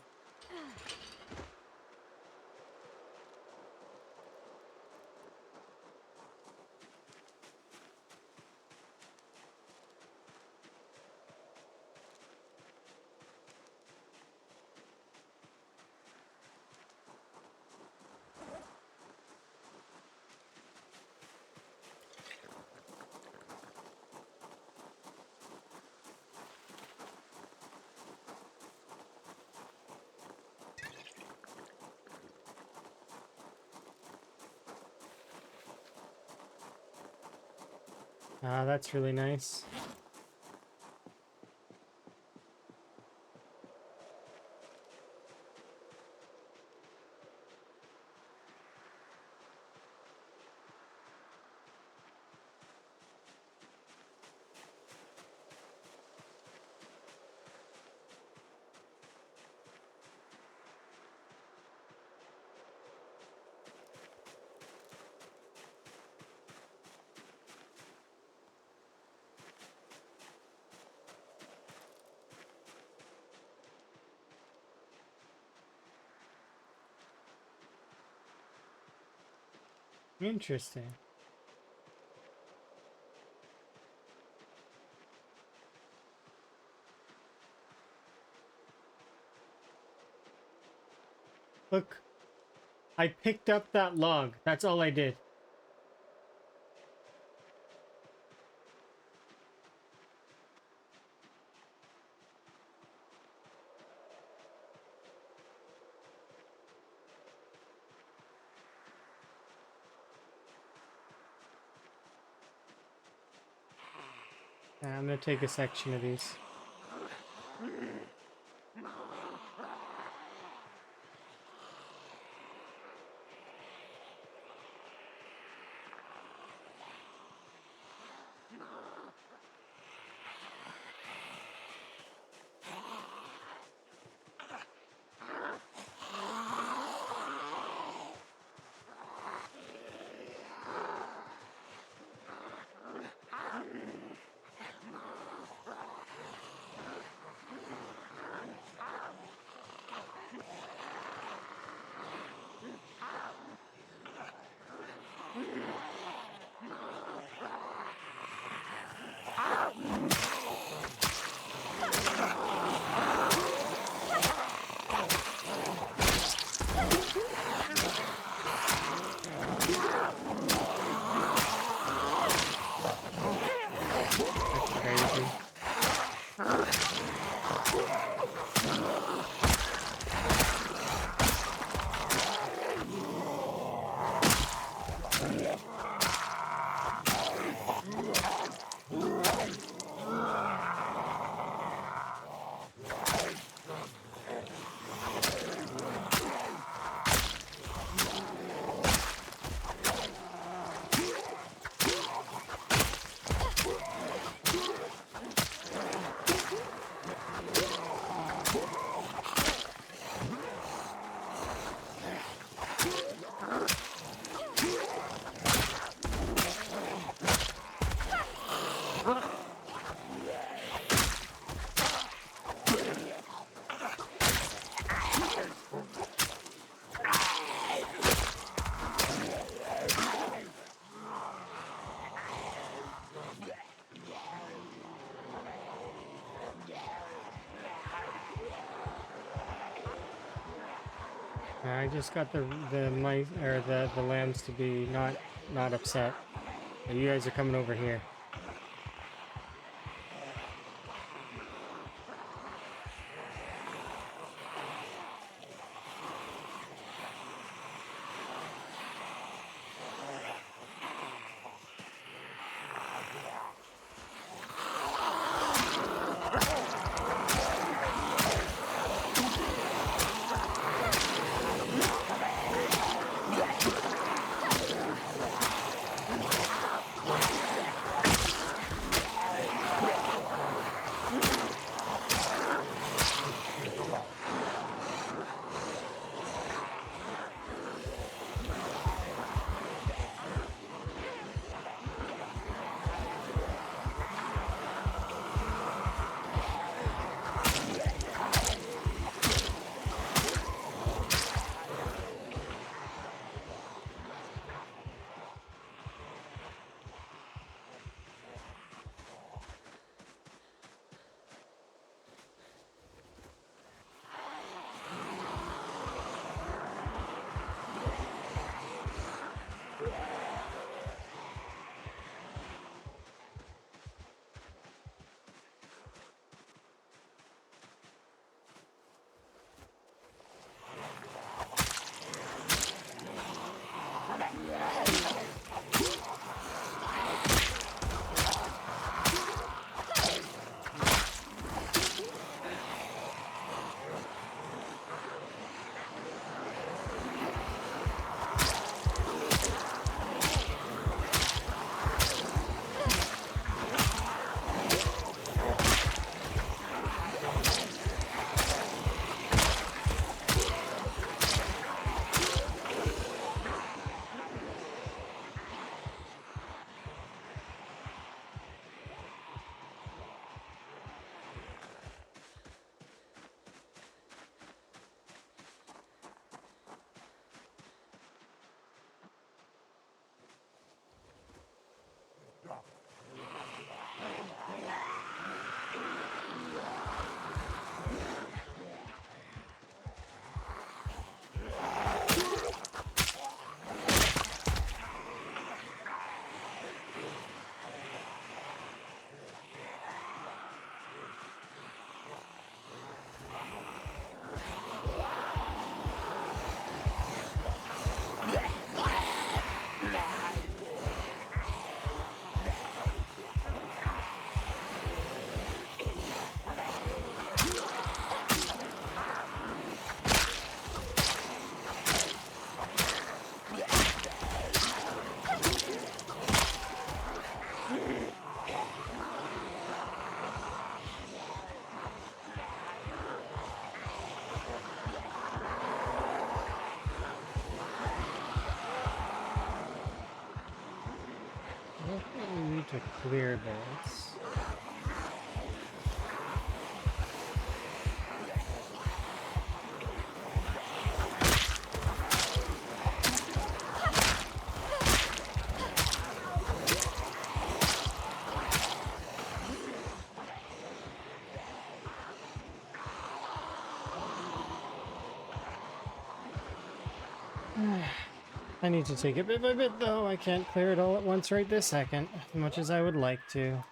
Ah, that's really nice. Interesting. Look, I picked up that log. That's all I did. I'm gonna take a section of these. I just got the mice or the lambs to be not upset. You guys are coming over here. We need to clear this. I need to take it bit by bit, though. I can't clear it all at once right this second, as much as I would like to.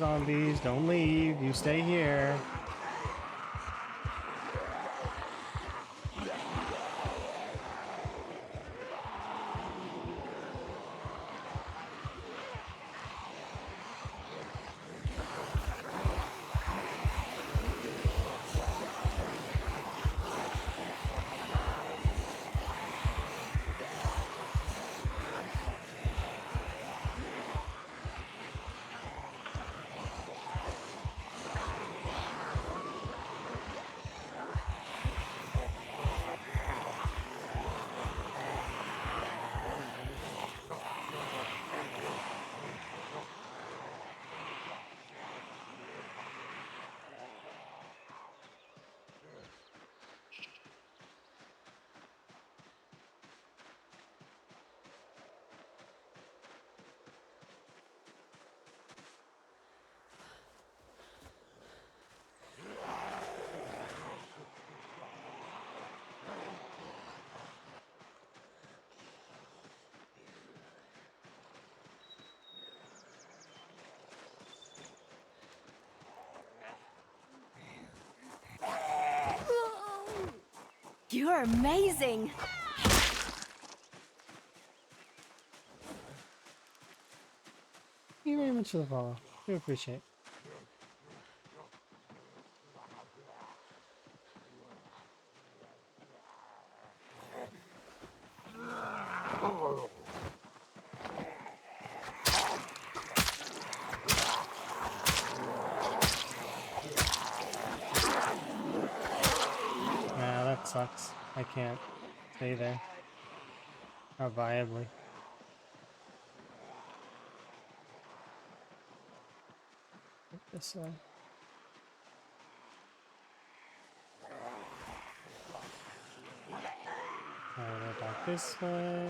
zombies. Don't leave. You stay here. You're amazing. Thank you very much for the follow. Do appreciate it. Nah, that sucks. I can't stay there. Not viably. This way. Alright, back this way.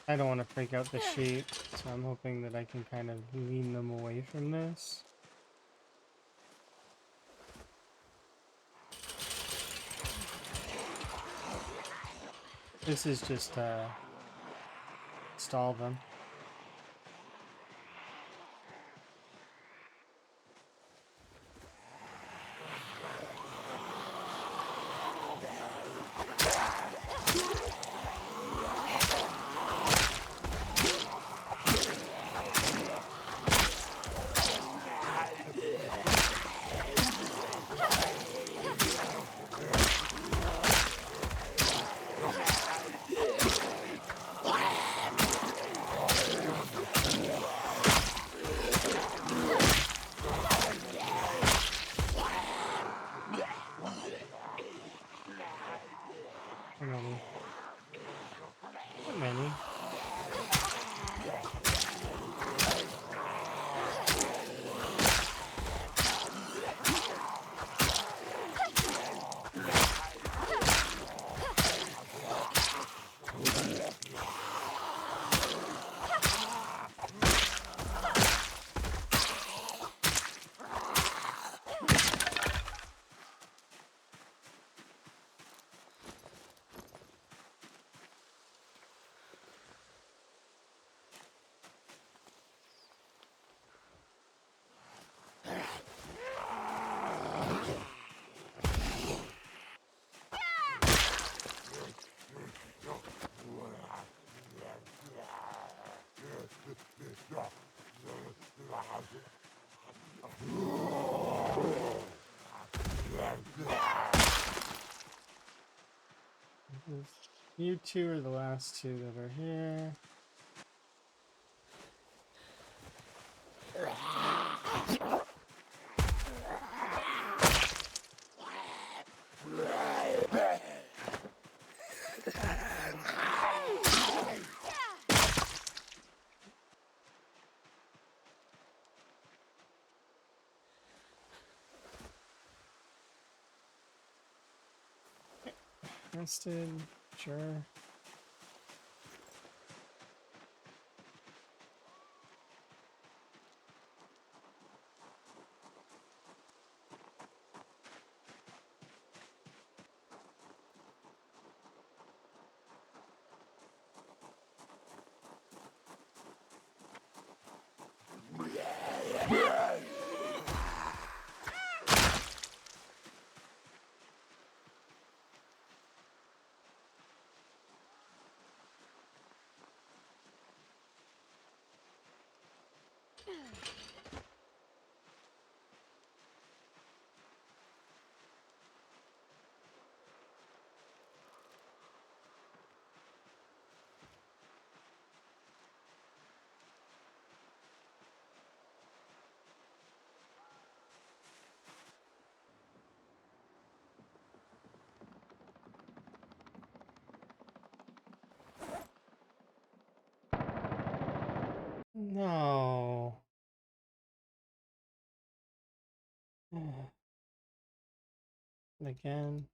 I don't want to freak out the sheep, so I'm hoping that I can kind of lean them away from this. This is just, stall them. You two are the last two that are here. Rested, sure. No. Again.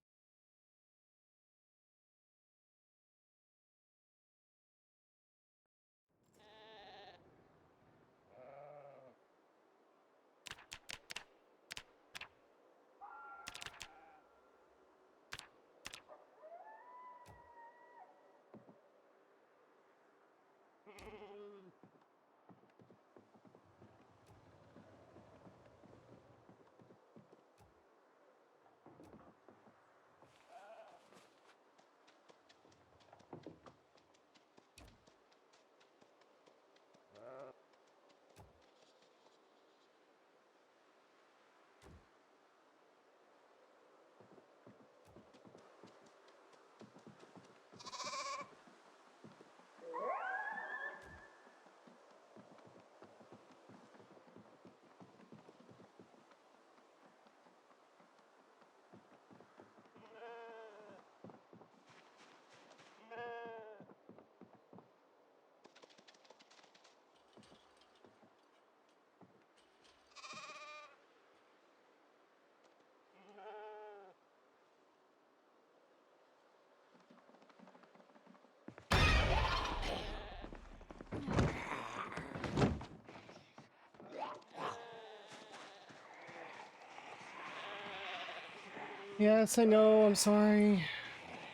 Yes, I know, I'm sorry.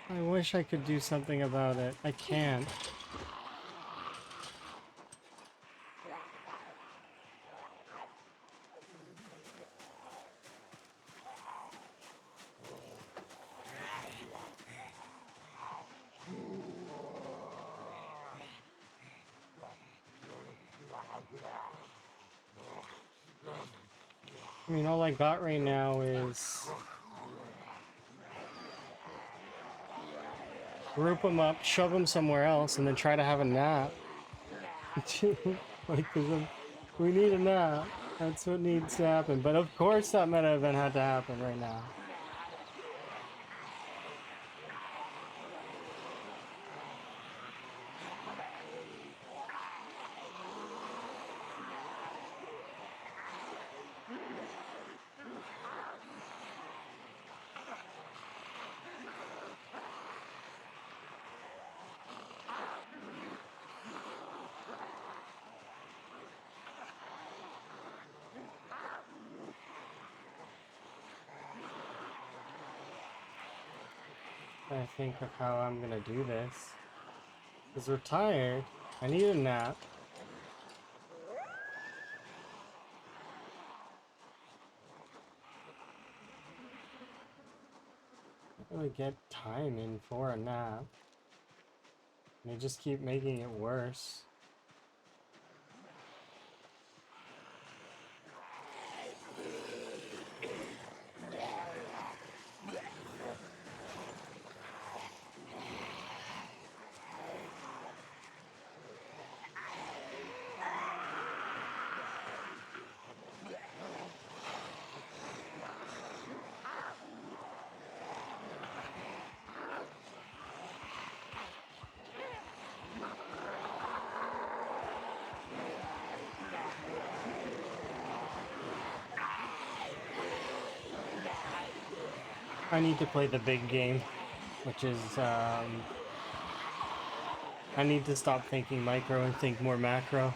I wish I could do something about it. I can't. I mean, all I got right now is group them up, shove them somewhere else, and then try to have a nap. Like, 'cause we need a nap. That's what needs to happen. But of course that meta event had to happen right now. I think of how I'm gonna do this. Because we're tired. I need a nap. Can't really get time in for a nap. And they just keep making it worse. I need to play the big game, which is, I need to stop thinking micro and think more macro.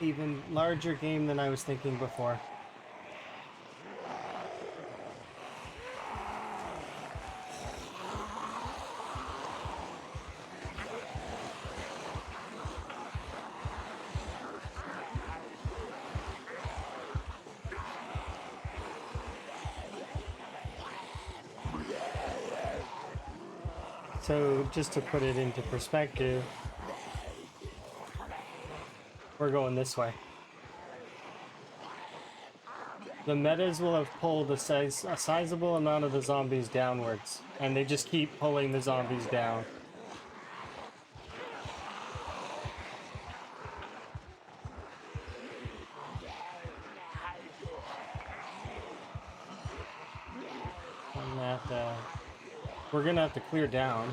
Even larger game than I was thinking before. So just to put it into perspective, we're going this way. The metas will have pulled a sizable amount of the zombies downwards, and they just keep pulling the zombies down. We're gonna have to clear down.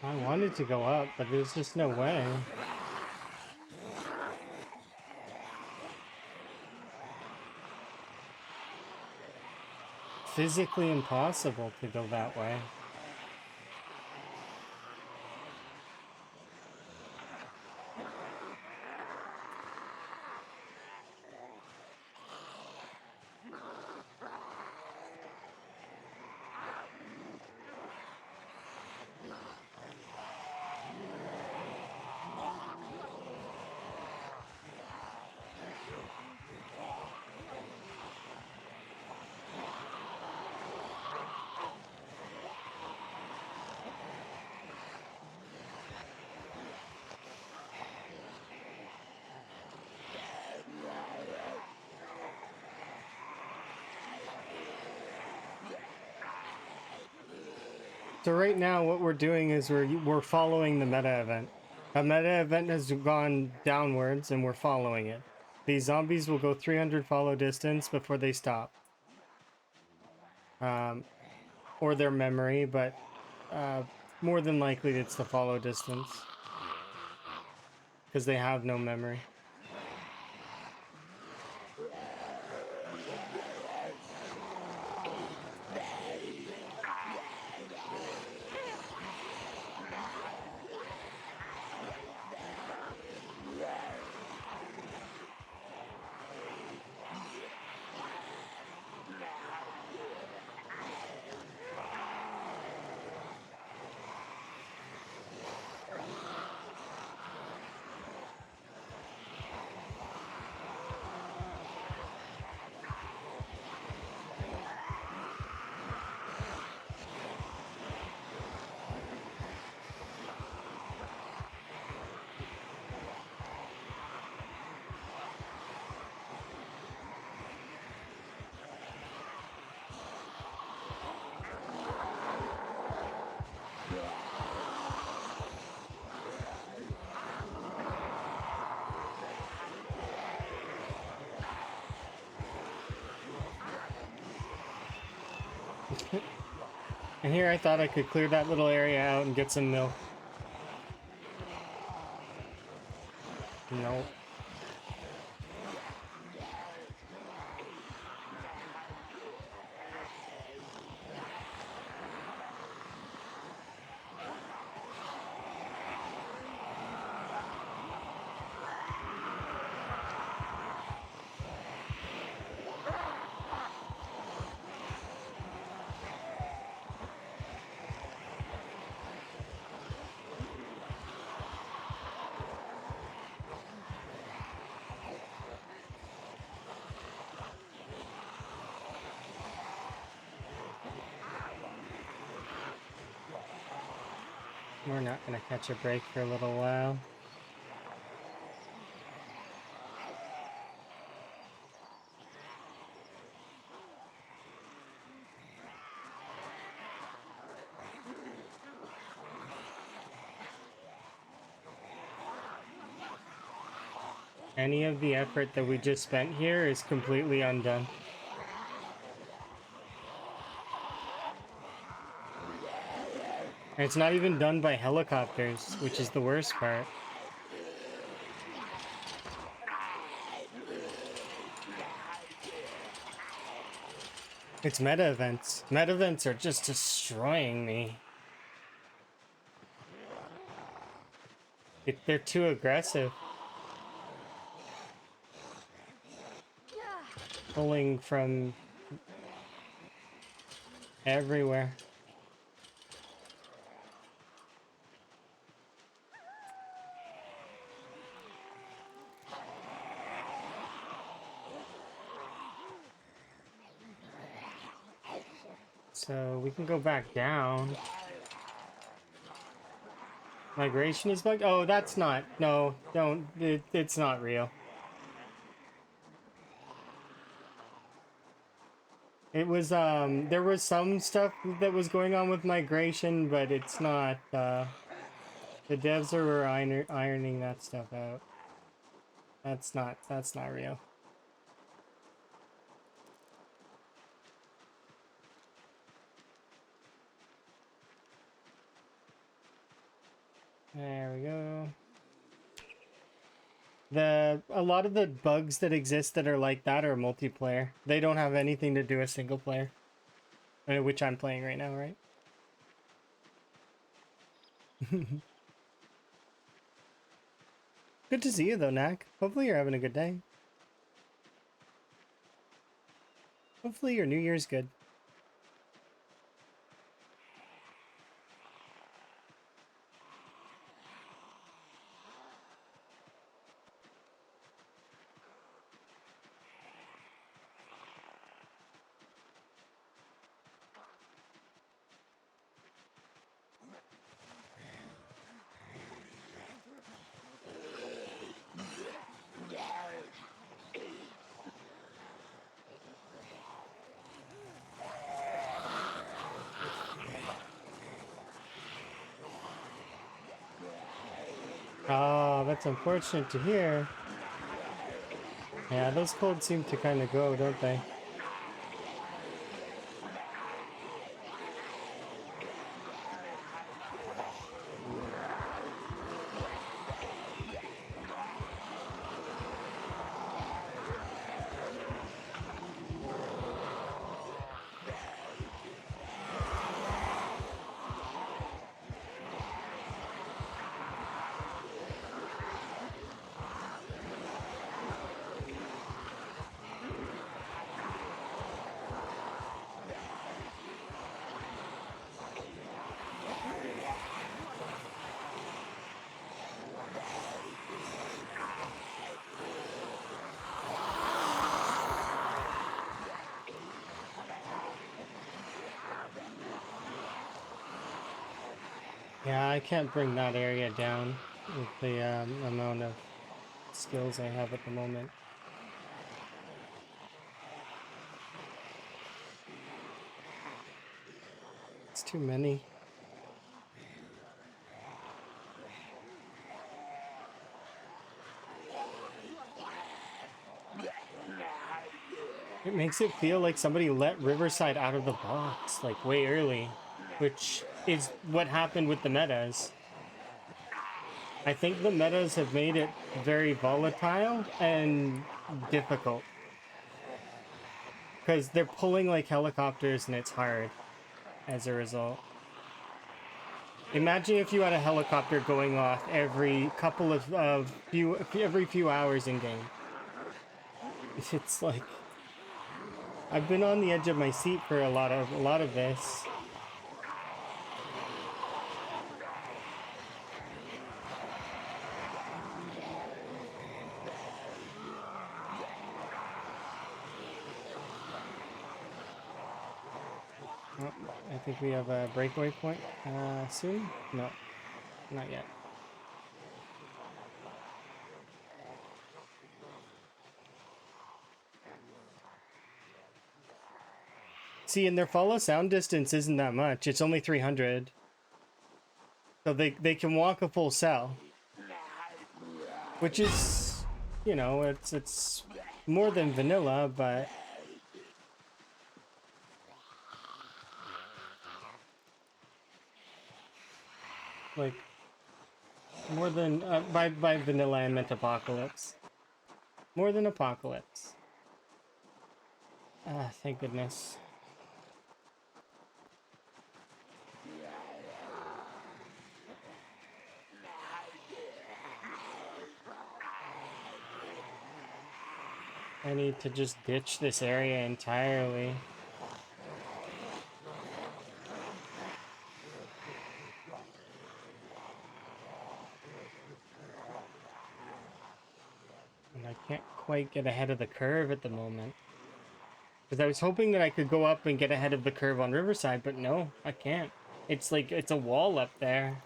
I wanted to go up, but there's just no way. Physically impossible to go that way. So right now what we're doing is we're following the meta event. A meta event has gone downwards and we're following it. These zombies will go 300 follow distance before they stop. Or their memory, but more than likely it's the follow distance. Because they have no memory. And here I thought I could clear that little area out and get some milk. Nope. We're not gonna catch a break for a little while. Any of the effort that we just spent here is completely undone. And it's not even done by helicopters, which is the worst part. It's meta events. Meta events are just destroying me. They're too aggressive. Pulling from everywhere. So we can go back down. Migration is bugged? Oh, that's not. No, don't. It's not real. It was, there was some stuff that was going on with migration, but it's not, the devs are ironing that stuff out. That's not real. There we go. A lot of the bugs that exist that are like that are multiplayer. They don't have anything to do with single player. Which I'm playing right now, right? Good to see you though, Knack. Hopefully you're having a good day. Hopefully your New Year's good. Oh, that's unfortunate to hear. Yeah, those colds seem to kind of go, don't they? Yeah, I can't bring that area down with the amount of skills I have at the moment. It's too many. It makes it feel like somebody let Riverside out of the box, like, way early, which is what happened with the metas. I think the metas have made it very volatile and difficult. Because they're pulling like helicopters and it's hard as a result. Imagine if you had a helicopter going off every couple of every few hours in game. It's like I've been on the edge of my seat for a lot of this. Oh, I think we have a breakaway point soon. No, not yet. See, and their follow sound distance isn't that much. It's only 300. So they can walk a full cell. Which is, you know, it's more than vanilla, but like more than by vanilla I meant apocalypse. More than apocalypse. Ah, thank goodness. I need to just ditch this area entirely. And I can't quite get ahead of the curve at the moment. Because I was hoping that I could go up and get ahead of the curve on Riverside, but no, I can't. It's like, it's a wall up there.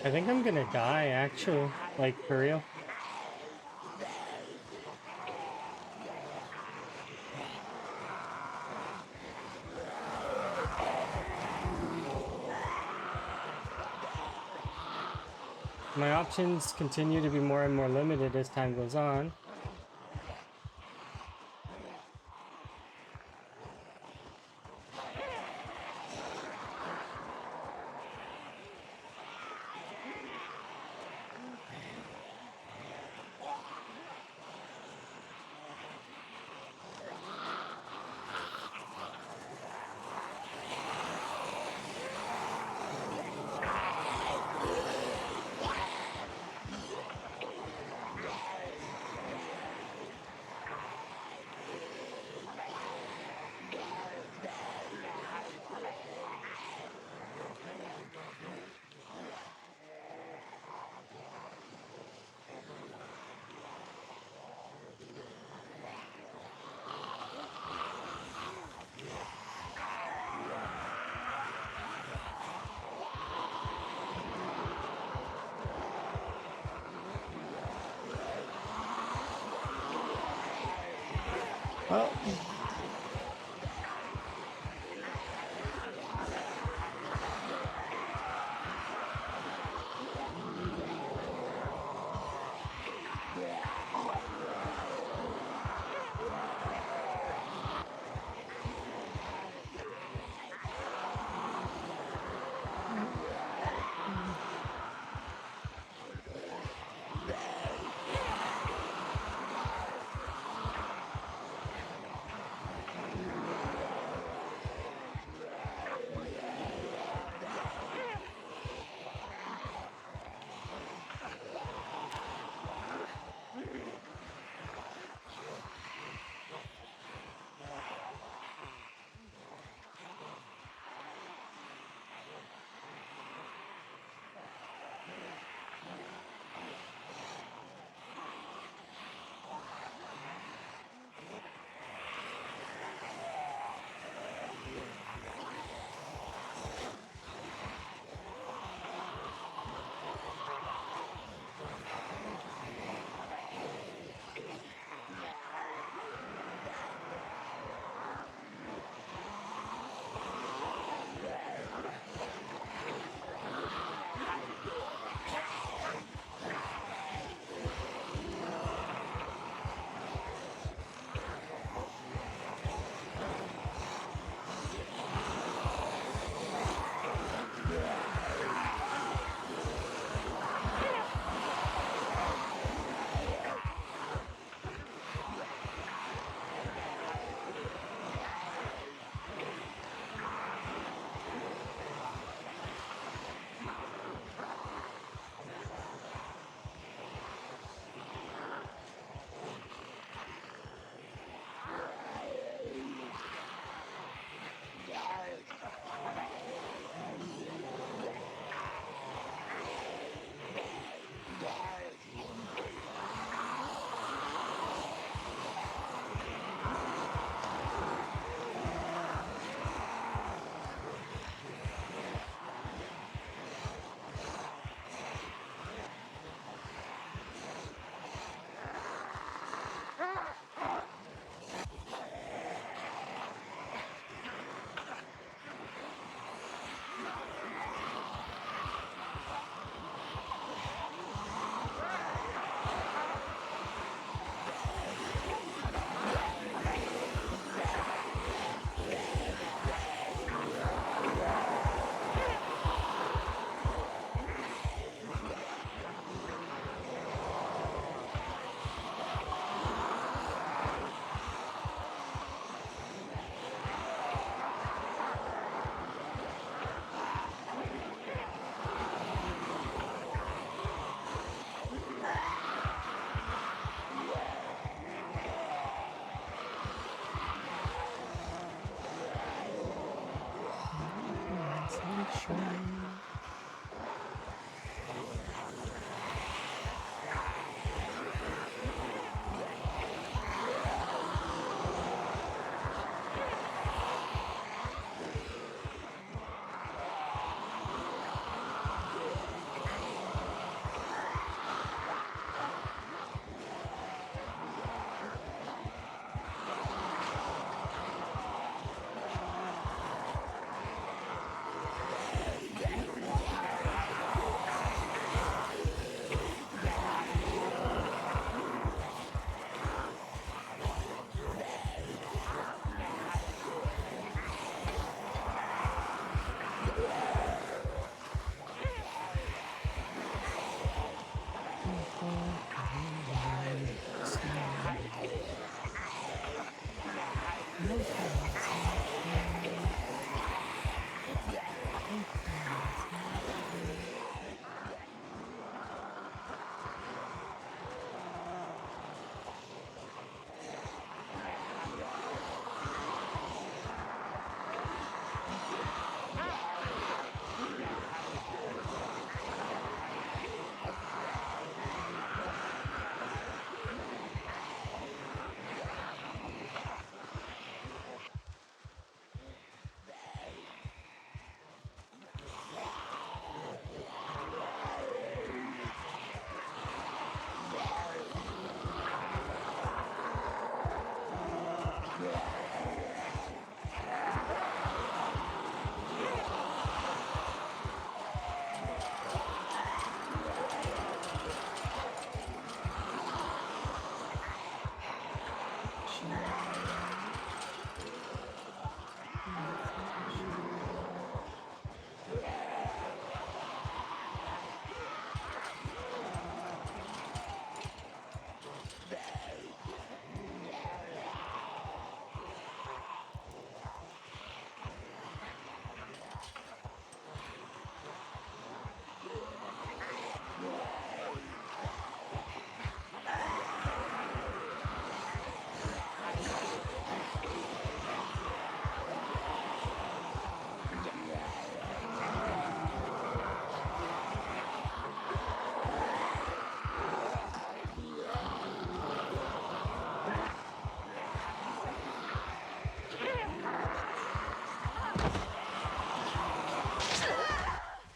I think I'm gonna die, actually. Like, for real. My options continue to be more and more limited as time goes on. Well,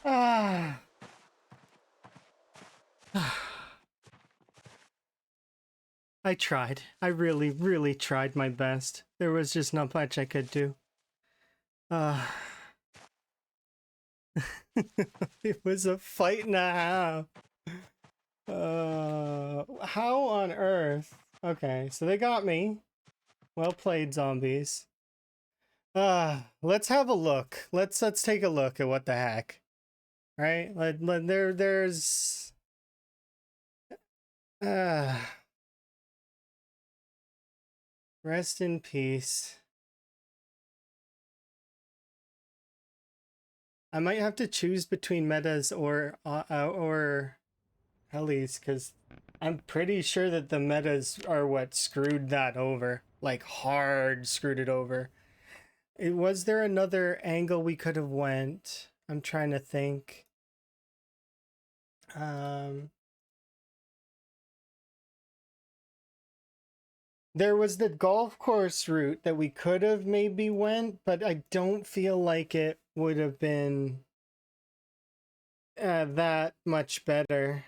Ah. I tried. I really, really tried my best. There was just not much I could do. It was a fight and a half. How on earth? Okay, so they got me. Well played, zombies. Let's have a look. Let's take a look at what the heck. Right? There's rest in peace. I might have to choose between metas or helis, because I'm pretty sure that the metas are what screwed that over. Like, hard screwed it over. Was there another angle we could have went? I'm trying to think. There was the golf course route that we could have maybe went, but I don't feel like it would have been that much better.